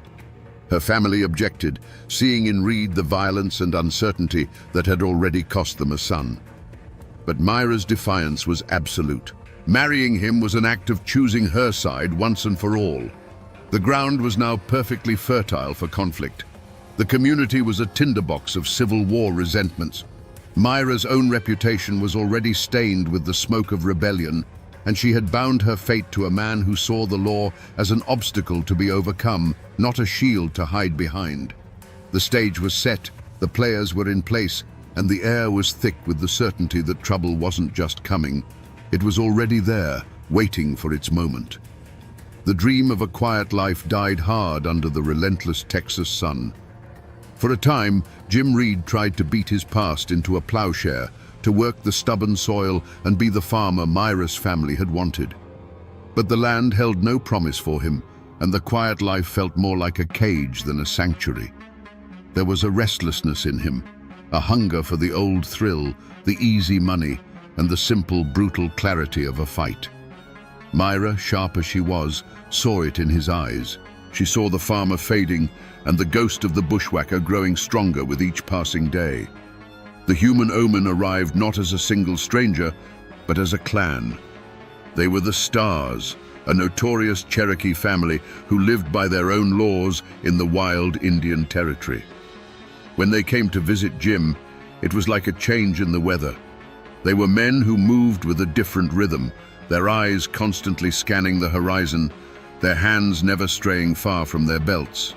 Her family objected, seeing in Reed the violence and uncertainty that had already cost them a son. But Myra's defiance was absolute. Marrying him was an act of choosing her side once and for all. The ground was now perfectly fertile for conflict. The community was a tinderbox of Civil War resentments. Myra's own reputation was already stained with the smoke of rebellion, and she had bound her fate to a man who saw the law as an obstacle to be overcome, not a shield to hide behind. The stage was set, the players were in place, and the air was thick with the certainty that trouble wasn't just coming. It was already there, waiting for its moment. The dream of a quiet life died hard under the relentless Texas sun. For a time, Jim Reed tried to beat his past into a plowshare, to work the stubborn soil and be the farmer Myra's family had wanted. But the land held no promise for him, and the quiet life felt more like a cage than a sanctuary. There was a restlessness in him, a hunger for the old thrill, the easy money, and the simple, brutal clarity of a fight. Myra, sharp as she was, saw it in his eyes. She saw the farmer fading and the ghost of the bushwhacker growing stronger with each passing day. The human omen arrived not as a single stranger, but as a clan. They were the Stars, a notorious Cherokee family who lived by their own laws in the wild Indian territory. When they came to visit Jim, it was like a change in the weather. They were men who moved with a different rhythm, their eyes constantly scanning the horizon, their hands never straying far from their belts.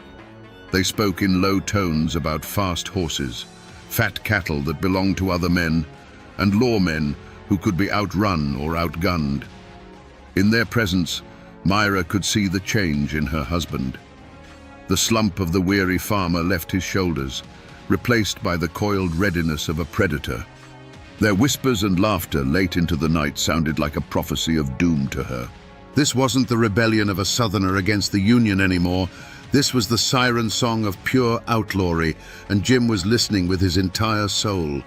They spoke in low tones about fast horses, fat cattle that belonged to other men, and lawmen who could be outrun or outgunned. In their presence, Myra could see the change in her husband. The slump of the weary farmer left his shoulders, replaced by the coiled readiness of a predator. Their whispers and laughter late into the night sounded like a prophecy of doom to her. This wasn't the rebellion of a Southerner against the Union anymore. This was the siren song of pure outlawry, and Jim was listening with his entire soul.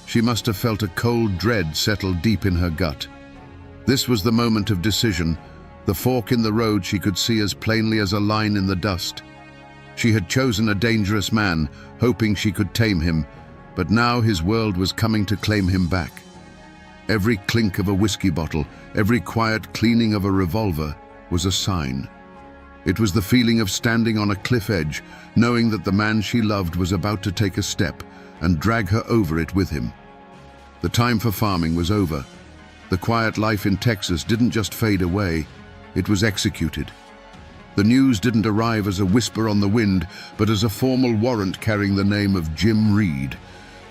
She must have felt a cold dread settle deep in her gut. This was the moment of decision, the fork in the road she could see as plainly as a line in the dust. She had chosen a dangerous man, hoping she could tame him, but now his world was coming to claim him back. Every clink of a whiskey bottle, every quiet cleaning of a revolver was a sign. It was the feeling of standing on a cliff edge, knowing that the man she loved was about to take a step and drag her over it with him. The time for farming was over. The quiet life in Texas didn't just fade away, it was executed. The news didn't arrive as a whisper on the wind, but as a formal warrant carrying the name of Jim Reed.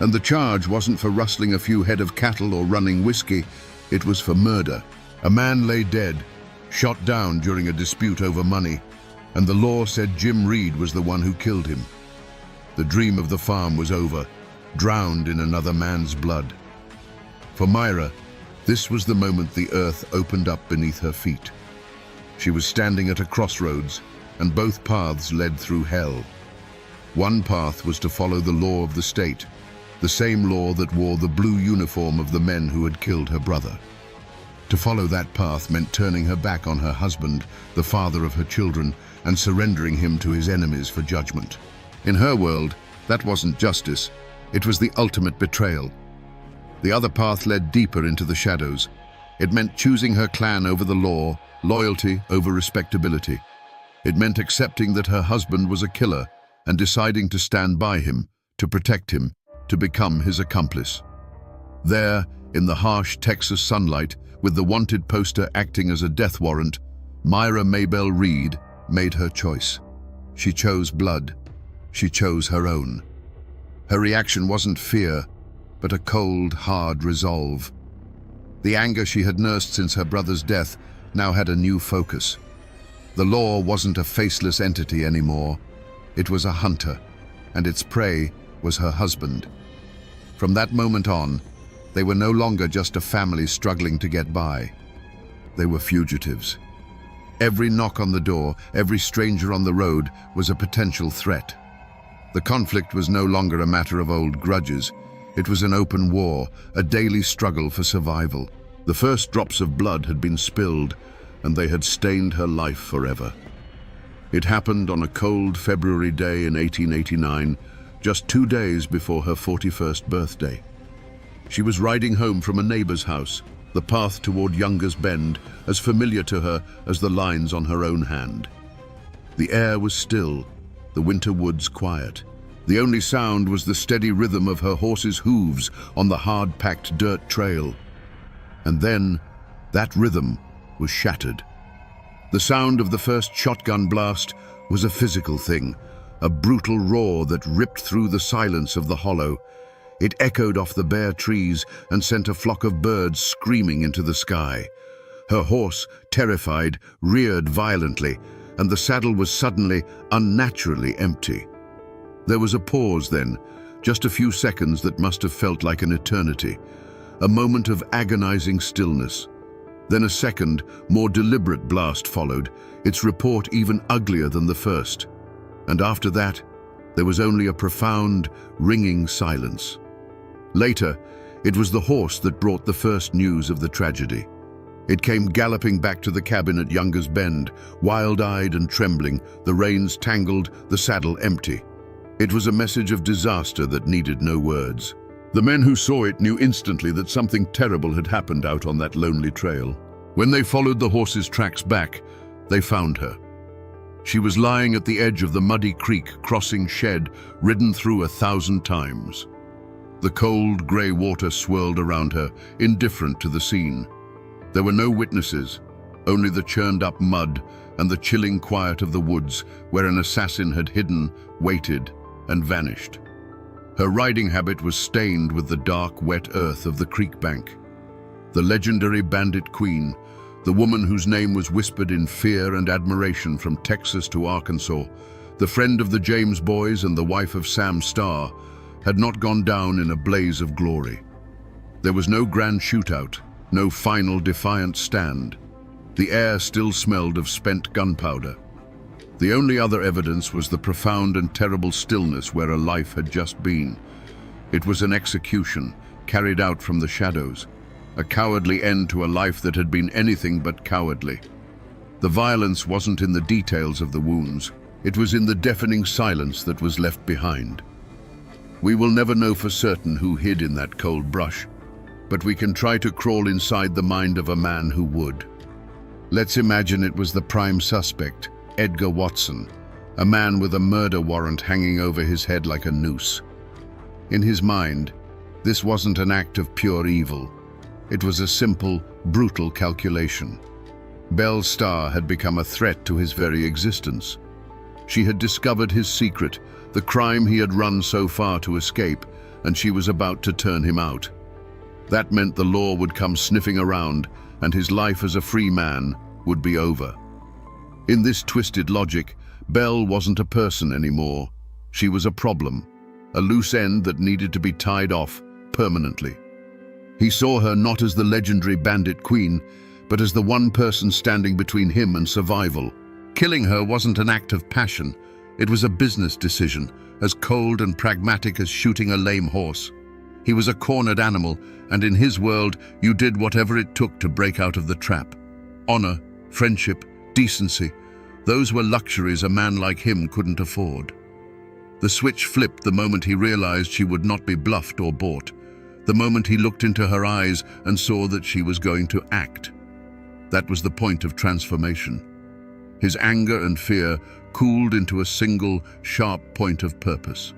And the charge wasn't for rustling a few head of cattle or running whiskey, it was for murder. A man lay dead, shot down during a dispute over money, and the law said Jim Reed was the one who killed him. The dream of the farm was over, drowned in another man's blood. For Myra, this was the moment the earth opened up beneath her feet. She was standing at a crossroads, and both paths led through hell. One path was to follow the law of the state, the same law that wore the blue uniform of the men who had killed her brother. To follow that path meant turning her back on her husband, the father of her children, and surrendering him to his enemies for judgment. In her world, that wasn't justice. It was the ultimate betrayal. The other path led deeper into the shadows. It meant choosing her clan over the law, loyalty over respectability. It meant accepting that her husband was a killer and deciding to stand by him, to protect him, to become his accomplice. There, in the harsh Texas sunlight, with the wanted poster acting as a death warrant, Myra Maybelle Reed made her choice. She chose blood. She chose her own. Her reaction wasn't fear, but a cold, hard resolve. The anger she had nursed since her brother's death now had a new focus. The law wasn't a faceless entity anymore. It was a hunter, and its prey was her husband. From that moment on, they were no longer just a family struggling to get by. They were fugitives. Every knock on the door, every stranger on the road was a potential threat. The conflict was no longer a matter of old grudges. It was an open war, a daily struggle for survival. The first drops of blood had been spilled, and they had stained her life forever. It happened on a cold February day in 1889, just 2 days before her 41st birthday. She was riding home from a neighbor's house, the path toward Younger's Bend as familiar to her as the lines on her own hand. The air was still, the winter woods quiet. The only sound was the steady rhythm of her horse's hooves on the hard-packed dirt trail. And then, that rhythm was shattered. The sound of the first shotgun blast was a physical thing, a brutal roar that ripped through the silence of the hollow. It echoed off the bare trees and sent a flock of birds screaming into the sky. Her horse, terrified, reared violently, and the saddle was suddenly, unnaturally empty. There was a pause then, just a few seconds that must have felt like an eternity, a moment of agonizing stillness. Then a second, more deliberate blast followed, its report even uglier than the first. And after that, there was only a profound, ringing silence. Later, it was the horse that brought the first news of the tragedy. It came galloping back to the cabin at Younger's Bend, wild-eyed and trembling, the reins tangled, the saddle empty. It was a message of disaster that needed no words. The men who saw it knew instantly that something terrible had happened out on that lonely trail. When they followed the horse's tracks back, they found her. She was lying at the edge of the muddy creek crossing shed ridden through 1,000 times. The cold, grey water swirled around her, indifferent to the scene. There were no witnesses, only the churned-up mud and the chilling quiet of the woods where an assassin had hidden, waited, and vanished. Her riding habit was stained with the dark, wet earth of the creek bank. The legendary bandit queen, the woman whose name was whispered in fear and admiration from Texas to Arkansas, the friend of the James boys and the wife of Sam Starr, had not gone down in a blaze of glory. There was no grand shootout, no final defiant stand. The air still smelled of spent gunpowder. The only other evidence was the profound and terrible stillness where a life had just been. It was an execution, carried out from the shadows, a cowardly end to a life that had been anything but cowardly. The violence wasn't in the details of the wounds, it was in the deafening silence that was left behind. We will never know for certain who hid in that cold brush, but we can try to crawl inside the mind of a man who would. Let's imagine it was the prime suspect, Edgar Watson, a man with a murder warrant hanging over his head like a noose. In his mind, this wasn't an act of pure evil. It was a simple, brutal calculation. Belle Starr had become a threat to his very existence. She had discovered his secret, the crime he had run so far to escape, and she was about to turn him out. That meant the law would come sniffing around, and his life as a free man would be over. In this twisted logic, Belle wasn't a person anymore. She was a problem, a loose end that needed to be tied off permanently. He saw her not as the legendary bandit queen, but as the one person standing between him and survival. Killing her wasn't an act of passion. It was a business decision, as cold and pragmatic as shooting a lame horse. He was a cornered animal, and in his world, you did whatever it took to break out of the trap. Honor, friendship, decency, those were luxuries a man like him couldn't afford. The switch flipped the moment he realized she would not be bluffed or bought, the moment he looked into her eyes and saw that she was going to act. That was the point of transformation. His anger and fear cooled into a single, sharp point of purpose.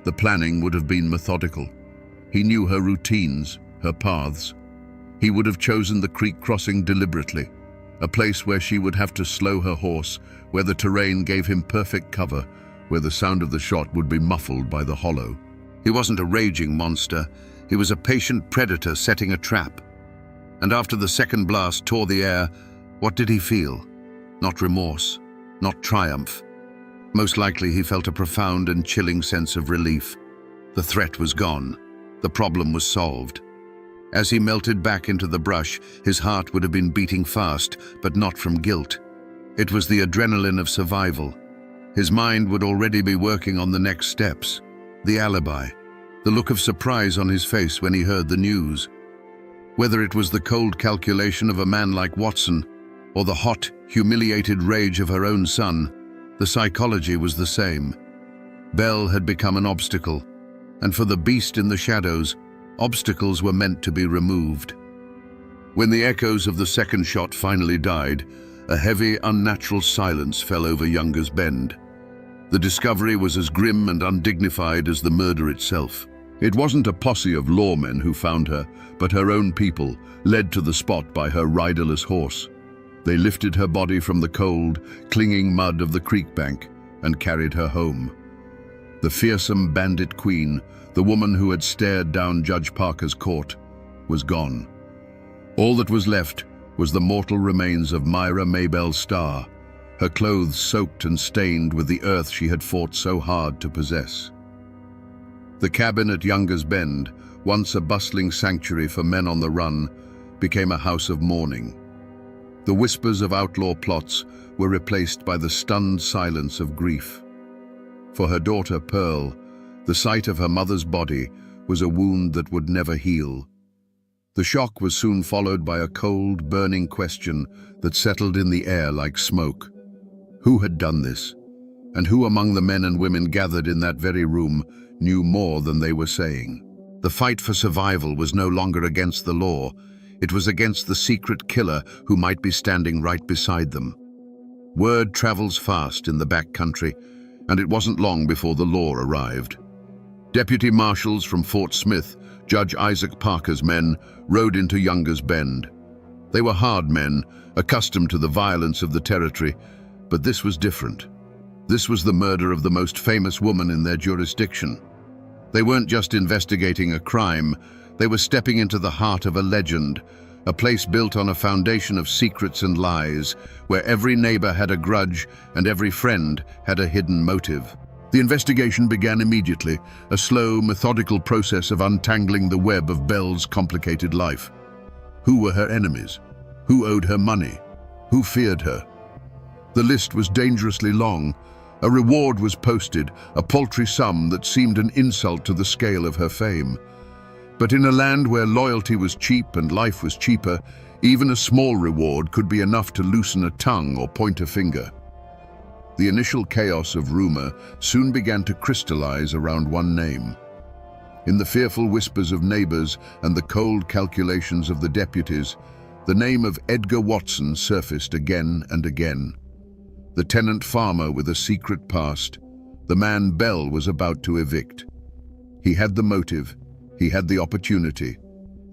The planning would have been methodical. He knew her routines, her paths. He would have chosen the creek crossing deliberately, a place where she would have to slow her horse, where the terrain gave him perfect cover, where the sound of the shot would be muffled by the hollow. He wasn't a raging monster. He was a patient predator setting a trap. And after the second blast tore the air, what did he feel? Not remorse, not triumph. Most likely he felt a profound and chilling sense of relief. The threat was gone. The problem was solved. As he melted back into the brush, his heart would have been beating fast, but not from guilt. It was the adrenaline of survival. His mind would already be working on the next steps. The alibi, the look of surprise on his face when he heard the news. Whether it was the cold calculation of a man like Watson, or the hot, humiliated rage of her own son, the psychology was the same. Belle had become an obstacle, and for the beast in the shadows, obstacles were meant to be removed. When the echoes of the second shot finally died, a heavy, unnatural silence fell over Younger's Bend. The discovery was as grim and undignified as the murder itself. It wasn't a posse of lawmen who found her, but her own people, led to the spot by her riderless horse. They lifted her body from the cold, clinging mud of the creek bank and carried her home. The fearsome bandit queen, the woman who had stared down Judge Parker's court, was gone. All that was left was the mortal remains of Myra Maybelle Starr, her clothes soaked and stained with the earth she had fought so hard to possess. The cabin at Younger's Bend, once a bustling sanctuary for men on the run, became a house of mourning. The whispers of outlaw plots were replaced by the stunned silence of grief. For her daughter, Pearl, the sight of her mother's body was a wound that would never heal. The shock was soon followed by a cold, burning question that settled in the air like smoke. Who had done this? And who among the men and women gathered in that very room knew more than they were saying? The fight for survival was no longer against the law. It was against the secret killer who might be standing right beside them. Word travels fast in the back country, and it wasn't long before the law arrived. Deputy marshals from Fort Smith, Judge Isaac Parker's men, rode into Younger's Bend. They were hard men, accustomed to the violence of the territory, but this was different. This was the murder of the most famous woman in their jurisdiction. They weren't just investigating a crime, they were stepping into the heart of a legend, a place built on a foundation of secrets and lies, where every neighbor had a grudge and every friend had a hidden motive. The investigation began immediately, a slow, methodical process of untangling the web of Belle's complicated life. Who were her enemies? Who owed her money? Who feared her? The list was dangerously long. A reward was posted, a paltry sum that seemed an insult to the scale of her fame. But in a land where loyalty was cheap and life was cheaper, even a small reward could be enough to loosen a tongue or point a finger. The initial chaos of rumor soon began to crystallize around one name. In the fearful whispers of neighbors and the cold calculations of the deputies, the name of Edgar Watson surfaced again and again. The tenant farmer with a secret past, the man Belle was about to evict. He had the motive, he had the opportunity,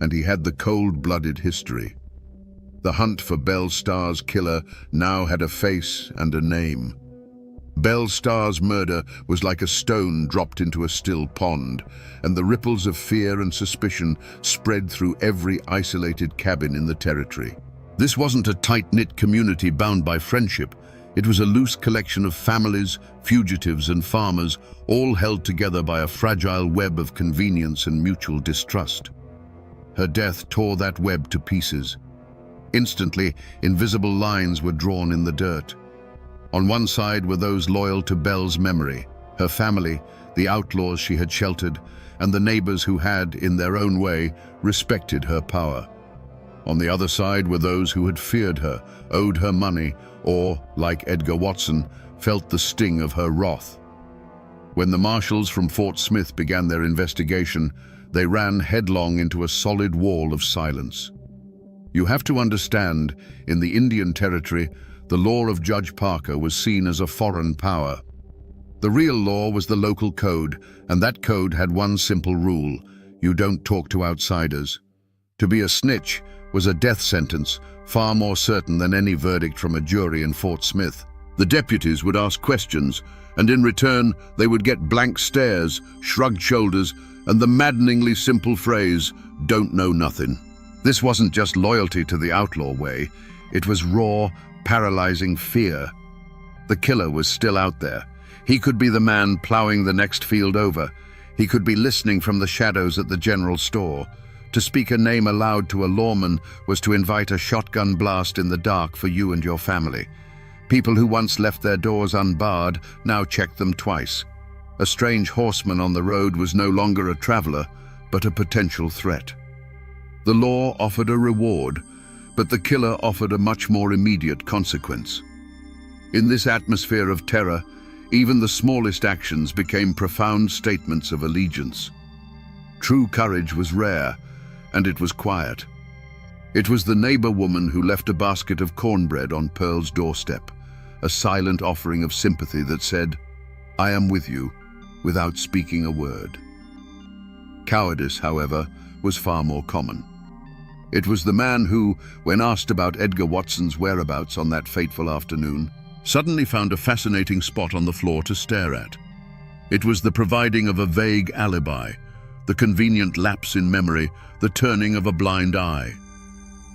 and he had the cold-blooded history. The hunt for Belle Starr's killer now had a face and a name. Belle Starr's murder was like a stone dropped into a still pond, and the ripples of fear and suspicion spread through every isolated cabin in the territory. This wasn't a tight-knit community bound by friendship. It was a loose collection of families, fugitives, and farmers, all held together by a fragile web of convenience and mutual distrust. Her death tore that web to pieces. Instantly, invisible lines were drawn in the dirt. On one side were those loyal to Belle's memory, her family, the outlaws she had sheltered, and the neighbors who had, in their own way, respected her power. On the other side were those who had feared her, owed her money, or, like Edgar Watson, felt the sting of her wrath. When the marshals from Fort Smith began their investigation, they ran headlong into a solid wall of silence. You have to understand, in the Indian Territory, the law of Judge Parker was seen as a foreign power. The real law was the local code, and that code had one simple rule: you don't talk to outsiders. To be a snitch was a death sentence, far more certain than any verdict from a jury in Fort Smith. The deputies would ask questions, and in return they would get blank stares, shrugged shoulders, and the maddeningly simple phrase, "Don't know nothing." This wasn't just loyalty to the outlaw way, it was raw, paralyzing fear. The killer was still out there. He could be the man plowing the next field over. He could be listening from the shadows at the general store. To speak a name aloud to a lawman was to invite a shotgun blast in the dark for you and your family. People who once left their doors unbarred now checked them twice. A strange horseman on the road was no longer a traveler, but a potential threat. The law offered a reward, but the killer offered a much more immediate consequence. In this atmosphere of terror, even the smallest actions became profound statements of allegiance. True courage was rare, and it was quiet. It was the neighbor woman who left a basket of cornbread on Pearl's doorstep, a silent offering of sympathy that said, "I am with you," without speaking a word. Cowardice, however, was far more common. It was the man who, when asked about Edgar Watson's whereabouts on that fateful afternoon, suddenly found a fascinating spot on the floor to stare at. It was the providing of a vague alibi, the convenient lapse in memory, the turning of a blind eye.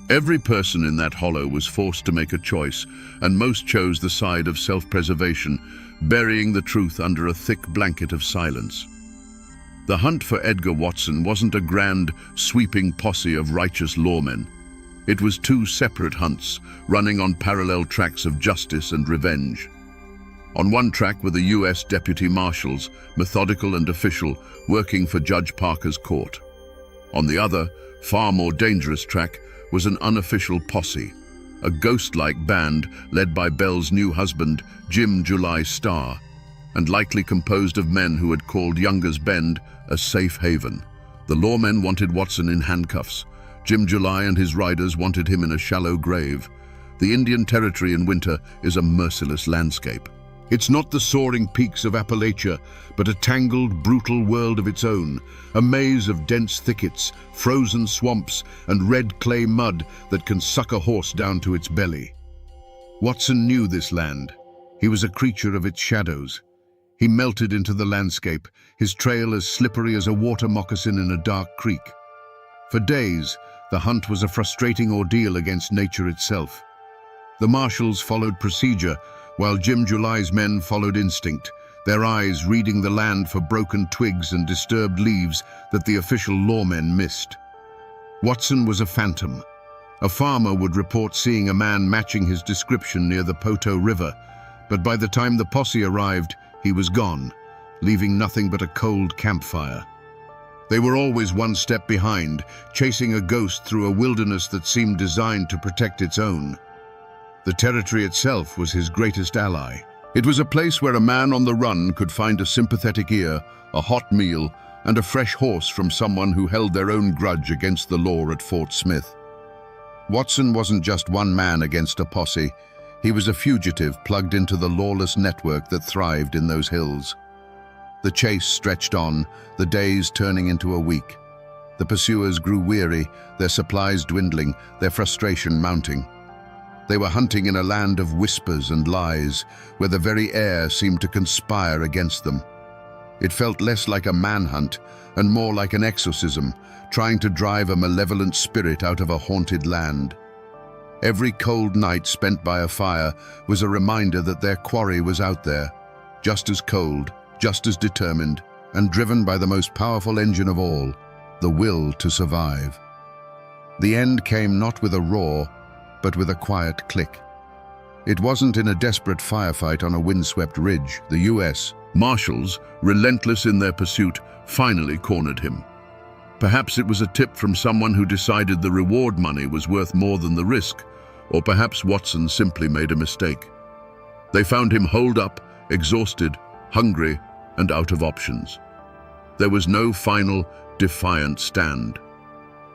Every person in that hollow was forced to make a choice, and most chose the side of self-preservation, burying the truth under a thick blanket of silence. The hunt for Edgar Watson wasn't a grand, sweeping posse of righteous lawmen. It was two separate hunts, running on parallel tracks of justice and revenge. On one track were the U.S. deputy marshals, methodical and official, working for Judge Parker's court. On the other, far more dangerous track, was an unofficial posse, a ghost-like band led by Belle's new husband, Jim July Starr, and likely composed of men who had called Younger's Bend a safe haven. The lawmen wanted Watson in handcuffs. Jim July and his riders wanted him in a shallow grave. The Indian Territory in winter is a merciless landscape. It's not the soaring peaks of Appalachia, but a tangled, brutal world of its own, a maze of dense thickets, frozen swamps, and red clay mud that can suck a horse down to its belly. Watson knew this land. He was a creature of its shadows. He melted into the landscape, his trail as slippery as a water moccasin in a dark creek. For days, the hunt was a frustrating ordeal against nature itself. The marshals followed procedure, while Jim July's men followed instinct, their eyes reading the land for broken twigs and disturbed leaves that the official lawmen missed. Watson was a phantom. A farmer would report seeing a man matching his description near the Poto River, but by the time the posse arrived, he was gone, leaving nothing but a cold campfire. They were always one step behind, chasing a ghost through a wilderness that seemed designed to protect its own. The territory itself was his greatest ally. It was a place where a man on the run could find a sympathetic ear, a hot meal, and a fresh horse from someone who held their own grudge against the law at Fort Smith. Watson wasn't just one man against a posse. He was a fugitive plugged into the lawless network that thrived in those hills. The chase stretched on, the days turning into a week. The pursuers grew weary, their supplies dwindling, their frustration mounting. They were hunting in a land of whispers and lies, where the very air seemed to conspire against them. It felt less like a manhunt and more like an exorcism, trying to drive a malevolent spirit out of a haunted land. Every cold night spent by a fire was a reminder that their quarry was out there, just as cold, just as determined, and driven by the most powerful engine of all, the will to survive. The end came not with a roar, but with a quiet click. It wasn't in a desperate firefight on a windswept ridge. The U.S. Marshals, relentless in their pursuit, finally cornered him. Perhaps it was a tip from someone who decided the reward money was worth more than the risk, or perhaps Watson simply made a mistake. They found him holed up, exhausted, hungry, and out of options. There was no final, defiant stand.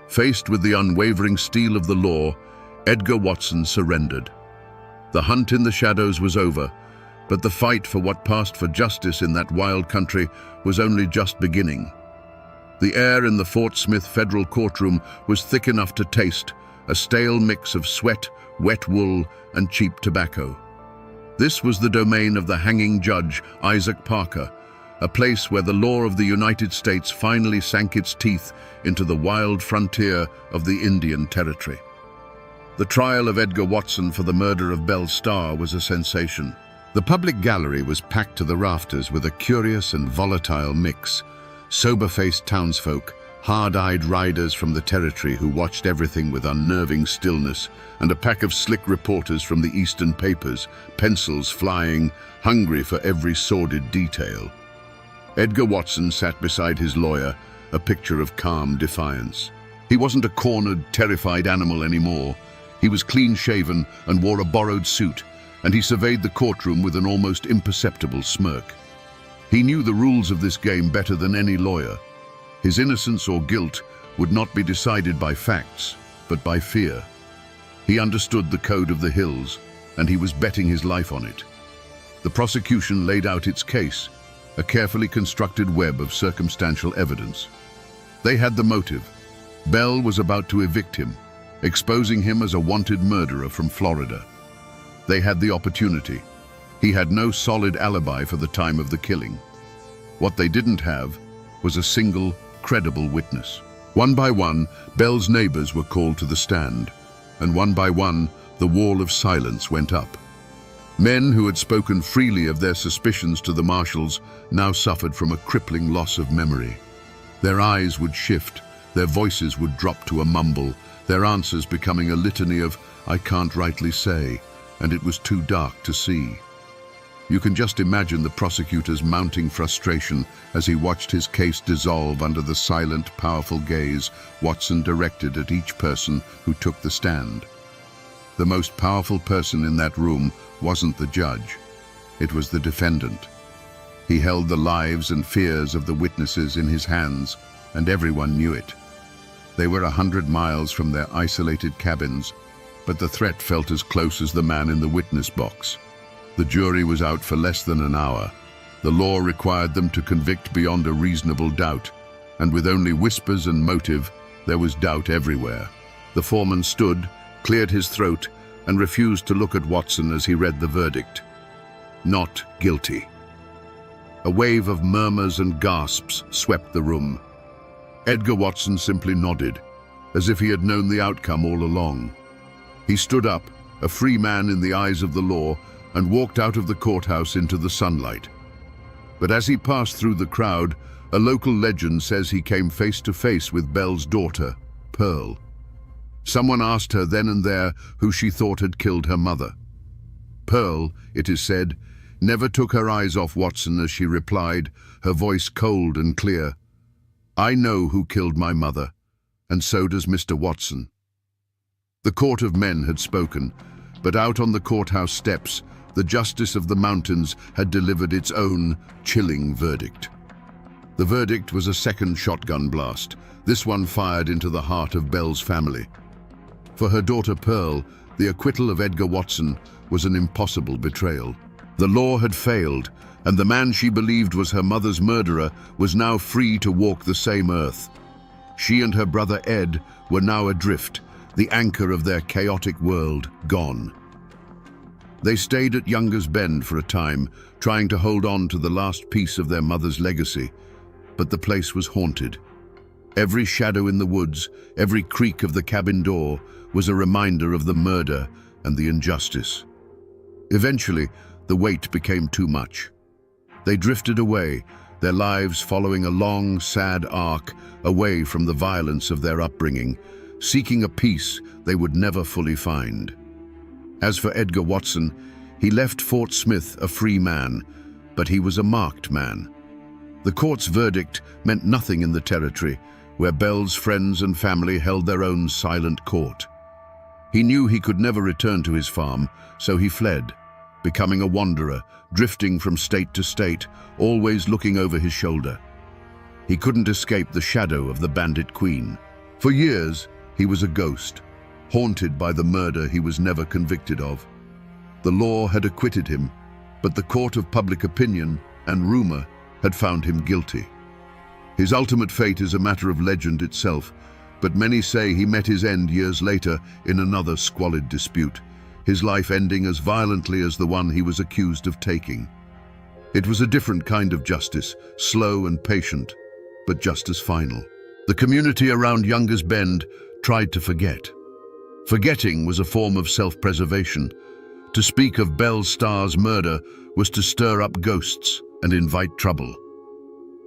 Faced with the unwavering steel of the law, Edgar Watson surrendered. The hunt in the shadows was over, but the fight for what passed for justice in that wild country was only just beginning. The air in the Fort Smith federal courtroom was thick enough to taste, a stale mix of sweat, wet wool, and cheap tobacco. This was the domain of the hanging judge, Isaac Parker, a place where the law of the United States finally sank its teeth into the wild frontier of the Indian Territory. The trial of Edgar Watson for the murder of Belle Starr was a sensation. The public gallery was packed to the rafters with a curious and volatile mix. Sober-faced townsfolk, hard-eyed riders from the territory who watched everything with unnerving stillness, and a pack of slick reporters from the eastern papers, pencils flying, hungry for every sordid detail. Edgar Watson sat beside his lawyer, a picture of calm defiance. He wasn't a cornered, terrified animal anymore. He was clean-shaven and wore a borrowed suit, and he surveyed the courtroom with an almost imperceptible smirk. He knew the rules of this game better than any lawyer. His innocence or guilt would not be decided by facts, but by fear. He understood the code of the hills, and he was betting his life on it. The prosecution laid out its case, a carefully constructed web of circumstantial evidence. They had the motive. Belle was about to evict him, exposing him as a wanted murderer from Florida. They had the opportunity. He had no solid alibi for the time of the killing. What they didn't have was a single, credible witness. One by one, Belle's neighbors were called to the stand, and one by one, the wall of silence went up. Men who had spoken freely of their suspicions to the marshals now suffered from a crippling loss of memory. Their eyes would shift, their voices would drop to a mumble, their answers becoming a litany of, "I can't rightly say," and "it was too dark to see." You can just imagine the prosecutor's mounting frustration as he watched his case dissolve under the silent, powerful gaze Watson directed at each person who took the stand. The most powerful person in that room wasn't the judge. It was the defendant. He held the lives and fears of the witnesses in his hands, and everyone knew it. They were 100 miles from their isolated cabins, but the threat felt as close as the man in the witness box. The jury was out for less than an hour. The law required them to convict beyond a reasonable doubt, and with only whispers and motive, there was doubt everywhere. The foreman stood, cleared his throat, and refused to look at Watson as he read the verdict. Not guilty. A wave of murmurs and gasps swept the room. Edgar Watson simply nodded, as if he had known the outcome all along. He stood up, a free man in the eyes of the law, and walked out of the courthouse into the sunlight. But as he passed through the crowd, a local legend says he came face to face with Belle's daughter, Pearl. Someone asked her then and there who she thought had killed her mother. Pearl, it is said, never took her eyes off Watson as she replied, her voice cold and clear, "I know who killed my mother, and so does Mr. Watson." The court of men had spoken, but out on the courthouse steps, the justice of the mountains had delivered its own chilling verdict. The verdict was a second shotgun blast, this one fired into the heart of Belle's family. For her daughter Pearl, the acquittal of Edgar Watson was an impossible betrayal. The law had failed, and the man she believed was her mother's murderer was now free to walk the same earth. She and her brother Ed were now adrift, the anchor of their chaotic world gone. They stayed at Younger's Bend for a time, trying to hold on to the last piece of their mother's legacy, but the place was haunted. Every shadow in the woods, every creak of the cabin door was a reminder of the murder and the injustice. Eventually, the weight became too much. They drifted away, their lives following a long, sad arc away from the violence of their upbringing, seeking a peace they would never fully find. As for Edgar Watson, he left Fort Smith a free man, but he was a marked man. The court's verdict meant nothing in the territory, where Bell's friends and family held their own silent court. He knew he could never return to his farm, so he fled, becoming a wanderer, drifting from state to state, always looking over his shoulder. He couldn't escape the shadow of the bandit queen. For years, he was a ghost, haunted by the murder he was never convicted of. The law had acquitted him, but the court of public opinion and rumor had found him guilty. His ultimate fate is a matter of legend itself, but many say he met his end years later in another squalid dispute, his life ending as violently as the one he was accused of taking. It was a different kind of justice, slow and patient, but just as final. The community around Younger's Bend tried to forget. Forgetting was a form of self-preservation. To speak of Belle Starr's murder was to stir up ghosts and invite trouble.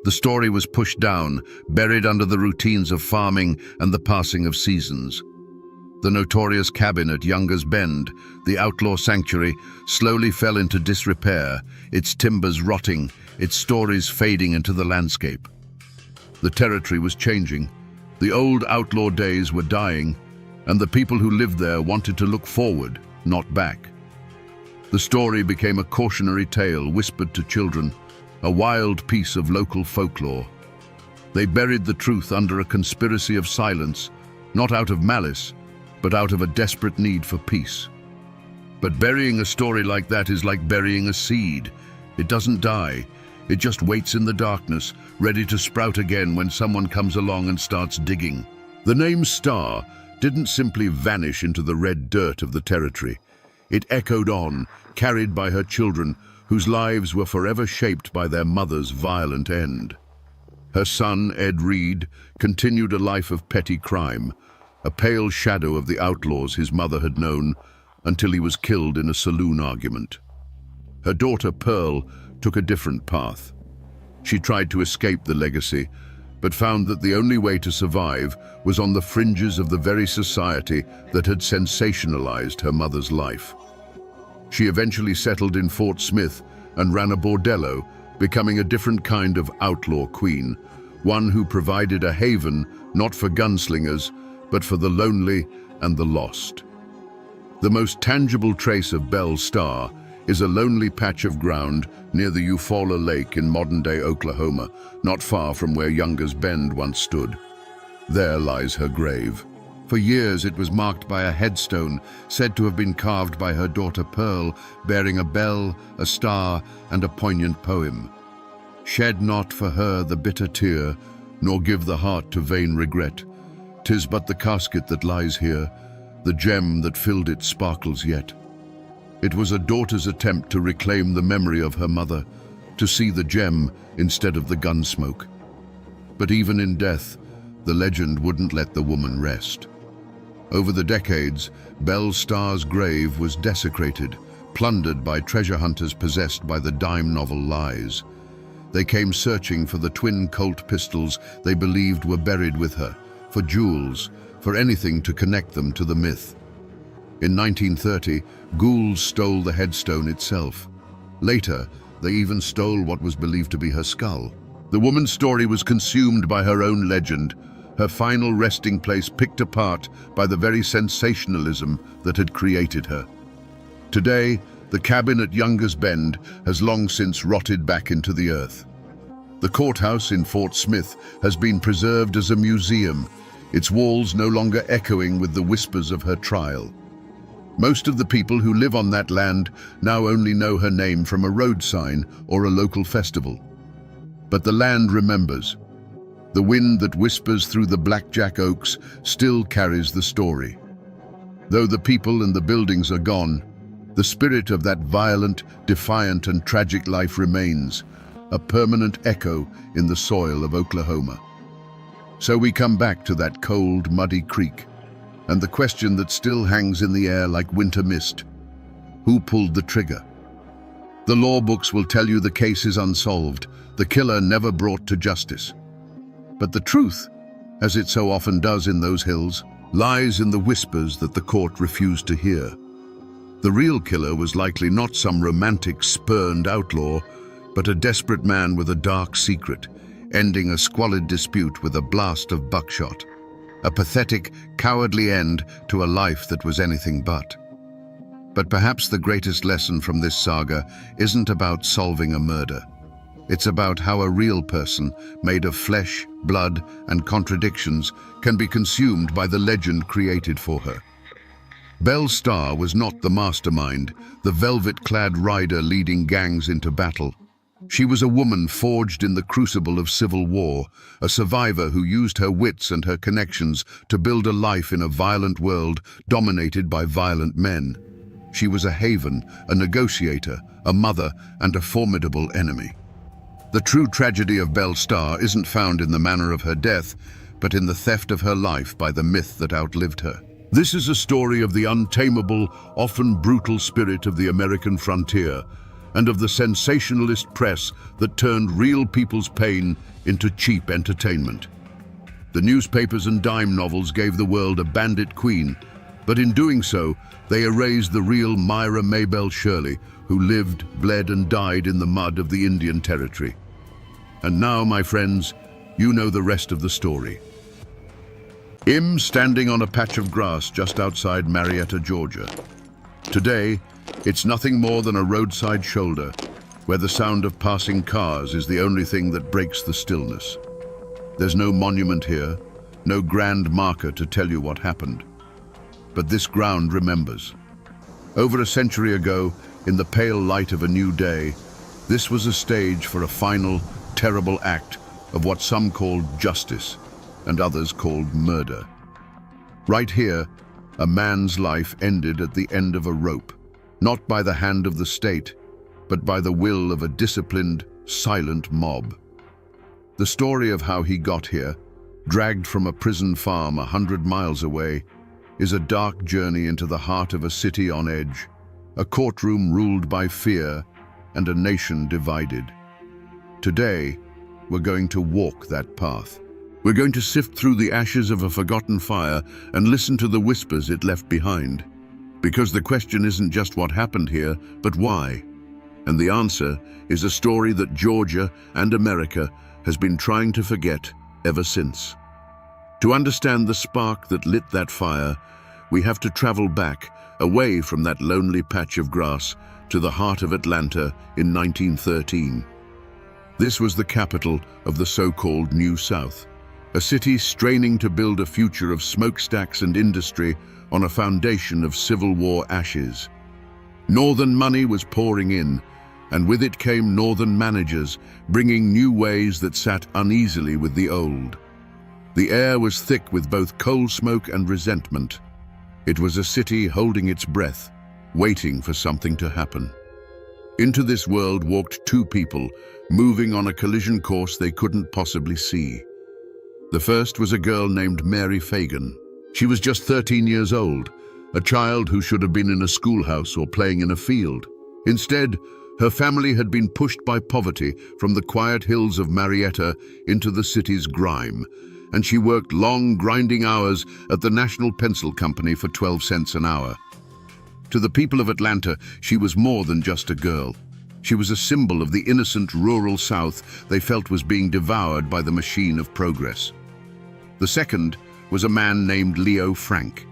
The story was pushed down, buried under the routines of farming and the passing of seasons. The notorious cabin at Younger's Bend, the outlaw sanctuary, slowly fell into disrepair, its timbers rotting, its stories fading into the landscape. The territory was changing. The old outlaw days were dying, and the people who lived there wanted to look forward, not back. The story became a cautionary tale whispered to children, a wild piece of local folklore. They buried the truth under a conspiracy of silence, not out of malice, but out of a desperate need for peace. But burying a story like that is like burying a seed. It doesn't die. It just waits in the darkness, ready to sprout again when someone comes along and starts digging. The name Starr didn't simply vanish into the red dirt of the territory. It echoed on, carried by her children, whose lives were forever shaped by their mother's violent end. Her son, Ed Reed, continued a life of petty crime, a pale shadow of the outlaws his mother had known, until he was killed in a saloon argument. Her daughter, Pearl, took a different path. She tried to escape the legacy, but found that the only way to survive was on the fringes of the very society that had sensationalized her mother's life. She eventually settled in Fort Smith and ran a bordello, becoming a different kind of outlaw queen, one who provided a haven not for gunslingers, but for the lonely and the lost. The most tangible trace of Belle Starr is a lonely patch of ground near the Eufaula Lake in modern-day Oklahoma, not far from where Younger's Bend once stood. There lies her grave. For years it was marked by a headstone said to have been carved by her daughter Pearl, bearing a bell, a star, and a poignant poem. Shed not for her the bitter tear, nor give the heart to vain regret. 'Tis but the casket that lies here, the gem that filled it sparkles yet. It was a daughter's attempt to reclaim the memory of her mother, to see the gem instead of the gun smoke. But even in death, the legend wouldn't let the woman rest. Over the decades, Belle Starr's grave was desecrated, plundered by treasure hunters possessed by the dime novel lies. They came searching for the twin Colt pistols they believed were buried with her, for jewels, for anything to connect them to the myth. In 1930, ghouls stole the headstone itself. Later, they even stole what was believed to be her skull. The woman's story was consumed by her own legend, her final resting place picked apart by the very sensationalism that had created her. Today, the cabin at Younger's Bend has long since rotted back into the earth. The courthouse in Fort Smith has been preserved as a museum, its walls no longer echoing with the whispers of her trial. Most of the people who live on that land now only know her name from a road sign or a local festival. But the land remembers. The wind that whispers through the blackjack oaks still carries the story. Though the people and the buildings are gone, the spirit of that violent, defiant, and tragic life remains, a permanent echo in the soil of Oklahoma. So we come back to that cold, muddy creek, and the question that still hangs in the air like winter mist: who pulled the trigger? The law books will tell you the case is unsolved, the killer never brought to justice. But the truth, as it so often does in those hills, lies in the whispers that the court refused to hear. The real killer was likely not some romantic, spurned outlaw, but a desperate man with a dark secret, ending a squalid dispute with a blast of buckshot. A pathetic, cowardly end to a life that was anything but. But perhaps the greatest lesson from this saga isn't about solving a murder. It's about how a real person, made of flesh, blood, and contradictions, can be consumed by the legend created for her. Belle Starr was not the mastermind, the velvet-clad rider leading gangs into battle. She was a woman forged in the crucible of civil war, a survivor who used her wits and her connections to build a life in a violent world dominated by violent men. She was a haven, a negotiator, a mother, and a formidable enemy. The true tragedy of Belle Starr isn't found in the manner of her death, but in the theft of her life by the myth that outlived her. This is a story of the untamable, often brutal spirit of the American frontier, and of the sensationalist press that turned real people's pain into cheap entertainment. The newspapers and dime novels gave the world a bandit queen, but in doing so, they erased the real Myra Maybelle Shirley, who lived, bled, and died in the mud of the Indian Territory. And now, my friends, you know the rest of the story. I'm standing on a patch of grass just outside Marietta, Georgia. Today, it's nothing more than a roadside shoulder, where the sound of passing cars is the only thing that breaks the stillness. There's no monument here, no grand marker to tell you what happened. But this ground remembers. Over a century ago, in the pale light of a new day, this was a stage for a final, terrible act of what some called justice and others called murder. Right here, a man's life ended at the end of a rope, not by the hand of the state, but by the will of a disciplined, silent mob. The story of how he got here, dragged from a prison farm 100 miles away, is a dark journey into the heart of a city on edge, a courtroom ruled by fear, and a nation divided. Today, we're going to walk that path. We're going to sift through the ashes of a forgotten fire and listen to the whispers it left behind. Because the question isn't just what happened here, but why. And the answer is a story that Georgia and America has been trying to forget ever since. To understand the spark that lit that fire, we have to travel back, away from that lonely patch of grass, to the heart of Atlanta in 1913. This was the capital of the so-called New South, a city straining to build a future of smokestacks and industry on a foundation of Civil War ashes. Northern money was pouring in, and with it came Northern managers, bringing new ways that sat uneasily with the old. The air was thick with both coal smoke and resentment. It was a city holding its breath, waiting for something to happen. Into this world walked two people, moving on a collision course they couldn't possibly see. The first was a girl named Mary Fagan. She was just 13 years old, a child who should have been in a schoolhouse or playing in a field. Instead, her family had been pushed by poverty from the quiet hills of Marietta into the city's grime, and she worked long, grinding hours at the National Pencil Company for 12 cents an hour. To the people of Atlanta, she was more than just a girl. She was a symbol of the innocent rural South they felt was being devoured by the machine of progress. The second was a man named Leo Frank.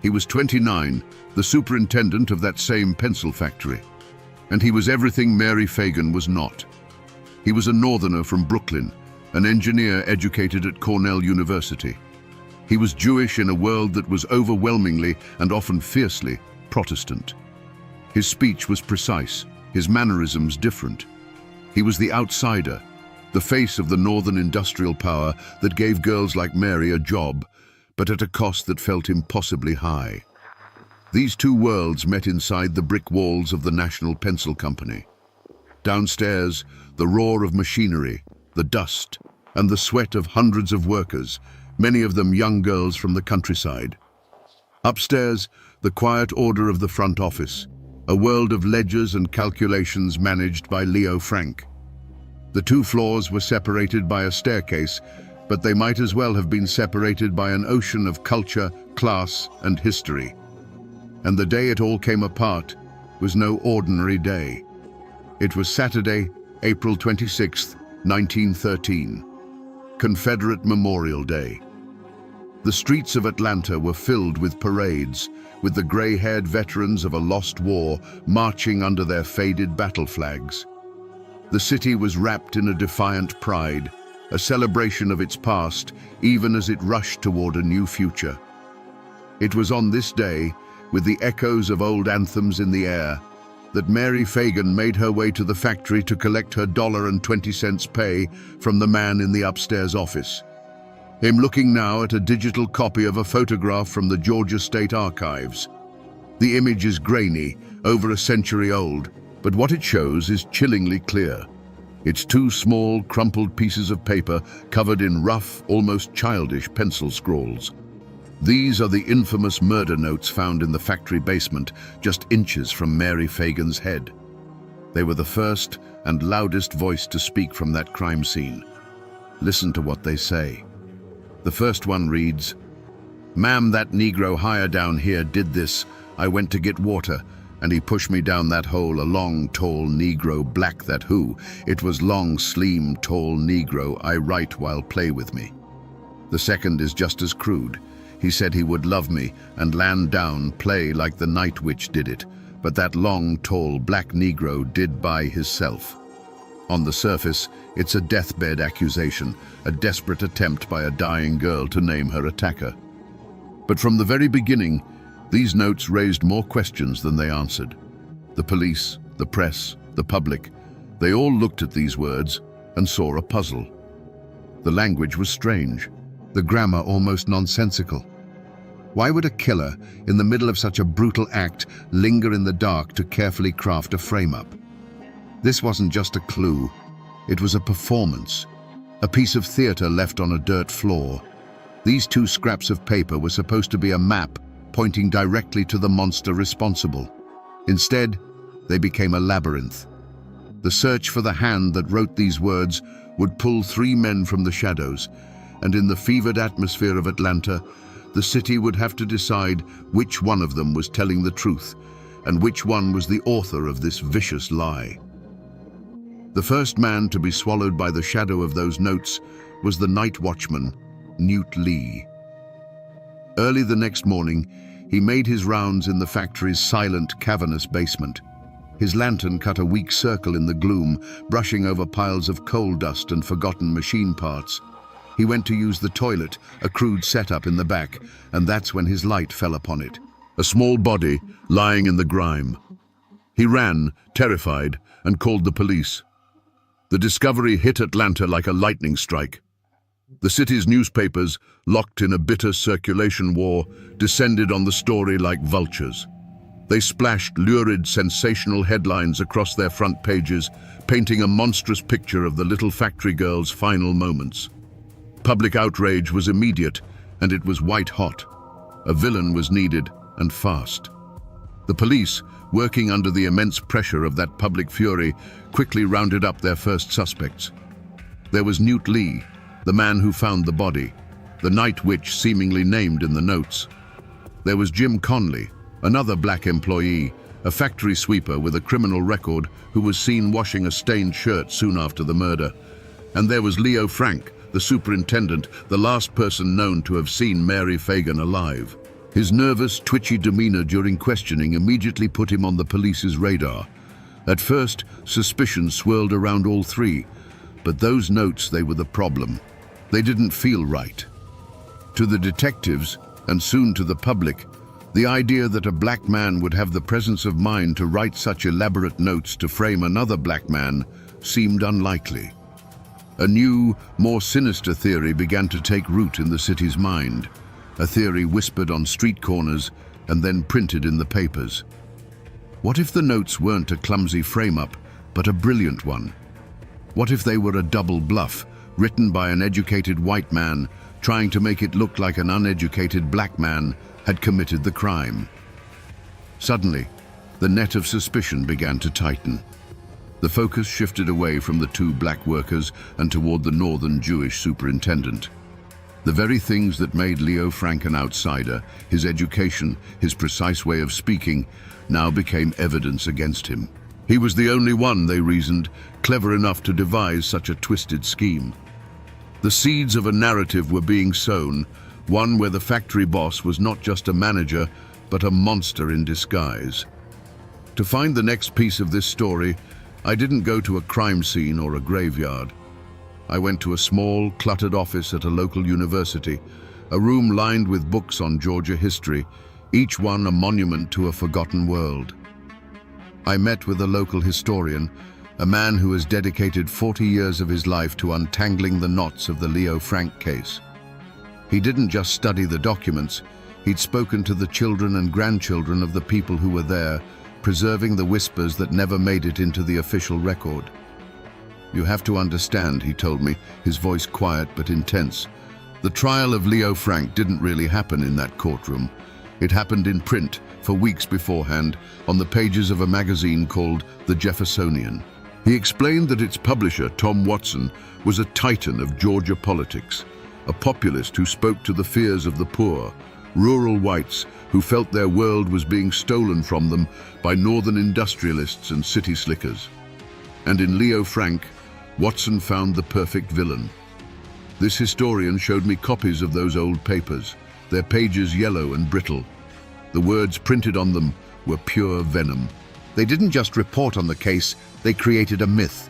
He was 29, the superintendent of that same pencil factory. And he was everything Mary Fagan was not. He was a northerner from Brooklyn, an engineer educated at Cornell University. He was Jewish in a world that was overwhelmingly and often fiercely Protestant. His speech was precise, his mannerisms different. He was the outsider, the face of the northern industrial power that gave girls like Mary a job, but at a cost that felt impossibly high. These two worlds met inside the brick walls of the National Pencil Company. Downstairs, the roar of machinery, the dust, and the sweat of hundreds of workers, many of them young girls from the countryside. Upstairs, the quiet order of the front office, a world of ledgers and calculations managed by Leo Frank. The two floors were separated by a staircase, but they might as well have been separated by an ocean of culture, class, and history. And the day it all came apart was no ordinary day. It was Saturday, April 26, 1913, Confederate Memorial Day. The streets of Atlanta were filled with parades, with the gray-haired veterans of a lost war marching under their faded battle flags. The city was wrapped in a defiant pride, a celebration of its past, even as it rushed toward a new future. It was on this day, with the echoes of old anthems in the air, that Mary Fagan made her way to the factory to collect her $1.20 pay from the man in the upstairs office. Him looking now at a digital copy of a photograph from the Georgia State Archives. The image is grainy, over a century old, but what it shows is chillingly clear. It's two small, crumpled pieces of paper covered in rough, almost childish pencil scrawls. These are the infamous murder notes found in the factory basement, just inches from Mary Fagan's head. They were the first and loudest voice to speak from that crime scene. Listen to what they say. The first one reads, "Ma'am, that Negro higher down here did this. I went to get water, and he pushed me down that hole, a long, tall Negro, black that who. It was long, slim, tall Negro, I write while play with me." The second is just as crude. He said he would love me and land down, play like the night witch did it, but that long, tall, black Negro did by hisself. On the surface, it's a deathbed accusation, a desperate attempt by a dying girl to name her attacker. But from the very beginning, these notes raised more questions than they answered. The police, the press, the public, they all looked at these words and saw a puzzle. The language was strange, the grammar almost nonsensical. Why would a killer, in the middle of such a brutal act, linger in the dark to carefully craft a frame-up? This wasn't just a clue, it was a performance, a piece of theater left on a dirt floor. These two scraps of paper were supposed to be a map pointing directly to the monster responsible. Instead, they became a labyrinth. The search for the hand that wrote these words would pull three men from the shadows, and in the fevered atmosphere of Atlanta, the city would have to decide which one of them was telling the truth and which one was the author of this vicious lie. The first man to be swallowed by the shadow of those notes was the night watchman, Newt Lee. Early the next morning, he made his rounds in the factory's silent, cavernous basement. His lantern cut a weak circle in the gloom, brushing over piles of coal dust and forgotten machine parts. He went to use the toilet, a crude setup in the back, and that's when his light fell upon it. A small body lying in the grime. He ran, terrified, and called the police. The discovery hit Atlanta like a lightning strike. The city's newspapers, locked in a bitter circulation war, descended on the story like vultures. They splashed lurid, sensational headlines across their front pages, painting a monstrous picture of the little factory girl's final moments. Public outrage was immediate, and it was white-hot. A villain was needed, and fast. The police, working under the immense pressure of that public fury, quickly rounded up their first suspects. There was Newt Lee, the man who found the body, the night witch seemingly named in the notes. There was Jim Conley, another black employee, a factory sweeper with a criminal record who was seen washing a stained shirt soon after the murder. And there was Leo Frank, the superintendent, the last person known to have seen Mary Fagan alive. His nervous, twitchy demeanor during questioning immediately put him on the police's radar. At first, suspicion swirled around all three, but those notes, they were the problem. They didn't feel right. To the detectives, and soon to the public, the idea that a black man would have the presence of mind to write such elaborate notes to frame another black man seemed unlikely. A new, more sinister theory began to take root in the city's mind, a theory whispered on street corners and then printed in the papers. What if the notes weren't a clumsy frame-up, but a brilliant one? What if they were a double bluff, written by an educated white man, trying to make it look like an uneducated black man had committed the crime? Suddenly, the net of suspicion began to tighten. The focus shifted away from the two black workers and toward the northern Jewish superintendent. The very things that made Leo Frank an outsider, his education, his precise way of speaking, now became evidence against him. He was the only one, they reasoned, clever enough to devise such a twisted scheme. The seeds of a narrative were being sown, one where the factory boss was not just a manager, but a monster in disguise. To find the next piece of this story, I didn't go to a crime scene or a graveyard. I went to a small, cluttered office at a local university, a room lined with books on Georgia history, each one a monument to a forgotten world. I met with a local historian, a man who has dedicated 40 years of his life to untangling the knots of the Leo Frank case. He didn't just study the documents, he'd spoken to the children and grandchildren of the people who were there, preserving the whispers that never made it into the official record. "You have to understand," he told me, his voice quiet but intense. "The trial of Leo Frank didn't really happen in that courtroom. It happened in print, for weeks beforehand, on the pages of a magazine called The Jeffersonian." He explained that its publisher, Tom Watson, was a titan of Georgia politics, a populist who spoke to the fears of the poor, rural whites who felt their world was being stolen from them by northern industrialists and city slickers. And in Leo Frank, Watson found the perfect villain. This historian showed me copies of those old papers, their pages yellow and brittle. The words printed on them were pure venom. They didn't just report on the case, they created a myth.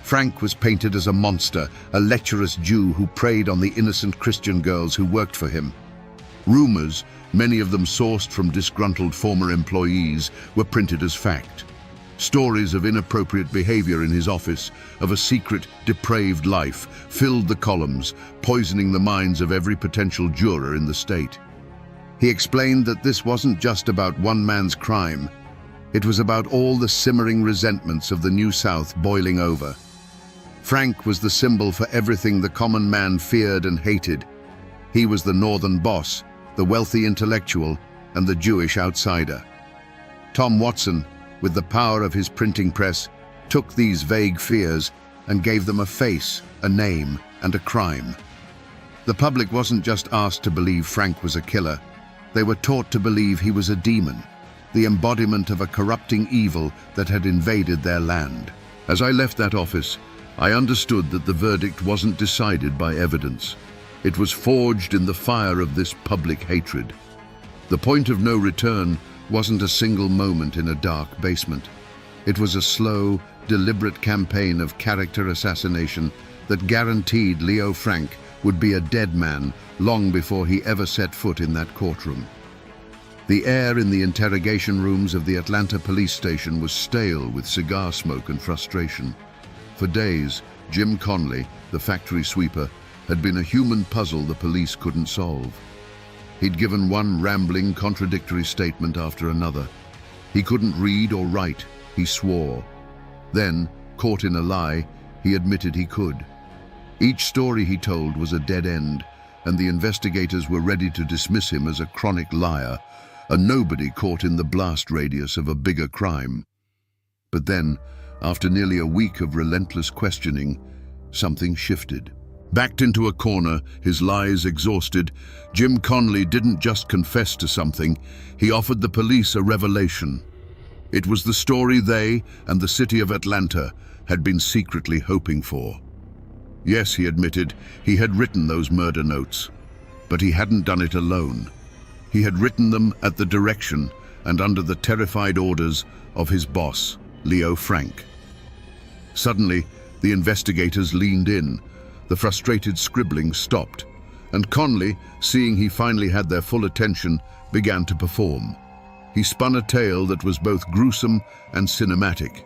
Frank was painted as a monster, a lecherous Jew who preyed on the innocent Christian girls who worked for him. Rumors, many of them sourced from disgruntled former employees, were printed as fact. Stories of inappropriate behavior in his office, of a secret, depraved life, filled the columns, poisoning the minds of every potential juror in the state. He explained that this wasn't just about one man's crime. It was about all the simmering resentments of the New South boiling over. Frank was the symbol for everything the common man feared and hated. He was the northern boss, the wealthy intellectual, and the Jewish outsider. Tom Watson, with the power of his printing press, took these vague fears and gave them a face, a name, and a crime. The public wasn't just asked to believe Frank was a killer. They were taught to believe he was a demon, the embodiment of a corrupting evil that had invaded their land. As I left that office, I understood that the verdict wasn't decided by evidence. It was forged in the fire of this public hatred. The point of no return wasn't a single moment in a dark basement. It was a slow, deliberate campaign of character assassination that guaranteed Leo Frank would be a dead man long before he ever set foot in that courtroom. The air in the interrogation rooms of the Atlanta police station was stale with cigar smoke and frustration. For days, Jim Conley, the factory sweeper, had been a human puzzle the police couldn't solve. He'd given one rambling, contradictory statement after another. He couldn't read or write, he swore. Then, caught in a lie, he admitted he could. Each story he told was a dead end, and the investigators were ready to dismiss him as a chronic liar, a nobody caught in the blast radius of a bigger crime. But then, after nearly a week of relentless questioning, something shifted. Backed into a corner, his lies exhausted, Jim Conley didn't just confess to something, he offered the police a revelation. It was the story they and the city of Atlanta had been secretly hoping for. Yes, he admitted, he had written those murder notes, but he hadn't done it alone. He had written them at the direction and under the terrified orders of his boss, Leo Frank. Suddenly, the investigators leaned in. The frustrated scribbling stopped, and Conley, seeing he finally had their full attention, began to perform. He spun a tale that was both gruesome and cinematic.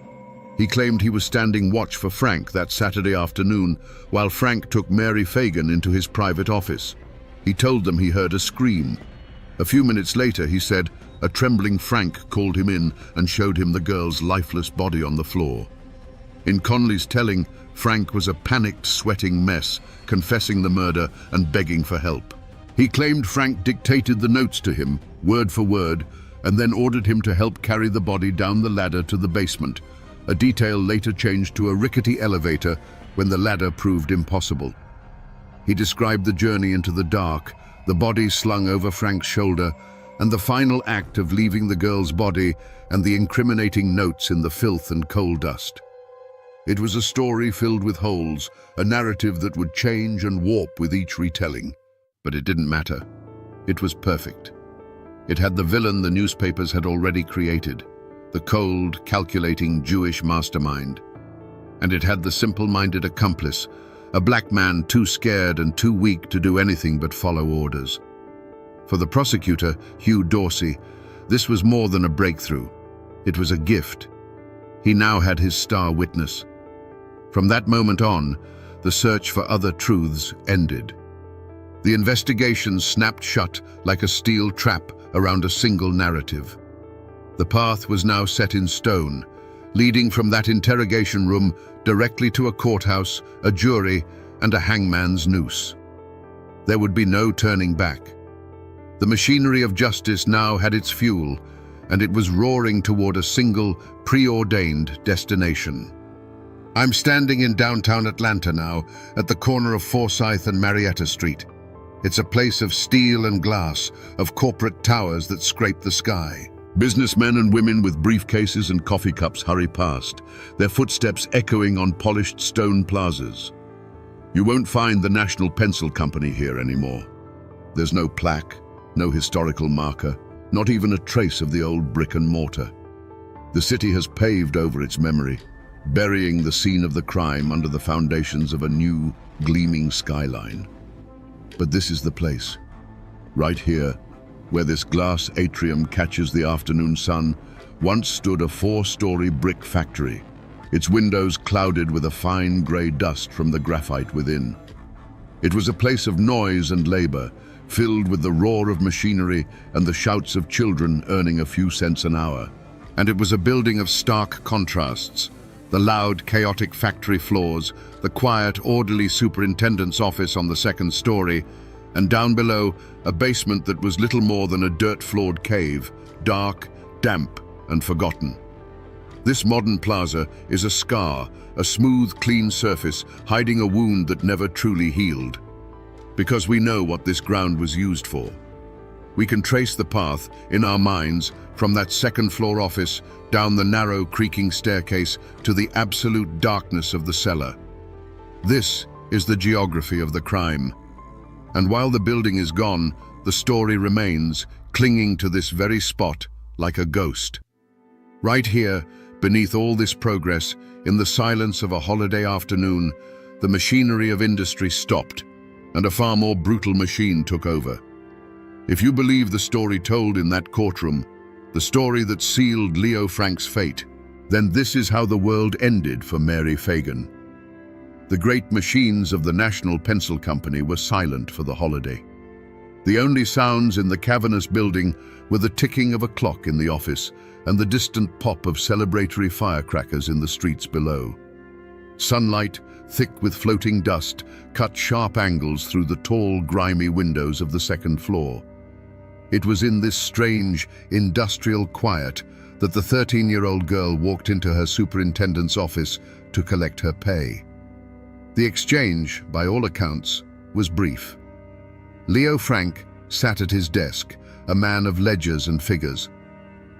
He claimed he was standing watch for Frank that Saturday afternoon, while Frank took Mary Fagan into his private office. He told them he heard a scream. A few minutes later, he said, a trembling Frank called him in and showed him the girl's lifeless body on the floor. In Conley's telling, Frank was a panicked, sweating mess, confessing the murder and begging for help. He claimed Frank dictated the notes to him, word for word, and then ordered him to help carry the body down the ladder to the basement, a detail later changed to a rickety elevator when the ladder proved impossible. He described the journey into the dark, the body slung over Frank's shoulder, and the final act of leaving the girl's body and the incriminating notes in the filth and coal dust. It was a story filled with holes, a narrative that would change and warp with each retelling. But it didn't matter. It was perfect. It had the villain the newspapers had already created, the cold, calculating Jewish mastermind. And it had the simple-minded accomplice, a black man too scared and too weak to do anything but follow orders. For the prosecutor, Hugh Dorsey, this was more than a breakthrough. It was a gift. He now had his star witness. From that moment on, the search for other truths ended. The investigation snapped shut like a steel trap around a single narrative. The path was now set in stone, leading from that interrogation room directly to a courthouse, a jury, and a hangman's noose. There would be no turning back. The machinery of justice now had its fuel, and it was roaring toward a single, preordained destination. I'm standing in downtown Atlanta now, at the corner of Forsyth and Marietta Street. It's a place of steel and glass, of corporate towers that scrape the sky. Businessmen and women with briefcases and coffee cups hurry past, their footsteps echoing on polished stone plazas. You won't find the National Pencil Company here anymore. There's no plaque, no historical marker, not even a trace of the old brick and mortar. The city has paved over its memory, burying the scene of the crime under the foundations of a new, gleaming skyline. But this is the place, right here, where this glass atrium catches the afternoon sun, once stood a 4-story brick factory, its windows clouded with a fine grey dust from the graphite within. It was a place of noise and labor, filled with the roar of machinery and the shouts of children earning a few cents an hour. And it was a building of stark contrasts: the loud, chaotic factory floors, the quiet, orderly superintendent's office on the 2nd story, and down below, a basement that was little more than a dirt-floored cave, dark, damp, and forgotten. This modern plaza is a scar, a smooth, clean surface hiding a wound that never truly healed. Because we know what this ground was used for. We can trace the path, in our minds, from that 2nd-floor office, down the narrow, creaking staircase to the absolute darkness of the cellar. This is the geography of the crime. And while the building is gone, the story remains, clinging to this very spot like a ghost. Right here, beneath all this progress, in the silence of a holiday afternoon, the machinery of industry stopped, and a far more brutal machine took over. If you believe the story told in that courtroom, the story that sealed Leo Frank's fate, then this is how the world ended for Mary Fagan. The great machines of the National Pencil Company were silent for the holiday. The only sounds in the cavernous building were the ticking of a clock in the office and the distant pop of celebratory firecrackers in the streets below. Sunlight, thick with floating dust, cut sharp angles through the tall, grimy windows of the 2nd floor. It was in this strange, industrial quiet that the 13-year-old girl walked into her superintendent's office to collect her pay. The exchange, by all accounts, was brief. Leo Frank sat at his desk, a man of ledgers and figures.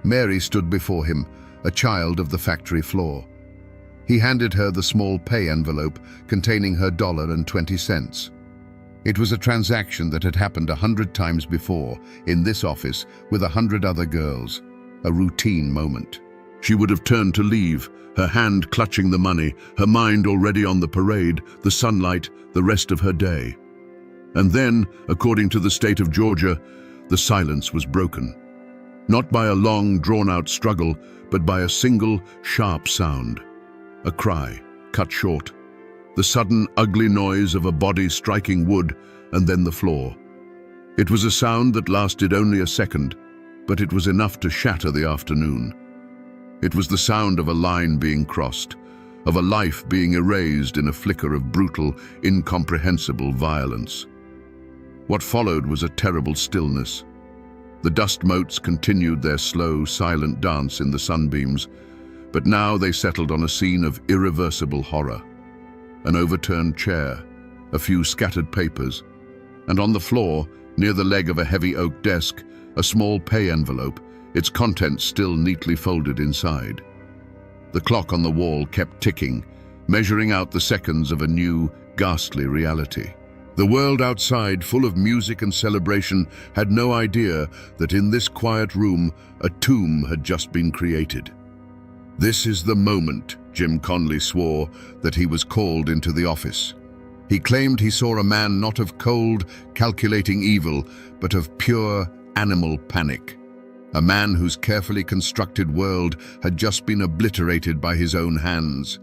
Mary stood before him, a child of the factory floor. He handed her the small pay envelope containing her $1.20. It was a transaction that had happened 100 times before, in this office, with 100 other girls. A routine moment. She would have turned to leave, her hand clutching the money, her mind already on the parade, the sunlight, the rest of her day. And then, according to the state of Georgia, the silence was broken. Not by a long, drawn-out struggle, but by a single, sharp sound. A cry, cut short. The sudden, ugly noise of a body striking wood, and then the floor. It was a sound that lasted only a second, but it was enough to shatter the afternoon. It was the sound of a line being crossed, of a life being erased in a flicker of brutal, incomprehensible violence. What followed was a terrible stillness. The dust motes continued their slow, silent dance in the sunbeams, but now they settled on a scene of irreversible horror. An overturned chair, a few scattered papers, and on the floor, near the leg of a heavy oak desk, a small pay envelope, its contents still neatly folded inside. The clock on the wall kept ticking, measuring out the seconds of a new, ghastly reality. The world outside, full of music and celebration, had no idea that in this quiet room, a tomb had just been created. This is the moment, Jim Conley swore, that he was called into the office. He claimed he saw a man not of cold, calculating evil, but of pure, animal panic. A man whose carefully constructed world had just been obliterated by his own hands.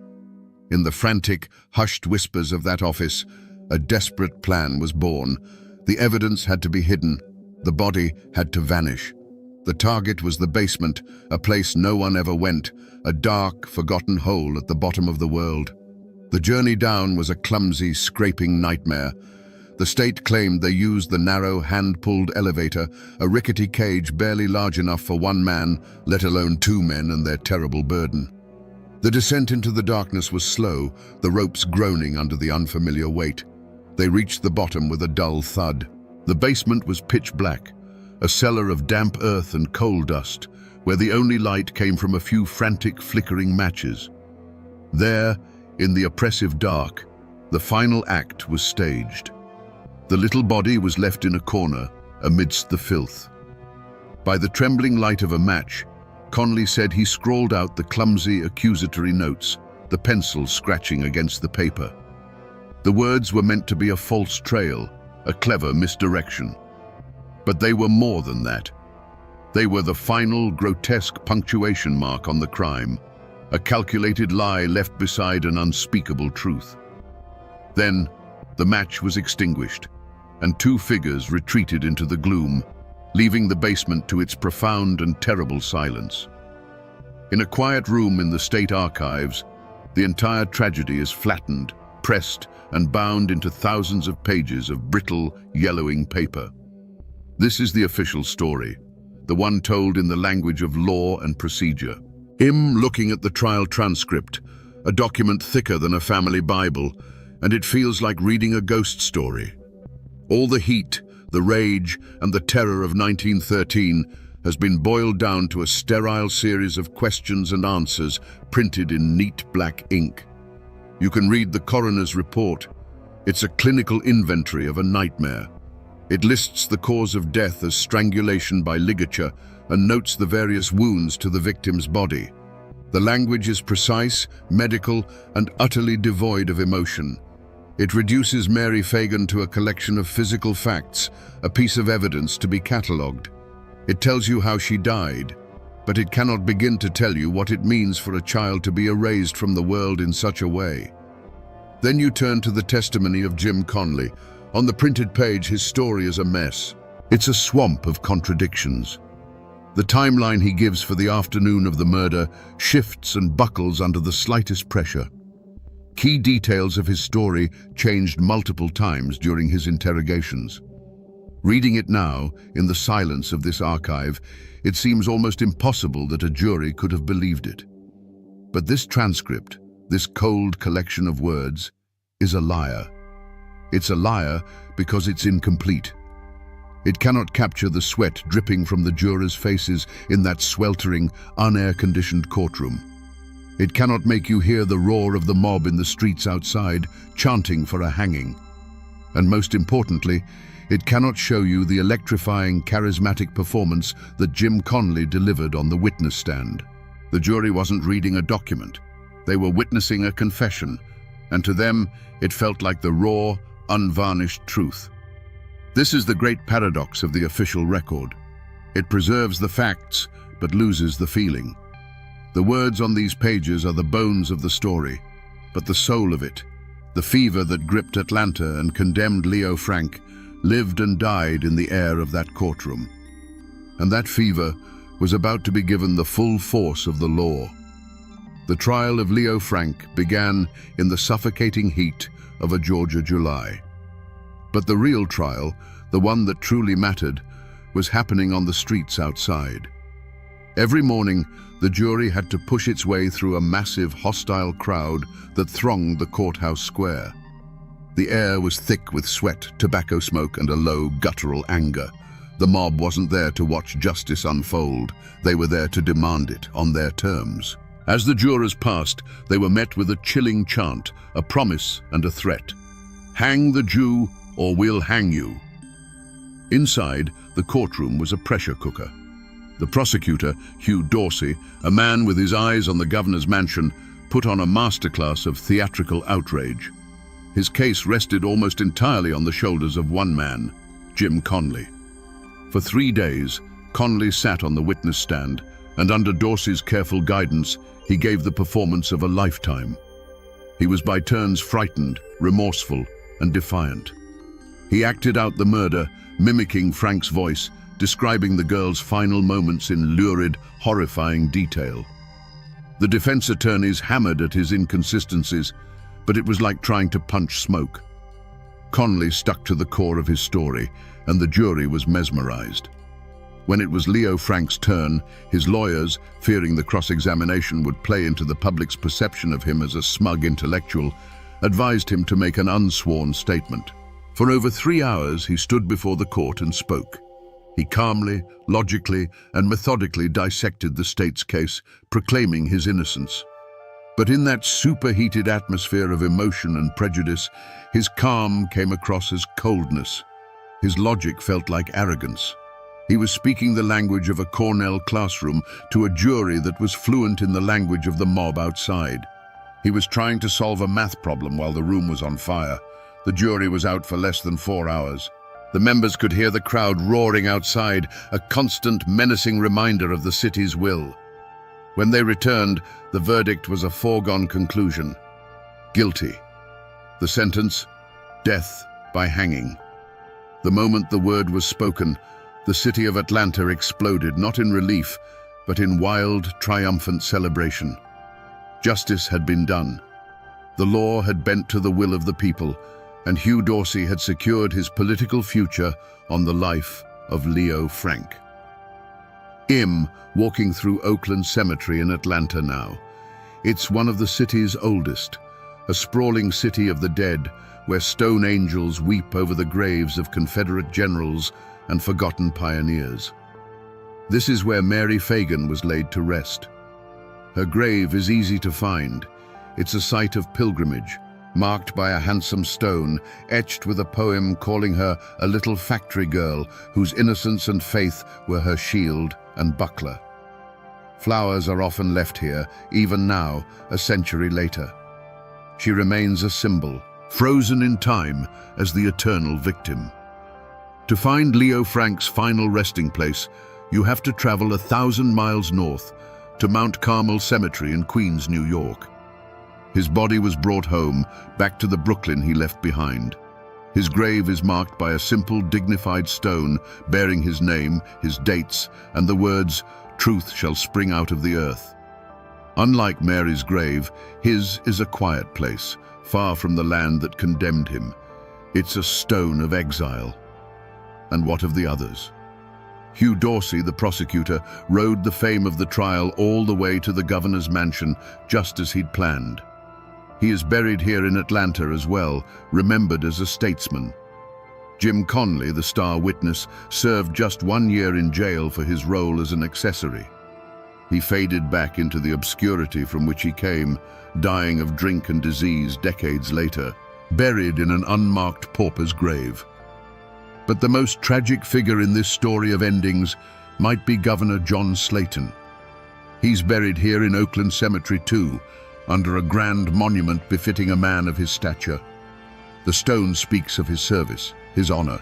In the frantic, hushed whispers of that office, a desperate plan was born. The evidence had to be hidden. The body had to vanish. The target was the basement, a place no one ever went, a dark, forgotten hole at the bottom of the world. The journey down was a clumsy, scraping nightmare. The state claimed they used the narrow, hand-pulled elevator, a rickety cage barely large enough for one man, let alone two men and their terrible burden. The descent into the darkness was slow, the ropes groaning under the unfamiliar weight. They reached the bottom with a dull thud. The basement was pitch black, a cellar of damp earth and coal dust, where the only light came from a few frantic, flickering matches. There, in the oppressive dark, the final act was staged. The little body was left in a corner, amidst the filth. By the trembling light of a match, Conley said he scrawled out the clumsy accusatory notes, the pencil scratching against the paper. The words were meant to be a false trail, a clever misdirection. But they were more than that. They were the final, grotesque punctuation mark on the crime, a calculated lie left beside an unspeakable truth. Then, the match was extinguished, and two figures retreated into the gloom, leaving the basement to its profound and terrible silence. In a quiet room in the state archives, the entire tragedy is flattened, pressed, and bound into thousands of pages of brittle, yellowing paper. This is the official story, the one told in the language of law and procedure. Him looking at the trial transcript, a document thicker than a family Bible, and it feels like reading a ghost story. All the heat, the rage, and the terror of 1913 has been boiled down to a sterile series of questions and answers printed in neat black ink. You can read the coroner's report. It's a clinical inventory of a nightmare. It lists the cause of death as strangulation by ligature and notes the various wounds to the victim's body. The language is precise, medical, and utterly devoid of emotion. It reduces Mary Fagan to a collection of physical facts, a piece of evidence to be catalogued. It tells you how she died, but it cannot begin to tell you what it means for a child to be erased from the world in such a way. Then you turn to the testimony of Jim Conley. On the printed page, his story is a mess. It's a swamp of contradictions. The timeline he gives for the afternoon of the murder shifts and buckles under the slightest pressure. Key details of his story changed multiple times during his interrogations. Reading it now, in the silence of this archive, it seems almost impossible that a jury could have believed it. But this transcript, this cold collection of words, is a liar. It's a liar because it's incomplete. It cannot capture the sweat dripping from the jurors' faces in that sweltering, unair-conditioned courtroom. It cannot make you hear the roar of the mob in the streets outside, chanting for a hanging. And most importantly, it cannot show you the electrifying, charismatic performance that Jim Conley delivered on the witness stand. The jury wasn't reading a document. They were witnessing a confession, and to them, it felt like the raw, unvarnished truth. This is the great paradox of the official record. It preserves the facts, but loses the feeling. The words on these pages are the bones of the story, but the soul of it, the fever that gripped Atlanta and condemned Leo Frank, lived and died in the air of that courtroom. And that fever was about to be given the full force of the law. The trial of Leo Frank began in the suffocating heat of a Georgia July. But the real trial, the one that truly mattered, was happening on the streets outside. Every morning, the jury had to push its way through a massive, hostile crowd that thronged the courthouse square. The air was thick with sweat, tobacco smoke, and a low, guttural anger. The mob wasn't there to watch justice unfold. They were there to demand it on their terms. As the jurors passed, they were met with a chilling chant, a promise and a threat. "Hang the Jew, or we'll hang you." Inside, the courtroom was a pressure cooker. The prosecutor, Hugh Dorsey, a man with his eyes on the governor's mansion, put on a masterclass of theatrical outrage. His case rested almost entirely on the shoulders of one man, Jim Conley. For 3 days, Conley sat on the witness stand, and under Dorsey's careful guidance, he gave the performance of a lifetime. He was by turns frightened, remorseful, and defiant. He acted out the murder, mimicking Frank's voice, describing the girl's final moments in lurid, horrifying detail. The defense attorneys hammered at his inconsistencies, but it was like trying to punch smoke. Conley stuck to the core of his story, and the jury was mesmerized. When it was Leo Frank's turn, his lawyers, fearing the cross-examination would play into the public's perception of him as a smug intellectual, advised him to make an unsworn statement. For over 3 hours, he stood before the court and spoke. He calmly, logically, and methodically dissected the state's case, proclaiming his innocence. But in that superheated atmosphere of emotion and prejudice, his calm came across as coldness. His logic felt like arrogance. He was speaking the language of a Cornell classroom to a jury that was fluent in the language of the mob outside. He was trying to solve a math problem while the room was on fire. The jury was out for less than 4 hours. The members could hear the crowd roaring outside, a constant, menacing reminder of the city's will. When they returned, the verdict was a foregone conclusion. Guilty. The sentence, death by hanging. The moment the word was spoken, the city of Atlanta exploded, not in relief, but in wild, triumphant celebration. Justice had been done. The law had bent to the will of the people, and Hugh Dorsey had secured his political future on the life of Leo Frank. Walking through Oakland Cemetery in Atlanta now. It's one of the city's oldest, a sprawling city of the dead, where stone angels weep over the graves of Confederate generals and forgotten pioneers. This is where Mary Fagan was laid to rest. Her grave is easy to find. It's a site of pilgrimage, marked by a handsome stone, etched with a poem calling her a little factory girl whose innocence and faith were her shield and buckler. Flowers are often left here, even now, a century later. She remains a symbol, frozen in time as the eternal victim. To find Leo Frank's final resting place, you have to travel 1,000 miles north to Mount Carmel Cemetery in Queens, New York. His body was brought home, back to the Brooklyn he left behind. His grave is marked by a simple, dignified stone bearing his name, his dates, and the words, "Truth shall spring out of the earth." Unlike Mary's grave, his is a quiet place, far from the land that condemned him. It's a stone of exile. And what of the others? Hugh Dorsey, the prosecutor, rode the fame of the trial all the way to the governor's mansion, just as he'd planned. He is buried here in Atlanta as well, remembered as a statesman. Jim Conley, the star witness, served just 1 year in jail for his role as an accessory. He faded back into the obscurity from which he came, dying of drink and disease decades later, buried in an unmarked pauper's grave. But the most tragic figure in this story of endings might be Governor John Slayton. He's buried here in Oakland Cemetery too, under a grand monument befitting a man of his stature. The stone speaks of his service, his honor,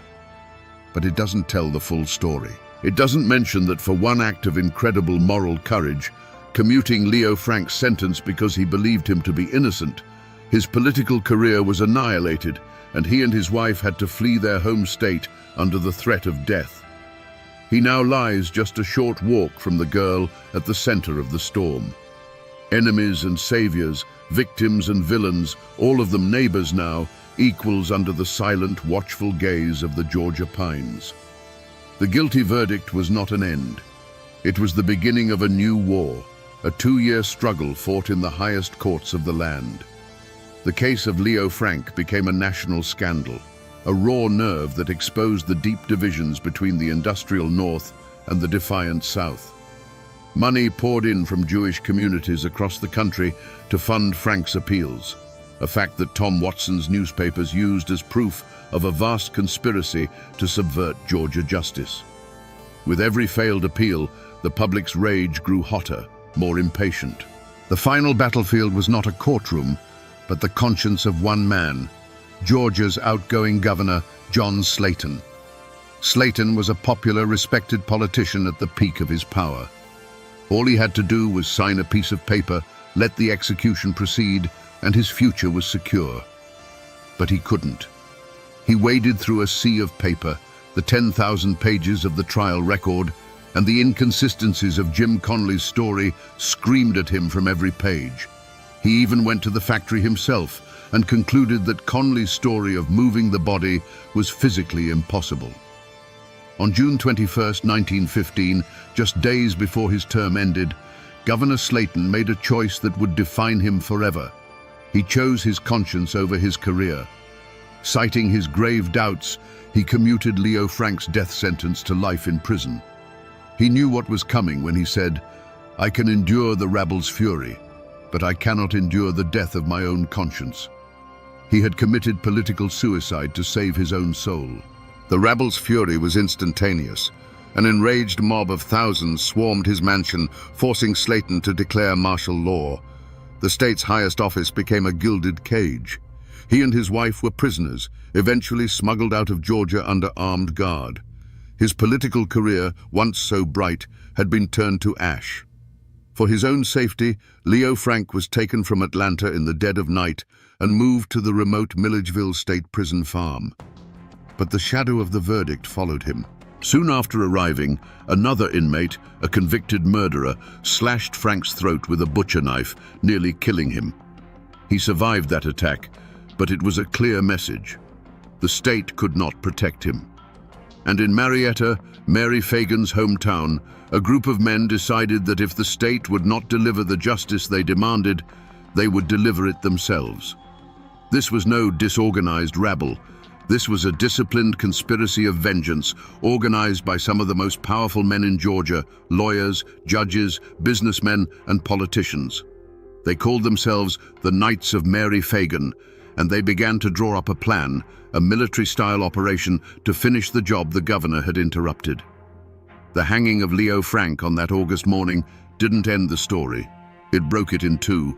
but it doesn't tell the full story. It doesn't mention that for one act of incredible moral courage, commuting Leo Frank's sentence because he believed him to be innocent, his political career was annihilated, and he and his wife had to flee their home state under the threat of death. He now lies just a short walk from the girl at the center of the storm. Enemies and saviors, victims and villains, all of them neighbors now, equals under the silent, watchful gaze of the Georgia pines. The guilty verdict was not an end. It was the beginning of a new war, a 2-year struggle fought in the highest courts of the land. The case of Leo Frank became a national scandal, a raw nerve that exposed the deep divisions between the industrial North and the defiant South. Money poured in from Jewish communities across the country to fund Frank's appeals, a fact that Tom Watson's newspapers used as proof of a vast conspiracy to subvert Georgia justice. With every failed appeal, the public's rage grew hotter, more impatient. The final battlefield was not a courtroom, but the conscience of one man, Georgia's outgoing governor, John Slayton. Slayton was a popular, respected politician at the peak of his power. All he had to do was sign a piece of paper, let the execution proceed, and his future was secure. But he couldn't. He waded through a sea of paper, the 10,000 pages of the trial record, and the inconsistencies of Jim Conley's story screamed at him from every page. He even went to the factory himself and concluded that Conley's story of moving the body was physically impossible. On June 21, 1915, just days before his term ended, Governor Slayton made a choice that would define him forever. He chose his conscience over his career. Citing his grave doubts, he commuted Leo Frank's death sentence to life in prison. He knew what was coming when he said, "I can endure the rabble's fury, but I cannot endure the death of my own conscience." He had committed political suicide to save his own soul. The rabble's fury was instantaneous. An enraged mob of thousands swarmed his mansion, forcing Slayton to declare martial law. The state's highest office became a gilded cage. He and his wife were prisoners, eventually smuggled out of Georgia under armed guard. His political career, once so bright, had been turned to ash. For his own safety, Leo Frank was taken from Atlanta in the dead of night and moved to the remote Milledgeville State Prison farm. But the shadow of the verdict followed him. Soon after arriving, another inmate, a convicted murderer, slashed Frank's throat with a butcher knife, nearly killing him. He survived that attack, but it was a clear message. The state could not protect him. And in Marietta, Mary Fagan's hometown, a group of men decided that if the state would not deliver the justice they demanded, they would deliver it themselves. This was no disorganized rabble. This was a disciplined conspiracy of vengeance, organized by some of the most powerful men in Georgia, lawyers, judges, businessmen, and politicians. They called themselves the Knights of Mary Fagan, and they began to draw up a plan, a military-style operation to finish the job the governor had interrupted. The hanging of Leo Frank on that August morning didn't end the story. It broke it in two,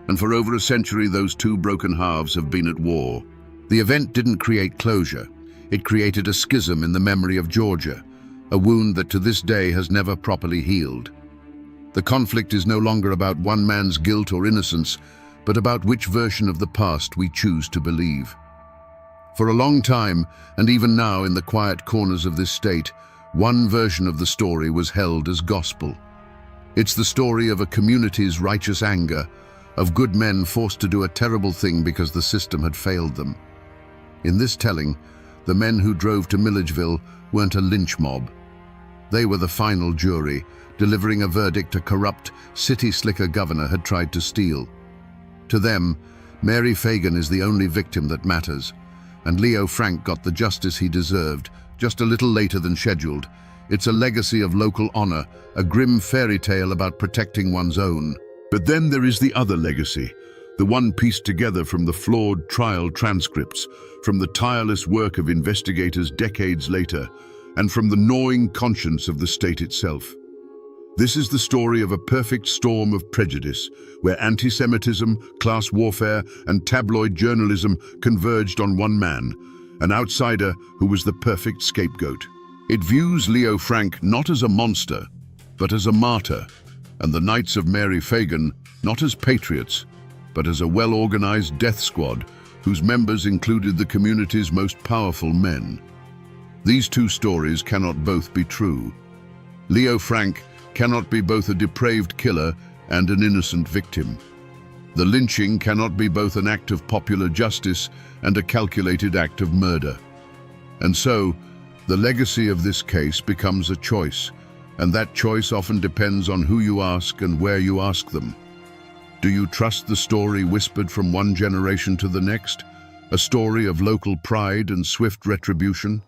and for over a century those two broken halves have been at war. The event didn't create closure. It created a schism in the memory of Georgia, a wound that to this day has never properly healed. The conflict is no longer about one man's guilt or innocence, but about which version of the past we choose to believe. For a long time, and even now in the quiet corners of this state, one version of the story was held as gospel. It's the story of a community's righteous anger, of good men forced to do a terrible thing because the system had failed them. In this telling, the men who drove to Milledgeville weren't a lynch mob. They were the final jury, delivering a verdict a corrupt, city-slicker governor had tried to steal. To them, Mary Fagan is the only victim that matters, and Leo Frank got the justice he deserved, just a little later than scheduled. It's a legacy of local honor, a grim fairy tale about protecting one's own. But then there is the other legacy, the one pieced together from the flawed trial transcripts, from the tireless work of investigators decades later, and from the gnawing conscience of the state itself. This is the story of a perfect storm of prejudice, where anti-Semitism, class warfare, and tabloid journalism converged on one man, an outsider who was the perfect scapegoat. It views Leo Frank not as a monster, but as a martyr, and the Knights of Mary Fagan not as patriots, but as a well-organized death squad whose members included the community's most powerful men. These two stories cannot both be true. Leo Frank cannot be both a depraved killer and an innocent victim. The lynching cannot be both an act of popular justice and a calculated act of murder. And so, the legacy of this case becomes a choice, and that choice often depends on who you ask and where you ask them. Do you trust the story whispered from one generation to the next, a story of local pride and swift retribution?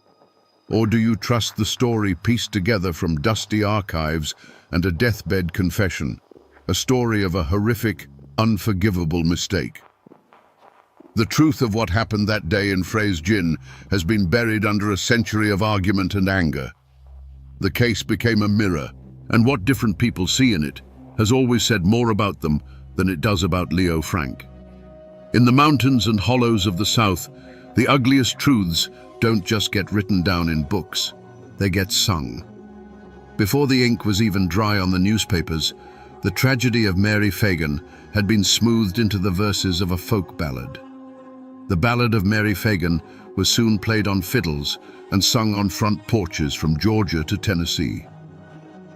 Or do you trust the story pieced together from dusty archives and a deathbed confession, a story of a horrific, unforgivable mistake? The truth of what happened that day in Frey's Gin has been buried under a century of argument and anger. The case became a mirror, and what different people see in it has always said more about them than it does about Leo Frank. In the mountains and hollows of the South, the ugliest truths don't just get written down in books, they get sung. Before the ink was even dry on the newspapers, the tragedy of Mary Fagan had been smoothed into the verses of a folk ballad. The Ballad of Mary Fagan was soon played on fiddles and sung on front porches from Georgia to Tennessee.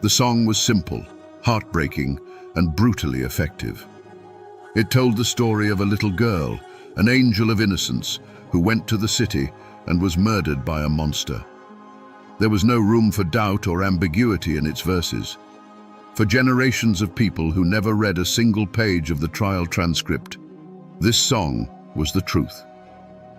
The song was simple, heartbreaking, and brutally effective. It told the story of a little girl, an angel of innocence, who went to the city and was murdered by a monster. There was no room for doubt or ambiguity in its verses. For generations of people who never read a single page of the trial transcript, this song was the truth.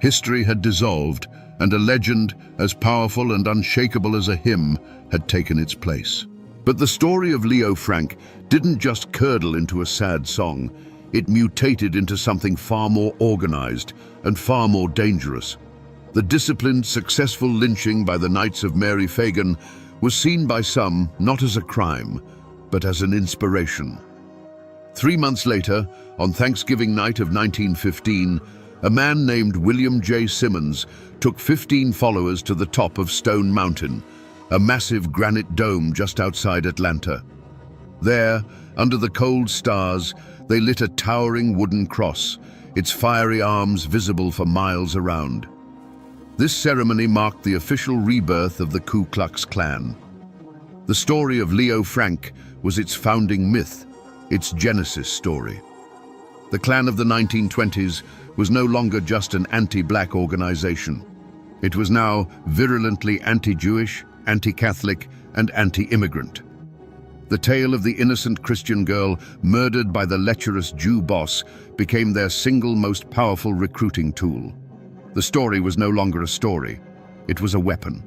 History had dissolved, and a legend as powerful and unshakable as a hymn had taken its place. But the story of Leo Frank didn't just curdle into a sad song, it mutated into something far more organized and far more dangerous. The disciplined, successful lynching by the Knights of Mary Fagan was seen by some not as a crime, but as an inspiration. 3 months later, on Thanksgiving night of 1915, a man named William J. Simmons took 15 followers to the top of Stone Mountain, a massive granite dome just outside Atlanta. There, under the cold stars, they lit a towering wooden cross, its fiery arms visible for miles around. This ceremony marked the official rebirth of the Ku Klux Klan. The story of Leo Frank was its founding myth, its genesis story. The Klan of the 1920s was no longer just an anti-black organization. It was now virulently anti-Jewish, anti-Catholic, and anti-immigrant. The tale of the innocent Christian girl murdered by the lecherous Jew boss became their single most powerful recruiting tool. The story was no longer a story, it was a weapon.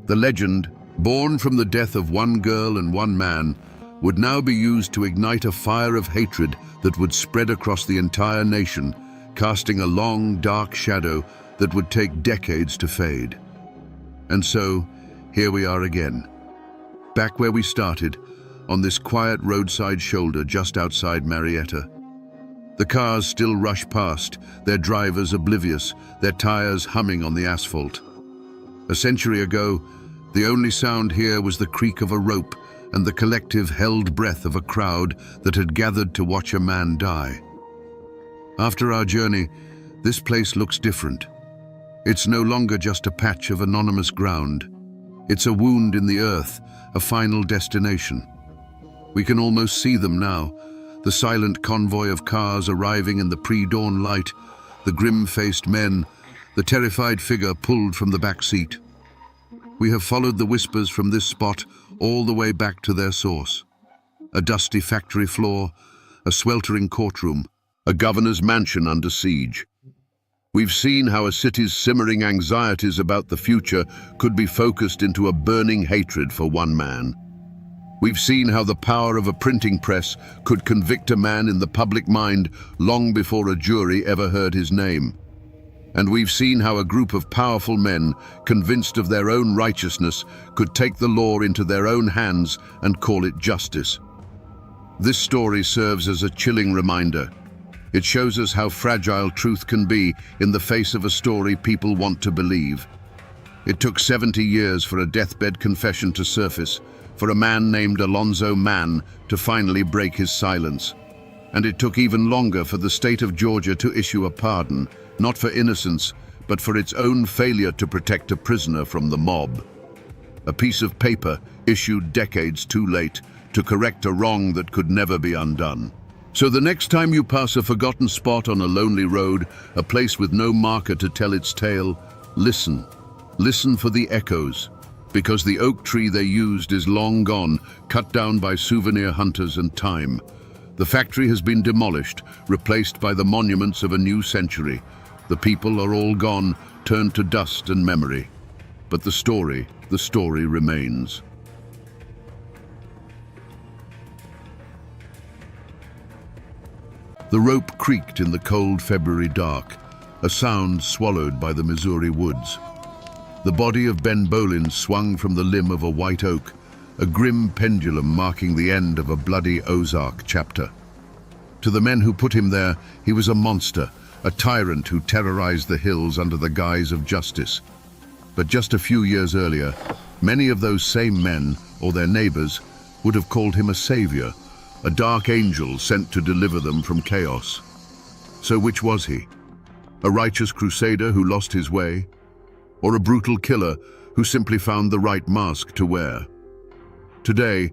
The legend, born from the death of one girl and one man, would now be used to ignite a fire of hatred that would spread across the entire nation, casting a long, dark shadow that would take decades to fade. And so, here we are again, back where we started, on this quiet roadside shoulder just outside Marietta. The cars still rush past, their drivers oblivious, their tires humming on the asphalt. A century ago, the only sound here was the creak of a rope and the collective held breath of a crowd that had gathered to watch a man die. After our journey, this place looks different. It's no longer just a patch of anonymous ground. It's a wound in the earth, a final destination. We can almost see them now, the silent convoy of cars arriving in the pre-dawn light, the grim-faced men, the terrified figure pulled from the back seat. We have followed the whispers from this spot all the way back to their source. A dusty factory floor, a sweltering courtroom, a governor's mansion under siege. We've seen how a city's simmering anxieties about the future could be focused into a burning hatred for one man. We've seen how the power of a printing press could convict a man in the public mind long before a jury ever heard his name. And we've seen how a group of powerful men, convinced of their own righteousness, could take the law into their own hands and call it justice. This story serves as a chilling reminder. It shows us how fragile truth can be in the face of a story people want to believe. It took 70 years for a deathbed confession to surface, for a man named Alonzo Mann to finally break his silence. And it took even longer for the state of Georgia to issue a pardon, not for innocence, but for its own failure to protect a prisoner from the mob. A piece of paper issued decades too late to correct a wrong that could never be undone. So the next time you pass a forgotten spot on a lonely road, a place with no marker to tell its tale, listen. Listen for the echoes, because the oak tree they used is long gone, cut down by souvenir hunters and time. The factory has been demolished, replaced by the monuments of a new century. The people are all gone, turned to dust and memory. But the story remains. The rope creaked in the cold February dark, a sound swallowed by the Missouri woods. The body of Ben Bolin swung from the limb of a white oak, a grim pendulum marking the end of a bloody Ozark chapter. To the men who put him there, he was a monster, a tyrant who terrorized the hills under the guise of justice. But just a few years earlier, many of those same men, or their neighbors, would have called him a savior, a dark angel sent to deliver them from chaos. So which was he? A righteous crusader who lost his way? Or a brutal killer who simply found the right mask to wear? Today,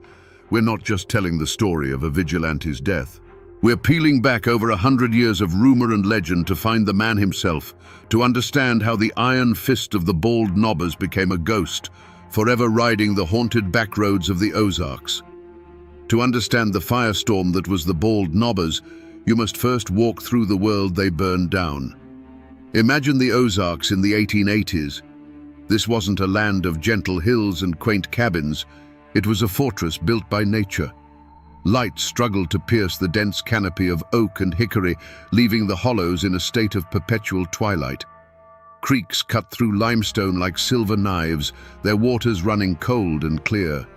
we're not just telling the story of a vigilante's death. We're peeling back over 100 years of rumor and legend to find the man himself, to understand how the iron fist of the bald Nobbers became a ghost, forever riding the haunted backroads of the Ozarks. To understand the firestorm that was the bald Nobbers, you must first walk through the world they burned down. Imagine the Ozarks in the 1880s. This wasn't a land of gentle hills and quaint cabins. It was a fortress built by nature. Light struggled to pierce the dense canopy of oak and hickory, leaving the hollows in a state of perpetual twilight. Creeks cut through limestone like silver knives, their waters running cold and clear.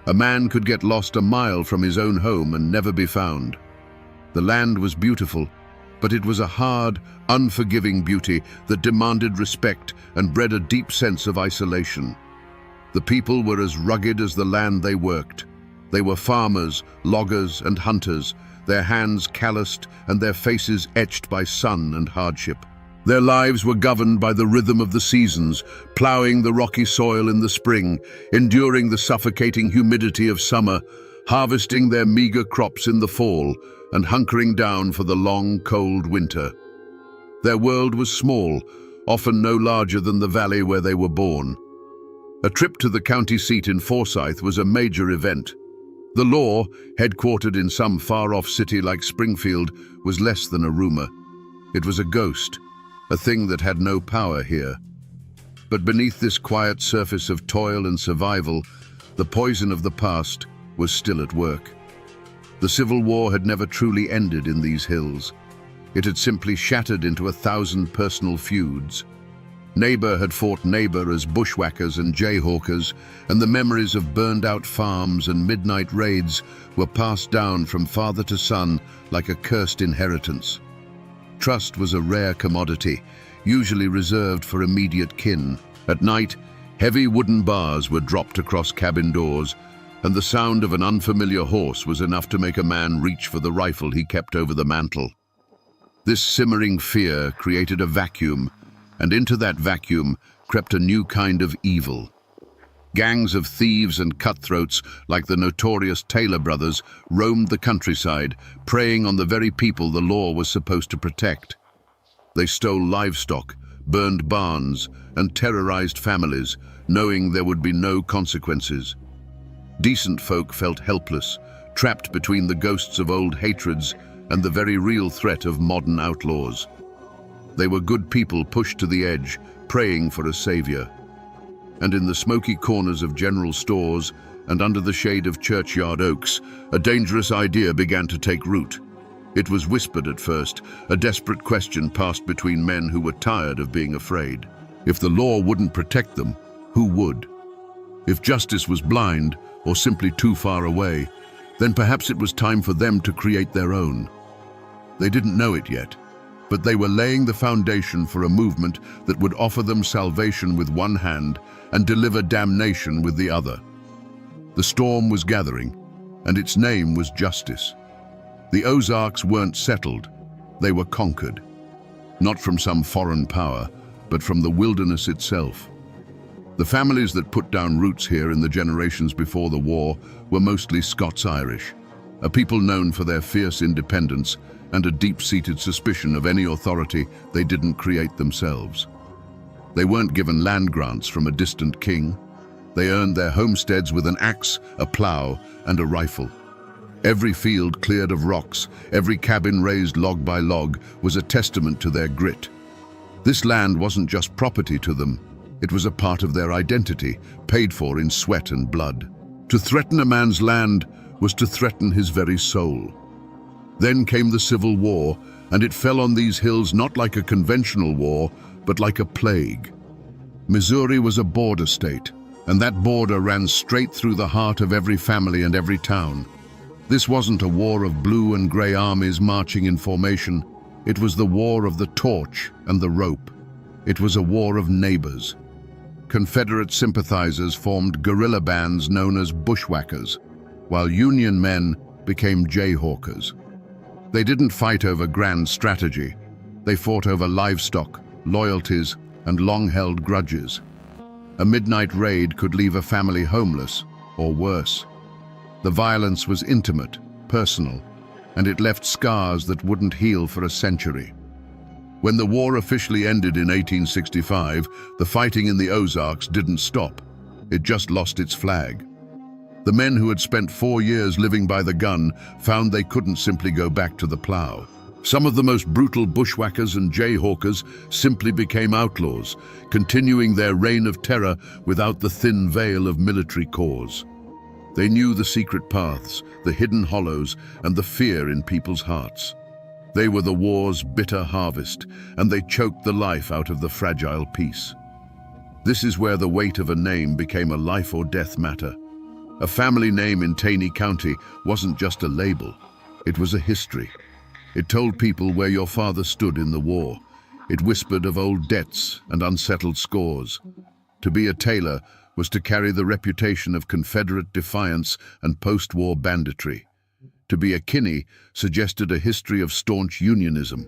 A man could get lost a mile from his own home and never be found. The land was beautiful, but it was a hard, unforgiving beauty that demanded respect and bred a deep sense of isolation. The people were as rugged as the land they worked. They were farmers, loggers, and hunters, their hands calloused and their faces etched by sun and hardship. Their lives were governed by the rhythm of the seasons, ploughing the rocky soil in the spring, enduring the suffocating humidity of summer, harvesting their meager crops in the fall, and hunkering down for the long, cold winter. Their world was small, often no larger than the valley where they were born. A trip to the county seat in Forsyth was a major event. The law, headquartered in some far-off city like Springfield, was less than a rumor. It was a ghost, a thing that had no power here. But beneath this quiet surface of toil and survival, the poison of the past was still at work. The Civil War had never truly ended in these hills. It had simply shattered into 1,000 personal feuds. Neighbor had fought neighbor as bushwhackers and jayhawkers, and the memories of burned-out farms and midnight raids were passed down from father to son like a cursed inheritance. Trust was a rare commodity, usually reserved for immediate kin. At night, heavy wooden bars were dropped across cabin doors, and the sound of an unfamiliar horse was enough to make a man reach for the rifle he kept over the mantel. This simmering fear created a vacuum, and into that vacuum crept a new kind of evil. Gangs of thieves and cutthroats, like the notorious Taylor brothers, roamed the countryside, preying on the very people the law was supposed to protect. They stole livestock, burned barns, and terrorized families, knowing there would be no consequences. Decent folk felt helpless, trapped between the ghosts of old hatreds and the very real threat of modern outlaws. They were good people pushed to the edge, praying for a savior. And in the smoky corners of general stores and under the shade of churchyard oaks, a dangerous idea began to take root. It was whispered at first, a desperate question passed between men who were tired of being afraid. If the law wouldn't protect them, who would? If justice was blind or simply too far away, then perhaps it was time for them to create their own. They didn't know it yet, but they were laying the foundation for a movement that would offer them salvation with one hand and deliver damnation with the other. The storm was gathering, and its name was justice. The Ozarks weren't settled, they were conquered. Not from some foreign power, but from the wilderness itself. The families that put down roots here in the generations before the war were mostly Scots-Irish, a people known for their fierce independence and a deep-seated suspicion of any authority they didn't create themselves. They weren't given land grants from a distant king. They earned their homesteads with an axe, a plow, and a rifle. Every field cleared of rocks, every cabin raised log by log, was a testament to their grit. This land wasn't just property to them, it was a part of their identity, paid for in sweat and blood. To threaten a man's land was to threaten his very soul. Then came the Civil War, and it fell on these hills not like a conventional war, but like a plague. Missouri was a border state, and that border ran straight through the heart of every family and every town. This wasn't a war of blue and gray armies marching in formation. It was the war of the torch and the rope. It was a war of neighbors. Confederate sympathizers formed guerrilla bands known as bushwhackers, while Union men became jayhawkers. They didn't fight over grand strategy. They fought over livestock, loyalties, and long-held grudges. A midnight raid could leave a family homeless, or worse. The violence was intimate, personal, and it left scars that wouldn't heal for a century. When the war officially ended in 1865, the fighting in the Ozarks didn't stop. It just lost its flag. The men who had spent 4 years living by the gun found they couldn't simply go back to the plow. Some of the most brutal bushwhackers and jayhawkers simply became outlaws, continuing their reign of terror without the thin veil of military cause. They knew the secret paths, the hidden hollows, and the fear in people's hearts. They were the war's bitter harvest, and they choked the life out of the fragile peace. This is where the weight of a name became a life or death matter. A family name in Taney County wasn't just a label, it was a history. It told people where your father stood in the war. It whispered of old debts and unsettled scores. To be a Taylor was to carry the reputation of Confederate defiance and post-war banditry. To be a Kinney suggested a history of staunch unionism.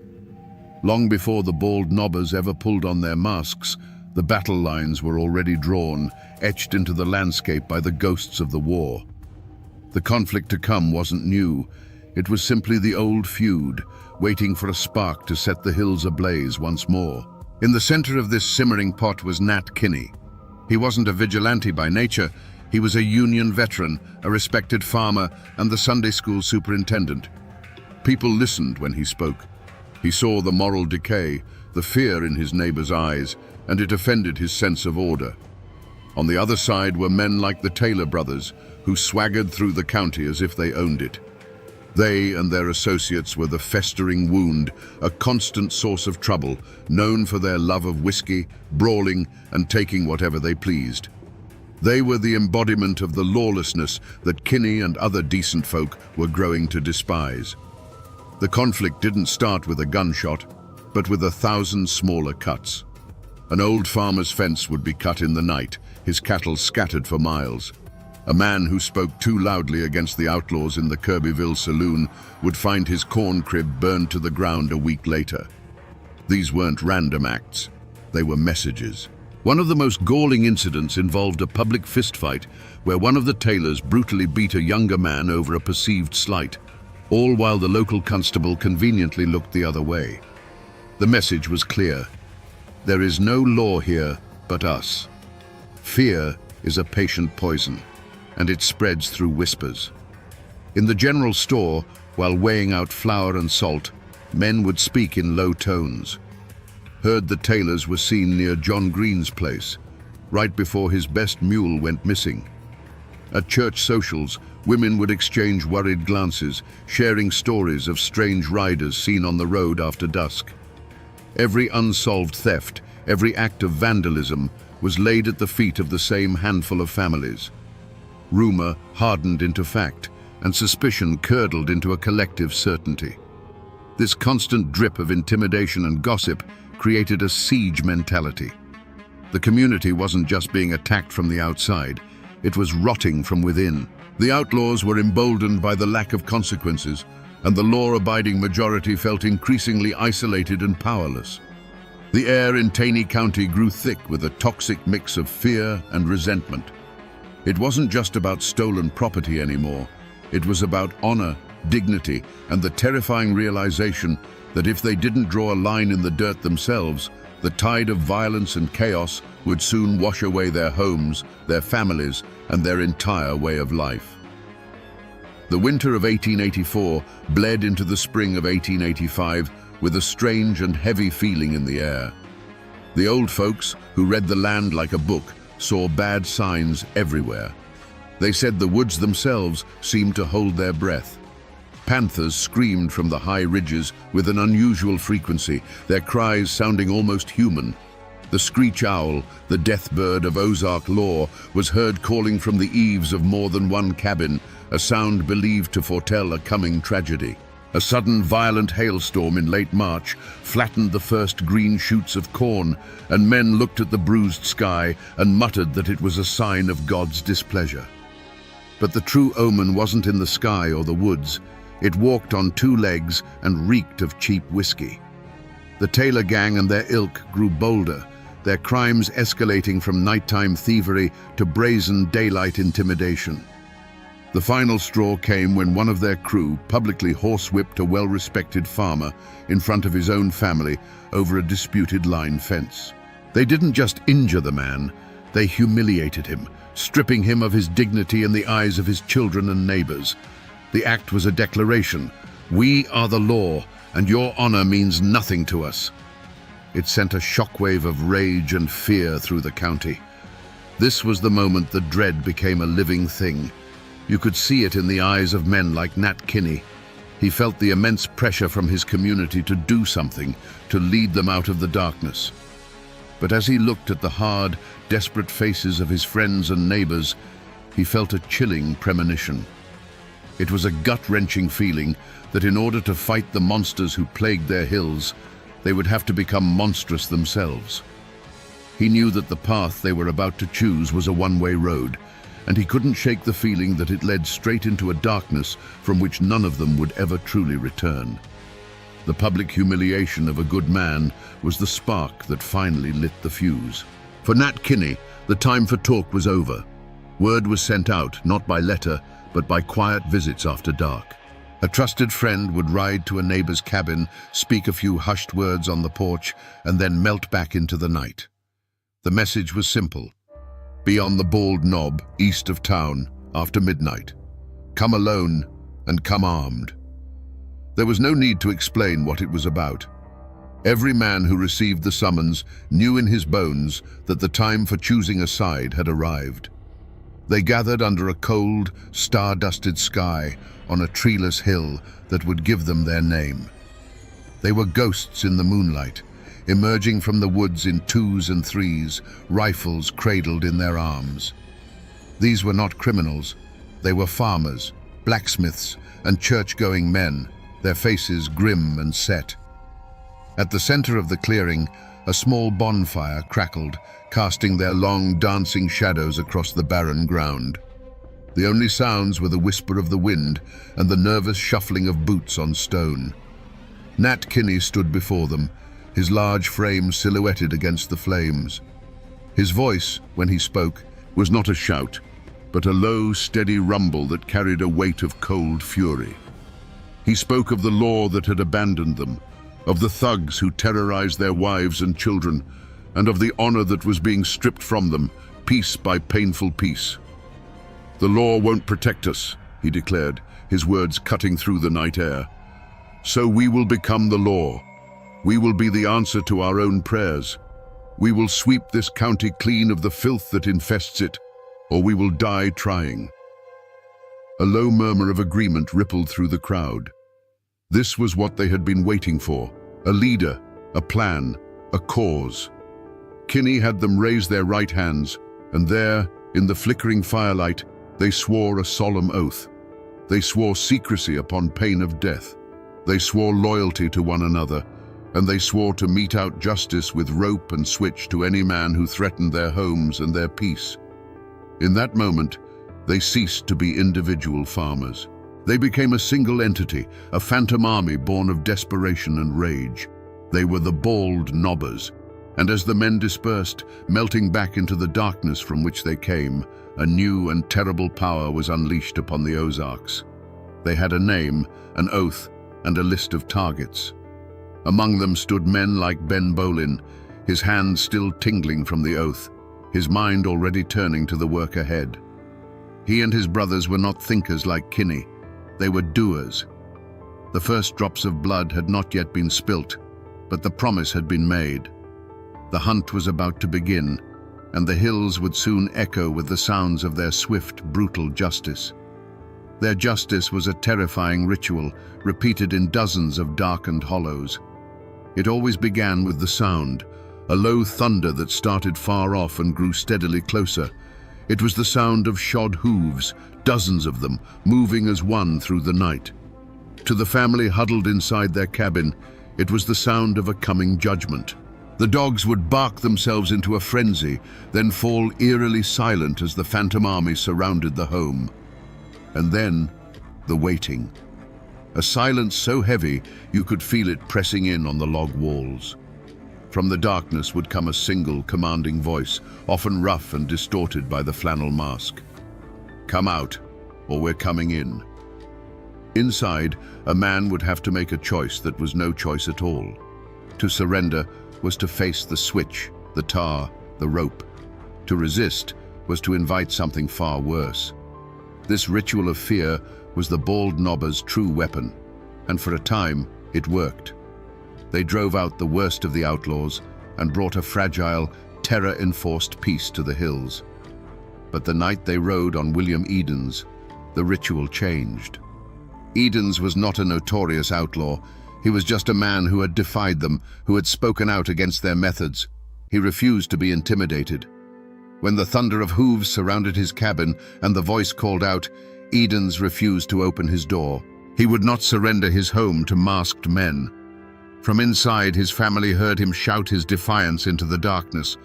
Long before the bald knobbers ever pulled on their masks, the battle lines were already drawn, etched into the landscape by the ghosts of the war. The conflict to come wasn't new. It was simply the old feud, waiting for a spark to set the hills ablaze once more. In the center of this simmering pot was Nat Kinney. He wasn't a vigilante by nature. He was a Union veteran, a respected farmer, and the Sunday school superintendent. People listened when he spoke. He saw the moral decay, the fear in his neighbors' eyes, and it offended his sense of order. On the other side were men like the Taylor brothers, who swaggered through the county as if they owned it. They and their associates were the festering wound, a constant source of trouble, known for their love of whiskey, brawling, and taking whatever they pleased. They were the embodiment of the lawlessness that Kinney and other decent folk were growing to despise. The conflict didn't start with a gunshot, but with 1,000 smaller cuts. An old farmer's fence would be cut in the night, his cattle scattered for miles. A man who spoke too loudly against the outlaws in the Kirbyville saloon would find his corn crib burned to the ground a week later. These weren't random acts, they were messages. One of the most galling incidents involved a public fistfight where one of the Taylors brutally beat a younger man over a perceived slight, all while the local constable conveniently looked the other way. The message was clear. There is no law here but us. Fear is a patient poison, and it spreads through whispers. In the general store, while weighing out flour and salt, men would speak in low tones. Heard the Taylors were seen near John Green's place, right before his best mule went missing. At church socials, women would exchange worried glances, sharing stories of strange riders seen on the road after dusk. Every unsolved theft, every act of vandalism was laid at the feet of the same handful of families. Rumor hardened into fact, and suspicion curdled into a collective certainty. This constant drip of intimidation and gossip created a siege mentality. The community wasn't just being attacked from the outside, it was rotting from within. The outlaws were emboldened by the lack of consequences, and the law-abiding majority felt increasingly isolated and powerless. The air in Taney County grew thick with a toxic mix of fear and resentment. It wasn't just about stolen property anymore. It was about honor, dignity, and the terrifying realization that if they didn't draw a line in the dirt themselves, the tide of violence and chaos would soon wash away their homes, their families, and their entire way of life. The winter of 1884 bled into the spring of 1885 with a strange and heavy feeling in the air. The old folks, who read the land like a book, saw bad signs everywhere. They said the woods themselves seemed to hold their breath. Panthers screamed from the high ridges with an unusual frequency, their cries sounding almost human. The screech owl, the death bird of Ozark lore, was heard calling from the eaves of more than one cabin, a sound believed to foretell a coming tragedy. A sudden violent hailstorm in late March flattened the first green shoots of corn, and men looked at the bruised sky and muttered that it was a sign of God's displeasure. But the true omen wasn't in the sky or the woods. It walked on two legs and reeked of cheap whiskey. The Taylor gang and their ilk grew bolder, their crimes escalating from nighttime thievery to brazen daylight intimidation. The final straw came when one of their crew publicly horsewhipped a well-respected farmer in front of his own family over a disputed line fence. They didn't just injure the man, they humiliated him, stripping him of his dignity in the eyes of his children and neighbors. The act was a declaration: "We are the law, and your honor means nothing to us." It sent a shockwave of rage and fear through the county. This was the moment the dread became a living thing. You could see it in the eyes of men like Nat Kinney. He felt the immense pressure from his community to do something, to lead them out of the darkness. But as he looked at the hard, desperate faces of his friends and neighbors, he felt a chilling premonition. It was a gut-wrenching feeling that in order to fight the monsters who plagued their hills, they would have to become monstrous themselves. He knew that the path they were about to choose was a one-way road, and he couldn't shake the feeling that it led straight into a darkness from which none of them would ever truly return. The public humiliation of a good man was the spark that finally lit the fuse. For Nat Kinney, the time for talk was over. Word was sent out, not by letter, but by quiet visits after dark. A trusted friend would ride to a neighbor's cabin, speak a few hushed words on the porch, and then melt back into the night. The message was simple: be on the Bald Knob, east of town, after midnight. Come alone and come armed. There was no need to explain what it was about. Every man who received the summons knew in his bones that the time for choosing a side had arrived. They gathered under a cold, star-dusted sky on a treeless hill that would give them their name. They were ghosts in the moonlight, emerging from the woods in twos and threes, rifles cradled in their arms. These were not criminals. They were farmers, blacksmiths, and church-going men, their faces grim and set. At the center of the clearing, a small bonfire crackled, casting their long, dancing shadows across the barren ground. The only sounds were the whisper of the wind and the nervous shuffling of boots on stone. Nat Kinney stood before them, his large frame silhouetted against the flames. His voice, when he spoke, was not a shout, but a low, steady rumble that carried a weight of cold fury. He spoke of the law that had abandoned them, of the thugs who terrorized their wives and children, and of the honor that was being stripped from them, piece by painful piece. "The law won't protect us," he declared, his words cutting through the night air. "So we will become the law. We will be the answer to our own prayers. We will sweep this county clean of the filth that infests it, or we will die trying." A low murmur of agreement rippled through the crowd. This was what they had been waiting for: a leader, a plan, a cause. Kinney had them raise their right hands, and there, in the flickering firelight, they swore a solemn oath. They swore secrecy upon pain of death. They swore loyalty to one another, and they swore to mete out justice with rope and switch to any man who threatened their homes and their peace. In that moment, they ceased to be individual farmers. They became a single entity, a phantom army born of desperation and rage. They were the Bald Knobbers, and as the men dispersed, melting back into the darkness from which they came, a new and terrible power was unleashed upon the Ozarks. They had a name, an oath, and a list of targets. Among them stood men like Ben Bolin, his hands still tingling from the oath, his mind already turning to the work ahead. He and his brothers were not thinkers like Kinney. They were doers. The first drops of blood had not yet been spilt, but the promise had been made. The hunt was about to begin, and the hills would soon echo with the sounds of their swift, brutal justice. Their justice was a terrifying ritual, repeated in dozens of darkened hollows. It always began with the sound, a low thunder that started far off and grew steadily closer. It was the sound of shod hooves, dozens of them, moving as one through the night. To the family huddled inside their cabin, it was the sound of a coming judgment. The dogs would bark themselves into a frenzy, then fall eerily silent as the phantom army surrounded the home. And then, the waiting. A silence so heavy you could feel it pressing in on the log walls. From the darkness would come a single, commanding voice, often rough and distorted by the flannel mask. "Come out, or we're coming in." Inside, a man would have to make a choice that was no choice at all. To surrender was to face the switch, the tar, the rope. To resist was to invite something far worse. This ritual of fear was the bald knobber's true weapon, and for a time it worked. They drove out the worst of the outlaws and brought a fragile, terror-enforced peace to the hills. But the night they rode on William Edens, the ritual changed. Edens was not a notorious outlaw. He was just a man who had defied them, who had spoken out against their methods. He refused to be intimidated. When the thunder of hooves surrounded his cabin and the voice called out, Edens refused to open his door. He would not surrender his home to masked men. From inside, his family heard him shout his defiance into the darkness.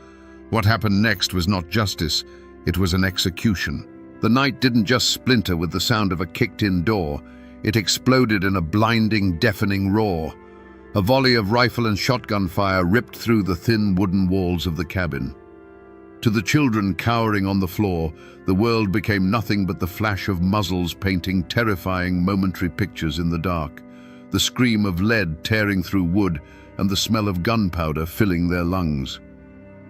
What happened next was not justice, it was an execution. The night didn't just splinter with the sound of a kicked-in door. It exploded in a blinding, deafening roar. A volley of rifle and shotgun fire ripped through the thin wooden walls of the cabin. To the children cowering on the floor, the world became nothing but the flash of muzzles painting terrifying momentary pictures in the dark, the scream of lead tearing through wood, and the smell of gunpowder filling their lungs.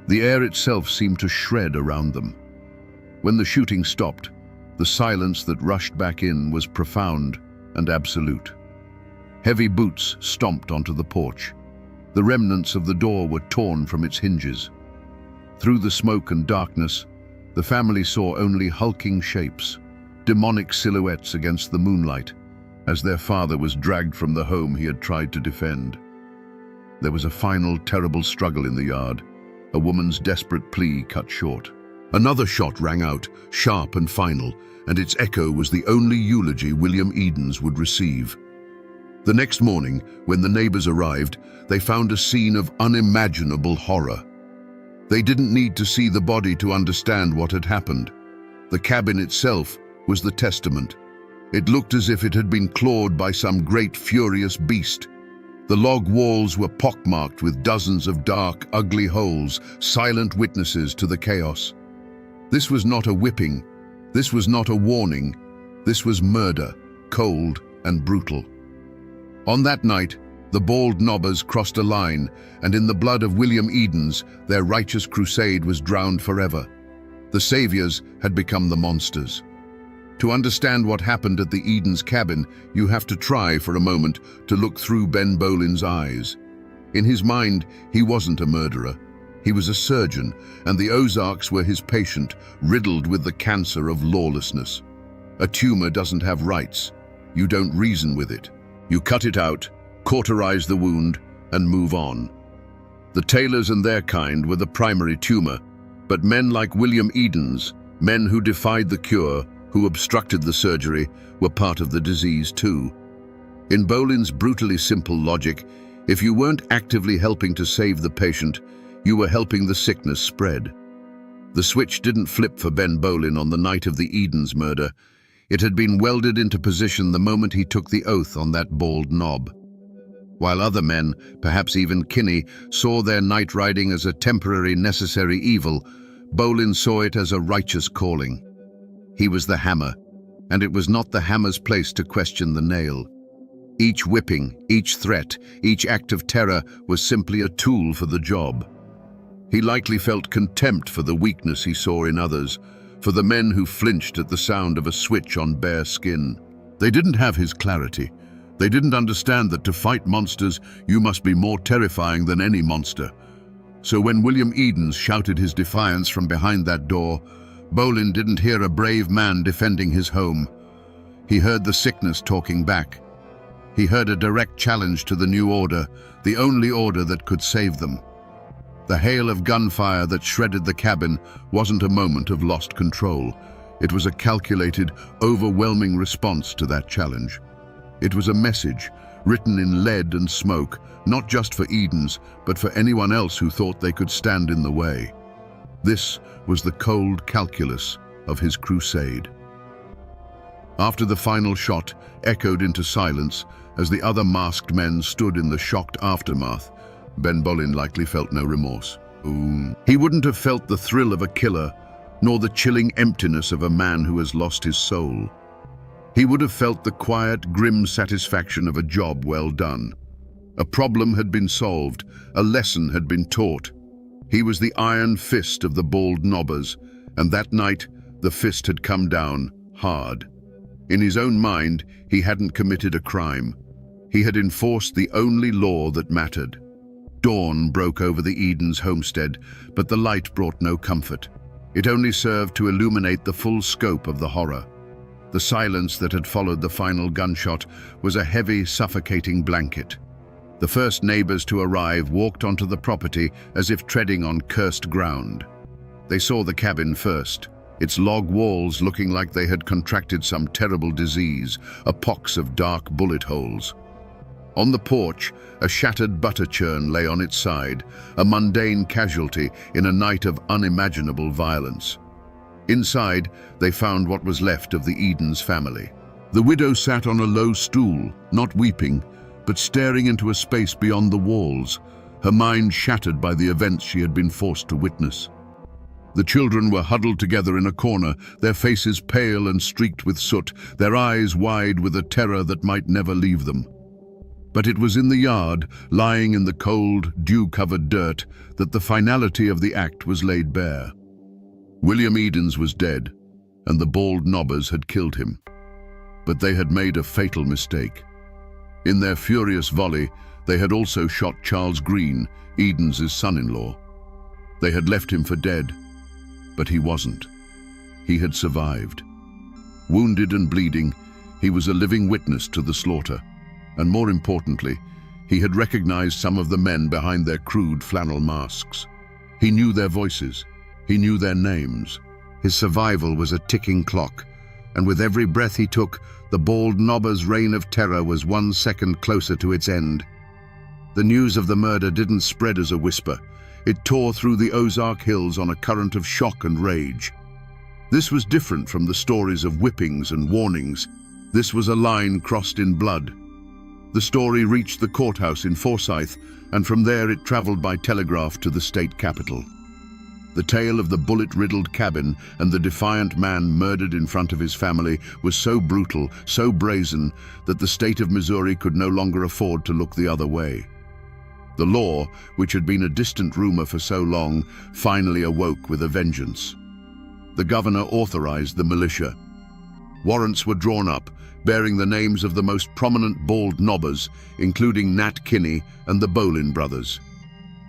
The air itself seemed to shred around them. When the shooting stopped, the silence that rushed back in was profound and absolute. Heavy boots stomped onto the porch. The remnants of the door were torn from its hinges. Through the smoke and darkness, the family saw only hulking shapes, demonic silhouettes against the moonlight, as their father was dragged from the home he had tried to defend. There was a final terrible struggle in the yard, a woman's desperate plea cut short. Another shot rang out, sharp and final, and its echo was the only eulogy William Edens would receive. The next morning, when the neighbors arrived, they found a scene of unimaginable horror. They didn't need to see the body to understand what had happened. The cabin itself was the testament. It looked as if it had been clawed by some great furious beast. The log walls were pockmarked with dozens of dark, ugly holes, silent witnesses to the chaos. This was not a whipping. This was not a warning. This was murder, cold and brutal. On that night, the bald knobbers crossed a line, and in the blood of William Edens, their righteous crusade was drowned forever. The saviors had become the monsters. To understand what happened at the Edens cabin, you have to try for a moment to look through Ben Bolin's eyes. In his mind, he wasn't a murderer. He was a surgeon, and the Ozarks were his patient, riddled with the cancer of lawlessness. A tumor doesn't have rights. You don't reason with it. You cut it out, cauterize the wound, and move on. The Taylors and their kind were the primary tumor, but men like William Edens, men who defied the cure, who obstructed the surgery, were part of the disease too. In Bolin's brutally simple logic, if you weren't actively helping to save the patient, you were helping the sickness spread. The switch didn't flip for Ben Bolin on the night of the Edens murder. It had been welded into position the moment he took the oath on that bald knob. While other men, perhaps even Kinney, saw their night riding as a temporary necessary evil, Bolin saw it as a righteous calling. He was the hammer, and it was not the hammer's place to question the nail. Each whipping, each threat, each act of terror was simply a tool for the job. He likely felt contempt for the weakness he saw in others, for the men who flinched at the sound of a switch on bare skin. They didn't have his clarity. They didn't understand that to fight monsters, you must be more terrifying than any monster. So when William Edens shouted his defiance from behind that door, Bolin didn't hear a brave man defending his home. He heard the sickness talking back. He heard a direct challenge to the new order, the only order that could save them. The hail of gunfire that shredded the cabin wasn't a moment of lost control. It was a calculated, overwhelming response to that challenge. It was a message, written in lead and smoke, not just for Edens, but for anyone else who thought they could stand in the way. This was the cold calculus of his crusade. After the final shot echoed into silence, as the other masked men stood in the shocked aftermath, Ben Bolin likely felt no remorse. He wouldn't have felt the thrill of a killer, nor the chilling emptiness of a man who has lost his soul. He would have felt the quiet, grim satisfaction of a job well done. A problem had been solved, a lesson had been taught. He was the iron fist of the bald nobbers, and that night the fist had come down hard. In his own mind, he hadn't committed a crime. He had enforced the only law that mattered. Dawn broke over the Edens homestead, but the light brought no comfort. It only served to illuminate the full scope of the horror. The silence that had followed the final gunshot was a heavy, suffocating blanket. The first neighbors to arrive walked onto the property as if treading on cursed ground. They saw the cabin first, its log walls looking like they had contracted some terrible disease, a pox of dark bullet holes. On the porch, a shattered butter churn lay on its side, a mundane casualty in a night of unimaginable violence. Inside, they found what was left of the Edens family. The widow sat on a low stool, not weeping, but staring into a space beyond the walls, her mind shattered by the events she had been forced to witness. The children were huddled together in a corner, their faces pale and streaked with soot, their eyes wide with a terror that might never leave them. But it was in the yard, lying in the cold, dew-covered dirt, that the finality of the act was laid bare. William Edens was dead, and the bald nobbers had killed him. But they had made a fatal mistake. In their furious volley, they had also shot Charles Green, Edens' son-in-law. They had left him for dead, but he wasn't. He had survived. Wounded and bleeding, he was a living witness to the slaughter. And more importantly, he had recognized some of the men behind their crude flannel masks. He knew their voices. He knew their names. His survival was a ticking clock, and with every breath he took, the bald nobber's reign of terror was 1 second closer to its end. The news of the murder didn't spread as a whisper. It tore through the Ozark Hills on a current of shock and rage. This was different from the stories of whippings and warnings. This was a line crossed in blood. The story reached the courthouse in Forsyth, and from there it traveled by telegraph to the state capitol. The tale of the bullet-riddled cabin and the defiant man murdered in front of his family was so brutal, so brazen, that the state of Missouri could no longer afford to look the other way. The law, which had been a distant rumor for so long, finally awoke with a vengeance. The governor authorized the militia. Warrants were drawn up, bearing the names of the most prominent bald nobbers, including Nat Kinney and the Bolin brothers.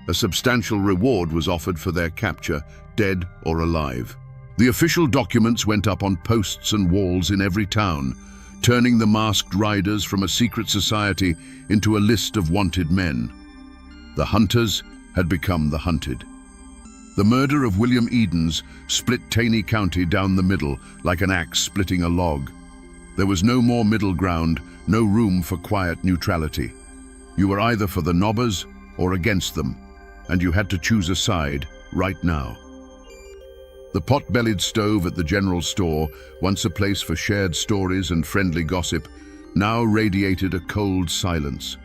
A substantial reward was offered for their capture, dead or alive. The official documents went up on posts and walls in every town, turning the masked riders from a secret society into a list of wanted men. The hunters had become the hunted. The murder of William Edens split Taney County down the middle like an axe splitting a log. There was no more middle ground, no room for quiet neutrality. You were either for the nobbers or against them, and you had to choose a side right now. The pot-bellied stove at the general store, once a place for shared stories and friendly gossip, now radiated a cold silence.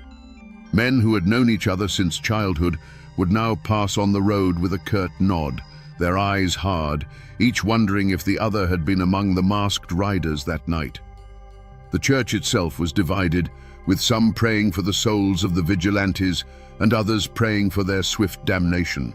Men who had known each other since childhood would now pass on the road with a curt nod, their eyes hard, each wondering if the other had been among the masked riders that night. The church itself was divided, with some praying for the souls of the vigilantes and others praying for their swift damnation.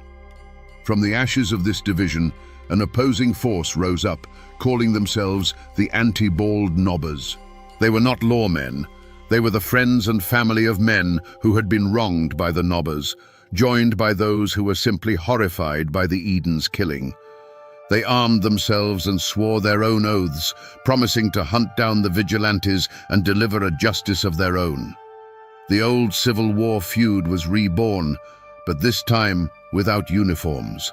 From the ashes of this division, an opposing force rose up, calling themselves the anti-bald nobbers. They were not lawmen. They were the friends and family of men who had been wronged by the nobbers, joined by those who were simply horrified by the Eden's killing. They armed themselves and swore their own oaths, promising to hunt down the vigilantes and deliver a justice of their own. The old Civil War feud was reborn, but this time without uniforms.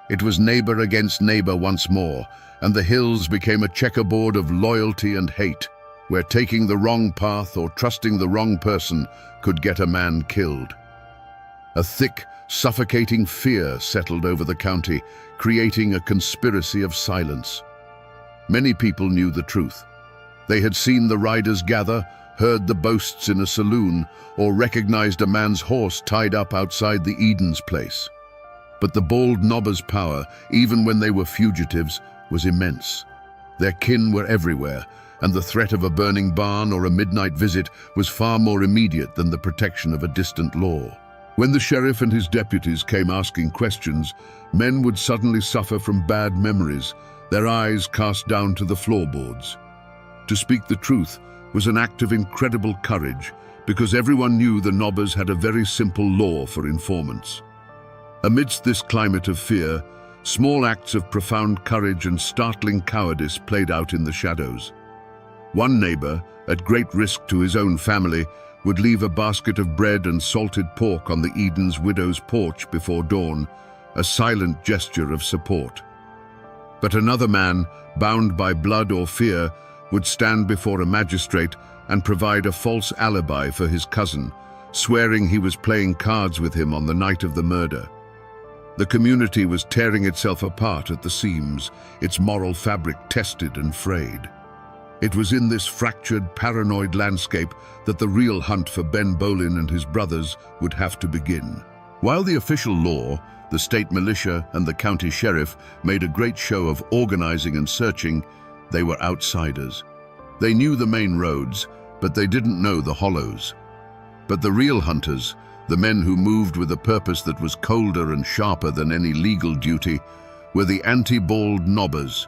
It was neighbor against neighbor once more, and the hills became a checkerboard of loyalty and hate, where taking the wrong path or trusting the wrong person could get a man killed. A thick, suffocating fear settled over the county, creating a conspiracy of silence. Many people knew the truth. They had seen the riders gather, heard the boasts in a saloon, or recognized a man's horse tied up outside the Eden's place. But the bald nobbers' power, even when they were fugitives, was immense. Their kin were everywhere, and the threat of a burning barn or a midnight visit was far more immediate than the protection of a distant law. When the sheriff and his deputies came asking questions, men would suddenly suffer from bad memories, their eyes cast down to the floorboards. To speak the truth was an act of incredible courage, because everyone knew the nobbers had a very simple law for informants. Amidst this climate of fear, small acts of profound courage and startling cowardice played out in the shadows. One neighbor, at great risk to his own family, would leave a basket of bread and salted pork on the Eden's widow's porch before dawn, a silent gesture of support. But another man, bound by blood or fear, would stand before a magistrate and provide a false alibi for his cousin, swearing he was playing cards with him on the night of the murder. The community was tearing itself apart at the seams, its moral fabric tested and frayed. It was in this fractured, paranoid landscape that the real hunt for Ben Bolin and his brothers would have to begin. While the official law, the state militia, and the county sheriff made a great show of organizing and searching, they were outsiders. They knew the main roads, but they didn't know the hollows. But the real hunters, the men who moved with a purpose that was colder and sharper than any legal duty, were the anti-bald nobbers.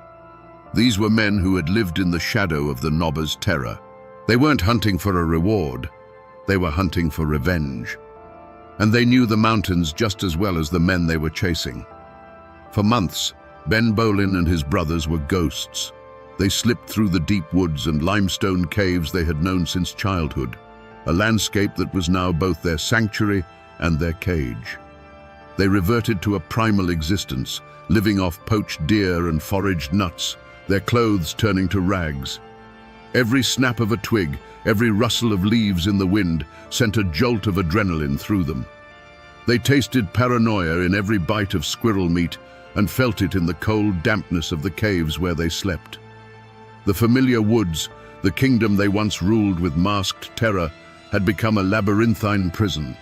These were men who had lived in the shadow of the nobbers' terror. They weren't hunting for a reward. They were hunting for revenge. And they knew the mountains just as well as the men they were chasing. For months, Ben Bolin and his brothers were ghosts. They slipped through the deep woods and limestone caves they had known since childhood, a landscape that was now both their sanctuary and their cage. They reverted to a primal existence, living off poached deer and foraged nuts, their clothes turning to rags. Every snap of a twig, every rustle of leaves in the wind sent a jolt of adrenaline through them. They tasted paranoia in every bite of squirrel meat and felt it in the cold dampness of the caves where they slept. The familiar woods, the kingdom they once ruled with masked terror, had become a labyrinthine prison.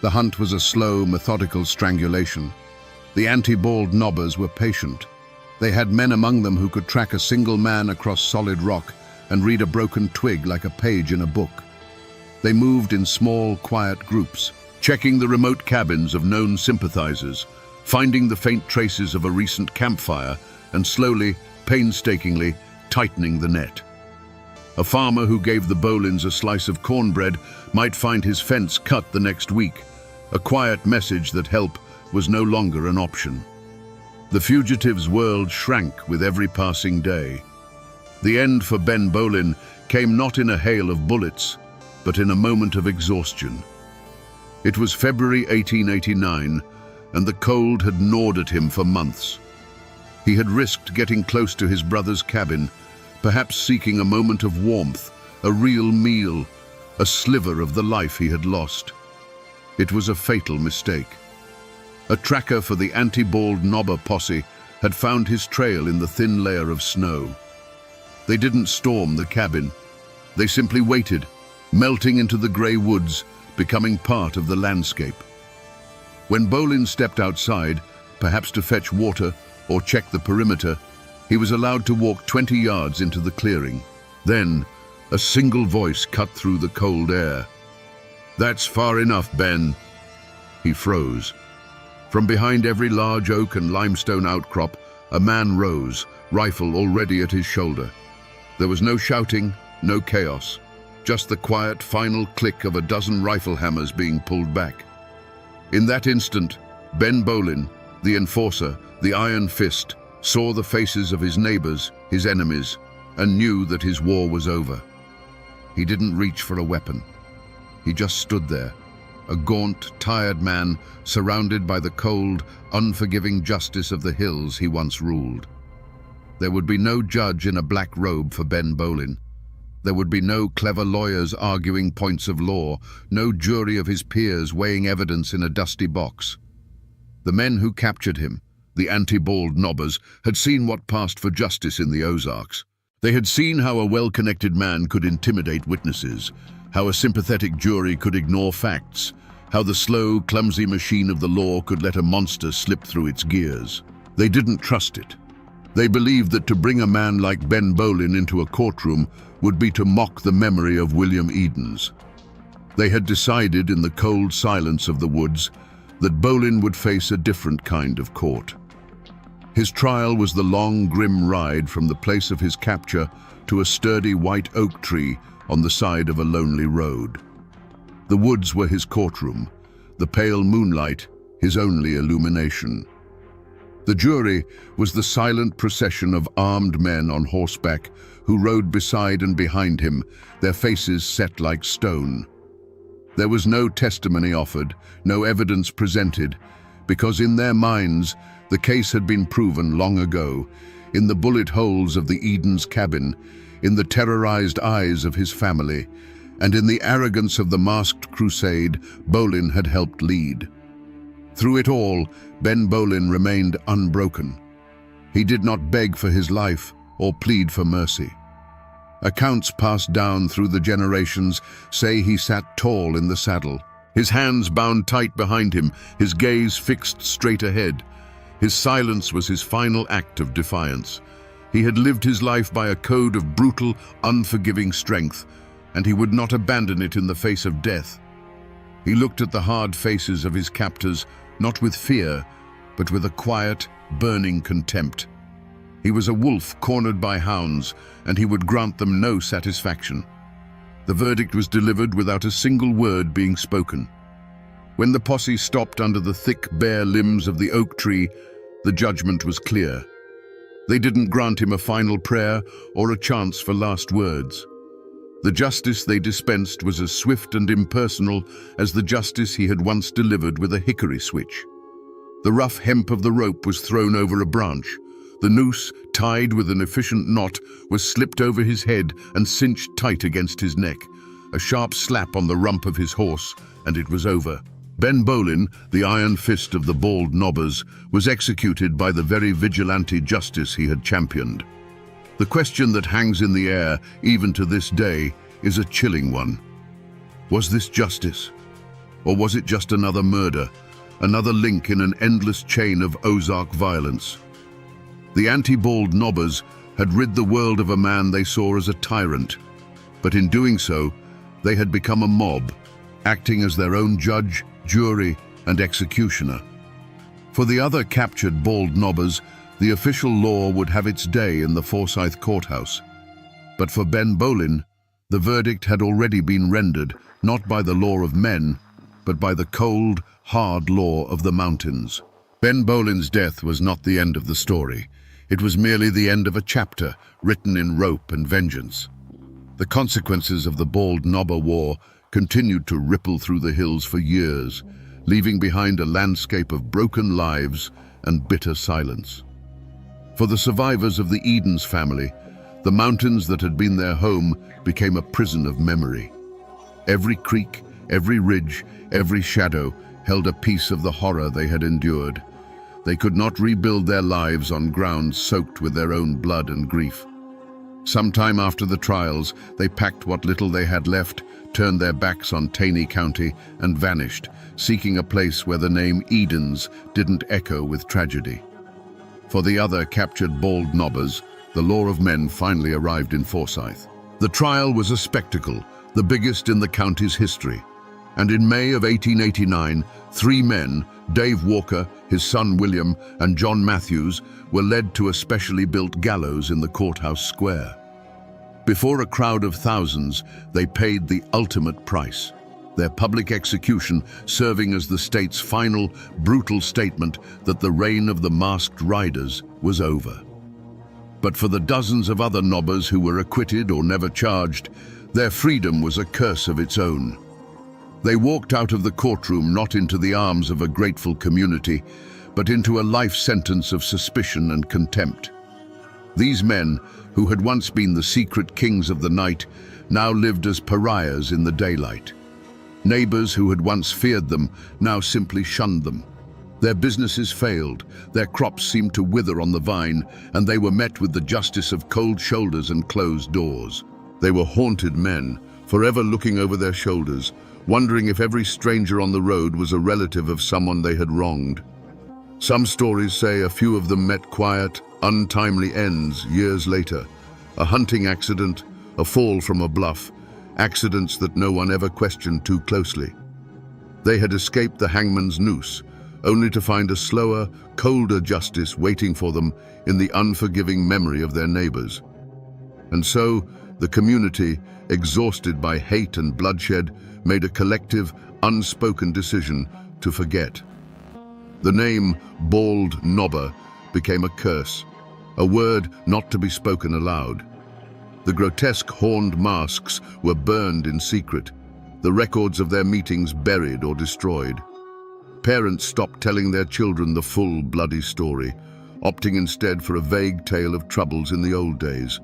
The hunt was a slow, methodical strangulation. The anti-bald nobbers were patient. They had men among them who could track a single man across solid rock and read a broken twig like a page in a book. They moved in small, quiet groups, checking the remote cabins of known sympathizers, finding the faint traces of a recent campfire, and slowly, painstakingly, tightening the net. A farmer who gave the Bolins a slice of cornbread might find his fence cut the next week, a quiet message that help was no longer an option. The fugitive's world shrank with every passing day. The end for Ben Bolin came not in a hail of bullets, but in a moment of exhaustion. It was February 1889, and the cold had gnawed at him for months. He had risked getting close to his brother's cabin, perhaps seeking a moment of warmth, a real meal, a sliver of the life he had lost. It was a fatal mistake. A tracker for the anti-bald nobber posse had found his trail in the thin layer of snow. They didn't storm the cabin. They simply waited, melting into the grey woods, becoming part of the landscape. When Bolin stepped outside, perhaps to fetch water or check the perimeter, he was allowed to walk 20 yards into the clearing. Then, a single voice cut through the cold air. "That's far enough, Ben." He froze. From behind every large oak and limestone outcrop, a man rose, rifle already at his shoulder. There was no shouting, no chaos, just the quiet final click of a dozen rifle hammers being pulled back. In that instant, Ben Bolin, the enforcer, the Iron Fist, saw the faces of his neighbors, his enemies, and knew that his war was over. He didn't reach for a weapon. He just stood there, a gaunt, tired man surrounded by the cold, unforgiving justice of the hills he once ruled. There would be no judge in a black robe for Ben Bolin. There would be no clever lawyers arguing points of law, no jury of his peers weighing evidence in a dusty box. The men who captured him, the anti-bald nobbers, had seen what passed for justice in the Ozarks. They had seen how a well-connected man could intimidate witnesses, how a sympathetic jury could ignore facts, how the slow, clumsy machine of the law could let a monster slip through its gears. They didn't trust it. They believed that to bring a man like Ben Bolin into a courtroom would be to mock the memory of William Edens. They had decided in the cold silence of the woods that Bolin would face a different kind of court. His trial was the long, grim ride from the place of his capture to a sturdy white oak tree on the side of a lonely road. The woods were his courtroom, the pale moonlight his only illumination. The jury was the silent procession of armed men on horseback who rode beside and behind him, their faces set like stone. There was no testimony offered, no evidence presented, because in their minds the case had been proven long ago, in the bullet holes of the Edens cabin, in the terrorized eyes of his family, and in the arrogance of the masked crusade Bolin had helped lead. Through it all, Ben Bolin remained unbroken. He did not beg for his life or plead for mercy. Accounts passed down through the generations say he sat tall in the saddle, his hands bound tight behind him, his gaze fixed straight ahead. His silence was his final act of defiance. He had lived his life by a code of brutal, unforgiving strength, and he would not abandon it in the face of death. He looked at the hard faces of his captors, not with fear, but with a quiet, burning contempt. He was a wolf cornered by hounds, and he would grant them no satisfaction. The verdict was delivered without a single word being spoken. When the posse stopped under the thick, bare limbs of the oak tree, the judgment was clear. They didn't grant him a final prayer or a chance for last words. The justice they dispensed was as swift and impersonal as the justice he had once delivered with a hickory switch. The rough hemp of the rope was thrown over a branch. The noose, tied with an efficient knot, was slipped over his head and cinched tight against his neck. A sharp slap on the rump of his horse, and it was over. Ben Bolin, the Iron Fist of the bald nobbers, was executed by the very vigilante justice he had championed. The question that hangs in the air, even to this day, is a chilling one. Was this justice? Or was it just another murder, another link in an endless chain of Ozark violence? The anti-bald nobbers had rid the world of a man they saw as a tyrant, but in doing so, they had become a mob, acting as their own judge, jury, and executioner. For the other captured bald nobbers, the official law would have its day in the Forsyth courthouse. But for Ben Bolin, the verdict had already been rendered, not by the law of men, but by the cold, hard law of the mountains. Ben Bolin's death was not the end of the story. It was merely the end of a chapter written in rope and vengeance. The consequences of the Bald Knobber War continued to ripple through the hills for years, leaving behind a landscape of broken lives and bitter silence. For the survivors of the Edens family, the mountains that had been their home became a prison of memory. Every creek, every ridge, every shadow held a piece of the horror they had endured. They could not rebuild their lives on ground soaked with their own blood and grief. Sometime after the trials, they packed what little they had left, turned their backs on Taney County, and vanished, seeking a place where the name Edens didn't echo with tragedy. For the other captured bald nobbers, the law of men finally arrived in Forsyth. The trial was a spectacle, the biggest in the county's history. And in May of 1889, 3 men, Dave Walker, his son William, and John Matthews, were led to a specially built gallows in the courthouse square. Before a crowd of thousands, they paid the ultimate price. Their public execution serving as the state's final, brutal statement that the reign of the masked riders was over. But for the dozens of other nobbers who were acquitted or never charged, their freedom was a curse of its own. They walked out of the courtroom not into the arms of a grateful community, but into a life sentence of suspicion and contempt. These men, who had once been the secret kings of the night, now lived as pariahs in the daylight. Neighbors who had once feared them now simply shunned them. Their businesses failed, their crops seemed to wither on the vine, and they were met with the justice of cold shoulders and closed doors. They were haunted men, forever looking over their shoulders, wondering if every stranger on the road was a relative of someone they had wronged. Some stories say a few of them met quiet, untimely ends years later. A hunting accident, a fall from a bluff, accidents that no one ever questioned too closely. They had escaped the hangman's noose, only to find a slower, colder justice waiting for them in the unforgiving memory of their neighbors. And so, the community, exhausted by hate and bloodshed, made a collective, unspoken decision to forget. The name Bald Nobber became a curse, a word not to be spoken aloud. The grotesque horned masks were burned in secret, the records of their meetings buried or destroyed. Parents stopped telling their children the full bloody story, opting instead for a vague tale of troubles in the old days.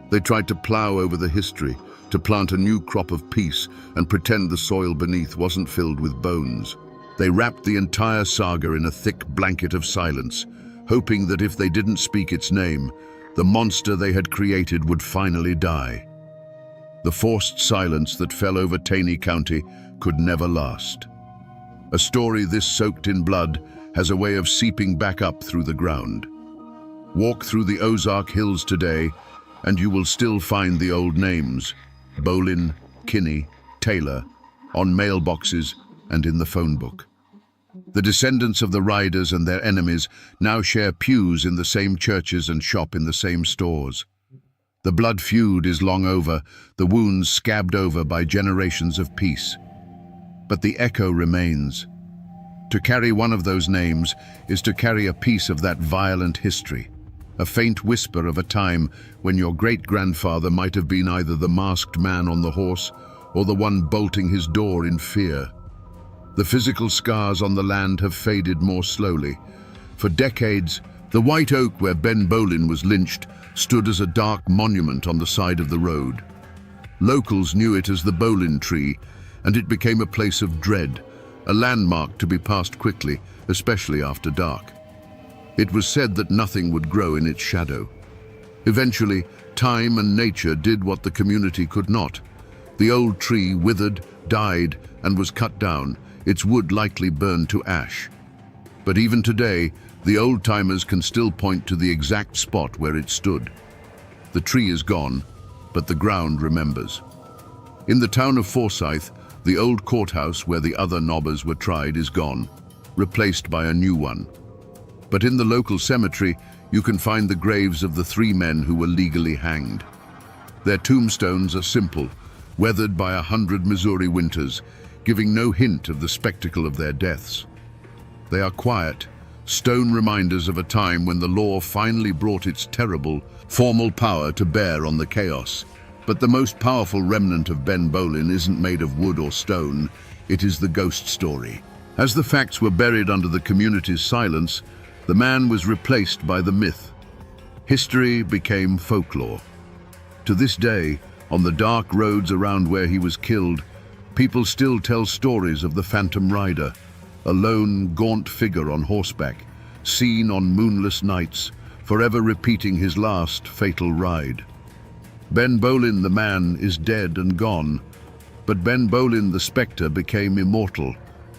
They tried to plow over the history, to plant a new crop of peace and pretend the soil beneath wasn't filled with bones. They wrapped the entire saga in a thick blanket of silence, hoping that if they didn't speak its name, the monster they had created would finally die. The forced silence that fell over Taney County could never last. A story this soaked in blood has a way of seeping back up through the ground. Walk through the Ozark Hills today, and you will still find the old names, Bolin, Kinney, Taylor, on mailboxes and in the phone book. The descendants of the riders and their enemies now share pews in the same churches and shop in the same stores. The blood feud is long over, the wounds scabbed over by generations of peace. But the echo remains. To carry one of those names is to carry a piece of that violent history, a faint whisper of a time when your great-grandfather might have been either the masked man on the horse or the one bolting his door in fear. The physical scars on the land have faded more slowly. For decades, the white oak where Ben Bolin was lynched stood as a dark monument on the side of the road. Locals knew it as the Bolin tree, and it became a place of dread, a landmark to be passed quickly, especially after dark. It was said that nothing would grow in its shadow. Eventually, time and nature did what the community could not. The old tree withered, died, and was cut down, its wood likely burned to ash. But even today, the old-timers can still point to the exact spot where it stood. The tree is gone, but the ground remembers. In the town of Forsyth, the old courthouse where the other nobbers were tried is gone, replaced by a new one. But in the local cemetery, you can find the graves of the 3 men who were legally hanged. Their tombstones are simple, weathered by 100 Missouri winters, giving no hint of the spectacle of their deaths. They are quiet, stone reminders of a time when the law finally brought its terrible, formal power to bear on the chaos. But the most powerful remnant of Ben Bolin isn't made of wood or stone, it is the ghost story. As the facts were buried under the community's silence, the man was replaced by the myth. History became folklore. To this day, on the dark roads around where he was killed, people still tell stories of the Phantom Rider, a lone, gaunt figure on horseback, seen on moonless nights, forever repeating his last fatal ride. Ben Bolin the man is dead and gone, but Ben Bolin the spectre became immortal,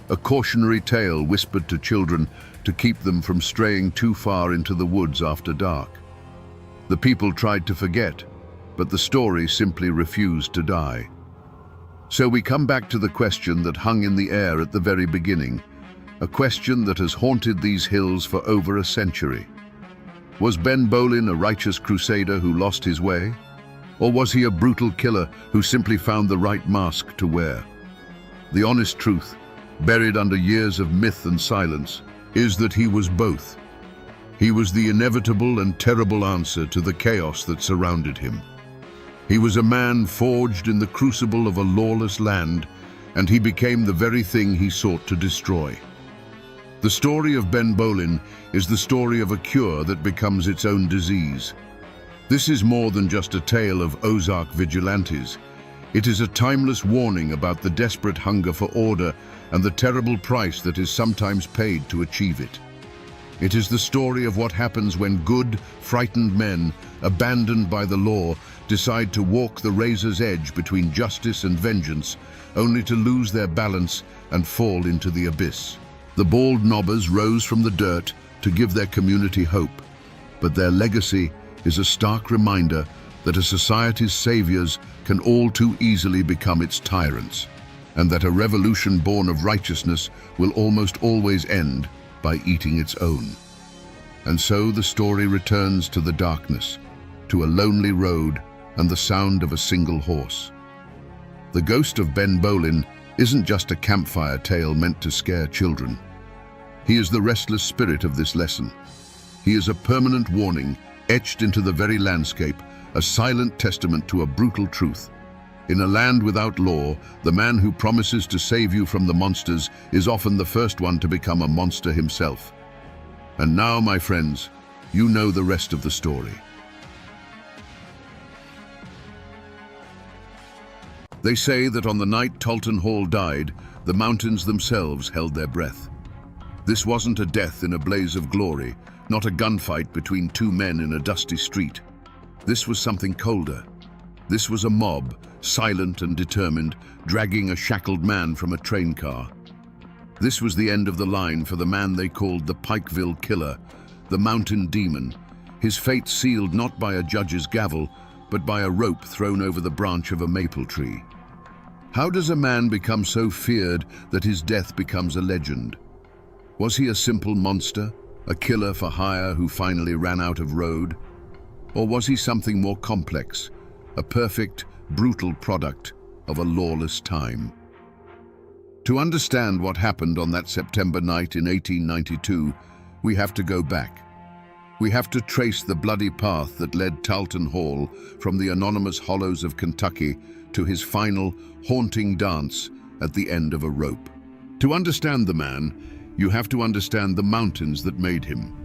a cautionary tale whispered to children to keep them from straying too far into the woods after dark. The people tried to forget, but the story simply refused to die. So we come back to the question that hung in the air at the very beginning, a question that has haunted these hills for over a century. Was Ben Bolin a righteous crusader who lost his way? Or was he a brutal killer who simply found the right mask to wear? The honest truth, buried under years of myth and silence, is that he was both. He was the inevitable and terrible answer to the chaos that surrounded him. He was a man forged in the crucible of a lawless land, and he became the very thing he sought to destroy. The story of Ben Bowlin is the story of a cure that becomes its own disease. This is more than just a tale of Ozark vigilantes. It is a timeless warning about the desperate hunger for order and the terrible price that is sometimes paid to achieve it. It is the story of what happens when good, frightened men, abandoned by the law, decide to walk the razor's edge between justice and vengeance, only to lose their balance and fall into the abyss. The bald knobbers rose from the dirt to give their community hope, but their legacy is a stark reminder that a society's saviors can all too easily become its tyrants, and that a revolution born of righteousness will almost always end by eating its own. And so the story returns to the darkness, to a lonely road and the sound of a single horse. The ghost of Ben Bowlin isn't just a campfire tale meant to scare children. He is the restless spirit of this lesson. He is a permanent warning etched into the very landscape, a silent testament to a brutal truth. In a land without law, the man who promises to save you from the monsters is often the first one to become a monster himself. And now, my friends, you know the rest of the story. They say that on the night Talton Hall died, the mountains themselves held their breath. This wasn't a death in a blaze of glory, not a gunfight between two men in a dusty street. This was something colder. This was a mob, silent and determined, dragging a shackled man from a train car. This was the end of the line for the man they called the Pikeville Killer, the Mountain Demon, his fate sealed not by a judge's gavel, but by a rope thrown over the branch of a maple tree. How does a man become so feared that his death becomes a legend? Was he a simple monster, a killer for hire who finally ran out of road? Or was he something more complex, a perfect, brutal product of a lawless time? To understand what happened on that September night in 1892, we have to go back. We have to trace the bloody path that led Talton Hall from the anonymous hollows of Kentucky to his final, haunting dance at the end of a rope. To understand the man, you have to understand the mountains that made him.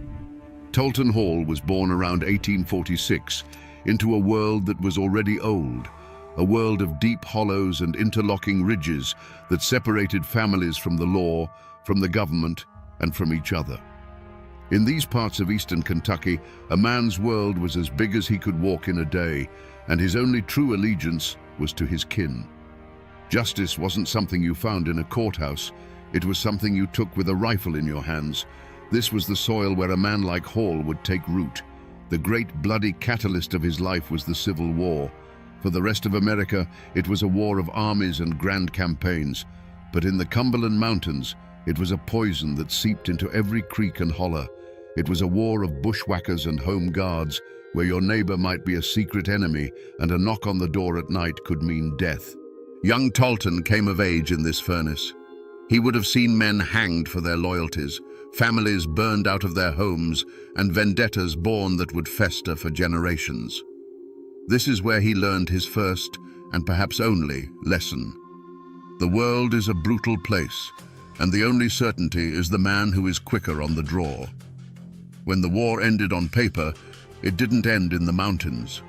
Talton Hall was born around 1846 into a world that was already old, a world of deep hollows and interlocking ridges that separated families from the law, from the government, and from each other. In these parts of eastern Kentucky, a man's world was as big as he could walk in a day, and his only true allegiance was to his kin. Justice wasn't something you found in a courthouse. It was something you took with a rifle in your hands. This was the soil where a man like Hall would take root. The great bloody catalyst of his life was the Civil War. For the rest of America, it was a war of armies and grand campaigns. But in the Cumberland Mountains, it was a poison that seeped into every creek and hollow. It was a war of bushwhackers and home guards, where your neighbor might be a secret enemy and a knock on the door at night could mean death. Young Talton came of age in this furnace. He would have seen men hanged for their loyalties, families burned out of their homes, and vendettas born that would fester for generations. This is where he learned his first, and perhaps only, lesson. The world is a brutal place, and the only certainty is the man who is quicker on the draw. When the war ended on paper, it didn't end in the mountains.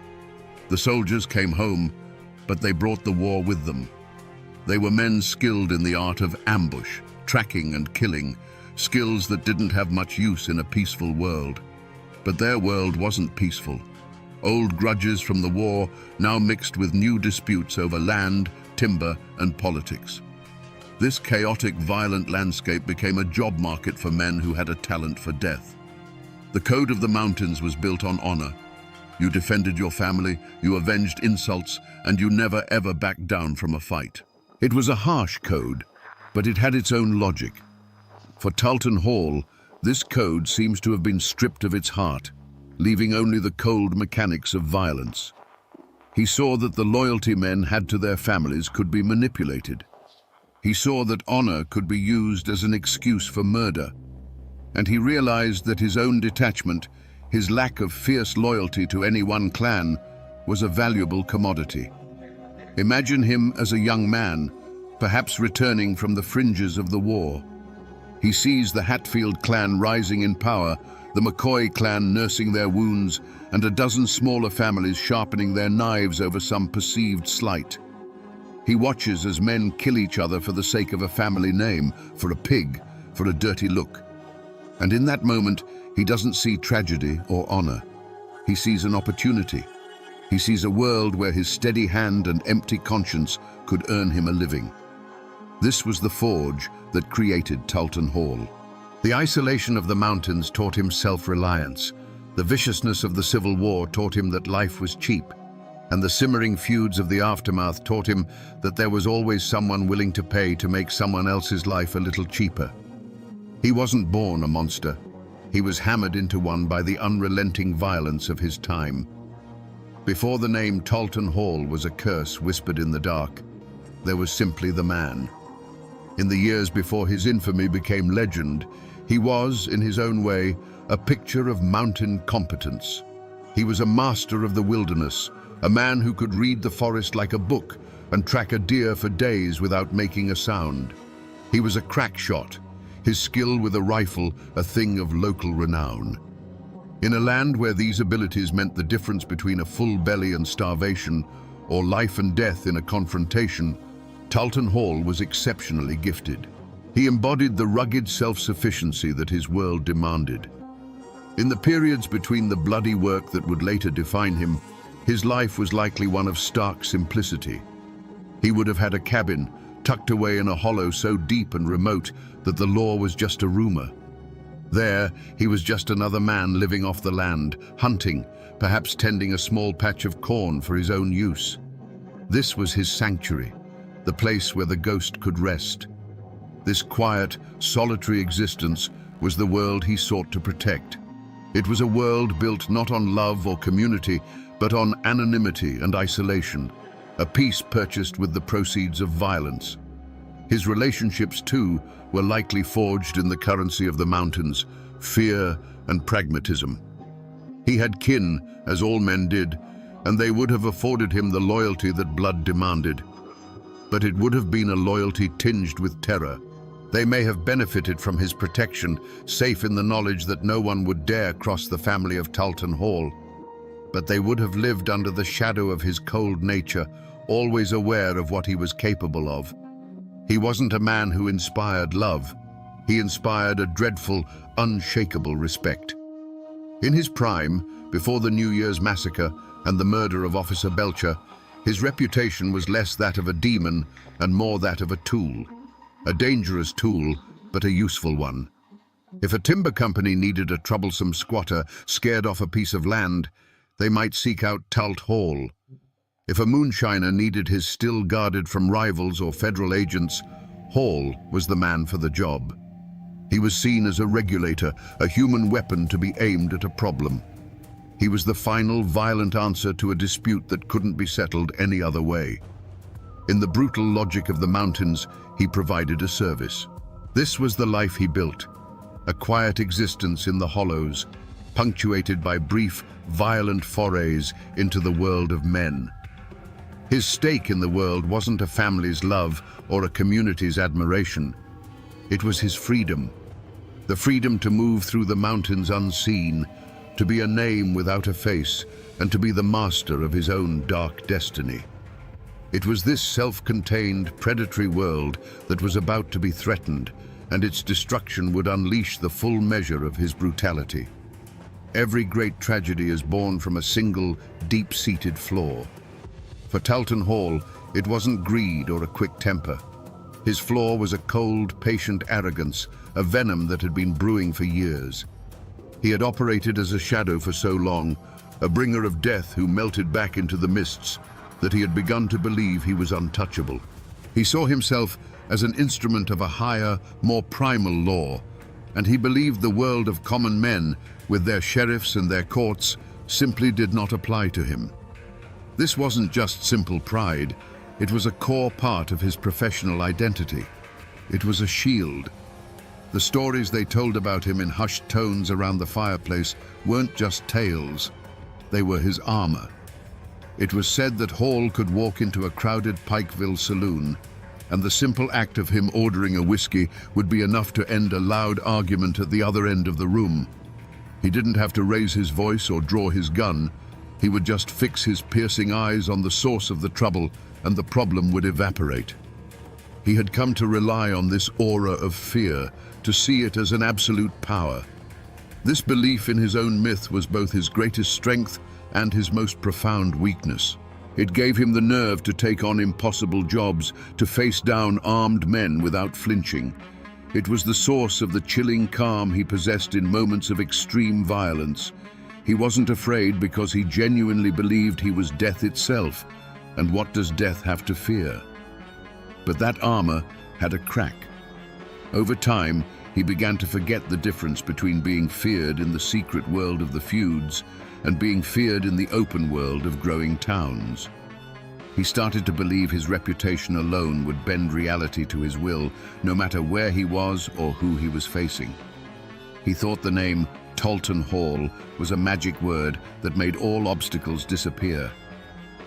The soldiers came home, but they brought the war with them. They were men skilled in the art of ambush, tracking and killing, skills that didn't have much use in a peaceful world. But their world wasn't peaceful. Old grudges from the war now mixed with new disputes over land, timber, and politics. This chaotic, violent landscape became a job market for men who had a talent for death. The code of the mountains was built on honor. You defended your family, you avenged insults, and you never ever backed down from a fight. It was a harsh code, but it had its own logic. For Talton Hall, this code seems to have been stripped of its heart, leaving only the cold mechanics of violence. He saw that the loyalty men had to their families could be manipulated. He saw that honor could be used as an excuse for murder. And he realized that his own detachment, his lack of fierce loyalty to any one clan, was a valuable commodity. Imagine him as a young man, perhaps returning from the fringes of the war. He sees the Hatfield clan rising in power, the McCoy clan nursing their wounds, and a dozen smaller families sharpening their knives over some perceived slight. He watches as men kill each other for the sake of a family name, for a pig, for a dirty look. And in that moment, he doesn't see tragedy or honor. He sees an opportunity. He sees a world where his steady hand and empty conscience could earn him a living. This was the forge that created Talton Hall. The isolation of the mountains taught him self-reliance. The viciousness of the Civil War taught him that life was cheap. And the simmering feuds of the aftermath taught him that there was always someone willing to pay to make someone else's life a little cheaper. He wasn't born a monster. He was hammered into one by the unrelenting violence of his time. Before the name Talton Hall was a curse whispered in the dark, there was simply the man. In the years before his infamy became legend, he was, in his own way, a picture of mountain competence. He was a master of the wilderness, a man who could read the forest like a book and track a deer for days without making a sound. He was a crack shot, his skill with a rifle a thing of local renown. In a land where these abilities meant the difference between a full belly and starvation, or life and death in a confrontation, Talton Hall was exceptionally gifted. He embodied the rugged self-sufficiency that his world demanded. In the periods between the bloody work that would later define him, his life was likely one of stark simplicity. He would have had a cabin tucked away in a hollow so deep and remote that the law was just a rumor. There, he was just another man living off the land, hunting, perhaps tending a small patch of corn for his own use. This was his sanctuary, the place where the ghost could rest. This quiet, solitary existence was the world he sought to protect. It was a world built not on love or community, but on anonymity and isolation, a peace purchased with the proceeds of violence. His relationships, too, were likely forged in the currency of the mountains, fear and pragmatism. He had kin, as all men did, and they would have afforded him the loyalty that blood demanded. But it would have been a loyalty tinged with terror. They may have benefited from his protection, safe in the knowledge that no one would dare cross the family of Talton Hall. But they would have lived under the shadow of his cold nature, always aware of what he was capable of. He wasn't a man who inspired love. He inspired a dreadful, unshakable respect. In his prime, before the New Year's massacre and the murder of Officer Belcher, his reputation was less that of a demon and more that of a tool. A dangerous tool, but a useful one. If a timber company needed a troublesome squatter scared off a piece of land, they might seek out Talton Hall. If a moonshiner needed his still guarded from rivals or federal agents, Hall was the man for the job. He was seen as a regulator, a human weapon to be aimed at a problem. He was the final, violent answer to a dispute that couldn't be settled any other way. In the brutal logic of the mountains, he provided a service. This was the life he built, a quiet existence in the hollows, punctuated by brief, violent forays into the world of men. His stake in the world wasn't a family's love or a community's admiration. It was his freedom. The freedom to move through the mountains unseen, to be a name without a face, and to be the master of his own dark destiny. It was this self-contained, predatory world that was about to be threatened, and its destruction would unleash the full measure of his brutality. Every great tragedy is born from a single, deep-seated flaw. For Talton Hall, it wasn't greed or a quick temper. His flaw was a cold, patient arrogance, a venom that had been brewing for years. He had operated as a shadow for so long, a bringer of death who melted back into the mists, that he had begun to believe he was untouchable. He saw himself as an instrument of a higher, more primal law, and he believed the world of common men, with their sheriffs and their courts, simply did not apply to him. This wasn't just simple pride, it was a core part of his professional identity. It was a shield. The stories they told about him in hushed tones around the fireplace weren't just tales, they were his armor. It was said that Hall could walk into a crowded Pikeville saloon, and the simple act of him ordering a whiskey would be enough to end a loud argument at the other end of the room. He didn't have to raise his voice or draw his gun. He would just fix his piercing eyes on the source of the trouble, and the problem would evaporate. He had come to rely on this aura of fear, to see it as an absolute power. This belief in his own myth was both his greatest strength and his most profound weakness. It gave him the nerve to take on impossible jobs, to face down armed men without flinching. It was the source of the chilling calm he possessed in moments of extreme violence. He wasn't afraid because he genuinely believed he was death itself. And what does death have to fear? But that armor had a crack. Over time, he began to forget the difference between being feared in the secret world of the feuds and being feared in the open world of growing towns. He started to believe his reputation alone would bend reality to his will, no matter where he was or who he was facing. He thought the name Talton Hall was a magic word that made all obstacles disappear.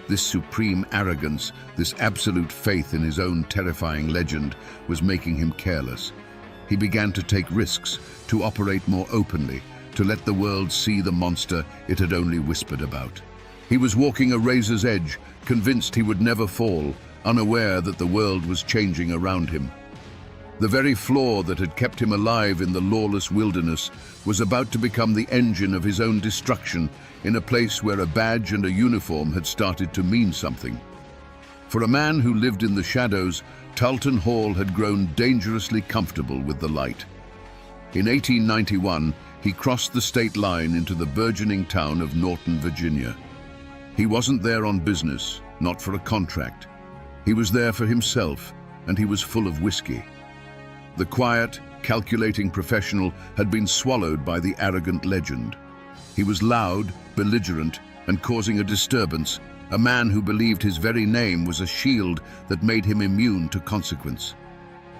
This supreme arrogance, this absolute faith in his own terrifying legend, was making him careless. He began to take risks, to operate more openly, to let the world see the monster it had only whispered about. He was walking a razor's edge, convinced he would never fall, unaware that the world was changing around him. The very flaw that had kept him alive in the lawless wilderness was about to become the engine of his own destruction in a place where a badge and a uniform had started to mean something. For a man who lived in the shadows, Talton Hall had grown dangerously comfortable with the light. In 1891, he crossed the state line into the burgeoning town of Norton, Virginia. He wasn't there on business, not for a contract. He was there for himself, and he was full of whiskey. The quiet, calculating professional had been swallowed by the arrogant legend. He was loud, belligerent, and causing a disturbance, a man who believed his very name was a shield that made him immune to consequence.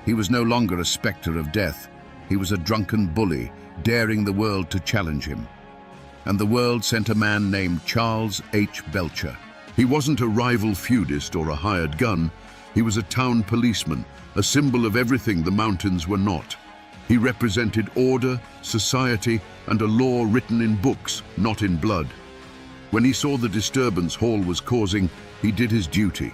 He was no longer a specter of death. He was a drunken bully, daring the world to challenge him. And the world sent a man named Charles H. Belcher. He wasn't a rival feudist or a hired gun. He was a town policeman, a symbol of everything the mountains were not. He represented order, society, and a law written in books, not in blood. When he saw the disturbance Hall was causing, he did his duty.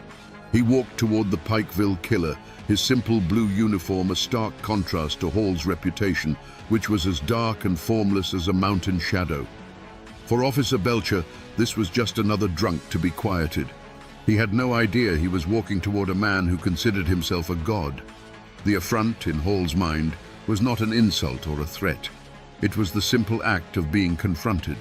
He walked toward the Pikeville killer, his simple blue uniform a stark contrast to Hall's reputation, which was as dark and formless as a mountain shadow. For Officer Belcher, this was just another drunk to be quieted. He had no idea he was walking toward a man who considered himself a god. The affront, in Hall's mind, was not an insult or a threat. It was the simple act of being confronted.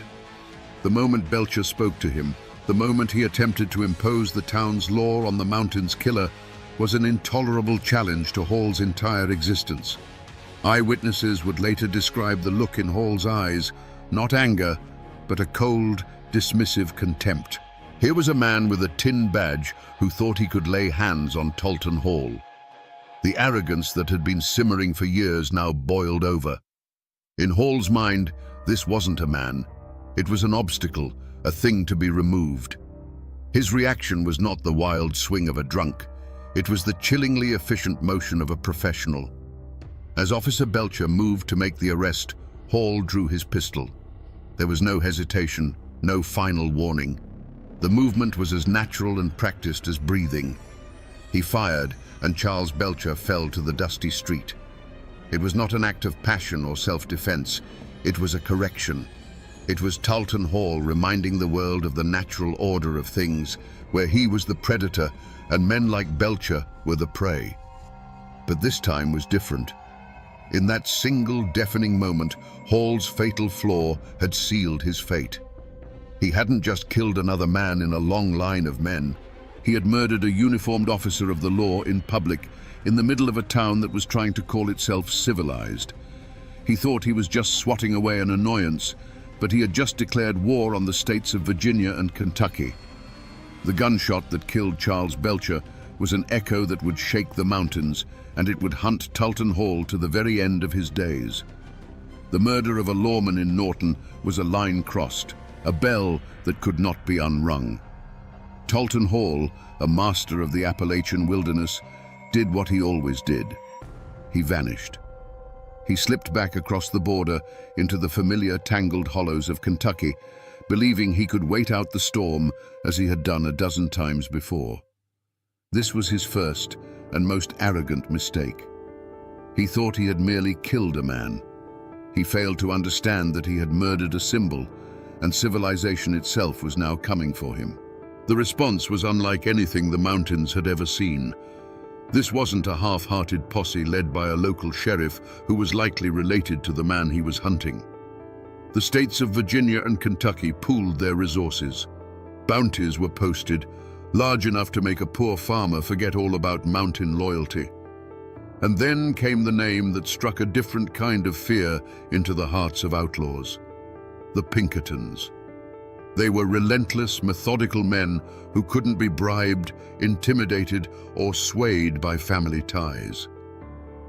The moment Belcher spoke to him, the moment he attempted to impose the town's law on the mountain's killer, was an intolerable challenge to Hall's entire existence. Eyewitnesses would later describe the look in Hall's eyes, not anger, but a cold, dismissive contempt. Here was a man with a tin badge who thought he could lay hands on Talton Hall. The arrogance that had been simmering for years now boiled over. In Hall's mind, this wasn't a man. It was an obstacle, a thing to be removed. His reaction was not the wild swing of a drunk. It was the chillingly efficient motion of a professional. As Officer Belcher moved to make the arrest, Hall drew his pistol. There was no hesitation, no final warning. The movement was as natural and practiced as breathing. He fired, and Charles Belcher fell to the dusty street. It was not an act of passion or self-defense. It was a correction. It was Talton Hall reminding the world of the natural order of things, where he was the predator and men like Belcher were the prey. But this time was different. In that single deafening moment, Hall's fatal flaw had sealed his fate. He hadn't just killed another man in a long line of men. He had murdered a uniformed officer of the law in public, in the middle of a town that was trying to call itself civilized. He thought he was just swatting away an annoyance, but he had just declared war on the states of Virginia and Kentucky. The gunshot that killed Charles Belcher was an echo that would shake the mountains, and it would hunt Talton Hall to the very end of his days. The murder of a lawman in Norton was a line crossed, a bell that could not be unrung. Talton Hall, a master of the Appalachian wilderness, did what he always did. He vanished. He slipped back across the border into the familiar tangled hollows of Kentucky, believing he could wait out the storm as he had done a dozen times before. This was his first and most arrogant mistake. He thought he had merely killed a man. He failed to understand that he had murdered a symbol, and civilization itself was now coming for him. The response was unlike anything the mountains had ever seen. This wasn't a half-hearted posse led by a local sheriff who was likely related to the man he was hunting. The states of Virginia and Kentucky pooled their resources. Bounties were posted, large enough to make a poor farmer forget all about mountain loyalty. And then came the name that struck a different kind of fear into the hearts of outlaws: the Pinkertons. They were relentless, methodical men who couldn't be bribed, intimidated, or swayed by family ties.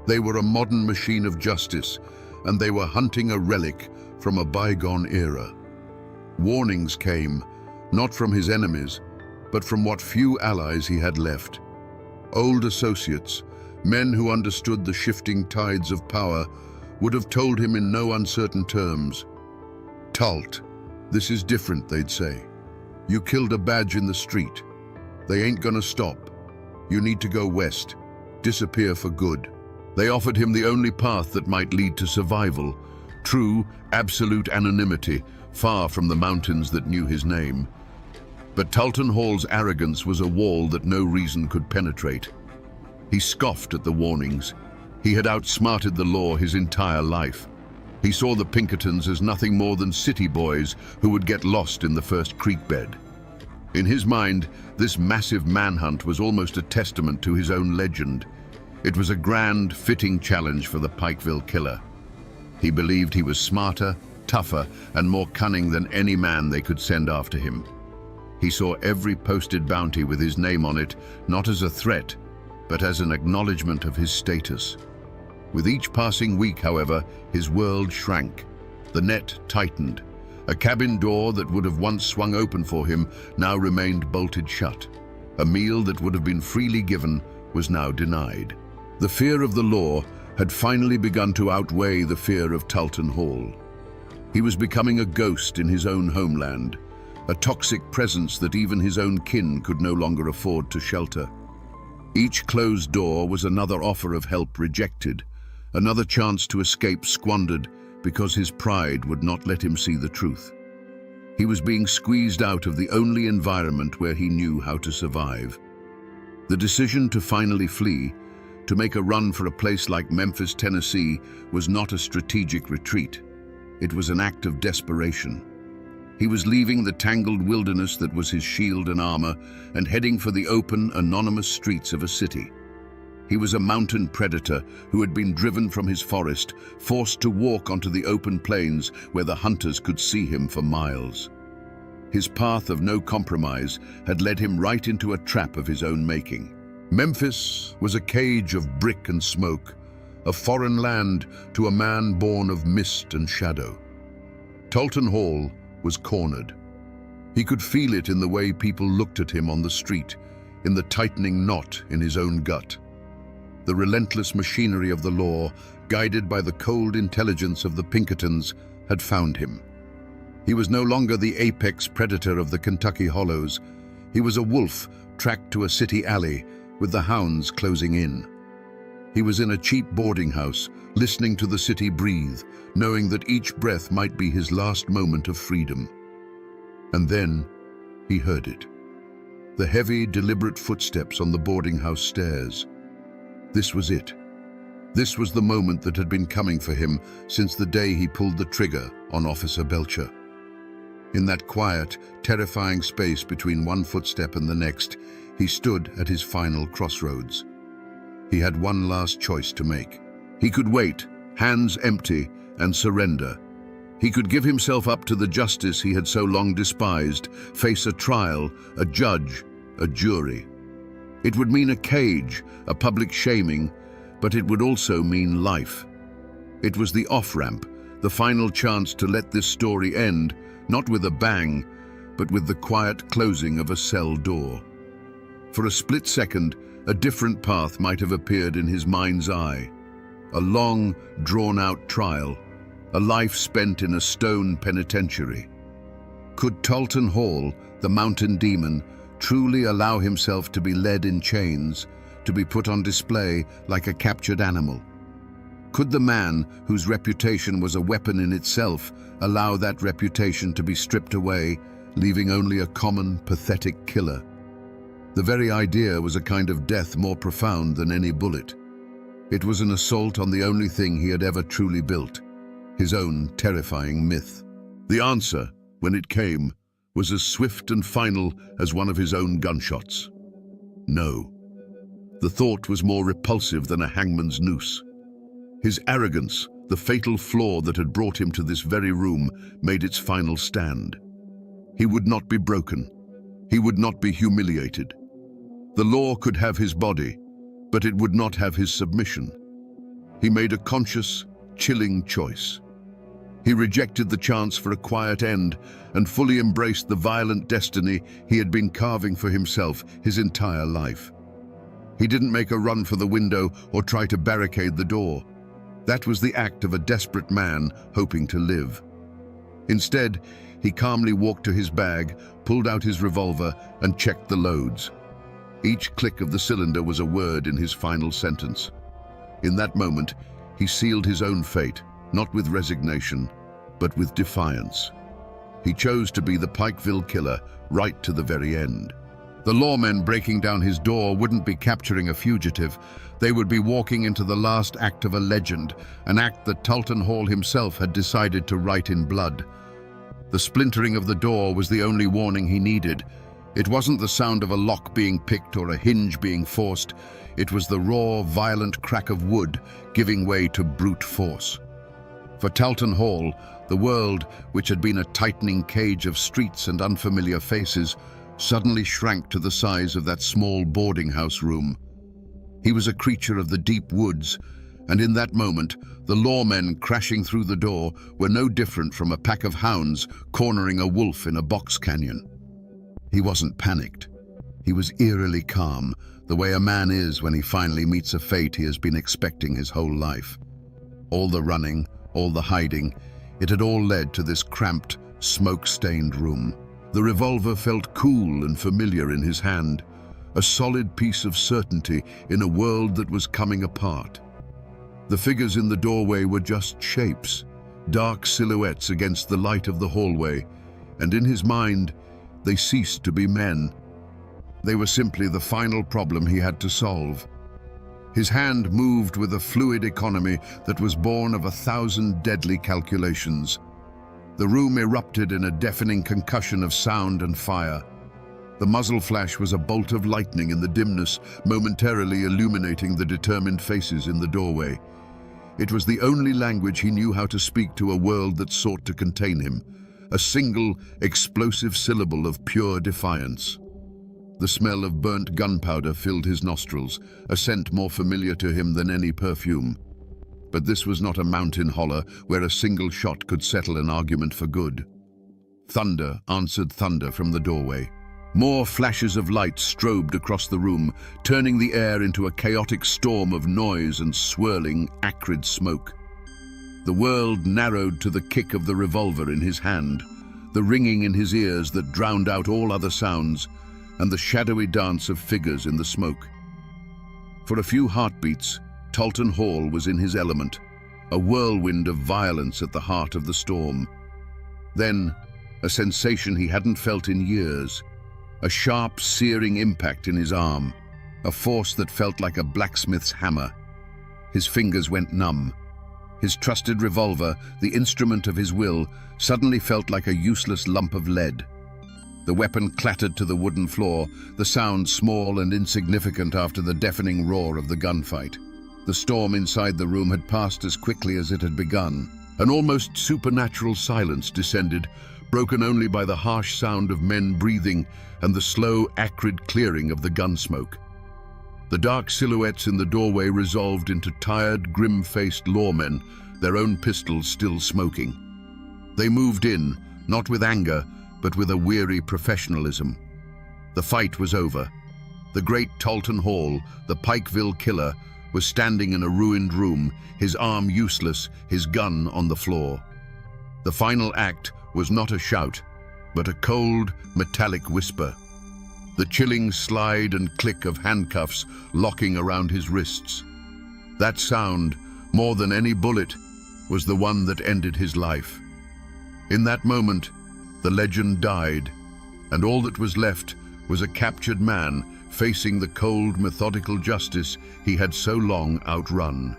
They were a modern machine of justice, and they were hunting a relic from a bygone era. Warnings came, not from his enemies, but from what few allies he had left. Old associates, men who understood the shifting tides of power, would have told him in no uncertain terms, "Talt, this is different," they'd say. "You killed a badge in the street. They ain't gonna stop. You need to go west, disappear for good." They offered him the only path that might lead to survival, true, absolute anonymity, far from the mountains that knew his name. But Talton Hall's arrogance was a wall that no reason could penetrate. He scoffed at the warnings. He had outsmarted the law his entire life. He saw the Pinkertons as nothing more than city boys who would get lost in the first creek bed. In his mind, this massive manhunt was almost a testament to his own legend. It was a grand, fitting challenge for the Pikeville killer. He believed he was smarter, tougher, and more cunning than any man they could send after him. He saw every posted bounty with his name on it, not as a threat, but as an acknowledgement of his status. With each passing week, however, his world shrank. The net tightened. A cabin door that would have once swung open for him now remained bolted shut. A meal that would have been freely given was now denied. The fear of the law had finally begun to outweigh the fear of Talton Hall. He was becoming a ghost in his own homeland, a toxic presence that even his own kin could no longer afford to shelter. Each closed door was another offer of help rejected, another chance to escape squandered because his pride would not let him see the truth. He was being squeezed out of the only environment where he knew how to survive. The decision to finally flee, to make a run for a place like Memphis, Tennessee, was not a strategic retreat. It was an act of desperation. He was leaving the tangled wilderness that was his shield and armor and heading for the open, anonymous streets of a city. He was a mountain predator who had been driven from his forest, forced to walk onto the open plains where the hunters could see him for miles. His path of no compromise had led him right into a trap of his own making. Memphis was a cage of brick and smoke, a foreign land to a man born of mist and shadow. Talton Hall was cornered. He could feel it in the way people looked at him on the street, in the tightening knot in his own gut. The relentless machinery of the law, guided by the cold intelligence of the Pinkertons, had found him. He was no longer the apex predator of the Kentucky hollows. He was a wolf tracked to a city alley, with the hounds closing in. He was in a cheap boarding house, listening to the city breathe, knowing that each breath might be his last moment of freedom. And then he heard it. The heavy, deliberate footsteps on the boarding house stairs. This was it. This was the moment that had been coming for him since the day he pulled the trigger on Officer Belcher. In that quiet, terrifying space between one footstep and the next, he stood at his final crossroads. He had one last choice to make. He could wait, hands empty, and surrender. He could give himself up to the justice he had so long despised, face a trial, a judge, a jury. It would mean a cage, a public shaming, but it would also mean life. It was the off-ramp, the final chance to let this story end, not with a bang, but with the quiet closing of a cell door. For a split second, a different path might have appeared in his mind's eye. A long, drawn-out trial, a life spent in a stone penitentiary. Could Talton Hall, the mountain demon, truly allow himself to be led in chains, to be put on display like a captured animal? Could the man, whose reputation was a weapon in itself, allow that reputation to be stripped away, leaving only a common, pathetic killer? The very idea was a kind of death more profound than any bullet. It was an assault on the only thing he had ever truly built, his own terrifying myth. The answer, when it came, was as swift and final as one of his own gunshots. No. The thought was more repulsive than a hangman's noose. His arrogance, the fatal flaw that had brought him to this very room, made its final stand. He would not be broken. He would not be humiliated. The law could have his body, but it would not have his submission. He made a conscious, chilling choice. He rejected the chance for a quiet end and fully embraced the violent destiny he had been carving for himself his entire life. He didn't make a run for the window or try to barricade the door. That was the act of a desperate man hoping to live. Instead, he calmly walked to his bag, pulled out his revolver, and checked the loads. Each click of the cylinder was a word in his final sentence. In that moment, he sealed his own fate, not with resignation, but with defiance. He chose to be the Pikeville killer right to the very end. The lawmen breaking down his door wouldn't be capturing a fugitive. They would be walking into the last act of a legend, an act that Talton Hall himself had decided to write in blood. The splintering of the door was the only warning he needed. It wasn't the sound of a lock being picked or a hinge being forced. It was the raw, violent crack of wood giving way to brute force. For Talton Hall, the world, which had been a tightening cage of streets and unfamiliar faces, suddenly shrank to the size of that small boarding house room. He was a creature of the deep woods, and in that moment, the lawmen crashing through the door were no different from a pack of hounds cornering a wolf in a box canyon. He wasn't panicked. He was eerily calm, the way a man is when he finally meets a fate he has been expecting his whole life. All the running, all the hiding, it had all led to this cramped, smoke-stained room. The revolver felt cool and familiar in his hand, a solid piece of certainty in a world that was coming apart. The figures in the doorway were just shapes, dark silhouettes against the light of the hallway, and in his mind, they ceased to be men. They were simply the final problem he had to solve. His hand moved with a fluid economy that was born of 1,000 deadly calculations. The room erupted in a deafening concussion of sound and fire. The muzzle flash was a bolt of lightning in the dimness, momentarily illuminating the determined faces in the doorway. It was the only language he knew how to speak to a world that sought to contain him, a single, explosive syllable of pure defiance. The smell of burnt gunpowder filled his nostrils, a scent more familiar to him than any perfume. But this was not a mountain holler where a single shot could settle an argument for good. Thunder answered thunder from the doorway. More flashes of light strobed across the room, turning the air into a chaotic storm of noise and swirling, acrid smoke. The world narrowed to the kick of the revolver in his hand, the ringing in his ears that drowned out all other sounds, and the shadowy dance of figures in the smoke. For a few heartbeats, Talton Hall was in his element, a whirlwind of violence at the heart of the storm. Then, a sensation he hadn't felt in years, a sharp, searing impact in his arm, a force that felt like a blacksmith's hammer. His fingers went numb. His trusted revolver, the instrument of his will, suddenly felt like a useless lump of lead. The weapon clattered to the wooden floor, the sound small and insignificant after the deafening roar of the gunfight. The storm inside the room had passed as quickly as it had begun. An almost supernatural silence descended, broken only by the harsh sound of men breathing and the slow, acrid clearing of the gun smoke. The dark silhouettes in the doorway resolved into tired, grim-faced lawmen, their own pistols still smoking. They moved in, not with anger, but with a weary professionalism. The fight was over. The great Talton Hall, the Pikeville killer, was standing in a ruined room, his arm useless, his gun on the floor. The final act was not a shout, but a cold, metallic whisper. The chilling slide and click of handcuffs locking around his wrists. That sound, more than any bullet, was the one that ended his life. In that moment, the legend died, and all that was left was a captured man facing the cold, methodical justice he had so long outrun.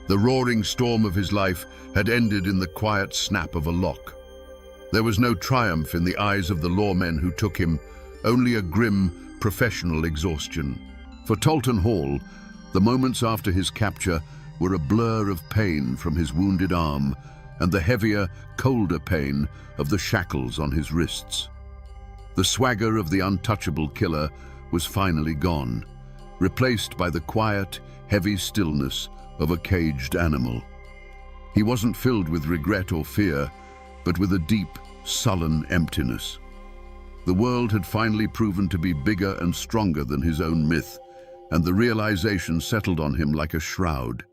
The roaring storm of his life had ended in the quiet snap of a lock. There was no triumph in the eyes of the lawmen who took him, only a grim, professional exhaustion. For Talton Hall, the moments after his capture were a blur of pain from his wounded arm and the heavier, colder pain of the shackles on his wrists. The swagger of the untouchable killer was finally gone, replaced by the quiet, heavy stillness of a caged animal. He wasn't filled with regret or fear, but with a deep, sullen emptiness. The world had finally proven to be bigger and stronger than his own myth, and the realization settled on him like a shroud.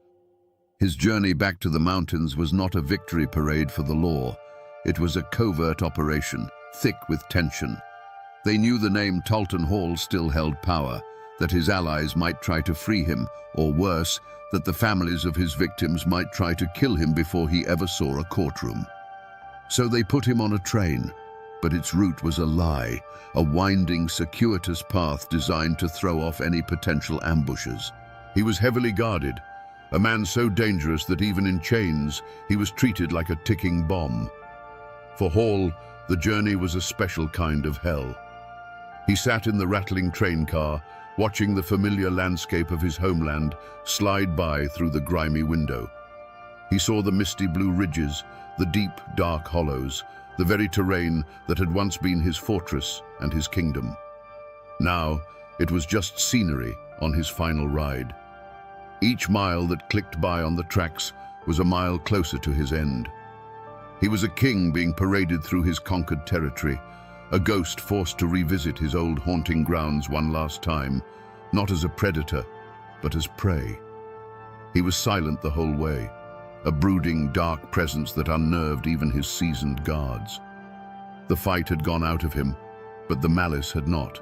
His journey back to the mountains was not a victory parade for the law. It was a covert operation, thick with tension. They knew the name Talton Hall still held power, that his allies might try to free him, or worse, that the families of his victims might try to kill him before he ever saw a courtroom. So they put him on a train, but its route was a lie, a winding, circuitous path designed to throw off any potential ambushes. He was heavily guarded, a man so dangerous that even in chains, he was treated like a ticking bomb. For Hall, the journey was a special kind of hell. He sat in the rattling train car, watching the familiar landscape of his homeland slide by through the grimy window. He saw the misty blue ridges, the deep, dark hollows, the very terrain that had once been his fortress and his kingdom. Now, it was just scenery on his final ride. Each mile that clicked by on the tracks was a mile closer to his end. He was a king being paraded through his conquered territory, a ghost forced to revisit his old haunting grounds one last time, not as a predator, but as prey. He was silent the whole way, a brooding, dark presence that unnerved even his seasoned guards. The fight had gone out of him, but the malice had not.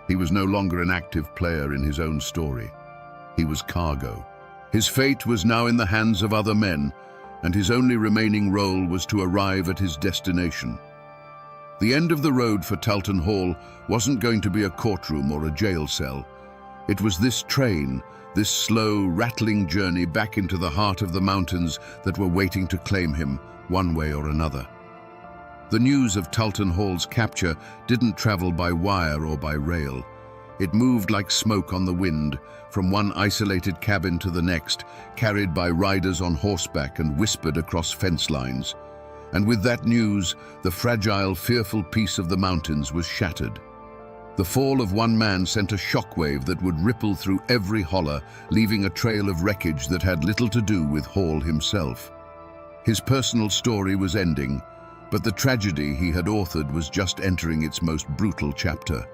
He was no longer an active player in his own story. He was cargo. His fate was now in the hands of other men, and his only remaining role was to arrive at his destination. The end of the road for Talton Hall wasn't going to be a courtroom or a jail cell. It was this train, this slow, rattling journey back into the heart of the mountains that were waiting to claim him, one way or another. The news of Talton Hall's capture didn't travel by wire or by rail. It moved like smoke on the wind, from one isolated cabin to the next, carried by riders on horseback and whispered across fence lines. And with that news, the fragile, fearful peace of the mountains was shattered. The fall of one man sent a shockwave that would ripple through every holler, leaving a trail of wreckage that had little to do with Hall himself. His personal story was ending, but the tragedy he had authored was just entering its most brutal chapter.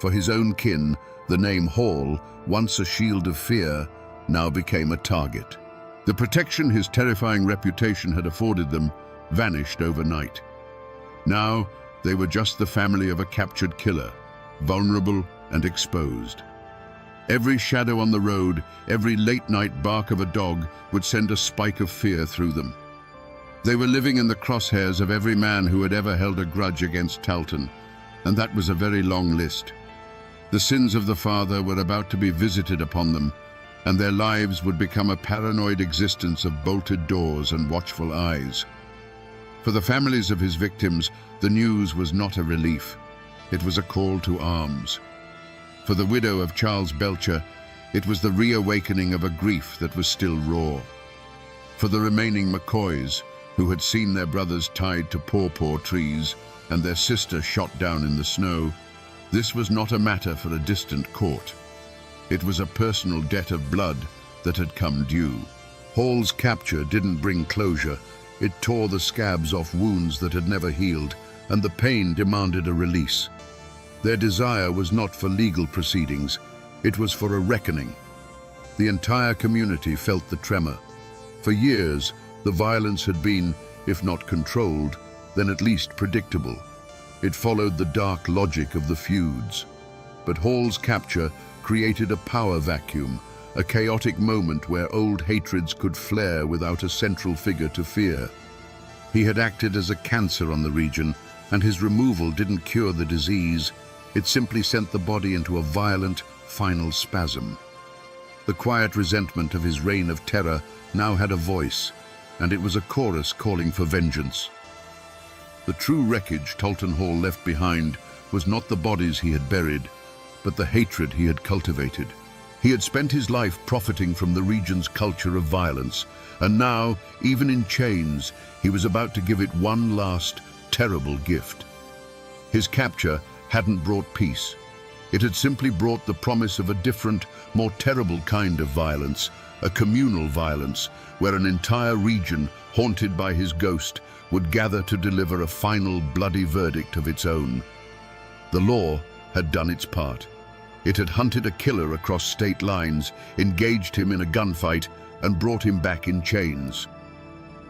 For his own kin, the name Hall, once a shield of fear, now became a target. The protection his terrifying reputation had afforded them vanished overnight. Now, they were just the family of a captured killer, vulnerable and exposed. Every shadow on the road, every late-night bark of a dog would send a spike of fear through them. They were living in the crosshairs of every man who had ever held a grudge against Talton, and that was a very long list. The sins of the father were about to be visited upon them, and their lives would become a paranoid existence of bolted doors and watchful eyes. For the families of his victims, the news was not a relief. It was a call to arms. For the widow of Charles Belcher, it was the reawakening of a grief that was still raw. For the remaining McCoys, who had seen their brothers tied to pawpaw trees and their sister shot down in the snow, this was not a matter for a distant court. It was a personal debt of blood that had come due. Hall's capture didn't bring closure. It tore the scabs off wounds that had never healed, and the pain demanded a release. Their desire was not for legal proceedings, it was for a reckoning. The entire community felt the tremor. For years, the violence had been, if not controlled, then at least predictable. It followed the dark logic of the feuds. But Hall's capture created a power vacuum, a chaotic moment where old hatreds could flare without a central figure to fear. He had acted as a cancer on the region, and his removal didn't cure the disease. It simply sent the body into a violent, final spasm. The quiet resentment of his reign of terror now had a voice, and it was a chorus calling for vengeance. The true wreckage Talton Hall left behind was not the bodies he had buried, but the hatred he had cultivated. He had spent his life profiting from the region's culture of violence, and now, even in chains, he was about to give it one last, terrible gift. His capture hadn't brought peace. It had simply brought the promise of a different, more terrible kind of violence, a communal violence, where an entire region, haunted by his ghost, would gather to deliver a final bloody verdict of its own. The law had done its part. It had hunted a killer across state lines, engaged him in a gunfight, and brought him back in chains.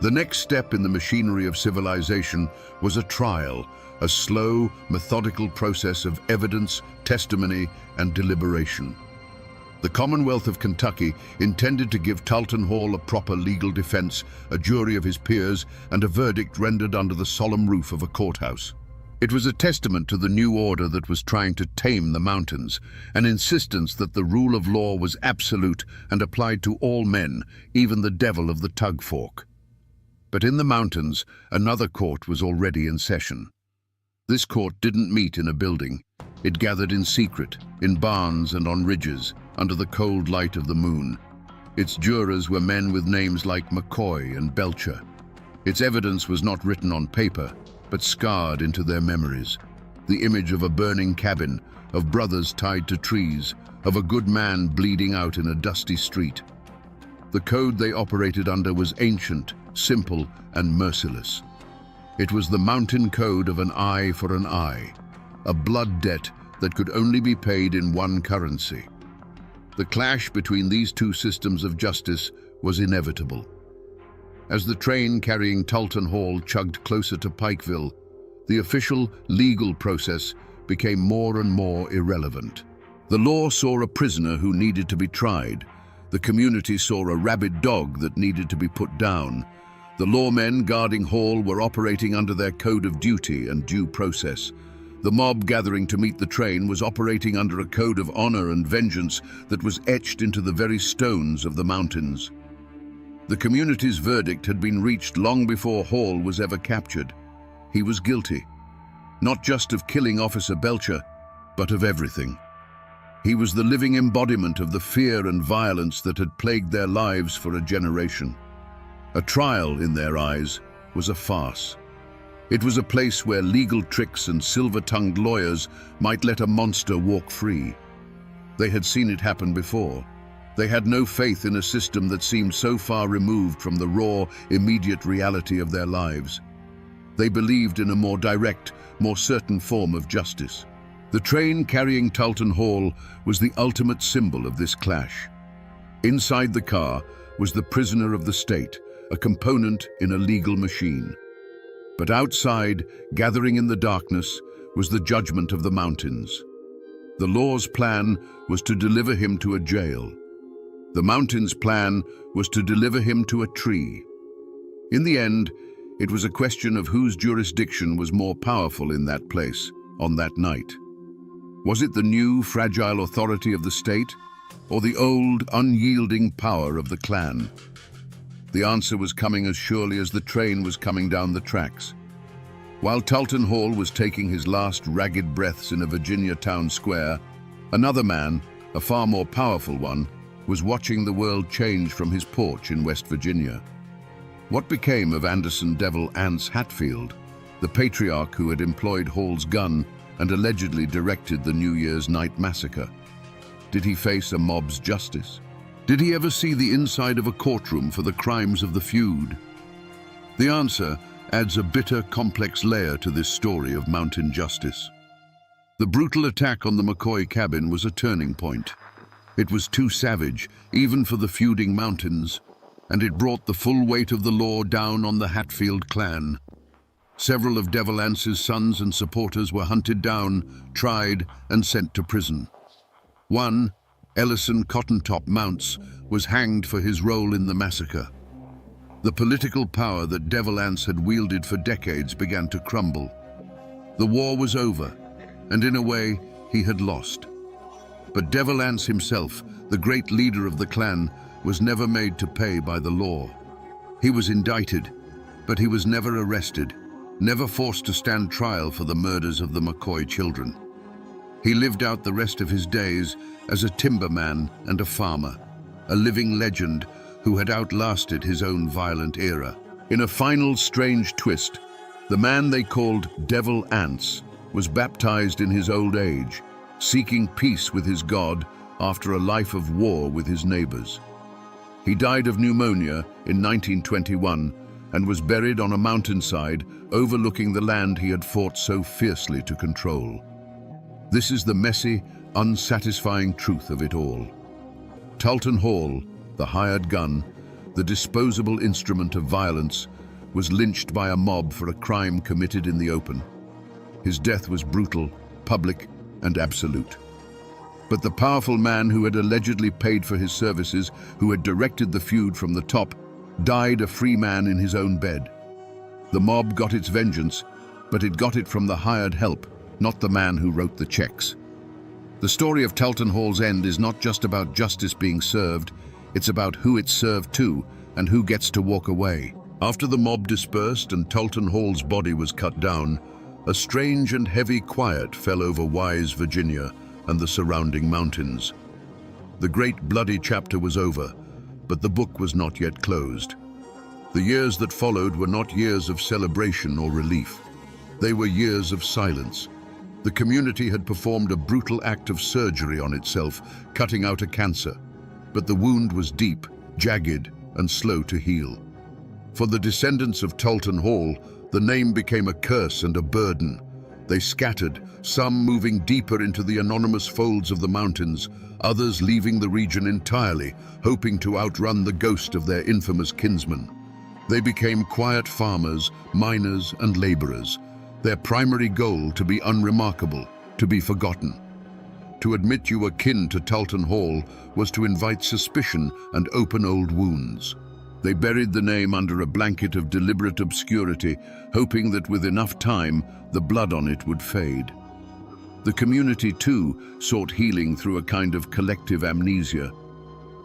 The next step in the machinery of civilization was a trial, a slow, methodical process of evidence, testimony, and deliberation. The Commonwealth of Kentucky intended to give Talton Hall a proper legal defense, a jury of his peers, and a verdict rendered under the solemn roof of a courthouse. It was a testament to the new order that was trying to tame the mountains, an insistence that the rule of law was absolute and applied to all men, even the devil of the tug fork. But in the mountains, another court was already in session. This court didn't meet in a building. It gathered in secret, in barns and on ridges, under the cold light of the moon. Its jurors were men with names like McCoy and Belcher. Its evidence was not written on paper, but scarred into their memories. The image of a burning cabin, of brothers tied to trees, of a good man bleeding out in a dusty street. The code they operated under was ancient, simple, and merciless. It was the mountain code of an eye for an eye, a blood debt that could only be paid in one currency. The clash between these two systems of justice was inevitable. As the train carrying Talton Hall chugged closer to Pikeville, the official legal process became more and more irrelevant. The law saw a prisoner who needed to be tried. The community saw a rabid dog that needed to be put down. The lawmen guarding Hall were operating under their code of duty and due process. The mob gathering to meet the train was operating under a code of honor and vengeance that was etched into the very stones of the mountains. The community's verdict had been reached long before Hall was ever captured. He was guilty, not just of killing Officer Belcher, but of everything. He was the living embodiment of the fear and violence that had plagued their lives for a generation. A trial, in their eyes, was a farce. It was a place where legal tricks and silver-tongued lawyers might let a monster walk free. They had seen it happen before. They had no faith in a system that seemed so far removed from the raw, immediate reality of their lives. They believed in a more direct, more certain form of justice. The train carrying Talton Hall was the ultimate symbol of this clash. Inside the car was the prisoner of the state, a component in a legal machine. But outside, gathering in the darkness, was the judgment of the mountains. The law's plan was to deliver him to a jail. The mountain's plan was to deliver him to a tree. In the end, it was a question of whose jurisdiction was more powerful in that place, on that night. Was it the new, fragile authority of the state, or the old, unyielding power of the clan? The answer was coming as surely as the train was coming down the tracks. While Talton Hall was taking his last ragged breaths in a Virginia town square, another man, a far more powerful one, was watching the world change from his porch in West Virginia. What became of Anderson "Devil" Anse Hatfield, the patriarch who had employed Hall's gun and allegedly directed the New Year's night massacre? Did he face a mob's justice? Did he ever see the inside of a courtroom for the crimes of the feud? The answer adds a bitter, complex layer to this story of mountain justice. The brutal attack on the McCoy cabin was a turning point. It was too savage, even for the feuding mountains, and it brought the full weight of the law down on the Hatfield clan. Several of Devil Anse's sons and supporters were hunted down, tried, and sent to prison. One, Ellison Cottontop Mounts, was hanged for his role in the massacre. The political power that Devil Anse had wielded for decades began to crumble. The war was over, and in a way, he had lost. But Devil Anse himself, the great leader of the clan, was never made to pay by the law. He was indicted, but he was never arrested, never forced to stand trial for the murders of the McCoy children. He lived out the rest of his days as a timberman and a farmer, a living legend who had outlasted his own violent era. In a final strange twist, the man they called Devil Anse was baptized in his old age, seeking peace with his God after a life of war with his neighbors. He died of pneumonia in 1921 and was buried on a mountainside overlooking the land he had fought so fiercely to control. This is the messy, unsatisfying truth of it all. Talton Hall, the hired gun, the disposable instrument of violence, was lynched by a mob for a crime committed in the open. His death was brutal, public, and absolute. But the powerful man who had allegedly paid for his services, who had directed the feud from the top, died a free man in his own bed. The mob got its vengeance, but it got it from the hired help, not the man who wrote the checks. The story of Talton Hall's end is not just about justice being served, it's about who it's served to and who gets to walk away. After the mob dispersed and Talton Hall's body was cut down, a strange and heavy quiet fell over Wise, Virginia, and the surrounding mountains. The great bloody chapter was over, but the book was not yet closed. The years that followed were not years of celebration or relief. They were years of silence. The community had performed a brutal act of surgery on itself, cutting out a cancer. But the wound was deep, jagged, and slow to heal. For the descendants of Talton Hall, the name became a curse and a burden. They scattered, some moving deeper into the anonymous folds of the mountains, others leaving the region entirely, hoping to outrun the ghost of their infamous kinsman. They became quiet farmers, miners, and laborers, their primary goal to be unremarkable, to be forgotten. To admit you were kin to Talton Hall was to invite suspicion and open old wounds. They buried the name under a blanket of deliberate obscurity, hoping that with enough time, the blood on it would fade. The community, too, sought healing through a kind of collective amnesia.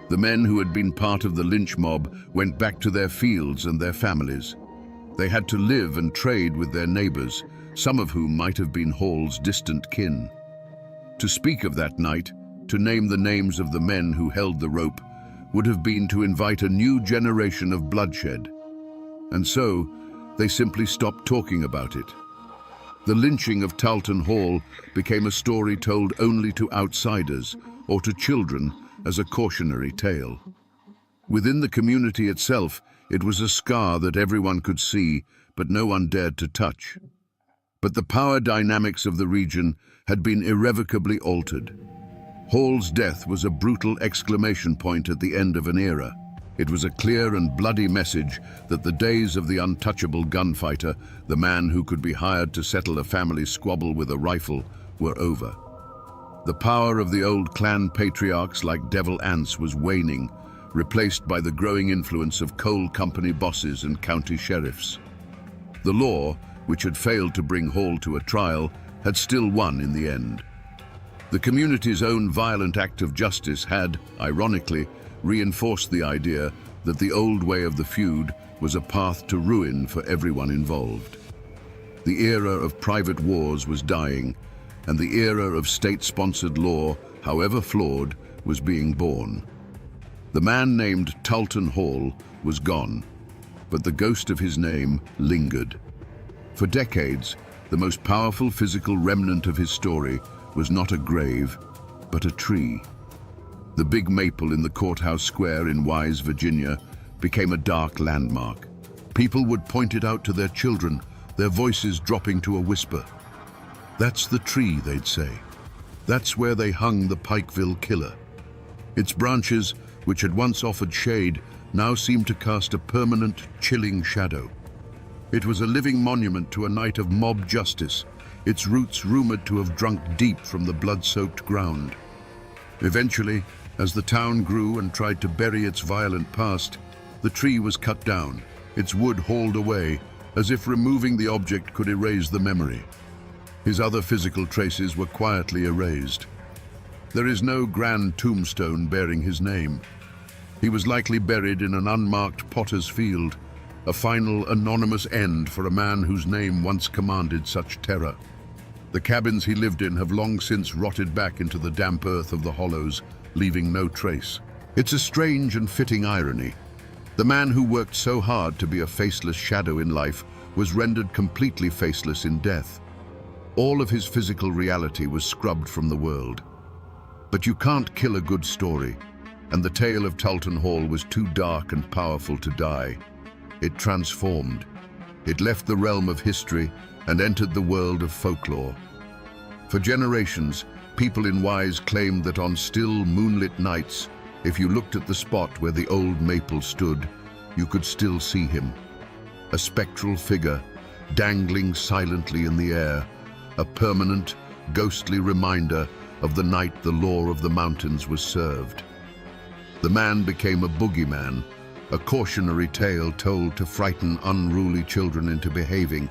The men who had been part of the lynch mob went back to their fields and their families. They had to live and trade with their neighbors, some of whom might have been Hall's distant kin. To speak of that night, to name the names of the men who held the rope, would have been to invite a new generation of bloodshed. And so, they simply stopped talking about it. The lynching of Talton Hall became a story told only to outsiders or to children as a cautionary tale. Within the community itself, it was a scar that everyone could see, but no one dared to touch. But the power dynamics of the region had been irrevocably altered. Hall's death was a brutal exclamation point at the end of an era. It was a clear and bloody message that the days of the untouchable gunfighter, the man who could be hired to settle a family squabble with a rifle, were over. The power of the old clan patriarchs like Devil Anse was waning, replaced by the growing influence of coal company bosses and county sheriffs. The law, which had failed to bring Hall to a trial, had still won in the end. The community's own violent act of justice had, ironically, reinforced the idea that the old way of the feud was a path to ruin for everyone involved. The era of private wars was dying, and the era of state-sponsored law, however flawed, was being born. The man named Talton Hall was gone, but the ghost of his name lingered. For decades, the most powerful physical remnant of his story was not a grave, but a tree. The big maple in the courthouse square in Wise, Virginia, became a dark landmark. People would point it out to their children, their voices dropping to a whisper. "That's the tree," they'd say. "That's where they hung the Pikeville killer." Its branches, which had once offered shade, now seemed to cast a permanent, chilling shadow. It was a living monument to a night of mob justice, its roots rumored to have drunk deep from the blood-soaked ground. Eventually, as the town grew and tried to bury its violent past, the tree was cut down, its wood hauled away, as if removing the object could erase the memory. His other physical traces were quietly erased. There is no grand tombstone bearing his name. He was likely buried in an unmarked potter's field, a final anonymous end for a man whose name once commanded such terror. The cabins he lived in have long since rotted back into the damp earth of the hollows, leaving no trace. It's a strange and fitting irony. The man who worked so hard to be a faceless shadow in life was rendered completely faceless in death. All of his physical reality was scrubbed from the world. But you can't kill a good story, and the tale of Talton Hall was too dark and powerful to die. It transformed. It left the realm of history and entered the world of folklore. For generations, people in Wise claimed that on still, moonlit nights, if you looked at the spot where the old maple stood, you could still see him. A spectral figure, dangling silently in the air, a permanent, ghostly reminder of the night the law of the mountains was served. The man became a boogeyman, a cautionary tale told to frighten unruly children into behaving.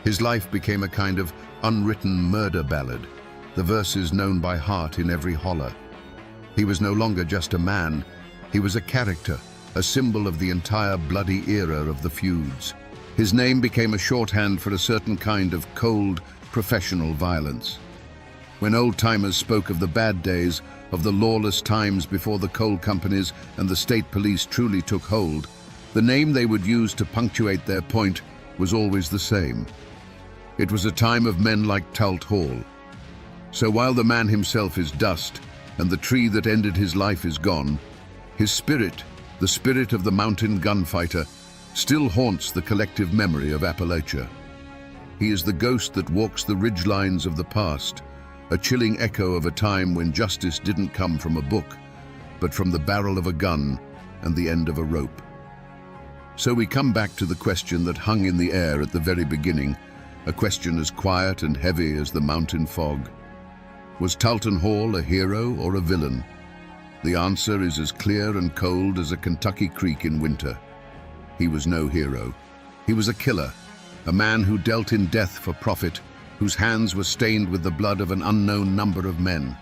His life became a kind of unwritten murder ballad, the verses known by heart in every holler. He was no longer just a man, he was a character, a symbol of the entire bloody era of the feuds. His name became a shorthand for a certain kind of cold, professional violence. When old-timers spoke of the bad days, of the lawless times before the coal companies and the state police truly took hold, the name they would use to punctuate their point was always the same. It was a time of men like Talt Hall. So while the man himself is dust, and the tree that ended his life is gone, his spirit, the spirit of the mountain gunfighter, still haunts the collective memory of Appalachia. He is the ghost that walks the ridgelines of the past, a chilling echo of a time when justice didn't come from a book, but from the barrel of a gun and the end of a rope. So we come back to the question that hung in the air at the very beginning, a question as quiet and heavy as the mountain fog. Was Talton Hall a hero or a villain? The answer is as clear and cold as a Kentucky creek in winter. He was no hero. He was a killer, a man who dealt in death for profit, whose hands were stained with the blood of an unknown number of men.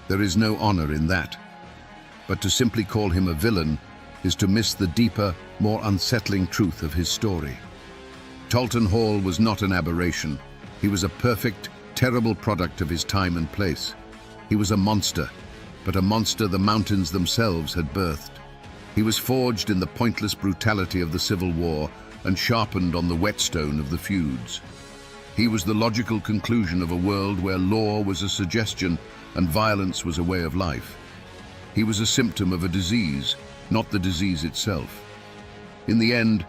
There is no honor in that. But to simply call him a villain is to miss the deeper, more unsettling truth of his story. Talton Hall was not an aberration. He was a perfect, terrible product of his time and place. He was a monster, but a monster the mountains themselves had birthed. He was forged in the pointless brutality of the Civil War and sharpened on the whetstone of the feuds. He was the logical conclusion of a world where law was a suggestion and violence was a way of life. He was a symptom of a disease, not the disease itself. In the end,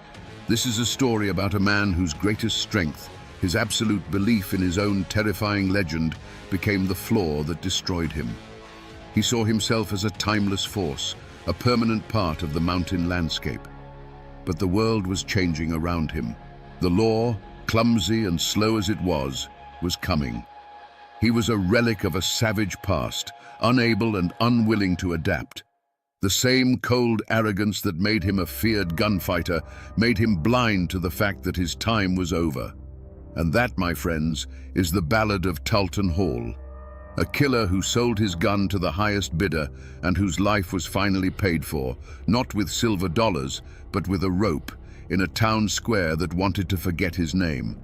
this is a story about a man whose greatest strength, his absolute belief in his own terrifying legend, became the flaw that destroyed him. He saw himself as a timeless force, a permanent part of the mountain landscape. But the world was changing around him. The law, clumsy and slow as it was coming. He was a relic of a savage past, unable and unwilling to adapt. The same cold arrogance that made him a feared gunfighter made him blind to the fact that his time was over. And that, my friends, is the ballad of Talton Hall. A killer who sold his gun to the highest bidder and whose life was finally paid for, not with silver dollars, but with a rope, in a town square that wanted to forget his name.